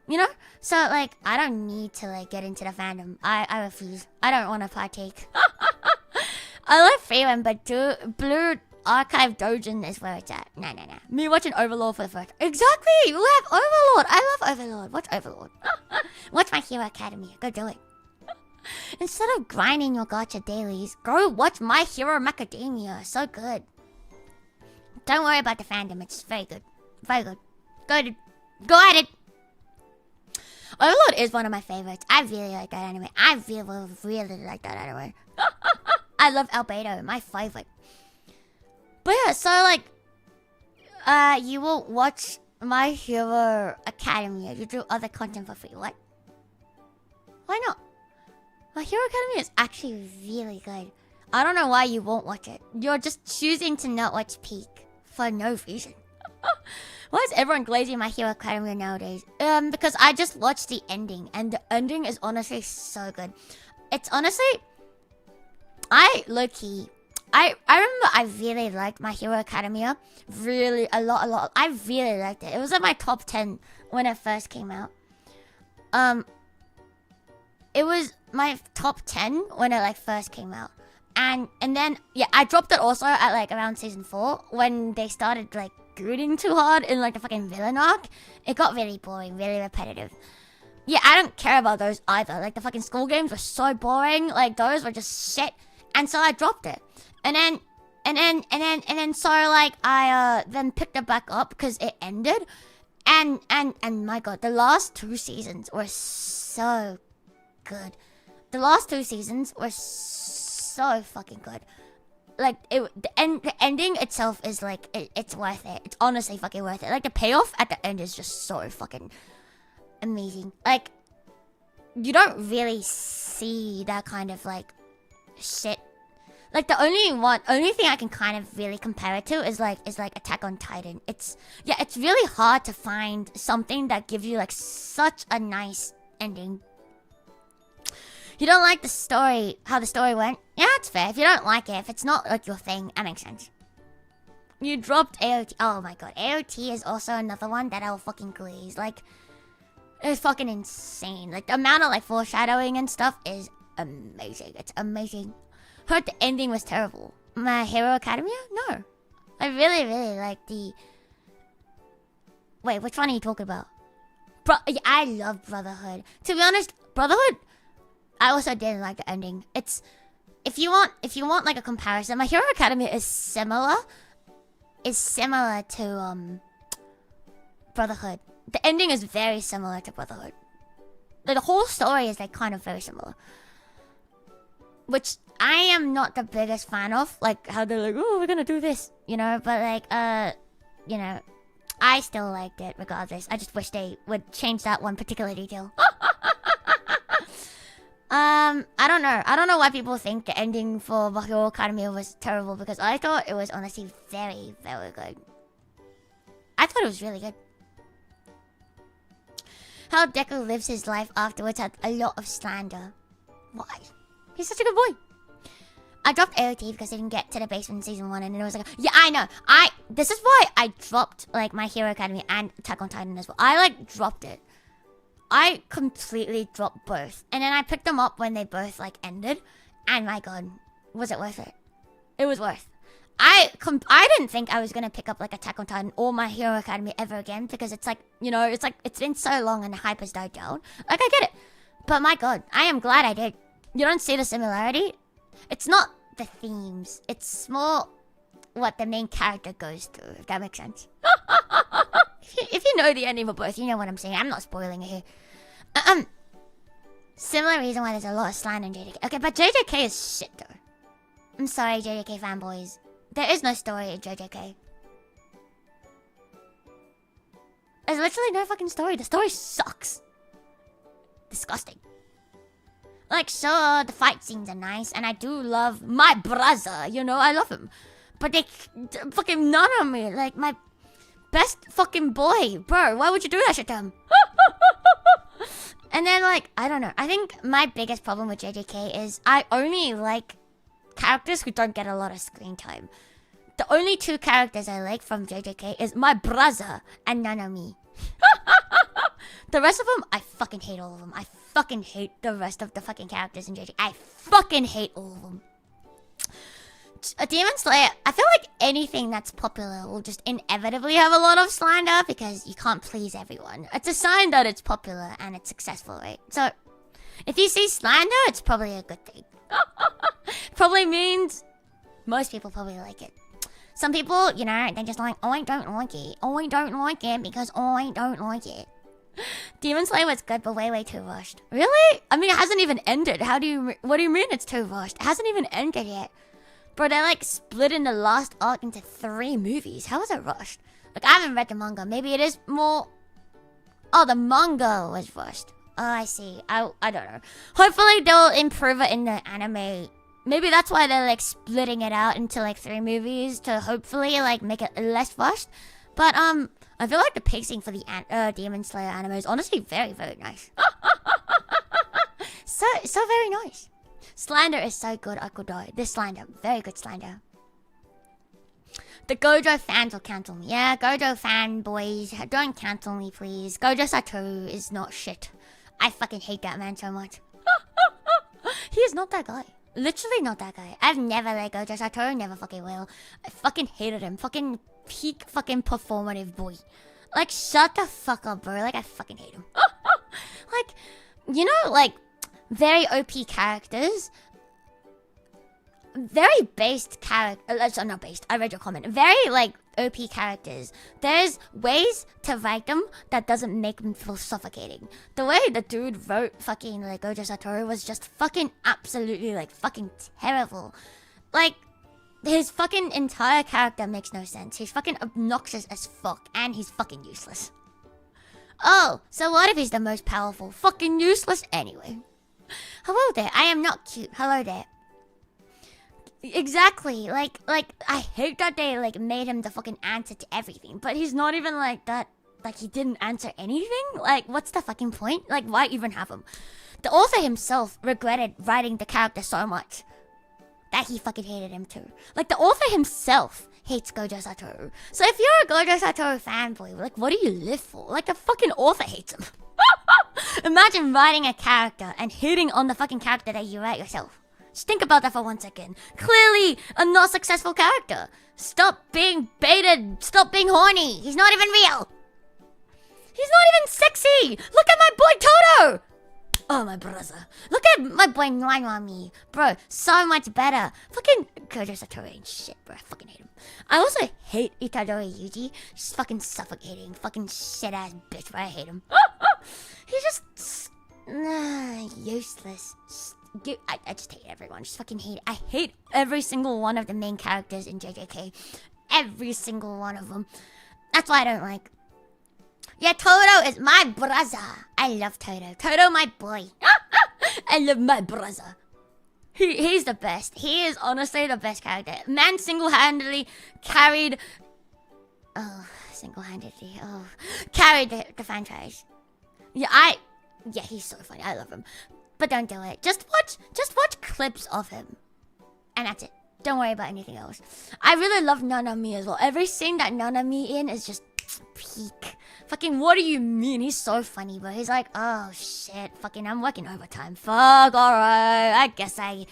You know? So, like, I don't need to, like, get into the fandom. I refuse. I don't want to partake. I love Freeman, but Blue Archive Dojin is where it's at. Nah. Me watching Overlord for the first. Exactly! We have Overlord! I love Overlord. Watch Overlord. Watch My Hero Academia. Go do it. Instead of grinding your gacha dailies, go watch My Hero Macadamia. So good. Don't worry about the fandom. It's very good. Very good. Go at it! Overlord is one of my favorites. I really like that anime. I really like that anime. I love Albedo, my favorite. But yeah, so like, you will watch My Hero Academia. You do other content for free. What? Why not? My Hero Academia is actually really good. I don't know why you won't watch it. You're just choosing to not watch Peak for no reason. Why is everyone glazing My Hero Academia nowadays? Because I just watched the ending, and the ending is honestly so good. It's honestly, I remember I really liked My Hero Academia. Really, a lot. I really liked it. It was in my top 10 when it first came out. It was my top 10 when it like first came out. And then, yeah, I dropped it also at like around season 4 when they started like rooting too hard in like the fucking villain arc. It got really boring, really repetitive. Yeah, I don't care about those either. Like the fucking school games were so boring. Like those were just shit. And so I dropped it. And then so like I then picked it back up because it ended. And my god, the last 2 seasons were so good. The last 2 seasons were so fucking good. Like, the ending itself is, like, it's worth it. It's honestly fucking worth it. Like, the payoff at the end is just so fucking amazing. Like, you don't really see that kind of, like, shit. Like, the only thing I can kind of really compare it to is like Attack on Titan. It's really hard to find something that gives you, like, such a nice ending. You don't like the story, how the story went? Yeah, it's fair. If you don't like it, if it's not like your thing, that makes sense. You dropped AOT. Oh my god, AOT is also another one that I'll fucking glaze. Like, it's fucking insane. Like, the amount of like foreshadowing and stuff is amazing. It's amazing. Heard the ending was terrible. My Hero Academia? No. I really, really like the... Wait, which one are you talking about? I love Brotherhood. To be honest, Brotherhood... I also didn't like the ending. It's if you want like a comparison, My Hero Academia is similar to Brotherhood. The ending is very similar to Brotherhood. Like, the whole story is like kind of very similar. Which I am not the biggest fan of, like how they're like, oh, we're gonna do this, you know, but like you know, I still liked it regardless. I just wish they would change that one particular detail. I don't know why people think the ending for My Hero Academia was terrible, because I thought it was honestly very, very good. I thought it was really good. How Deku lives his life afterwards had a lot of slander. Why? He's such a good boy. I dropped AOT because I didn't get to the basement in season 1, and then it was like, yeah, I know. This is why I dropped like My Hero Academia and Attack on Titan as well. I like dropped it. I completely dropped both. And then I picked them up when they both, like, ended. And my god, was it worth it? It was worth. I didn't think I was gonna pick up like Attack on Titan or My Hero Academy ever again because it's like, you know, it's like it's been so long and the hype has died down. Like I get it, but my god, I am glad I did. You don't see the similarity. It's not the themes. It's more what the main character goes through. If that makes sense. if you know the ending of both, you know what I'm saying. I'm not spoiling it here. Similar reason why there's a lot of slander in JJK. Okay, but JJK is shit though. I'm sorry, JJK fanboys. There is no story in JJK. There's literally no fucking story. The story sucks. Disgusting. Like, sure, the fight scenes are nice, and I do love my brother, you know, I love him. But they fucking none of me, like, my best fucking boy. Bro, why would you do that shit to him? And then, like, I don't know. I think my biggest problem with JJK is I only like characters who don't get a lot of screen time. The only two characters I like from JJK is my brother and Nanami. The rest of them, I fucking hate all of them. I fucking hate the rest of the fucking characters in JJK. I fucking hate all of them. Demon Slayer, I feel like anything that's popular will just inevitably have a lot of slander because you can't please everyone. It's a sign that it's popular and it's successful, right? So, if you see slander, it's probably a good thing. Probably means most people probably like it. Some people, you know, they're just like, oh, I don't like it. Oh, I don't like it because I don't like it. Demon Slayer was good, but way too rushed. Really? I mean, it hasn't even ended. What do you mean it's too rushed? It hasn't even ended yet. Bro, they like split in the last arc into 3 movies. How is it rushed? Like, I haven't read the manga. Maybe it is more... Oh, the manga was rushed. Oh, I see. I don't know. Hopefully they'll improve it in the anime. Maybe that's why they're like splitting it out into like 3 movies to hopefully like make it less rushed. But I feel like the pacing for the Demon Slayer anime is honestly very nice. so very nice. Slander is so good I could die. This slander, very good slander. The Gojo fans will cancel me. Yeah, Gojo fanboys, don't cancel me please. Gojo Satoru is not shit. I fucking hate that man so much. He is not that guy. Literally not that guy. I've never liked Gojo Satoru, never fucking will. I fucking hated him. Fucking peak fucking performative boy. Like, shut the fuck up, bro. Like, I fucking hate him. Like, you know, like, very OP characters. Very based character. Not based. I read your comment. Very, like, OP characters. There's ways to write them that doesn't make them feel suffocating. The way the dude wrote fucking, like, Gojo Satoru was just fucking absolutely, like, fucking terrible. Like, his fucking entire character makes no sense. He's fucking obnoxious as fuck. And he's fucking useless. Oh, so what if he's the most powerful? Fucking useless anyway. Hello there, I am not cute. Hello there. Exactly, like, I hate that they, like, made him the fucking answer to everything. But he's not even like that, like, he didn't answer anything? Like, what's the fucking point? Like, why even have him? The author himself regretted writing the character so much that he fucking hated him too. Like, the author himself hates Gojo Satoru. So if you're a Gojo Satoru fanboy, like, what do you live for? Like, the fucking author hates him. Imagine writing a character and hating on the fucking character that you write yourself. Just think about that for 1 second. Clearly a not successful character. Stop being baited. Stop being horny. He's not even real. He's not even sexy. Look at my boy Toto. Oh, my brother. Look at my boy Nwami. Bro, so much better. Fucking Gojo Satoru ain't shit, bro. I fucking hate him. I also hate Itadori Yuji. He's fucking suffocating. Fucking shit-ass bitch, but I hate him. He's just... useless. I just hate everyone. Just fucking hate. I hate every single one of the main characters in JJK. Every single one of them. That's why I don't like... Yeah, Toto is my brother. I love Toto. Toto, my boy. I love my brother. He's the best. He is honestly the best character. Man single-handedly carried... Oh, single-handedly. Oh, carried the franchise. Yeah, he's so funny. I love him. But don't do it. Just watch clips of him. And that's it. Don't worry about anything else. I really love Nanami as well. Every scene that Nanami in is just peak. Fucking, what do you mean? He's so funny, bro. He's like, oh shit, fucking, I'm working overtime. Fuck, alright. I guess I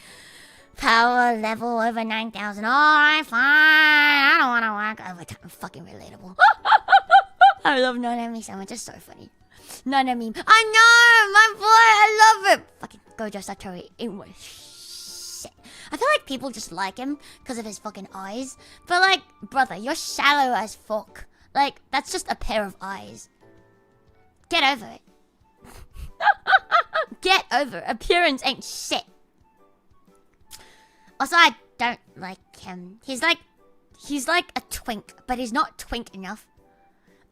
Power level over 9,000. Alright, fine. I don't want to work overtime. Fucking relatable. I love Nanami so much. It's so funny. Nanami. I know! My boy! I love it! Fucking Gojo Satoru. Shit. I feel like people just like him because of his fucking eyes. But like, brother, you're shallow as fuck. Like, that's just a pair of eyes. Get over it. Get over it. Appearance ain't shit. Also, I don't like him. He's like a twink, but he's not twink enough.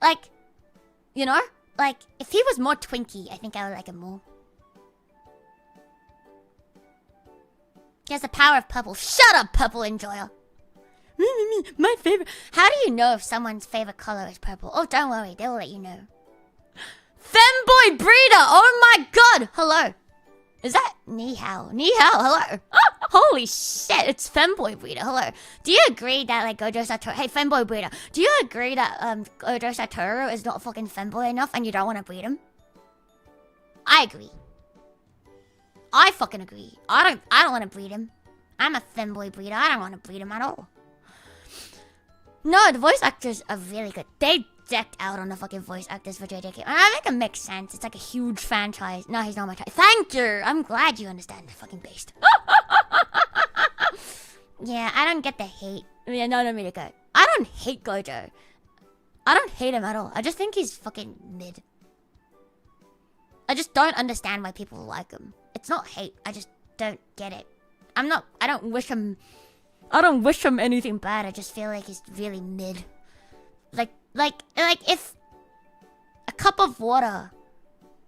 Like, you know? Like, if he was more twinky, I think I would like him more. He has the power of purple. Shut up, purple enjoyer. My favorite. How do you know if someone's favorite color is purple? Oh, don't worry. They will let you know. Femboy breeder. Oh my god. Hello. Is that Ni hao? Ni hao. Hello. Holy shit. It's femboy breeder. Hello. Do you agree that like Gojo Satoru... Hey, femboy breeder. Do you agree that Gojo Satoru is not fucking femboy enough and you don't want to breed him? I agree. I fucking agree. I don't want to breed him. I'm a femboy breeder. I don't want to breed him at all. No, the voice actors are really good. They decked out on the fucking voice actors for JJK. And I think it makes sense. It's like a huge franchise. No, he's not my type. Thank you. I'm glad you understand the fucking beast. Yeah, I don't get the hate. Yeah, no, don't mean to go. I don't hate Gojo. I don't hate him at all. I just think he's fucking mid. I just don't understand why people like him. It's not hate. I just don't get it. I don't wish him anything bad. I just feel like he's really mid. Like if a cup of water.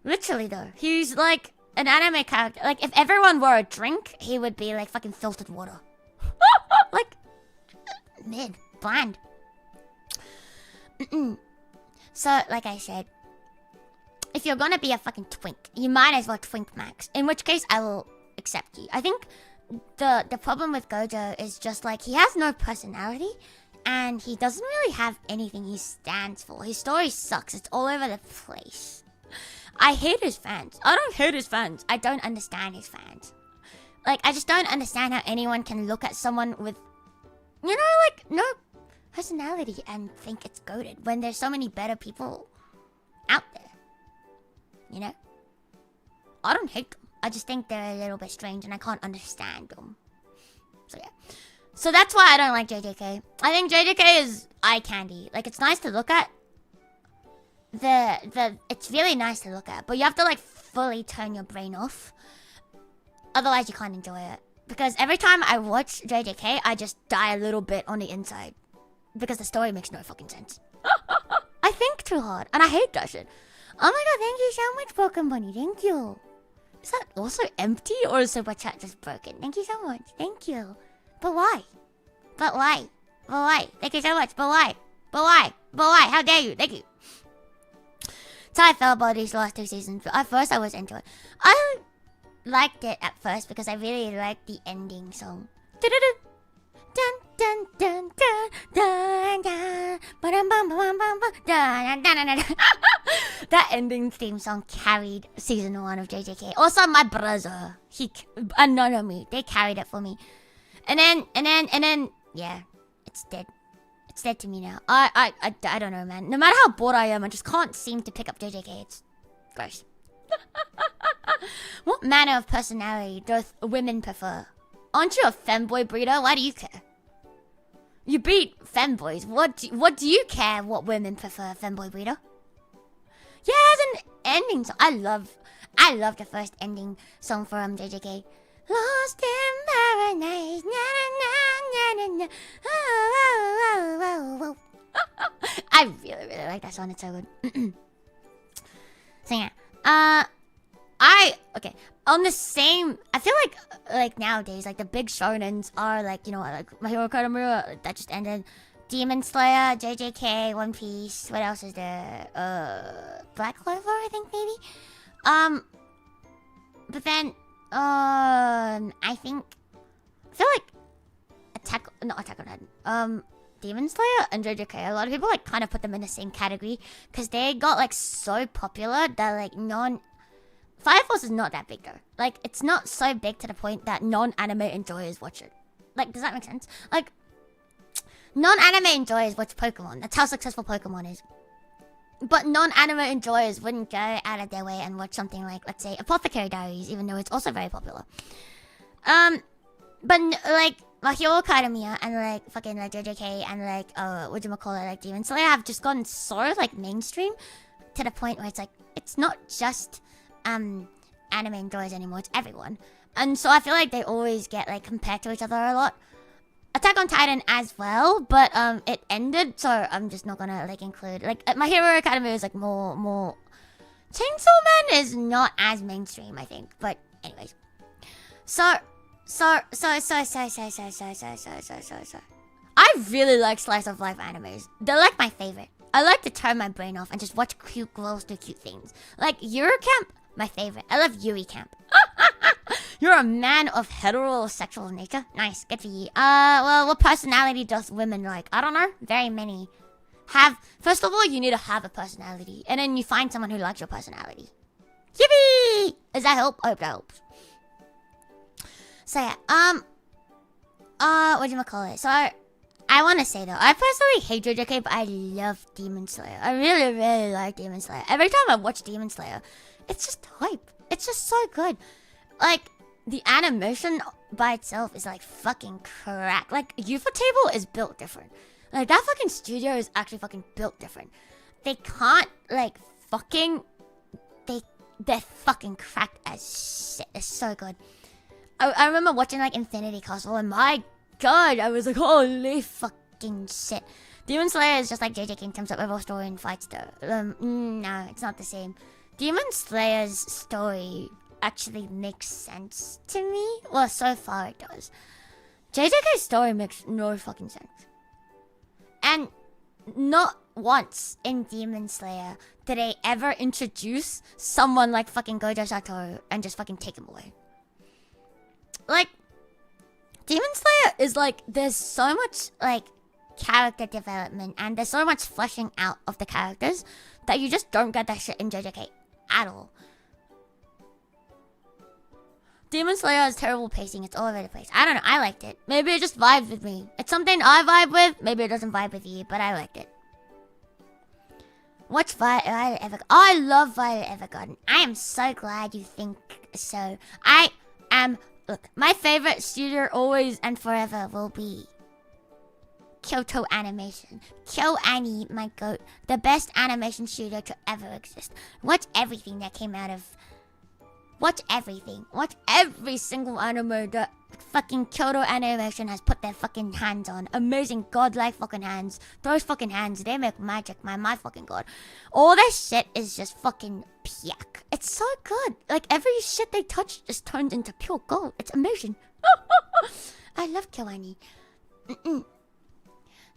Literally though. He's like an anime character. Like if everyone were a drink, he would be like fucking filtered water. Like mid. Bland. So like I said, if you're gonna be a fucking twink, you might as well twink max. In which case I will accept you. I think the problem with Gojo is just like he has no personality and he doesn't really have anything he stands for. His story sucks. It's all over the place. I hate his fans. I don't hate his fans. I don't understand his fans. Like, I just don't understand how anyone can look at someone with, you know, like, no personality and think it's goated when there's so many better people out there. You know? I don't hate them. I just think they're a little bit strange and I can't understand them. So yeah. So that's why I don't like JJK. I think JJK is eye candy. Like, it's nice to look at. It's really nice to look at. But you have to like fully turn your brain off. Otherwise you can't enjoy it. Because every time I watch JJK, I just die a little bit on the inside. Because the story makes no fucking sense. I think too hard. And I hate that shit. Oh my god, thank you so much, Broken Bunny. Thank you. Is that also empty or is Super Chat just broken? Thank you so much. Thank you. But why? But why? But why? Thank you so much. But why? But why? But why? How dare you? Thank you. So I felt about these last 2 seasons. At first I was into it. I liked it at first because I really liked the ending song. Dun dun dun dun dun dun dun. That ending theme song carried season 1 of JJK. Also my brother, and Nonomi, they carried it for me. And then, yeah, it's dead. It's dead to me now. I don't know, man. No matter how bored I am, I just can't seem to pick up JJK. It's gross. What manner of personality do women prefer? Aren't you a femboy breeder? Why do you care? You beat femboys. What do you care what women prefer, femboy breeder? Yeah, it's an ending song. I love the first ending song from JJK. Lost in paradise. Na, na, na, na, na. Oh, oh, oh, oh. I really, really like that song. It's so good. So yeah. Okay. On the same, I feel like nowadays, like the big shonens are like, you know, like My Hero Academia that just ended, Demon Slayer, JJK, One Piece. What else is there? Black Clover, I think maybe. But then, I feel like Attack on Titan, Demon Slayer and JJK, a lot of people like kind of put them in the same category because they got like so popular that like Fire Force is not that big though. Like, it's not so big to the point that non-anime enjoyers watch it. Like, does that make sense? Like, non-anime enjoyers watch Pokemon. That's how successful Pokemon is. But non-anime enjoyers wouldn't go out of their way and watch something like, let's say, Apothecary Diaries, even though it's also very popular. But like My Hero Academia and like fucking like JJK and like whatchamacallit, like Demon Slayer have just gotten so like mainstream to the point where it's like it's not just anime enjoyers anymore, it's everyone. And so I feel like they always get like compared to each other a lot. Attack on Titan as well, but it ended, so I'm just not gonna like include like My Hero Academia is like more Chainsaw Man is not as mainstream, I think. But anyways. So I really like slice of life animes. They're like my favorite. I like to turn my brain off and just watch cute girls do cute things. Like Eurocamp, my favorite. I love Yuri Camp. You're a man of heterosexual nature. Nice, good for you. Well, what personality does women like? I don't know. Very many. First of all, you need to have a personality, and then you find someone who likes your personality. Yippee! Does that help? I hope that helps. So yeah, whatchamacallit? So I want to say though, I personally hate JJK, but I love Demon Slayer. I really, really like Demon Slayer. Every time I watch Demon Slayer, it's just hype. It's just so good. Like, the animation by itself is like fucking crack. Like, Ufotable is built different. Like, that fucking studio is actually fucking built different. They can't, like, they're fucking cracked as shit. It's so good. I remember watching, like, Infinity Castle, and my god, I was like, holy fucking shit. Demon Slayer is just like JJK in terms of overall story and fights, though. No, it's not the same. Demon Slayer's story actually makes sense to me. Well, so far it does. JJK's story makes no fucking sense. And not once in Demon Slayer did they ever introduce someone like fucking Gojo Satoru and just fucking take him away. Like, Demon Slayer is like, there's so much like character development and there's so much fleshing out of the characters that you just don't get that shit in JJK at all. Demon Slayer has terrible pacing. It's all over the place. I don't know. I liked it. Maybe it just vibes with me. It's something I vibe with. Maybe it doesn't vibe with you, but I liked it. What's Violet Evergarden? I love Violet Evergarden. I am so glad you think so. Look, my favorite studio always and forever will be Kyoto Animation. KyoAni, my goat. The best animation studio to ever exist. Watch everything that came out of... Watch everything. Watch every single anime that fucking Kyoto Animation has put their fucking hands on. Amazing godlike fucking hands. Those fucking hands, they make magic, man. My fucking god. All that shit is just fucking pyak. It's so good. Like, every shit they touch just turns into pure gold. It's amazing. I love KyoAni.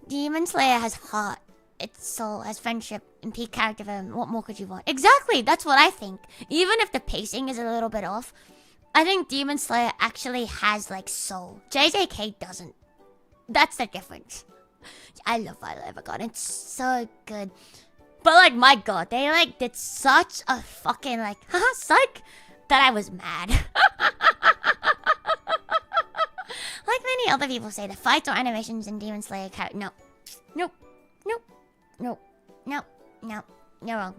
Demon Slayer has heart. Its soul has friendship and peak character development. What more could you want? Exactly, that's what I think. Even if the pacing is a little bit off, I think Demon Slayer actually has like soul. JJK doesn't. That's the difference. I love Violet Evergarden. It's so good. But like, my god, they like did such a fucking like haha psych that I was mad. Like many other people say, the fights or animations in Demon Slayer no. Nope. Nope. Nope. Nope. Nope. You're wrong.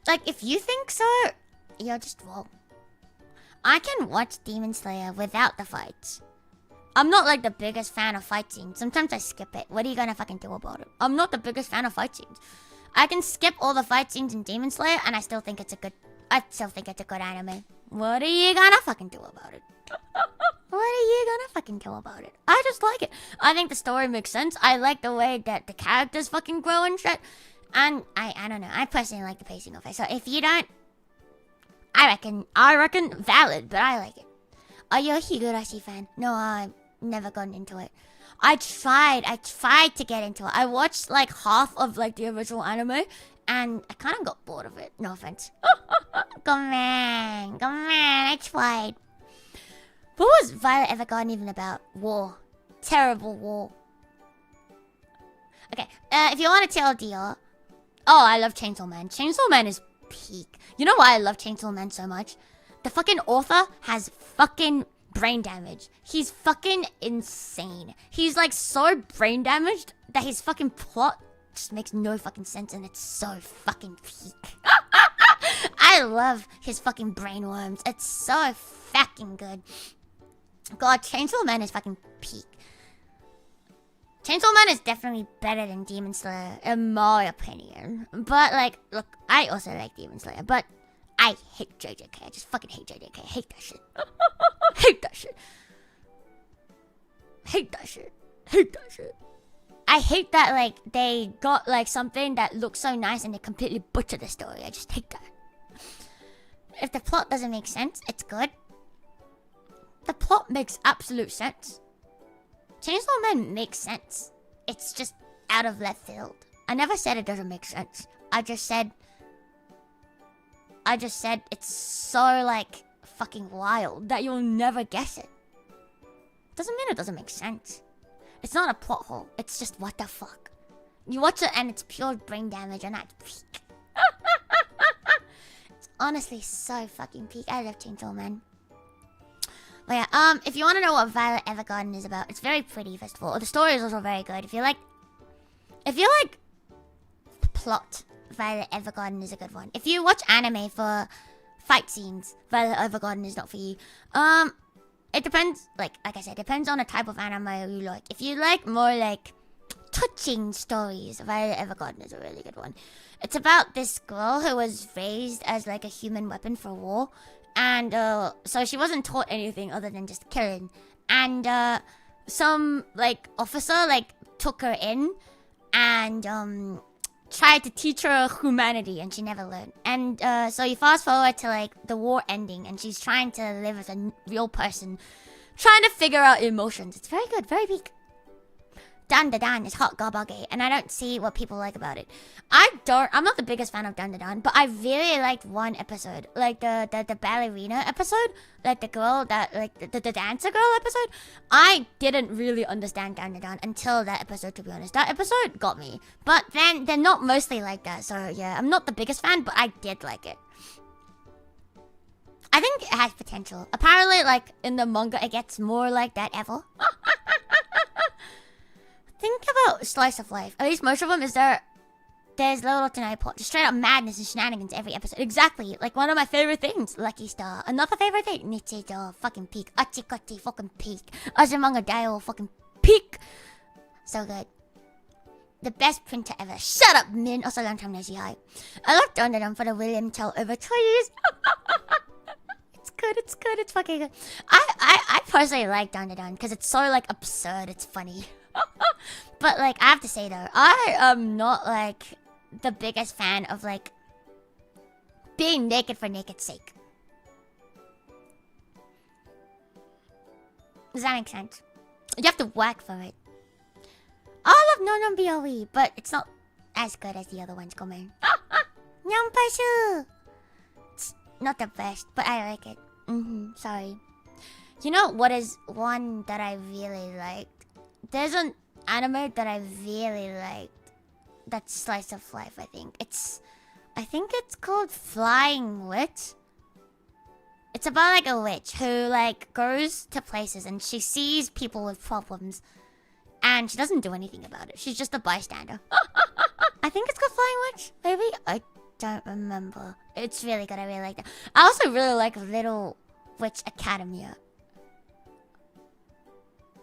Like, if you think so, you're just wrong. I can watch Demon Slayer without the fights. I'm not like the biggest fan of fight scenes. Sometimes I skip it. What are you gonna fucking do about it? I'm not the biggest fan of fight scenes. I can skip all the fight scenes in Demon Slayer and I still think it's a good anime. What are you gonna fucking do about it? What are you gonna fucking do about it? I just like it. I think the story makes sense. I like the way that the characters fucking grow and shit. And I don't know. I personally like the pacing of it. So if you don't, I reckon valid, but I like it. Are you a Higurashi fan? No, I've never gotten into it. I tried to get into it. I watched like half of like the original anime and I kind of got bored of it. No offense. Come on, I tried. What was Violet Evergarden even about? War. Terrible war. Okay, if you want to tell a deal... Oh, I love Chainsaw Man. Chainsaw Man is peak. You know why I love Chainsaw Man so much? The fucking author has fucking brain damage. He's fucking insane. He's like so brain damaged that his fucking plot just makes no fucking sense, and it's so fucking peak. I love his fucking brainworms. It's so fucking good. God, Chainsaw Man is fucking peak. Chainsaw Man is definitely better than Demon Slayer, in my opinion. But, like, look, I also like Demon Slayer, but I hate JJK. I just fucking hate JJK. I hate that shit. Hate that shit. Hate that shit. Hate that shit. I hate that, like, they got, like, something that looks so nice and they completely butcher the story. I just hate that. If the plot doesn't make sense, it's good. The plot makes absolute sense. Chainsaw Man makes sense. It's just out of left field. I never said it doesn't make sense. I just said it's so, like, fucking wild that you'll never guess it. Doesn't mean it doesn't make sense. It's not a plot hole. It's just what the fuck. You watch it and it's pure brain damage and that's peak. It's honestly so fucking peak. I love Chainsaw Man. But yeah, if you want to know what Violet Evergarden is about, it's very pretty, first of all. The story is also very good. If you like the plot, Violet Evergarden is a good one. If you watch anime for fight scenes, Violet Evergarden is not for you. It depends, like I said, depends on the type of anime you like. If you like more like touching stories, Violet Evergarden is a really good one. It's about this girl who was raised as like a human weapon for war. And so she wasn't taught anything other than just killing. And some like officer like took her in and tried to teach her humanity, and she never learned. And so you fast forward to like the war ending, and she's trying to live as a real person, trying to figure out emotions. It's very good, very big. Dan Da Dan is hot garbage, and I don't see what people like about it. I'm not the biggest fan of Dan Da Dan, but I really liked one episode, like the ballerina episode, like the girl that, like the dancer girl episode. I didn't really understand Dan Da Dan until that episode, to be honest. That episode got me, but then they're not mostly like that, so yeah, I'm not the biggest fan, but I did like it. I think it has potential. Apparently, like in the manga, it gets more like that ever. Think about slice of life. At least most of them there's little to no plot. Just straight up madness and shenanigans every episode. Exactly. Like one of my favorite things. Lucky Star. Another favorite thing. Nichido. Fucking peak. Achikoti. Fucking peak. Azumanga Daioh. Fucking peak. So good. The best printer ever. Shut up, Min. Also, long time no see. Hi. I love Dundadum for the William Tell overtones. It's good. It's good. It's fucking good. I personally like Dundadum because it's so like absurd. It's funny. But like I have to say though, I am not like the biggest fan of like being naked for naked's sake. Does that make sense? You have to work for it. I love No BOE, but it's not as good as the other ones. Come in. Nyampashu! It's not the best, but I like it. Sorry. You know what is one that I really liked? There's an anime that I really liked. That's slice of life, I think. I think it's called Flying Witch. It's about like a witch who like goes to places and she sees people with problems and she doesn't do anything about it. She's just a bystander. I think it's called Flying Witch, maybe? I don't remember. It's really good. I really like that. I also really like Little Witch Academia.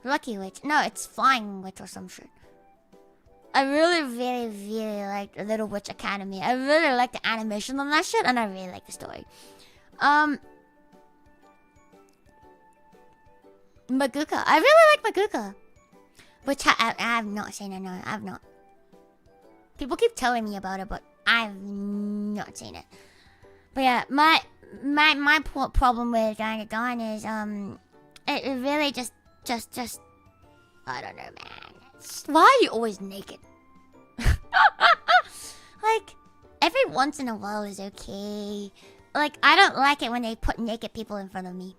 Lucky Witch. No, it's Flying Witch or some shit. I really, really, really like Little Witch Academy. I really like the animation on that shit, and I really like the story. Maguka. I really like Maguka. Which I have not seen it, no. I have not. People keep telling me about it, but I've not seen it. But yeah, my problem with Dawn is, it really just I don't know, man. Why are you always naked? Like, every once in a while is okay. Like, I don't like it when they put naked people in front of me.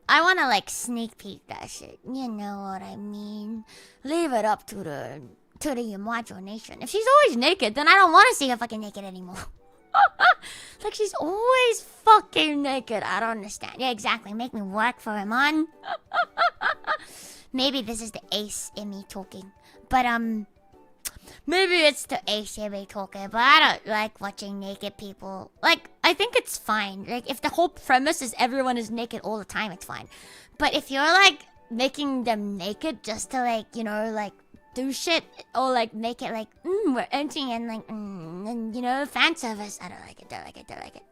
I wanna, like, sneak peek that shit. You know what I mean. Leave it up to the to the Yamato nation. If she's always naked, then I don't want to see her fucking naked anymore. Like, she's always fucking naked. I don't understand. Yeah, exactly. Make me work for him, man. Maybe this is the ace in me talking. But, maybe it's the ace in me talking. But I don't like watching naked people. Like, I think it's fine. Like, if the whole premise is everyone is naked all the time, it's fine. But if you're, like, making them naked just to, like, you know, like, do shit, or like make it like we're entering and like and you know, fan service. I don't like it.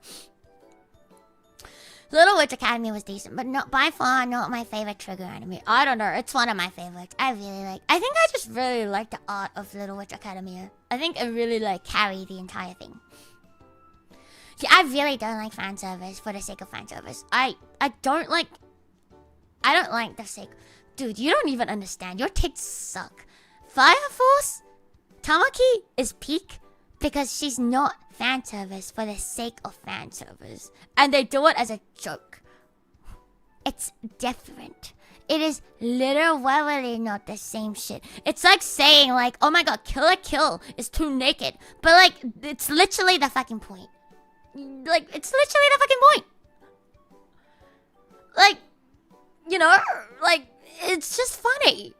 Little Witch Academy was decent, but not by far not my favorite trigger anime. I don't know, it's one of my favorites. I think I just really like the art of Little Witch Academia. I think it really like carried the entire thing. Yeah, I really don't like fan service for the sake of fan service. I don't like the sake. Dude, you don't even understand. Your takes suck. Fire Force? Tamaki is peak because she's not fan service for the sake of fan service. And they do it as a joke. It's different. It is literally not the same shit. It's like saying like, oh my god, Kill la Kill is too naked. But like, it's literally the fucking point. Like, it's literally the fucking point. Like, you know, like, it's just funny.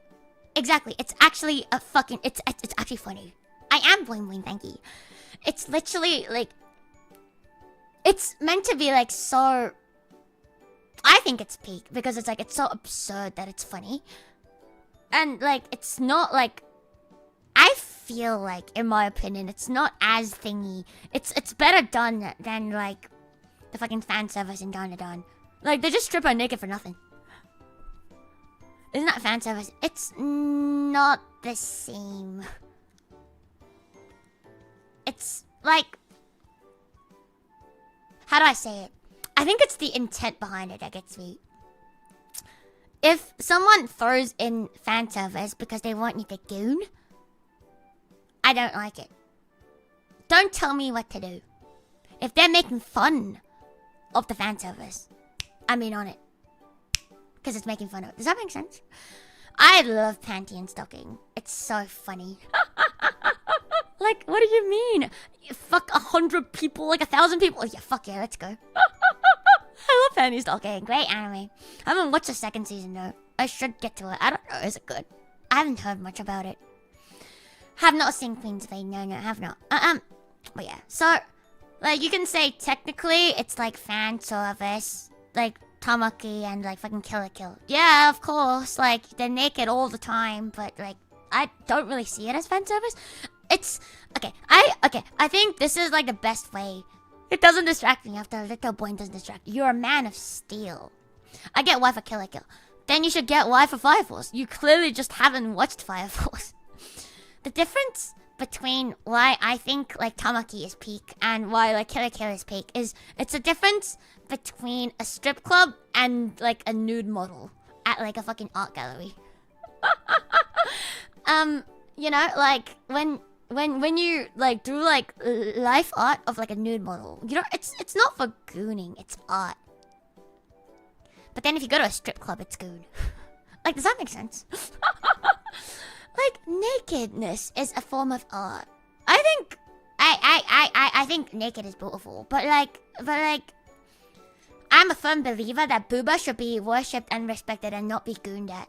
Exactly. It's actually a fucking... It's actually funny. I am boing boing, thank you. It's literally, like... It's meant to be, like, so... I think it's peak, because it's, like, it's so absurd that it's funny. And, like, it's not, like... I feel like, in my opinion, it's not as thingy. It's better done than, like, the fucking fan service in Dawn to Dawn. Like, they just strip her naked for nothing. Isn't that fan service? It's not the same. It's like... How do I say it? I think it's the intent behind it that gets me. If someone throws in fan service because they want you to goon, I don't like it. Don't tell me what to do. If they're making fun of the fan service, I'm in on it. Because it's making fun of it. Does that make sense? I love panty and stocking. It's so funny. Like, what do you mean? You fuck 100 people, like 1,000 people? Yeah, fuck yeah, let's go. I love panty stocking. Great anime. I haven't watched the second season though. I should get to it. I don't know, is it good? I haven't heard much about it. Have not seen Queen's Vein. No, I have not. But yeah, so, like, you can say technically it's like fan service. Like, Tamaki and like fucking Kill la Kill. Yeah, of course. Like, they're naked all the time, but like, I don't really see it as fan service. It's okay. I think this is like the best way. It doesn't distract me after a little boy doesn't distract. You're a man of steel. I get why for Kill la Kill. Then you should get why for Fire Force. You clearly just haven't watched Fire Force. The difference between why I think like Tamaki is peak and why like Kill la Kill is peak is it's a difference between a strip club and like a nude model at like a fucking art gallery. You know, like when you like do like life art of like a nude model, you know, it's not for gooning, it's art. But then if you go to a strip club, it's goon. Like, does that make sense? Like, nakedness is a form of art. I think I think naked is beautiful, but like I'm a firm believer that booba should be worshipped and respected and not be gooned at.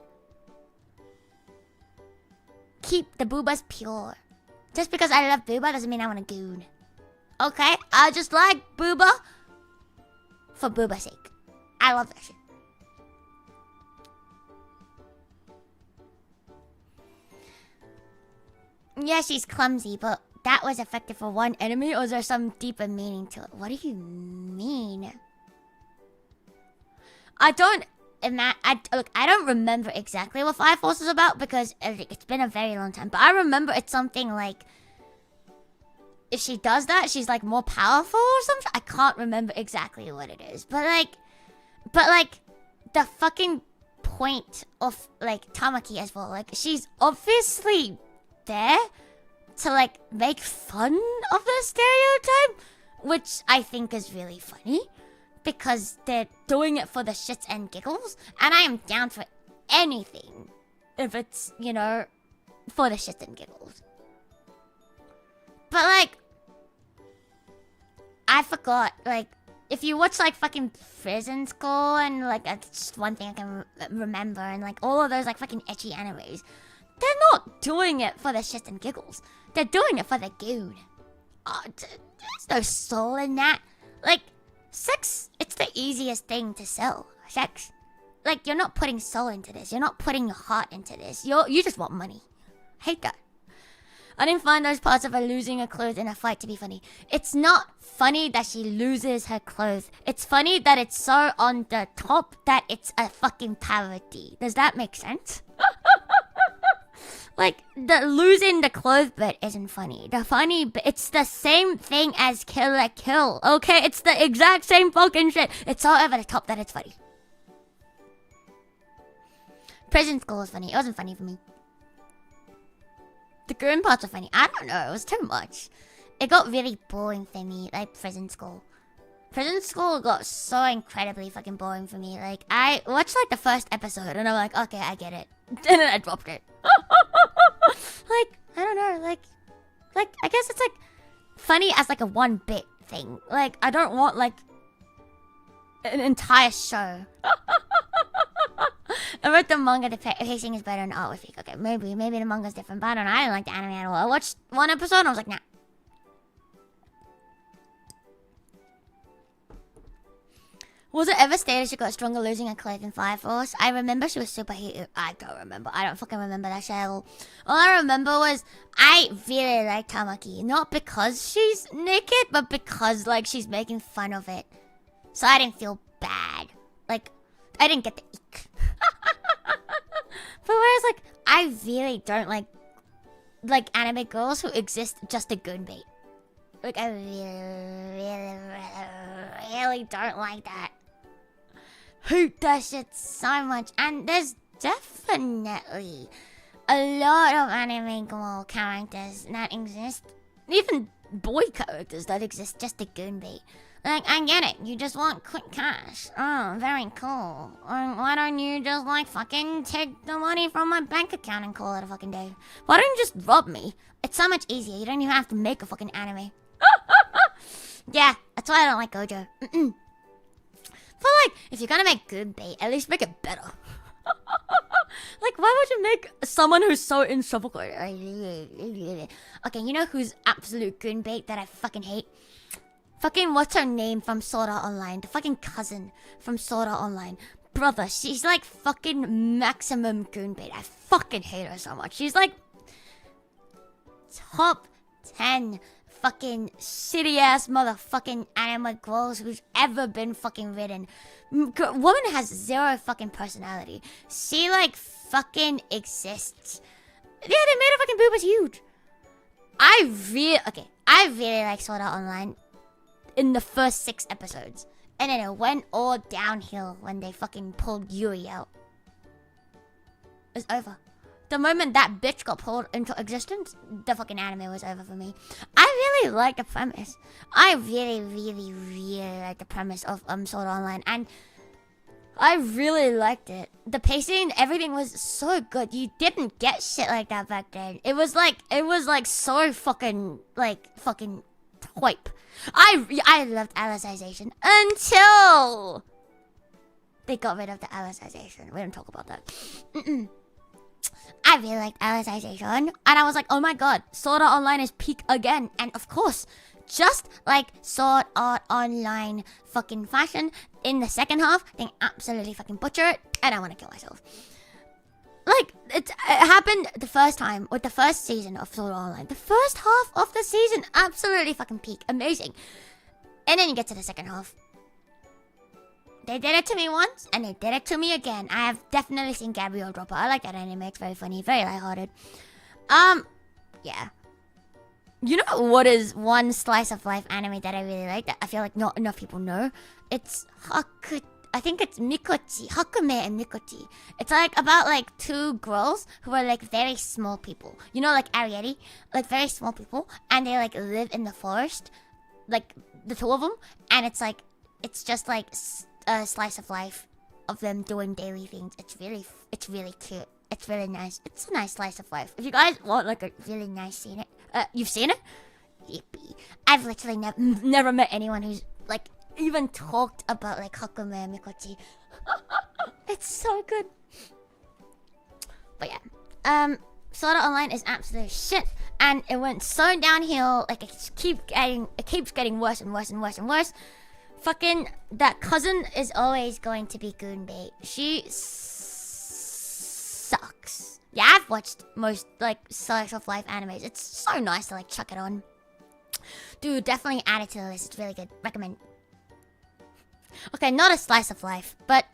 Keep the boobas pure. Just because I love booba doesn't mean I want to goon. Okay? I just like booba for booba's sake. I love that shit. Yeah, she's clumsy, but that was effective for one enemy, or is there some deeper meaning to it? What do you mean? I don't remember exactly what Fire Force is about because it's been a very long time. But I remember it's something like, if she does that, she's like more powerful or something. I can't remember exactly what it is. But like, the fucking point of like Tamaki as well. Like, she's obviously there to like make fun of the stereotype, which I think is really funny because they're doing it for the shits and giggles, and I am down for anything if it's, you know, for the shits and giggles. But like, I forgot, like, if you watch like fucking Prison School and like that's just one thing I can remember, and like all of those like fucking ecchi animes, they're not doing it for the shits and giggles. They're doing it for the goon. Oh, there's no soul in that. Like, sex, it's the easiest thing to sell. Sex. Like, you're not putting soul into this. You're not putting your heart into this. You just want money. I hate that. I didn't find those parts of her losing her clothes in a fight to be funny. It's not funny that she loses her clothes. It's funny that it's so on the top that it's a fucking parody. Does that make sense? Like, the losing the clothes bit isn't funny. The funny bit, it's the same thing as Kill la Kill, okay? It's the exact same fucking shit. It's so over the top that it's funny. Prison School was funny. It wasn't funny for me. The grim parts are funny. I don't know. It was too much. It got really boring for me, like Prison School. Prison School got so incredibly fucking boring for me. Like, I watched like the first episode and I'm like, okay, I get it. And then I dropped it. Like, I don't know. Like, I guess it's like funny as like a one bit thing. Like, I don't want like an entire show. I read the manga, the pacing is better than art with it. Okay, maybe the manga's different, but I don't know. I didn't like the anime at all. I watched one episode and I was like, nah. Was it ever stated she got stronger losing her clothes in Fire Force? I remember she was super heated. I don't remember. I don't fucking remember that shit at all. All I remember was I really like Tamaki. Not because she's naked, but because like she's making fun of it. So I didn't feel bad. Like, I didn't get the ick. But whereas like, I really don't like anime girls who exist just to goon bait. Like, I really don't like that. Hate that shit so much. And there's definitely a lot of anime girl characters that exist. Even boy characters that exist just to goon bait. Like, I get it. You just want quick cash. Oh, very cool. Or why don't you just, like, fucking take the money from my bank account and call it a fucking day? Why don't you just rob me? It's so much easier. You don't even have to make a fucking anime. Yeah, that's why I don't like Gojo. But, like, if you're gonna make good bait, at least make it better. Like, why would you make someone who's so insufferable? Okay, you know who's absolute good bait that I fucking hate? Fucking, what's her name from Sword Art Online? The fucking cousin from Sword Art Online. Brother, she's like fucking maximum goon bait. I fucking hate her so much. She's like top 10 fucking shitty ass motherfucking anime girls who's ever been fucking written. Woman has zero fucking personality. She like fucking exists. Yeah, they made her fucking boobas huge. I really like Sword Art Online in the first 6 episodes. And then it went all downhill when they fucking pulled Yuri out. It's over. The moment that bitch got pulled into existence, the fucking anime was over for me. I really like the premise. I really, really, really like the premise of Sword Art Online. And I really liked it. The pacing, everything was so good. You didn't get shit like that back then. It was like so fucking hype. I loved Alicization until they got rid of the Alicization. We don't talk about that. I really liked Alicization, and I was like, oh my god, Sword Art Online is peak again. And of course, just like Sword Art Online fucking fashion, in the second half, they absolutely fucking butcher it, and I want to kill myself. Like, it happened the first time with the first season of Sword Art Online. The first half of the season, absolutely fucking peak. Amazing. And then you get to the second half. They did it to me once, and they did it to me again. I have definitely seen Gabriel Dropper. I like that anime. It's very funny, very lighthearted. Yeah. You know what is one slice of life anime that I really like that I feel like not enough people know? It's I think it's Mikochi, Hakume and Mikochi. It's like about like 2 girls who are like very small people. You know, like Ariete, like very small people, and they like live in the forest, like the 2 of them, and it's just like a slice of life of them doing daily things. It's really cute. It's really nice. It's a nice slice of life. If you guys want like a really nice scene, you've seen it? Yippee. I've literally never met anyone who's like even talked about like Hakume Mikochi. It's so good. But yeah, Sword Art Online is absolute shit, and it went so downhill. Like it keeps getting worse and worse and worse and worse. Fucking that cousin is always going to be Goonbait. She sucks. Yeah, I've watched most like slice of life animes. It's so nice to like chuck it on. Dude, definitely add it to the list. It's really good. Recommend. Okay, not a slice of life, but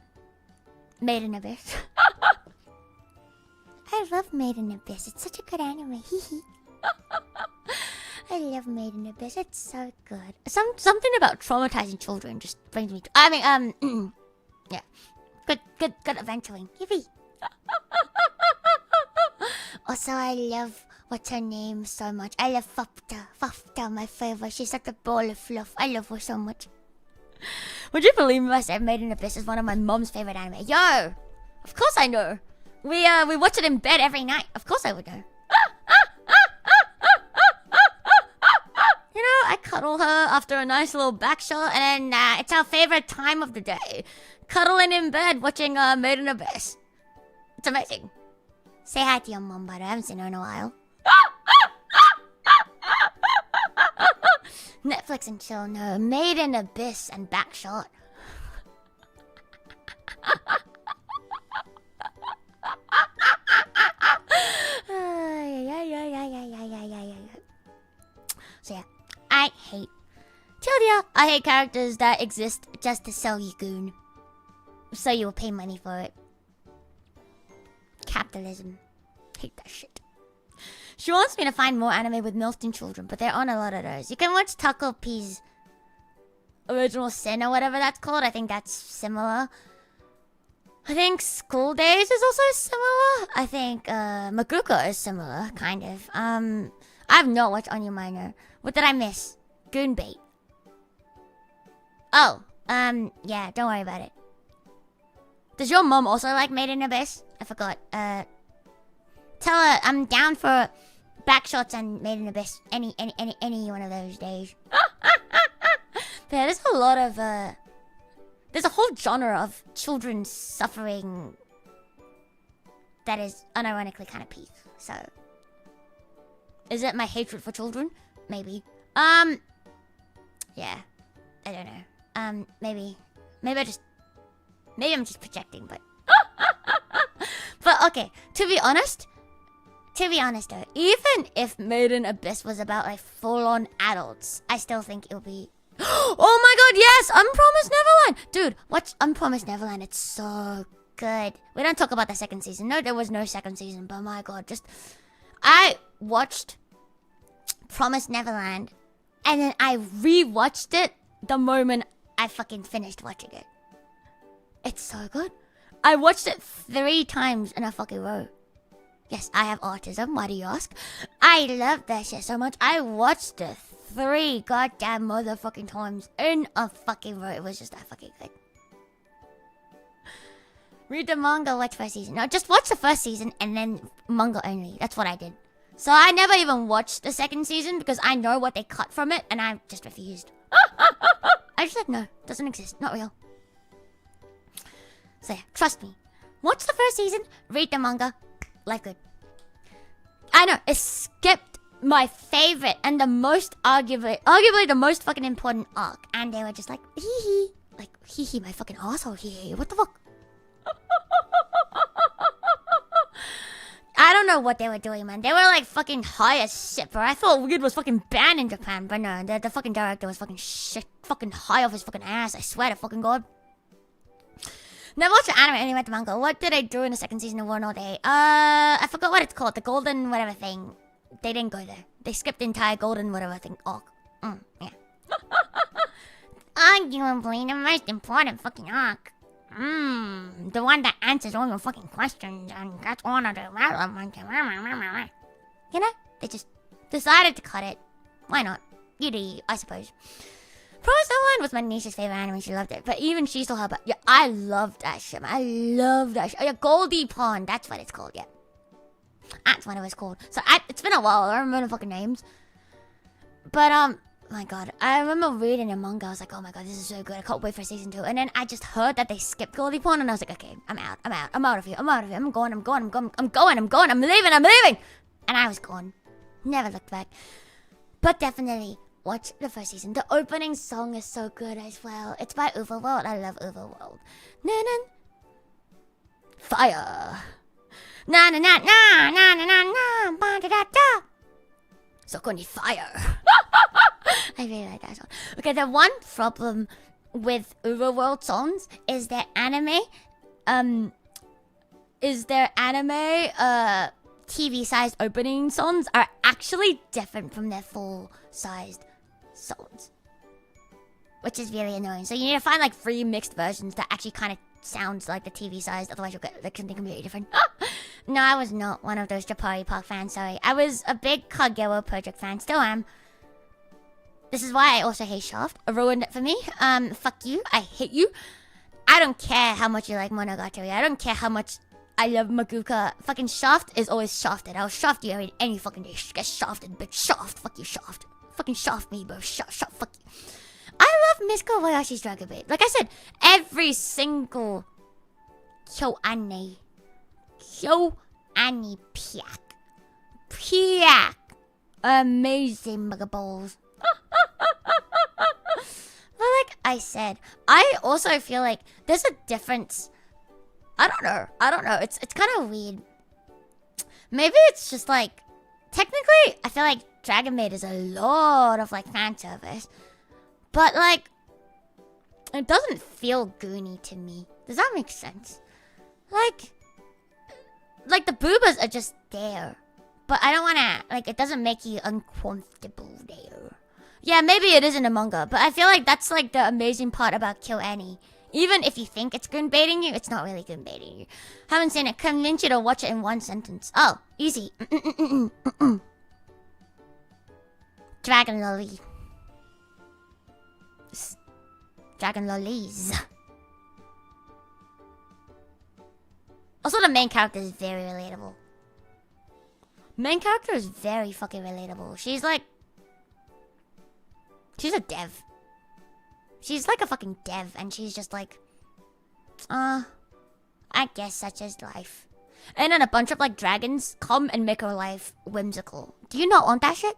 Made in Abyss. I love Made in Abyss. It's such a good anime. I love Made in Abyss. It's so good. Something about traumatizing children just brings me to... I mean, yeah. Good adventuring. Yippee. Also, I love... What's her name so much? I love Fafta, my favorite. She's such a ball of fluff. I love her so much. Would you believe me if I said Made in Abyss is one of my mom's favorite anime? Yo! Of course I know. We watch it in bed every night. Of course I would know. You know, I cuddle her after a nice little back shot, and then it's our favorite time of the day. Cuddling in bed, watching Made in Abyss. It's amazing. Say hi to your mom, but I haven't seen her in a while. Netflix and chill, no. Made in Abyss and Backshot. So yeah, I hate Tildia. I hate characters that exist just to sell you goon, so you will pay money for it. Capitalism. Hate that shit. She wants me to find more anime with Milton children, but there aren't a lot of those. You can watch Taco P's Original Sin or whatever that's called. I think that's similar. I think School Days is also similar. I think Makuko is similar, kind of. I've not watched Anya Minor. What did I miss? Goonbait. Oh, yeah, don't worry about it. Does your mom also like Made in Abyss? I forgot. Tell her I'm down for Backshots and Made in Abyss any one of those days. But yeah, there's a lot of there's a whole genre of children suffering that is unironically kind of peak. So is it my hatred for children? Maybe. Yeah. I don't know. Maybe I'm just projecting, but but okay, to be honest though, even if Made in Abyss was about like full-on adults, I still think it'll be... Oh my god, yes! Unpromised Neverland! Dude, watch Unpromised Neverland, it's so good. We don't talk about the second season. No, there was no second season, but my god, I watched Promised Neverland, and then I re-watched it the moment I fucking finished watching it. It's so good. I watched it 3 times in a fucking row. Yes, I have autism. Why do you ask? I love that shit so much. I watched it 3 goddamn motherfucking times in a fucking row. It was just that fucking good. Read the manga, watch first season. No, just watch the first season and then manga only. That's what I did. So I never even watched the second season because I know what they cut from it and I just refused. I just said no. Doesn't exist. Not real. So yeah, trust me. Watch the first season, read the manga. Life good. I know, it skipped my favorite and the most arguably the most fucking important arc. And they were just like, hee hee. Like, hee hee, my fucking asshole, hee hee. What the fuck? I don't know what they were doing, man. They were like fucking high as shit, bro. I thought weed was fucking banned in Japan, but no, the fucking director was fucking shit, fucking high off his fucking ass. I swear to fucking god. Never watched the anime, only read the manga. What did I do in the second season of One All Day? I forgot what it's called. The golden whatever thing. They didn't go there. They skipped the entire golden whatever thing arc. Yeah. Arguably the most important fucking arc. The one that answers all your fucking questions, and that's one of the... You know? They just decided to cut it. Why not? I suppose. Promised Neverland was my niece's favorite anime. She loved it. But even she still had... Yeah, I loved that shit. I love that shit. Oh, yeah, Goldie Pond. That's what it's called, yeah. That's what it was called. So it's been a while. I don't remember the fucking names. But my god, I remember reading a manga. I was like, oh my god, this is so good. I can't wait for season 2. And then I just heard that they skipped girly porn, and I was like, okay, I'm out of here. I'm going. I'm leaving. And I was gone. Never looked back. But definitely watch the first season. The opening song is so good as well. It's by Overworld. I love Overworld. Fire. Na na na na na na na na ba da da da. So good, fire. I really like that song. Okay, the one problem with Overworld songs is their anime TV-sized opening songs are actually different from their full-sized songs, which is really annoying. So you need to find like 3 mixed versions that actually kind of sounds like the TV size, otherwise you'll get like something completely different. No, I was not one of those Japari Park fans, sorry. I was a big Kagero Project fan, still am. This is why I also hate Shaft. It ruined it for me. Fuck you. I hate you. I don't care how much you like Monogatari. I don't care how much I love Maguka. Fucking Shaft is always shafted. I'll shaft you any fucking day. Get shafted, bitch. Shaft. Fuck you, Shaft. Fucking shaft me, bro. Shaft. Fuck you. I love Miss Kobayashi's Dragon Maid. Like I said, every single Kyoani Piak. Amazing mega balls. But like I said, I also feel like there's a difference. I don't know. It's kind of weird. Maybe it's just like, technically, I feel like Dragon Maid is a lot of like fan service. But like, it doesn't feel goony to me. Does that make sense? Like the boobas are just there. But I don't wanna, like, it doesn't make you uncomfortable there. Yeah, maybe it is in a manga, but I feel like that's like the amazing part about Kill Annie. Even if you think it's goon baiting you, it's not really goon baiting you. Haven't seen it, convince you to watch it in 1 sentence. Oh, easy. Dragon Lolly. Dragon Lollies. Also, the main character is very relatable. Main character is very fucking relatable. She's like... She's a dev. She's like a fucking dev, and she's just like... I guess such is life. And then a bunch of like dragons come and make her life whimsical. Do you not want that shit?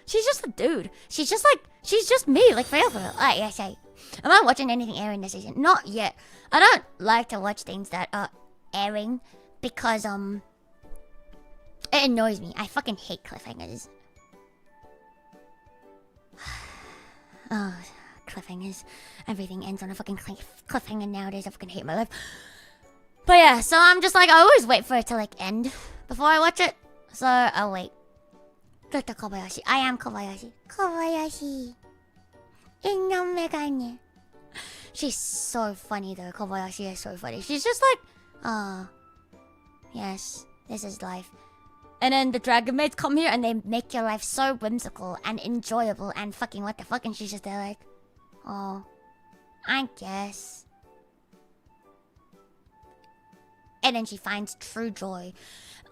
She's just a dude. She's just me, like for real. Alright, yes, am I watching anything airing this season? Not yet. I don't like to watch things that are airing because it annoys me. I fucking hate cliffhangers. Oh, cliffhangers. Everything ends on a fucking cliffhanger nowadays. I fucking hate my life. But yeah, so I'm just like, I always wait for it to like end before I watch it. So I'll wait. Rita Kobayashi. I am Kobayashi. Kobayashi. Inno megane. She's so funny though. Kobayashi is so funny. She's just like, oh, yes, this is life. And then the dragon maids come here and they make your life so whimsical and enjoyable and fucking what the fuck. And she's just there like, oh, I guess. And then she finds true joy.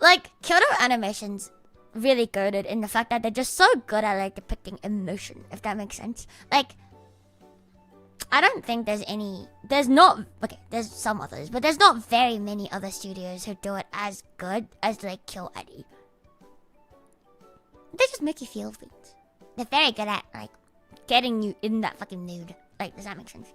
Like, Kyoto Animation's really goated in the fact that they're just so good at like depicting emotion, if that makes sense. Like, I don't think there's some others, but there's not very many other studios who do it as good as like Kill Eddie. They just make you feel things. They're very good at like getting you in that fucking mood. Like, does that make sense?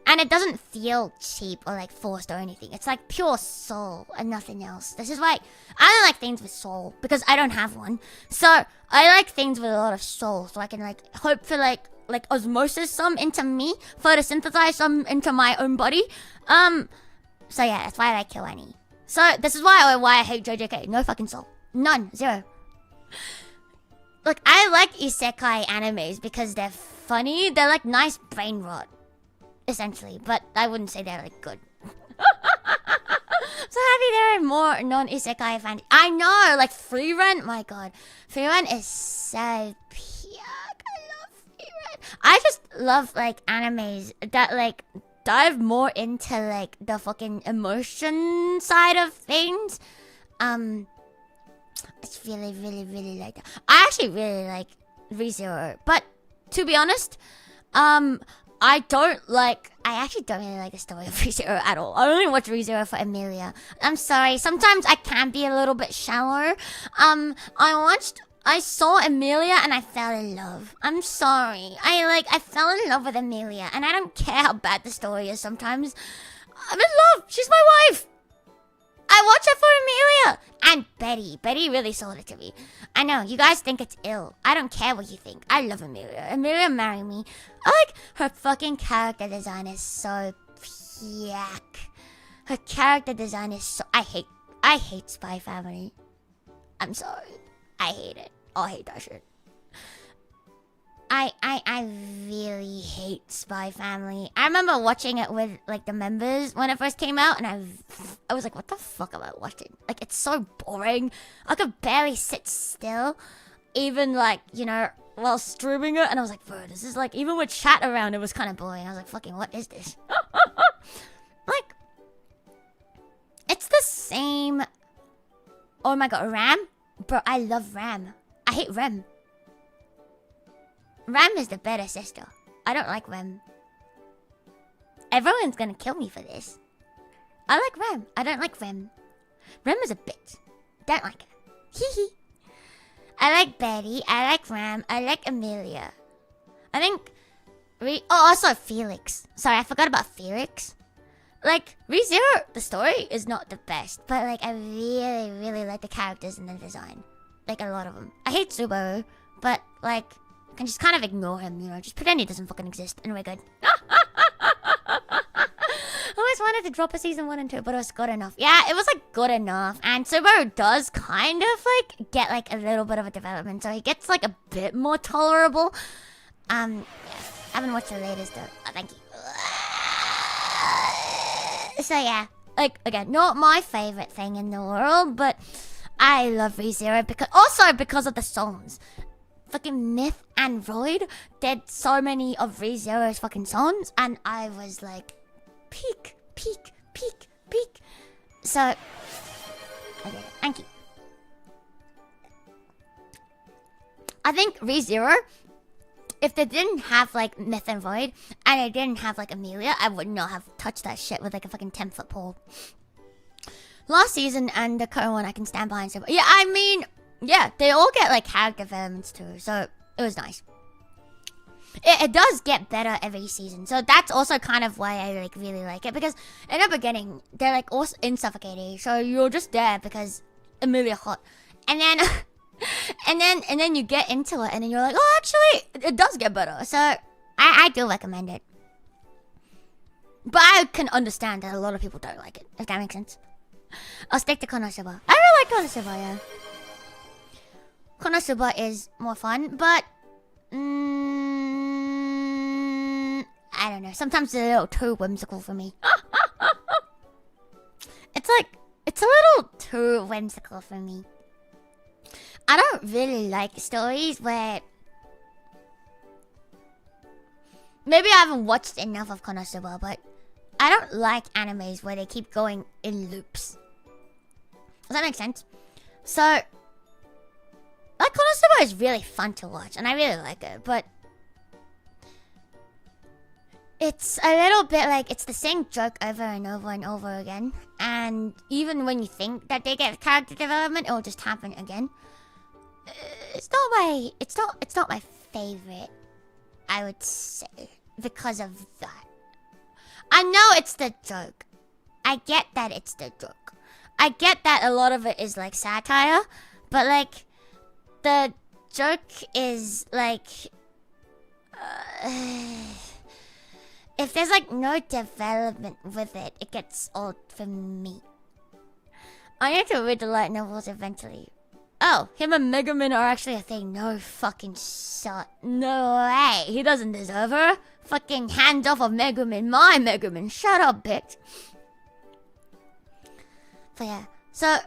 And it doesn't feel cheap or like forced or anything. It's like pure soul and nothing else. This is why I don't like things with soul, because I don't have one. So I like things with a lot of soul, so I can like hope for like osmosis some into me, photosynthesize some into my own body. So yeah, that's why I like Kyoani. So this is why I hate JJK. No fucking soul. None. Zero. Look, I like isekai animes because they're funny. They're like nice brain rot, essentially. But I wouldn't say they're like good. So happy there are more non-isekai fans. I know, like Free Rent. My god, Free Rent is so pure. I love Free Rent. I just love like animes that like dive more into like the fucking emotion side of things. It's really, really, really like that. I actually really like ReZero, but to be honest, I actually don't really like the story of ReZero at all. I only watch ReZero for Emilia. I'm sorry, sometimes I can be a little bit shallow. I saw Emilia and I fell in love. I'm sorry. I fell in love with Emilia, and I don't care how bad the story is sometimes. I'm in love. She's my wife. I watch her for Emilia. And Betty. Betty really sold it to me. I know, you guys think it's ill. I don't care what you think. I love Emilia. Emilia, marry me. Her fucking character design is so yuck. Her character design is so... I hate Spy Family. I'm sorry. I hate it. I hate that shit. I really hate Spy Family. I remember watching it with the members when it first came out, and I was like, what the fuck am I watching? It's so boring. I could barely sit still, even while streaming it, and I was like, bro, this is even with chat around, it was kind of boring. I was like, fucking, what is this? It's the same. Oh my god, Ram? Bro, I love Ram. I hate Rem. Ram is the better sister. I don't like Rem. Everyone's gonna kill me for this. I like Rem. I don't like Rem. Rem is a bitch. Don't like her. Hee hee. I like Betty. I like Ram. I like Emilia. I think... also Felix. Sorry, I forgot about Felix. ReZero, the story is not the best, but I really, really like the characters and the design. A lot of them. I hate Subaru, but I can just kind of ignore him, just pretend he doesn't fucking exist, and we're good. I always wanted to drop a season 1 and 2, but it was good enough. Yeah, it was good enough, and Subaru does kind of get a little bit of a development, so he gets a bit more tolerable. Yeah, I haven't watched the latest though. Oh, thank you. So yeah, again, not my favorite thing in the world, but I love ReZero because of the songs. Fucking Myth and Void did so many of ReZero's fucking songs, and I was peak, peak, peak, peak. So, okay, thank you. I think ReZero, if they didn't have Myth and Void, and they didn't have Emilia, I would not have touched that shit with a fucking 10-foot pole. Last season and the current one, I can stand behind. Yeah, I mean, yeah, they all get character developments too, so it was nice. It does get better every season, so that's also kind of why I really like it, because in the beginning they're also insuffocating, so you're just there because Emilia hot, and then and then you get into it, and then you're like, oh, actually, it does get better. So I do recommend it, but I can understand that a lot of people don't like it, if that makes sense. I'll stick to Konosuba. I really like Konosuba, yeah. Konosuba is more fun, but I don't know. Sometimes it's a little too whimsical for me. It's a little too whimsical for me. I don't really like stories where... Maybe I haven't watched enough of Konosuba, but I don't like animes where they keep going in loops. Does that make sense? So, Konosuba is really fun to watch, and I really like it, but it's a little bit it's the same joke over and over and over again, and even when you think that they get character development, it'll just happen again. It's not my favorite, I would say, because of that. I know it's the joke. I get that it's the joke. I get that a lot of it is satire, but the joke is if there's no development with it, it gets old for me. I need to read the light novels eventually. Oh, him and Megumin are actually a thing. No fucking shot. No way. He doesn't deserve her. Fucking hands off of Megumin. My Megumin. Shut up, bitch. But yeah. So,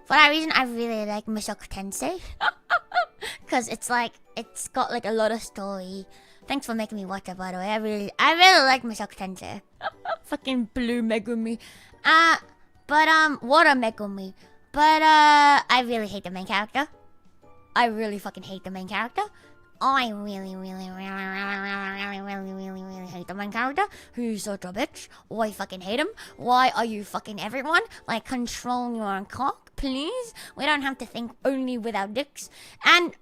for that reason, I really like Mushoku Tensei. Because it's got a lot of story. Thanks for making me watch it, by the way. I really like Mushoku Tensei. Fucking blue Megumi. Water Megumi. But I really hate the main character. I really fucking hate the main character. I really hate the main character. Who's such a bitch? I fucking hate him. Why are you fucking everyone? Like, control your own cock, please. We don't have to think only with our dicks. And,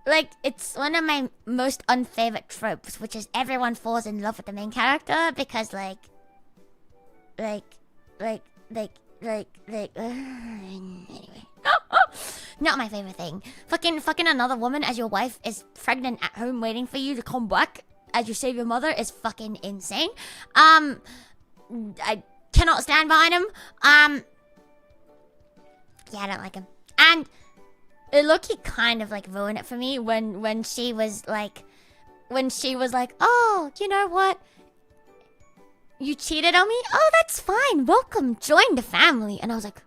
like, it's one of my most unfavorite tropes, which is everyone falls in love with the main character because, anyway. Not my favorite thing. Fucking another woman as your wife is pregnant at home waiting for you to come back as you save your mother is fucking insane. I cannot stand behind him. Yeah, I don't like him. And it looked kind of like ruined it for me when she was like, oh, you know what? You cheated on me? Oh, that's fine. Welcome. Join the family. And I was like,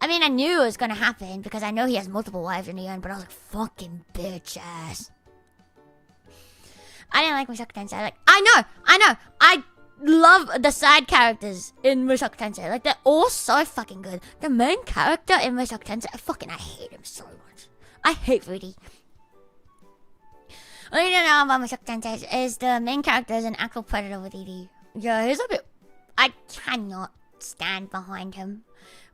I mean, I knew it was gonna happen because I know he has multiple wives in the end, but I was like, fucking bitch ass. I didn't like Mushoku Tensei. I know. I love the side characters in Mushoku Tensei. Like, they're all so fucking good. The main character in Mushoku Tensei, I hate him so much. I hate Rudy. What you don't know about Mushoku Tensei is the main character is an actual predator with ED. Yeah, he's a bit... I cannot stand behind him.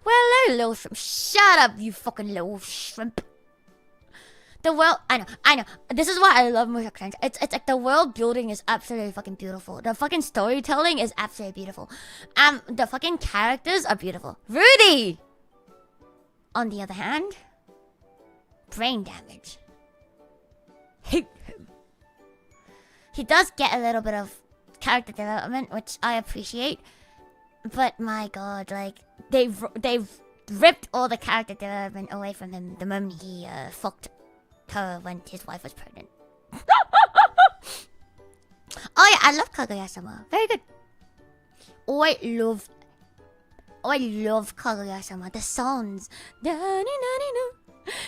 Well, hello, little shrimp. Shut up, you fucking little shrimp. The world... I know. This is why I love Mushoku Tensei. It's like the world building is absolutely fucking beautiful. The fucking storytelling is absolutely beautiful. The fucking characters are beautiful. Rudy! On the other hand... brain damage. Hate him. He does get a little bit of character development, which I appreciate. But my god, like, they've ripped all the character development away from him the moment he fucked her when his wife was pregnant. Oh yeah, I love Kaguya-sama. Very good. I love Kaguya-sama. The songs.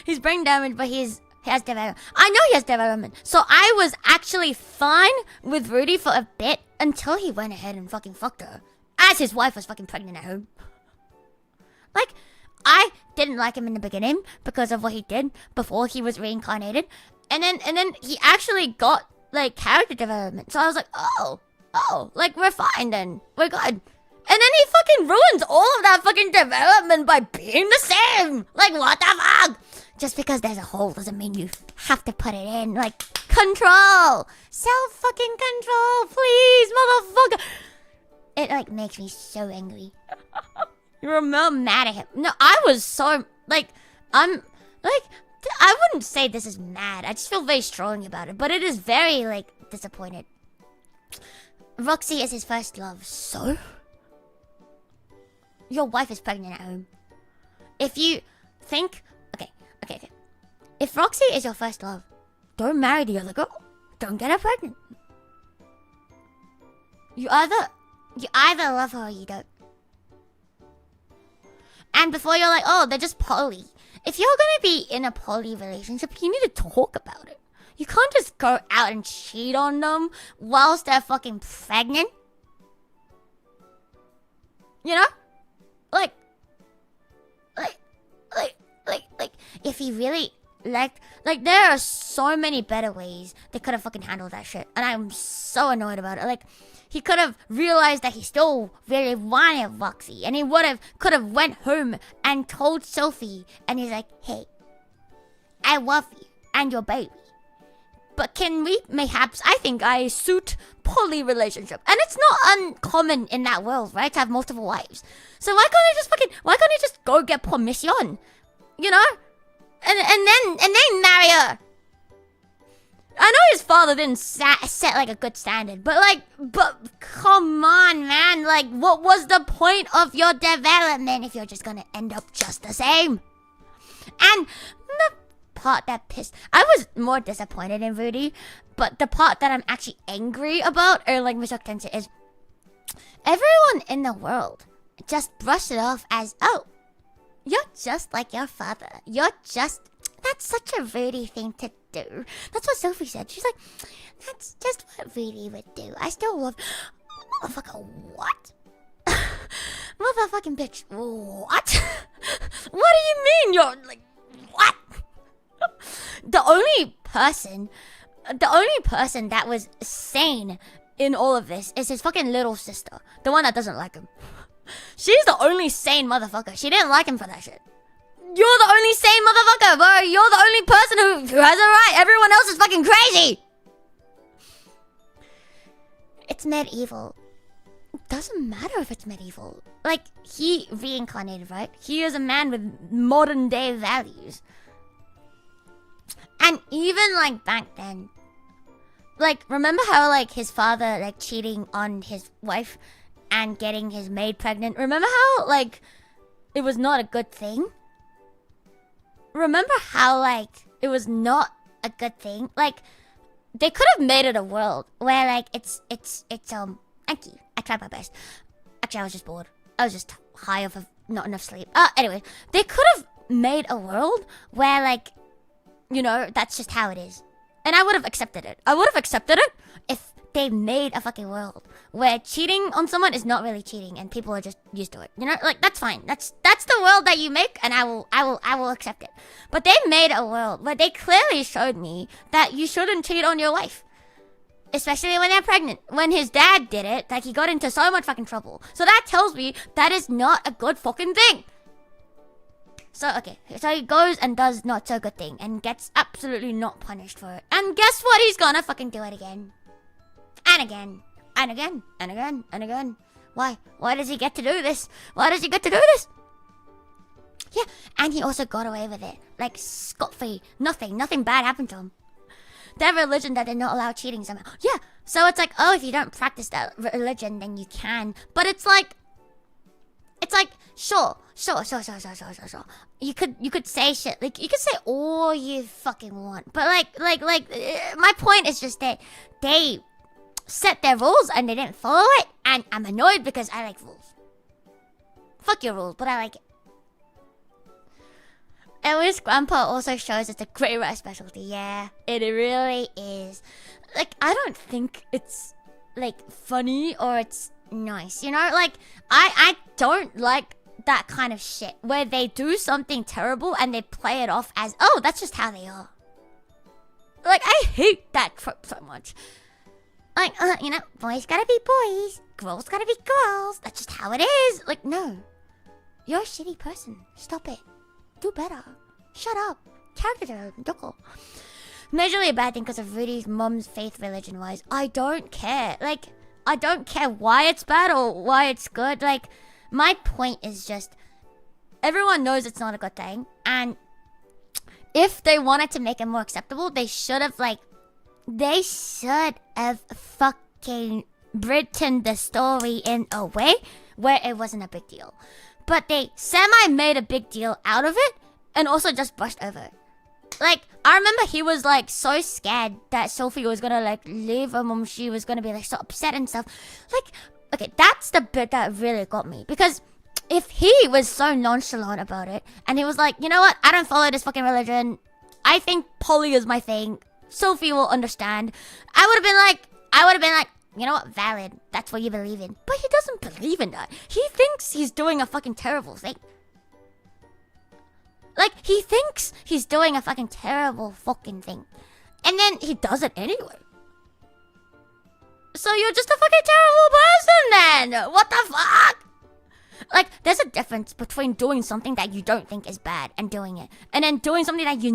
He's brain damaged, but he has development. I know he has development. So I was actually fine with Rudy for a bit until he went ahead and fucking fucked her. As his wife was fucking pregnant at home. Like, I didn't like him in the beginning because of what he did before he was reincarnated. And then he actually got, like, character development. So I was like, oh, like, we're fine then. We're good. And then he fucking ruins all of that fucking development by being the same. Like, what the fuck? Just because there's a hole doesn't mean you have to put it in. Like, control. Self-fucking-control, please, motherfucker. It, like, makes me so angry. You're more mad at him. No, I was so, like, I wouldn't say this is mad. I just feel very strong about it. But it is very, like, disappointed. Roxy is his first love, so? Your wife is pregnant at home. If you think... Okay. If Roxy is your first love, don't marry the other girl. Don't get her pregnant. You either love her or you don't. And before you're like, oh, they're just poly. If you're gonna be in a poly relationship, you need to talk about it. You can't just go out and cheat on them whilst they're fucking pregnant. You know? Like, if he really liked, like, there are so many better ways they could have fucking handled that shit. And I'm so annoyed about it. Like, he could have realized that he still really wanted Roxy. And he could have went home and told Sophie. And he's like, hey, I love you and your baby. But can we perhaps, I think I suit poly relationship. And it's not uncommon in that world, right? To have multiple wives. So why can't he just go get permission? You know? And then marry her. I know his father didn't set like a good standard, but come on, man. Like, what was the point of your development if you're just gonna end up just the same? And the part that pissed... I was more disappointed in Rudy, but the part that I'm actually angry about, or like Mushoku Tensei, is everyone in the world just brushed it off as, oh, you're just like your father. That's such a Rudy thing to do. That's what Sophie said. She's like, that's just what Rudy would do. I still love... Motherfucker, what? Motherfucking bitch. What? What do you mean? You're like, what? The only person that was sane in all of this is his fucking little sister. The one that doesn't like him. She's the only sane motherfucker. She didn't like him for that shit. You're the only sane motherfucker, bro. You're the only person who has it right. Everyone else is fucking crazy. It's medieval. It doesn't matter if it's medieval. Like, he reincarnated, right? He is a man with modern day values. And even, like, back then, like, remember how, like, his father, like, cheating on his wife and getting his maid pregnant? Remember how, like, it was not a good thing? Remember how, like, it was not a good thing? Like, they could have made it a world where, like, it's angy. I tried my best. Actually, I was just bored. I was just high off of not enough sleep. Anyway, they could have made a world where, like, you know, that's just how it is. And I would have accepted it. I would have accepted it if they made a fucking world where cheating on someone is not really cheating and people are just used to it. You know, like, that's fine. That's the world that you make, and I will accept it. But they made a world where they clearly showed me that you shouldn't cheat on your wife. Especially when they're pregnant. When his dad did it, like, he got into so much fucking trouble. So that tells me that is not a good fucking thing. So, okay. So he goes and does not so good thing and gets absolutely not punished for it. And guess what? He's gonna fucking do it again. And again. And again. And again. And again. Why? Why does he get to do this? Why does he get to do this? Yeah. And he also got away with it. Like, scot-free. Nothing bad happened to him. Their religion that they're not allowed cheating somehow. Yeah. So it's like, oh, if you don't practice that religion, then you can. But it's like, sure. You could say shit. Like, you could say all you fucking want. But like, my point is just that they set their rules and they didn't follow it. And I'm annoyed because I like rules. Fuck your rules, but I like it. And his grandpa also shows it's a great rice specialty. Yeah, it really is. Like, I don't think it's, like, funny or it's nice. You know, like, I don't like that kind of shit where they do something terrible and they play it off as, oh, that's just how they are. Like, I hate that trope so much. Like, you know, boys gotta be boys, girls gotta be girls. That's just how it is. Like, no. You're a shitty person. Stop it. Do better. Shut up. Character development. Majorly a bad thing because of Rudy's mom's faith religion-wise. I don't care. Like, I don't care why it's bad or why it's good. Like, my point is just, everyone knows it's not a good thing. And if they wanted to make it more acceptable, they should have fucking written the story in a way where it wasn't a big deal. But they semi-made a big deal out of it and also just brushed over it. Like, I remember he was, like, so scared that Sophie was gonna, like, leave him and she was gonna be, like, so upset and stuff. Like, okay, that's the bit that really got me. Because if he was so nonchalant about it and he was like, you know what, I don't follow this fucking religion. I think poly is my thing. Sophie will understand. I would have been like, you know what, valid. That's what you believe in. But he doesn't believe in that. He thinks he's doing a fucking terrible thing. Like, he thinks he's doing a fucking terrible fucking thing. And then he does it anyway. So you're just a fucking terrible person then! What the fuck? Like, there's a difference between doing something that you don't think is bad and doing it. And then doing something that you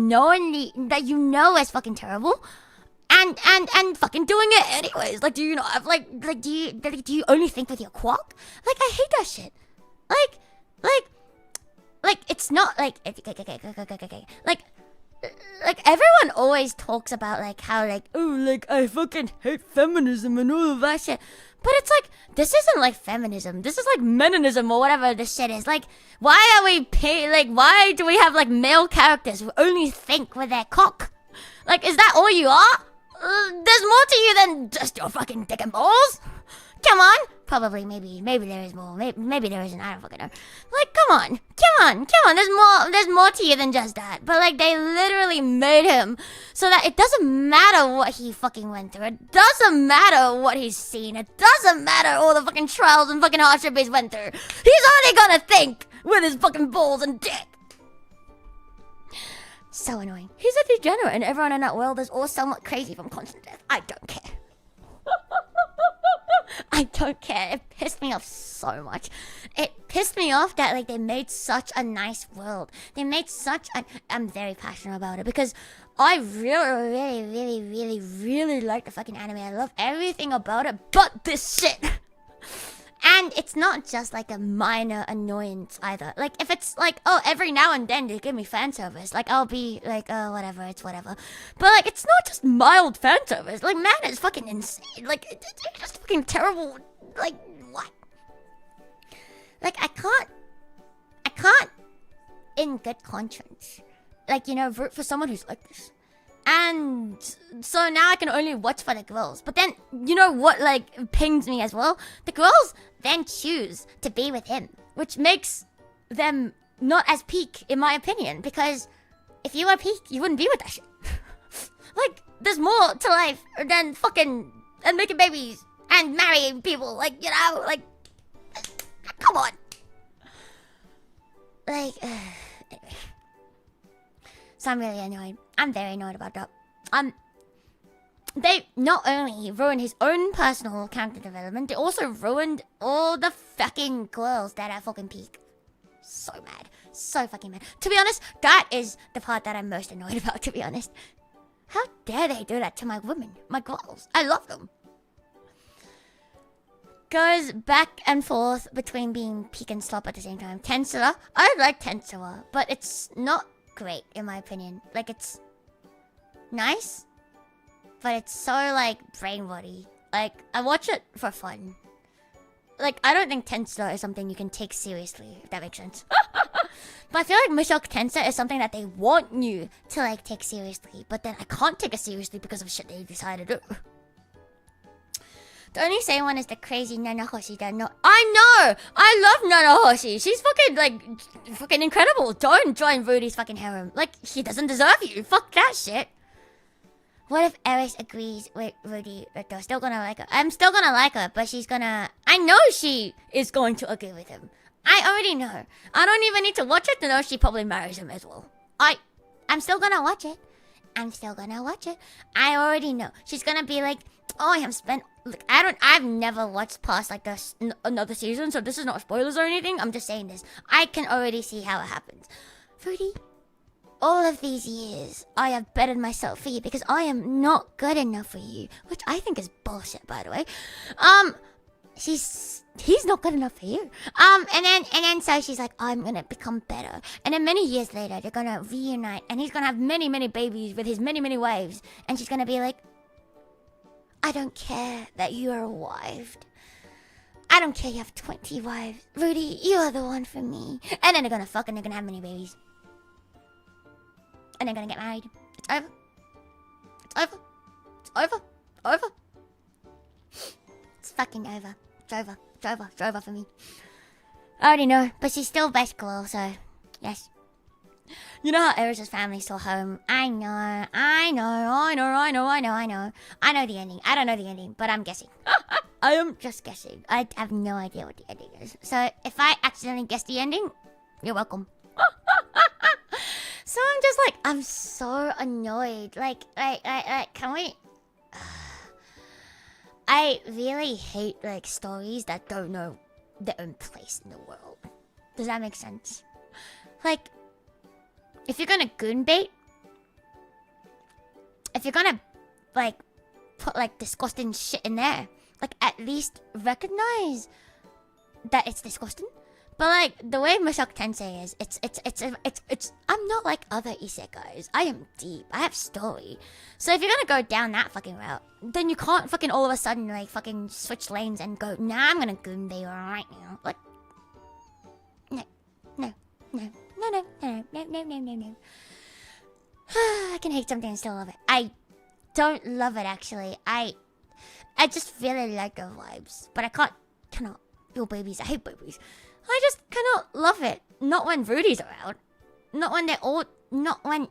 know is fucking terrible. And fucking doing it anyways. Like, do you know, do you only think with your quark? Like, I hate that shit. Like, it's not, like, like, everyone always talks about, like, how, like, oh, like, I fucking hate feminism and all of that shit. But it's like, this isn't, like, feminism. This is, like, meninism or whatever this shit is. Like, why are we why do we have, like, male characters who only think with their cock? Like, is that all you are? There's more to you than just your fucking dick and balls. Come on. Probably, maybe there is more. Maybe there isn't. I don't fucking know. Like, come on, come on, come on. There's more to you than just that. But like, they literally made him so that it doesn't matter what he fucking went through. It doesn't matter what he's seen. It doesn't matter all the fucking trials and fucking hardship he's went through. He's only gonna think with his fucking balls and dick. So annoying. He's a degenerate, and everyone in that world is all somewhat crazy from constant death. I don't care. I don't care. It pissed me off so much. It pissed me off that like they made such a nice world. They made such a... I'm very passionate about it because I really like the fucking anime. I love everything about it but this shit. And it's not just like a minor annoyance either. Like if it's like, oh, every now and then they give me fan service, like I'll be like, oh, whatever, it's whatever. But like it's not just mild fan service. Like man, it's fucking insane. Like it's just fucking terrible. Like what? Like I can't in good conscience, like, you know, root for someone who's like this. And so now I can only watch for the girls. But then, you know what, like, pings me as well? The girls then choose to be with him, which makes them not as peak, in my opinion. Because if you were peak, you wouldn't be with that shit. Like, there's more to life than fucking and making babies and marrying people. Like, you know, like, come on. Like, anyway. So I'm really annoyed. I'm very annoyed about that. They not only ruined his own personal character development, they also ruined all the fucking girls that are fucking peak. So mad. So fucking mad. To be honest, that is the part that I'm most annoyed about, to be honest. How dare they do that to my women, my girls? I love them. Goes back and forth between being peak and slop at the same time. Tensura, I like Tensura, but it's not great in my opinion. Like it's nice, but it's so like brain body. Like I watch it for fun. Like I don't think Tensura is something you can take seriously, if that makes sense. But I feel like Mushoku Tensei is something that they want you to like take seriously, but then I can't take it seriously because of shit they decided to do. The only same one is the crazy Nanahoshi that no... I know! I love Nanahoshi! She's fucking, like, fucking incredible. Don't join Rudy's fucking harem. Like, he doesn't deserve you. Fuck that shit. What if Eris agrees with Rudy? They're still gonna like her. I'm still gonna like her, but she's gonna... I know she is going to agree with him. I already know. I don't even need to watch it to know she probably marries him as well. I'm still gonna watch it. I'm still gonna watch it. I already know. She's gonna be like, oh, I have spent... Look, I've never watched past like this another season, so this is not spoilers or anything. I'm just saying this. I can already see how it happens. Rudy, all of these years, I have bettered myself for you because I am not good enough for you, which I think is bullshit, by the way. He's not good enough for you. And then so she's like, I'm gonna become better. And then many years later, they're gonna reunite, and he's gonna have many, many babies with his many, many wives, and she's gonna be like, I don't care that you are wived. I don't care you have 20 wives. Rudy, you are the one for me. And then they're gonna fuck and they're gonna have many babies. And they're gonna get married. It's over. It's over. It's over. Over. It's fucking over. It's over. It's over. It's over for me. I already know, but she's still best girl, so yes. You know how Eris's family still home? I know the ending. I don't know the ending, but I'm guessing. I am just guessing. I have no idea what the ending is. So if I accidentally guess the ending, you're welcome. So I'm just like, I'm so annoyed. Like, can we... I really hate, like, stories that don't know their own place in the world. Does that make sense? Like... If you're gonna goon bait, if you're gonna, like, put, like, disgusting shit in there, like, at least recognize that it's disgusting. But, like, the way Mushoku Tensei is, it's, I'm not like other isekais. I am deep. I have story. So if you're gonna go down that fucking route, then you can't fucking all of a sudden, like, fucking switch lanes and go, nah, I'm gonna goon bait right now. Like, no. I can hate something and still love it. I don't love it, actually. I just really like the vibes. But I cannot feel babies. I hate babies. I just cannot love it. Not when Rudy's around. Not when they're all... Not when...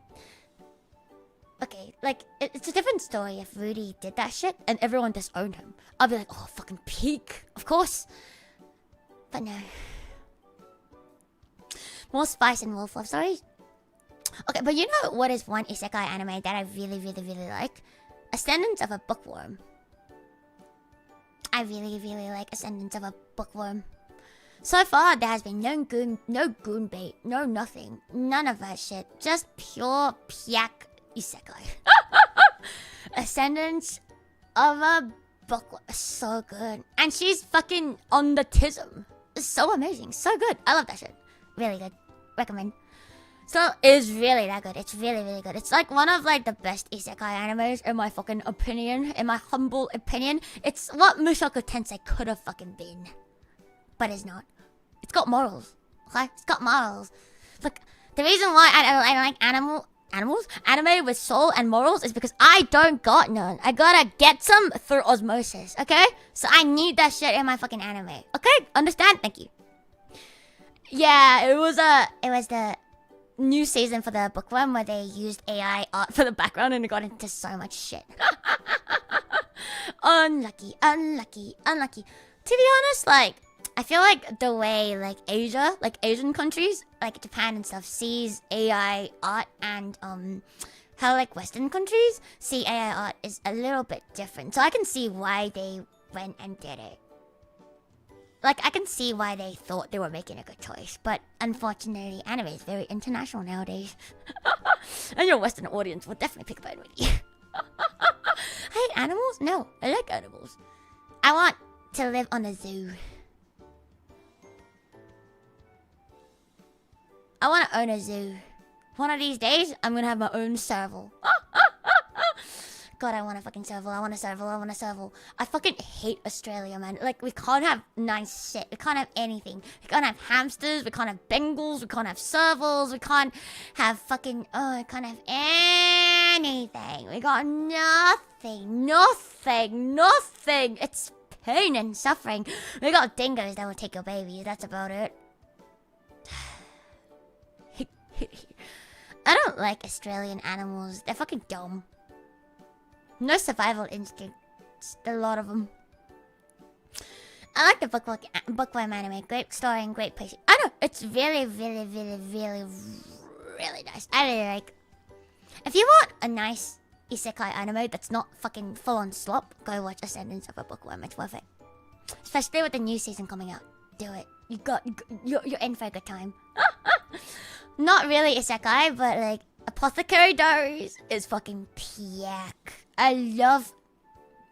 Okay, like, it's a different story if Rudy did that shit and everyone disowned him. I'll be like, oh, fucking peak. Of course. But no. More spice and wolf love stories. Okay, but you know what is one isekai anime that I really, really, really like? Ascendance of a Bookworm. I really, really like Ascendance of a Bookworm. So far, there has been no goon bait, no nothing. None of that shit. Just pure pyak isekai. Ascendance of a Bookworm. So good. And she's fucking on the tism. So amazing. So good. I love that shit. Really good. Recommend. So it's really that good. It's really, really good. It's like one of like the best isekai animes in my fucking opinion. In my humble opinion. It's what Mushoku Tensei could have fucking been. But it's not. It's got morals. Okay? It's got morals. Look, the reason why I like anime with soul and morals is because I don't got none. I gotta get some through osmosis, okay? So I need that shit in my fucking anime. Okay? Understand? Thank you. Yeah, it was the new season for the Bookworm where they used AI art for the background and it got into so much shit. Unlucky. To be honest, like, I feel like the way, like, Asia, like, Asian countries, like, Japan and stuff, sees AI art and, how, like, Western countries see AI art is a little bit different. So I can see why they went and did it. Like, I can see why they thought they were making a good choice. But, unfortunately, anime is very international nowadays. And your Western audience will definitely pick up on me. I hate animals? No, I like animals. I want to live on a zoo. I want to own a zoo. One of these days, I'm going to have my own serval. God, I want a fucking serval. I want a serval. I fucking hate Australia, man. Like, we can't have nice shit. We can't have anything. We can't have hamsters. We can't have Bengals. We can't have servals. We can't have fucking... Oh, we can't have anything. We got nothing. It's pain and suffering. We got dingoes that will take your baby. That's about it. I don't like Australian animals. They're fucking dumb. No survival instinct. A lot of them. I like the bookworm anime. Great story and great pacing. I don't. It's really, really, really, really, really nice. I really like. If you want a nice isekai anime that's not fucking full on slop, go watch Ascendance of a Bookworm. It's worth it. Especially with the new season coming out. Do it. You're in for a good time. Not really isekai, but like Apothecary Diaries is fucking pyak. I love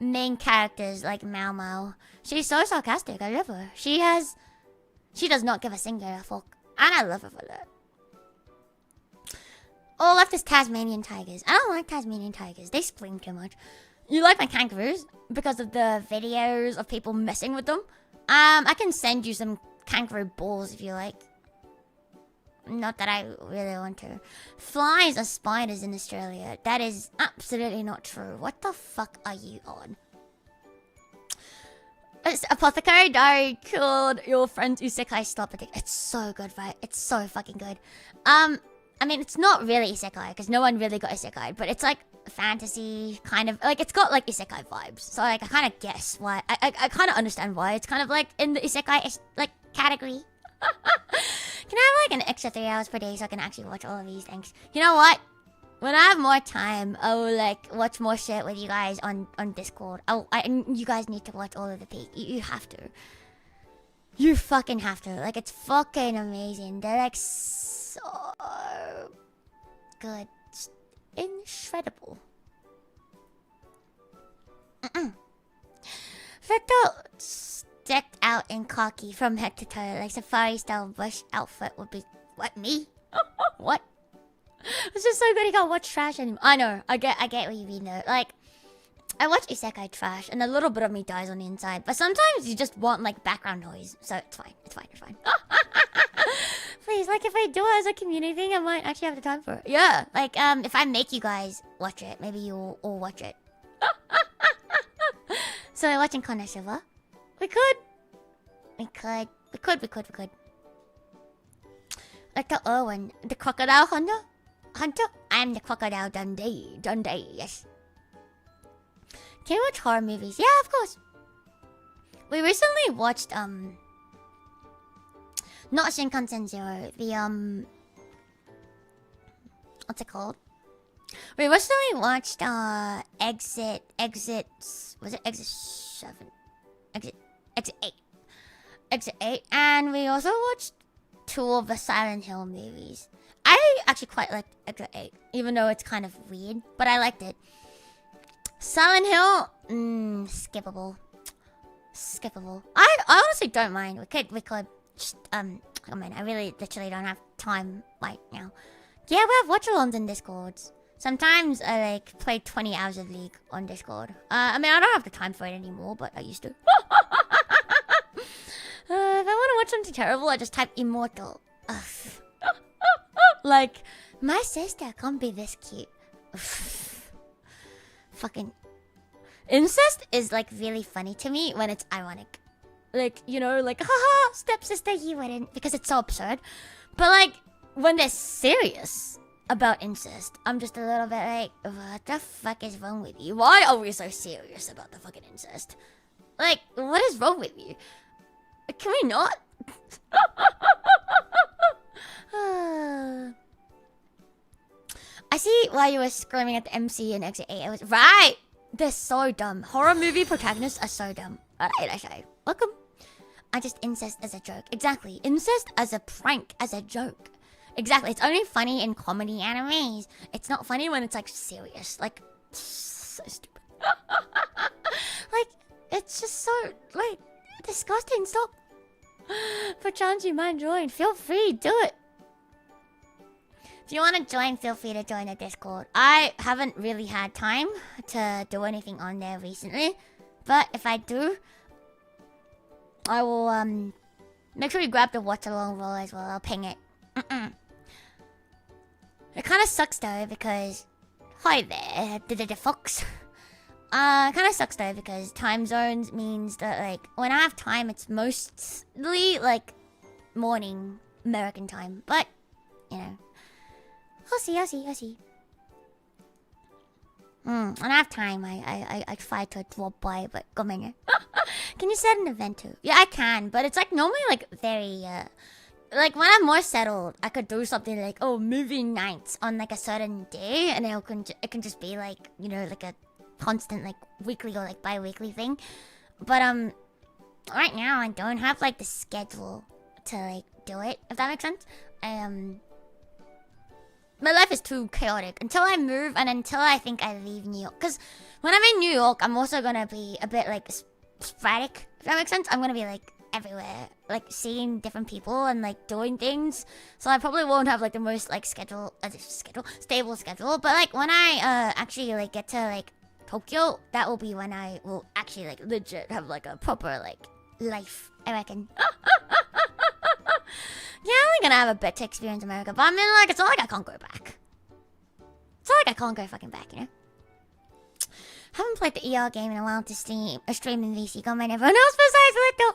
main characters like Mao Mao. She's so sarcastic. I love her. She does not give a singular fuck, and I love her for that. All left is Tasmanian tigers. I don't like Tasmanian tigers. They scream too much. You like my kangaroos because of the videos of people messing with them. I can send you some kangaroo balls if you like. Not that I really want to. Flies are spiders in Australia. That is absolutely not true. What the fuck are you on? It's Apothecary Diary killed your friend's isekai slop. It's so good, right? It's so fucking good. I mean, it's not really isekai because no one really got isekai, but it's like fantasy kind of like it's got like isekai vibes. So like I kind of guess why. I kind of understand why it's kind of like in the isekai like category. Can I have like an extra 3 hours per day so I can actually watch all of these things? You know what? When I have more time, I will like watch more shit with you guys on Discord. You guys need to watch all of the peak. You have to. You fucking have to. Like it's fucking amazing. They're like so good. Just incredible. Vito decked out in khaki from head to toe, like safari-style bush outfit would be... What, me? What? It's just so good he can't watch trash anymore. I know, I get what you mean though. Like, I watch isekai trash and a little bit of me dies on the inside, but sometimes you just want like background noise, so it's fine. Please, like if I do it as a community thing, I might actually have the time for it. Yeah, like if I make you guys watch it, maybe you'll all watch it. So we're watching Konosuba. We could. Like the Irwin, the crocodile hunter. I'm the crocodile Dundee. Yes. Can you watch horror movies? Yeah, of course. We recently watched not Shinkansen Zero, the what's it called? We recently watched Exit was it Exit 7? Exit 8. Exit 8, and we also watched 2 of the Silent Hill movies. I actually quite liked Exit 8, even though it's kind of weird, but I liked it. Silent Hill, skippable. I honestly don't mind. We could just, oh man, I really literally don't have time right now. Yeah, we have watch-alongs in Discords. Sometimes I like play 20 hours of League on Discord. I mean, I don't have the time for it anymore, but I used to. If I want to watch something terrible, I just type immortal. Like, my sister can't be this cute. Fucking incest is like really funny to me when it's ironic. Like, you know, like, haha, stepsister, you wouldn't, because it's so absurd. But like, when they're serious about incest, I'm just a little bit like, what the fuck is wrong with you? Why are we so serious about the fucking incest? Like, what is wrong with you? Can we not? I see why you were screaming at the MC in Exit 8. I was right. They're so dumb. Horror movie protagonists are so dumb. Alright, I say, welcome. I just incest as a joke. Exactly. Incest as a prank, as a joke. Exactly. It's only funny in comedy animes. It's not funny when it's like serious. Like, so stupid. Like, it's just so, like, disgusting. Stop. For chance you might join, feel free, do it. If you want to join, feel free to join the Discord. I haven't really had time to do anything on there recently, but if I do, I will make sure you grab the watch along roll as well. I'll ping it. It kind of sucks though because hi there, the fox. Kind of sucks though because time zones means that like when I have time, it's mostly like morning American time, but you know. I'll see. When I have time, I try to drop by, but go on. Can you set an event too? Yeah, I can, but it's like normally like very like when I'm more settled, I could do something like movie nights on like a certain day, and it can just be like, you know, like a constant like weekly or like bi-weekly thing. But right now I don't have like the schedule to like do it, if that makes sense. My life is too chaotic until I move and until I think I leave New York. Because when I'm in New York, I'm also going to be a bit like sporadic, if that makes sense. I'm going to be like everywhere, like seeing different people and like doing things. So I probably won't have like the most like stable schedule. But like when I actually like get to like Tokyo, that will be when I will actually like legit have like a proper like life, I reckon. Yeah, I'm only gonna have a bit to experience America, but I mean, like, it's not like I can't go back. It's not like I can't go fucking back, you know? Haven't played the ER game in a while to stream in VC. Got mine everyone else besides Luto.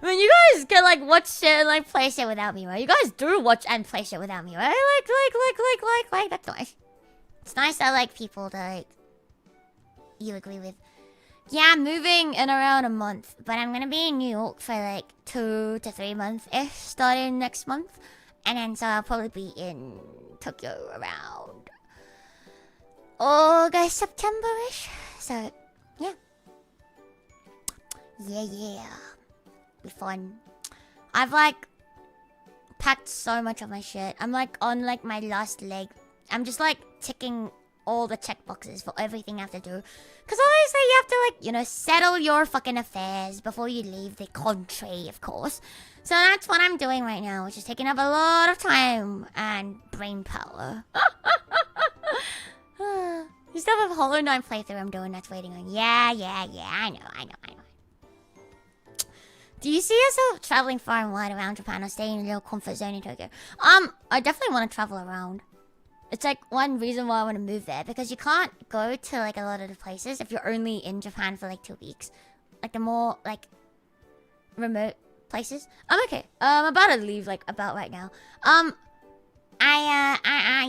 I mean, you guys can, like, watch shit and, like, play shit without me, right? You guys do watch and play shit without me, right? Like, that's nice. It's nice that, like, people that, like, you agree with. Yeah, I'm moving in around a month, but I'm gonna be in New York for like 2 to 3 months-ish, starting next month. And then so I'll probably be in Tokyo around August, September-ish. So, yeah. Yeah. Be fun. I've like packed so much of my shit. I'm like on like my last leg. I'm just like ticking all the checkboxes for everything I have to do. Because obviously you have to, like, you know, settle your fucking affairs before you leave the country, of course. So that's what I'm doing right now, which is taking up a lot of time and brain power. You still have a Hollow Knight playthrough I'm doing that's waiting on. Yeah, I know. Do you see yourself traveling far and wide around Japan or staying in your comfort zone in Tokyo? I definitely want to travel around. It's like one reason why I want to move there, because you can't go to like a lot of the places if you're only in Japan for like 2 weeks. Like the more like remote places. I'm okay. I'm about to leave like about right now.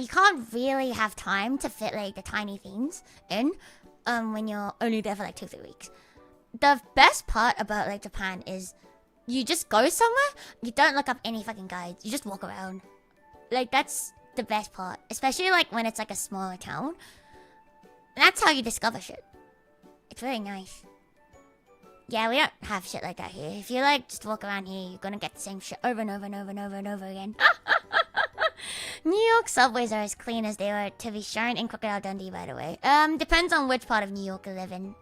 You can't really have time to fit like the tiny things in when you're only there for like 2-3 weeks. The best part about like Japan is you just go somewhere, you don't look up any fucking guides, you just walk around. Like that's the best part, especially like when it's like a smaller town. That's how you discover shit. It's really nice. Yeah, we don't have shit like that here. If you like just walk around here, you're gonna get the same shit over and over and over and over and over again. New York subways are as clean as they are to be shown in Crocodile Dundee, by the way. Depends on which part of New York you live in.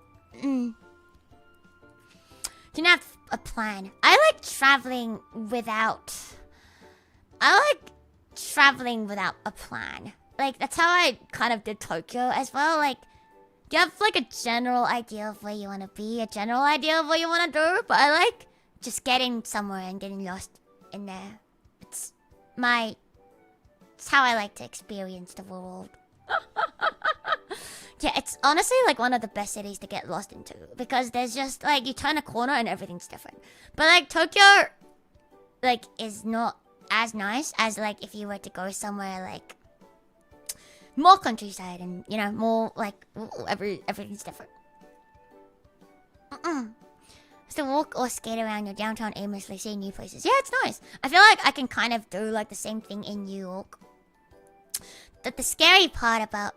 Do not have a plan. I like traveling without a plan. Like, that's how I kind of did Tokyo as well. Like, you have like a general idea of where you want to be, a general idea of what you want to do, but I like just getting somewhere and getting lost in there. It's how I like to experience the world. Yeah, it's honestly like one of the best cities to get lost into, because there's just like, you turn a corner and everything's different. But like Tokyo like is not as nice as like if you were to go somewhere like more countryside and, you know, more like everything's different. So walk or skate around your downtown aimlessly, seeing new places. Yeah, it's nice. I feel like I can kind of do like the same thing in New York. The scary part about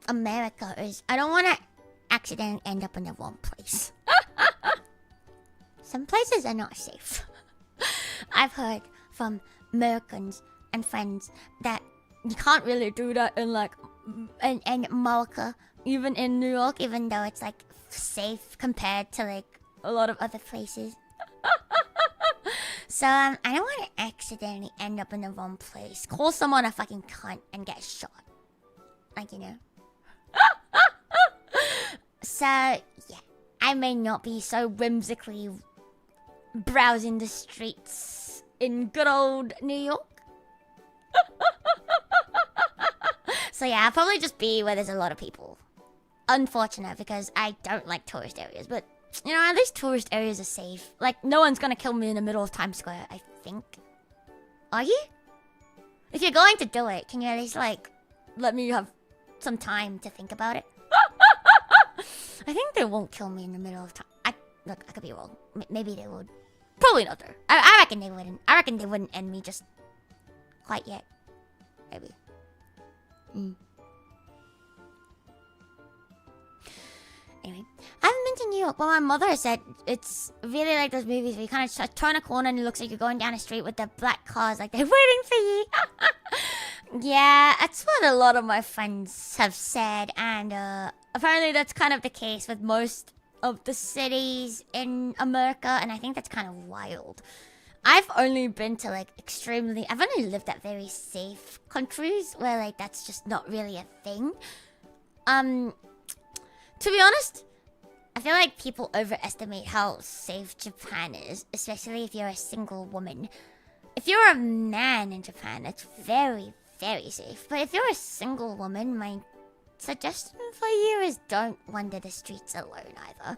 America is I don't want to accidentally end up in the wrong place. Some places are not safe. I've heard from Americans and friends that you can't really do that in like in America, even in New York, even though it's like safe compared to like a lot of other places. So I don't want to accidentally end up in the wrong place, call someone a fucking cunt and get shot, like, you know. So yeah, I may not be so whimsically browsing the streets in good old New York. So yeah, I'll probably just be where there's a lot of people. Unfortunate, because I don't like tourist areas, but you know, at least tourist areas are safe. Like, no one's gonna kill me in the middle of Times Square, I think. Are you? If you're going to do it, can you at least like let me have some time to think about it? I think they won't kill me in the middle of time. Look, I could be wrong. Maybe they would. Probably not though. I reckon they wouldn't. I reckon they wouldn't end me just quite yet. Maybe. Anyway, I haven't been to New York, but my mother said it's really like those movies where you kind of turn a corner and it looks like you're going down a street with the black cars, like they're waiting for you. Yeah, that's what a lot of my friends have said, and apparently that's kind of the case with most of the cities in America, and I think that's kind of wild. I've only been to like I've only lived at very safe countries where like that's just not really a thing. To be honest, I feel like people overestimate how safe Japan is, especially if you're a single woman. If you're a man in Japan, it's very, very safe. But if you're a single woman, my suggestion for you is don't wander the streets alone either.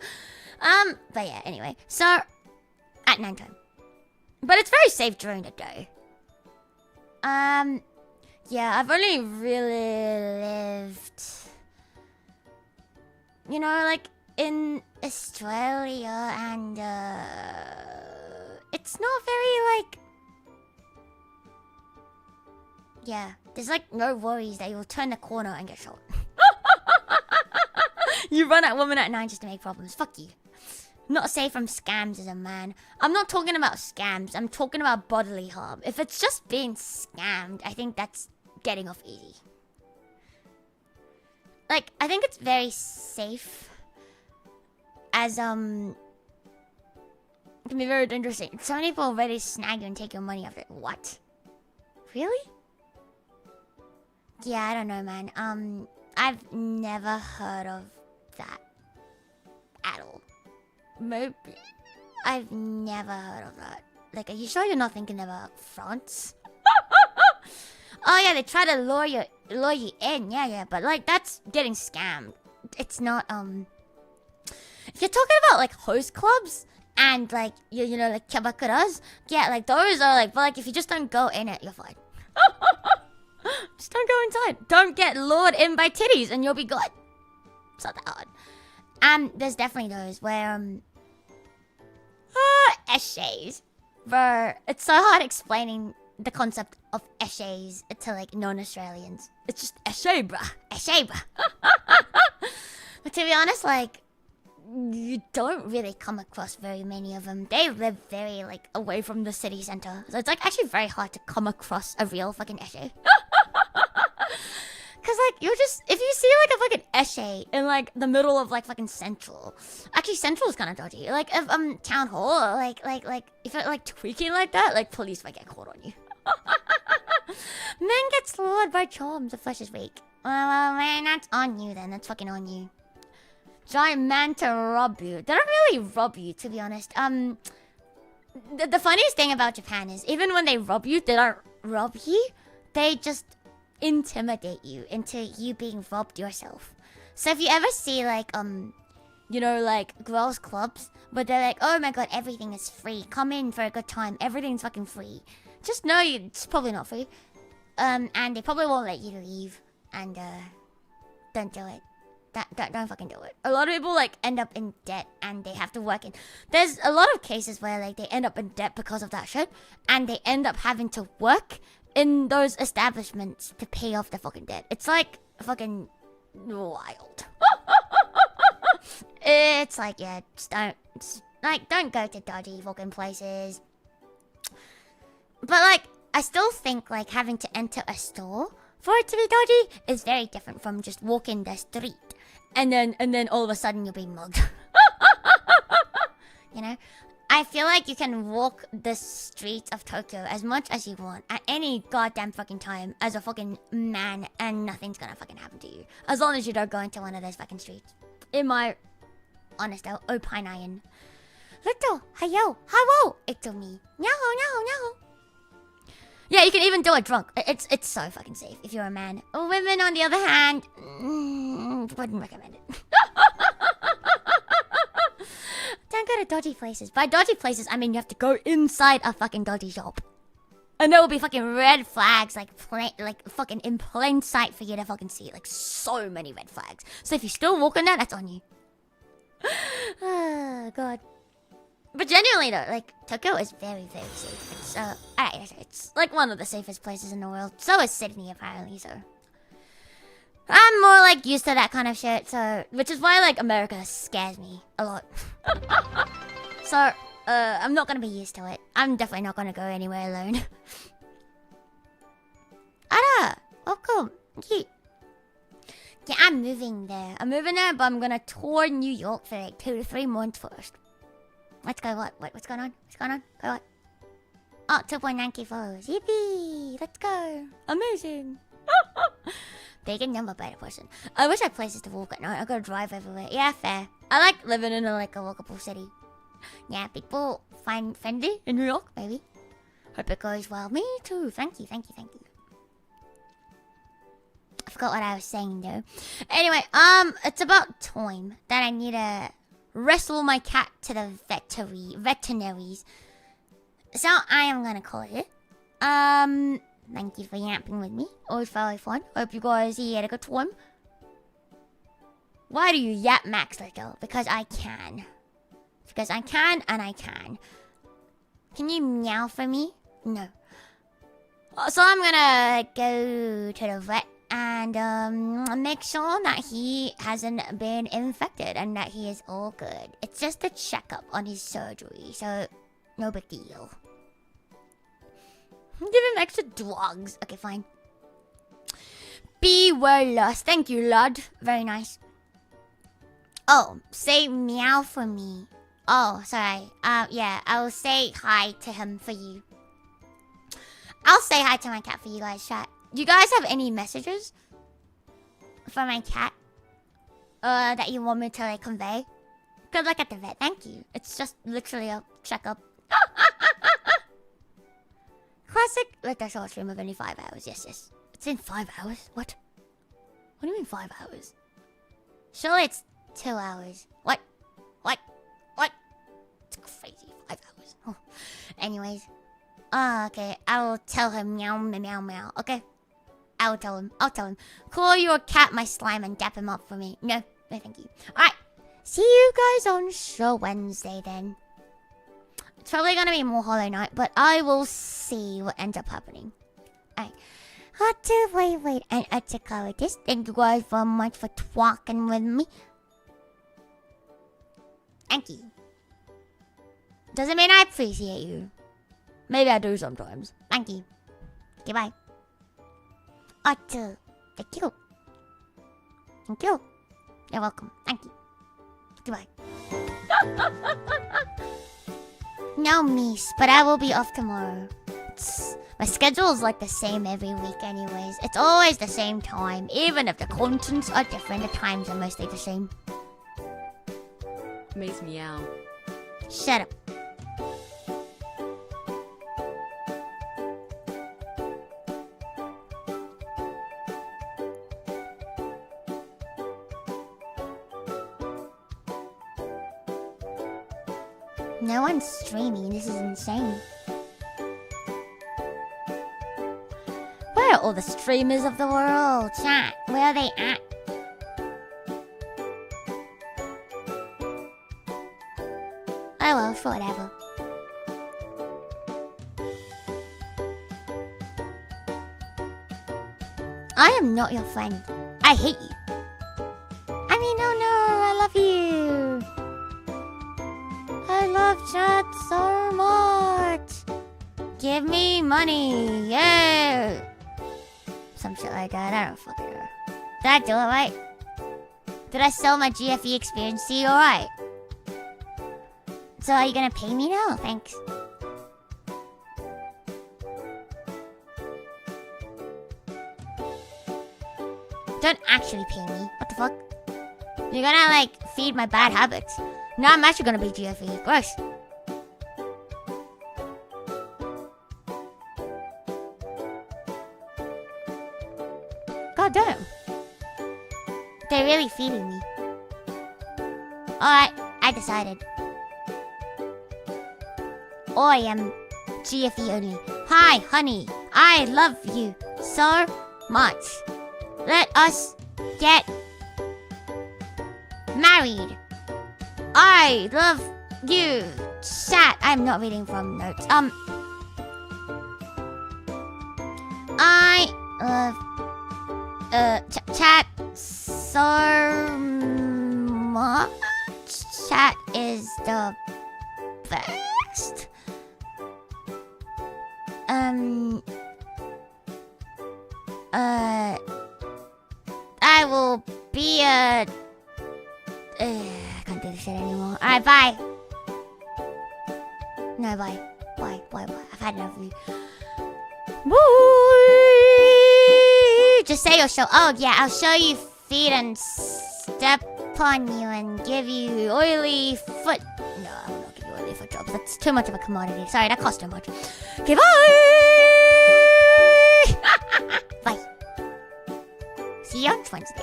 But yeah, anyway. So, at nighttime. But it's very safe during the day. Yeah, I've only really lived, you know, like in Australia, and it's not very like, yeah, there's like no worries that you'll turn the corner and get shot. You run at women at night just to make problems. Fuck you. Not safe from scams as a man. I'm not talking about scams. I'm talking about bodily harm. If it's just being scammed, I think that's getting off easy. Like, I think it's very safe. As, it can be very interesting. So many people already snag you and take your money after it. What? Really? Yeah, I don't know, man. I've never heard of that at all. Maybe. I've never heard of that. Like, are you sure you're not thinking about France? Oh yeah, they try to lure you in. Yeah, but like that's getting scammed. It's not If you're talking about like host clubs and like you know like kyabakuras. Yeah, like those are like, but like if you just don't go in it, you're fine. Just don't go inside. Don't get lured in by titties, and you'll be good. It's not that hard. There's definitely those where eshays. Bro, it's so hard explaining the concept of eshays to like non-Australians. It's just eshay, bruh. Eshay, bruh. But to be honest, like, you don't really come across very many of them. They live very like away from the city center, so it's like actually very hard to come across a real fucking eshay. Cause like you're just, if you see like a fucking eshay in like the middle of like fucking Central, actually Central is kind of dodgy. Like if Town Hall, like if you're like tweaking like that, like police might get caught on you. Men get slaughtered by charms. The flesh is weak. Well, man, that's on you then. That's fucking on you. Giant man to rob you. They don't really rob you, to be honest. The funniest thing about Japan is even when they rob you, they don't rob you. They just intimidate you into you being robbed yourself. So if you ever see like you know, like girls clubs, but they're like, oh my god, everything is free. Come in for a good time. Everything's fucking free. Just know it's probably not free. And they probably won't let you leave. And don't do it. Don't fucking do it. A lot of people like end up in debt and they have to work in. There's a lot of cases where like they end up in debt because of that shit, and they end up having to work in those establishments to pay off the fucking debt. It's like fucking wild. It's like, yeah, just don't go to dodgy fucking places. But like, I still think like having to enter a store for it to be dodgy is very different from just walking the street and then all of a sudden you'll be mugged. You know? I feel like you can walk the streets of Tokyo as much as you want at any goddamn fucking time as a fucking man, and nothing's gonna fucking happen to you. As long as you don't go into one of those fucking streets. In my honest opinion. Luto, hayo, hello, it's me. No. Yeah, you can even do it drunk. It's so fucking safe if you're a man. Women, on the other hand, wouldn't recommend it. Don't go to dodgy places. By dodgy places, I mean you have to go inside a fucking dodgy shop. And there will be fucking red flags, like fucking in plain sight for you to fucking see. Like, so many red flags. So if you still walk on that, that's on you. Oh, God. But genuinely though, like, Tokyo is very, very safe. It's like one of the safest places in the world. So is Sydney, apparently, so. I'm more like used to that kind of shit, so, which is why like America scares me a lot. So, I'm not gonna be used to it. I'm definitely not gonna go anywhere alone. Ara, welcome. Cute. Yeah, I'm moving there. But I'm gonna tour New York for like 2 to 3 months first. Let's go. What's going on? Go what? Oh, 2.9k followers. Yippee! Let's go. Amazing. Big and number better person. I wish I had places to walk at night. I gotta drive everywhere. Yeah, fair. I like living in a walkable city. Yeah, people find friendly in New York, maybe. Hope it goes well. Me too. Thank you. I forgot what I was saying though. Anyway, it's about time that I need to wrestle my cat to the veterinaries. So I am gonna call it. Thank you for yapping with me. Always very fun. Hope you guys had a good time. Why do you yap, Max Little? Because I can. Because I can and I can. Can you meow for me? No. So I'm gonna go to the vet and make sure that he hasn't been infected and that he is all good. It's just a checkup on his surgery, so no big deal. Give him extra drugs. Okay, fine. Be well lost. Thank you, lad. Very nice. Oh, say meow for me. Oh, sorry. Yeah, I'll say hi to him for you. I'll say hi to my cat for you guys, chat. Do you guys have any messages for my cat? That you want me to, like, convey? Good luck at the vet. Thank you. It's just literally a checkup. Classic. Let that short stream of only 5 hours. Yes. It's in 5 hours? What? What do you mean 5 hours? Surely it's 2 hours. What? It's crazy. Anyways. Oh, okay. I will tell him meow meow meow. Okay. I'll tell him. Call your cat my slime and dap him up for me. No, thank you. Alright. See you guys on show Wednesday then. It's probably gonna be more Hollow Knight, but I will see what ends up happening. Alright. Wait, and to cover this. Thank you guys so much for talking with me. Thank you. Doesn't mean I appreciate you. Maybe I do sometimes. Thank you. Goodbye. Thank you. Thank you. You're welcome. Thank you. Goodbye. No, miss, but I will be off tomorrow. My schedule is like the same every week anyways. It's always the same time. Even if the contents are different, the times are mostly the same. Miss Meow. Shut up. No one's streaming. This is insane. Where are all the streamers of the world? Chat, where are they at? Oh well, sure, whatever. I am not your friend. I hate you. I mean, no, I love you. I love chat so much. Give me money, yeah. Some shit like that. I don't fucking know. Did I do it right? Did I sell my GFE experience to you alright? So are you gonna pay me now? Thanks. Don't actually pay me. What the fuck? You're gonna like feed my bad habits. Now I'm actually gonna be GFE. Gross. God damn. They're really feeding me. Alright, I decided. I am GFE only. Hi, honey. I love you so much. Let us get married. I love you. Chat. I'm not reading from notes. I love chat so much. Chat is the best. I will be I can't do this shit anymore. Alright, bye. No, bye. Bye. I've had enough of you. Bye. Just say you'll show. Oh, yeah, I'll show you feet and step on you and give you oily foot. No, I will not give you oily foot jobs. That's too much of a commodity. Sorry, that costs too much. Okay, bye. Bye. See you on Wednesday.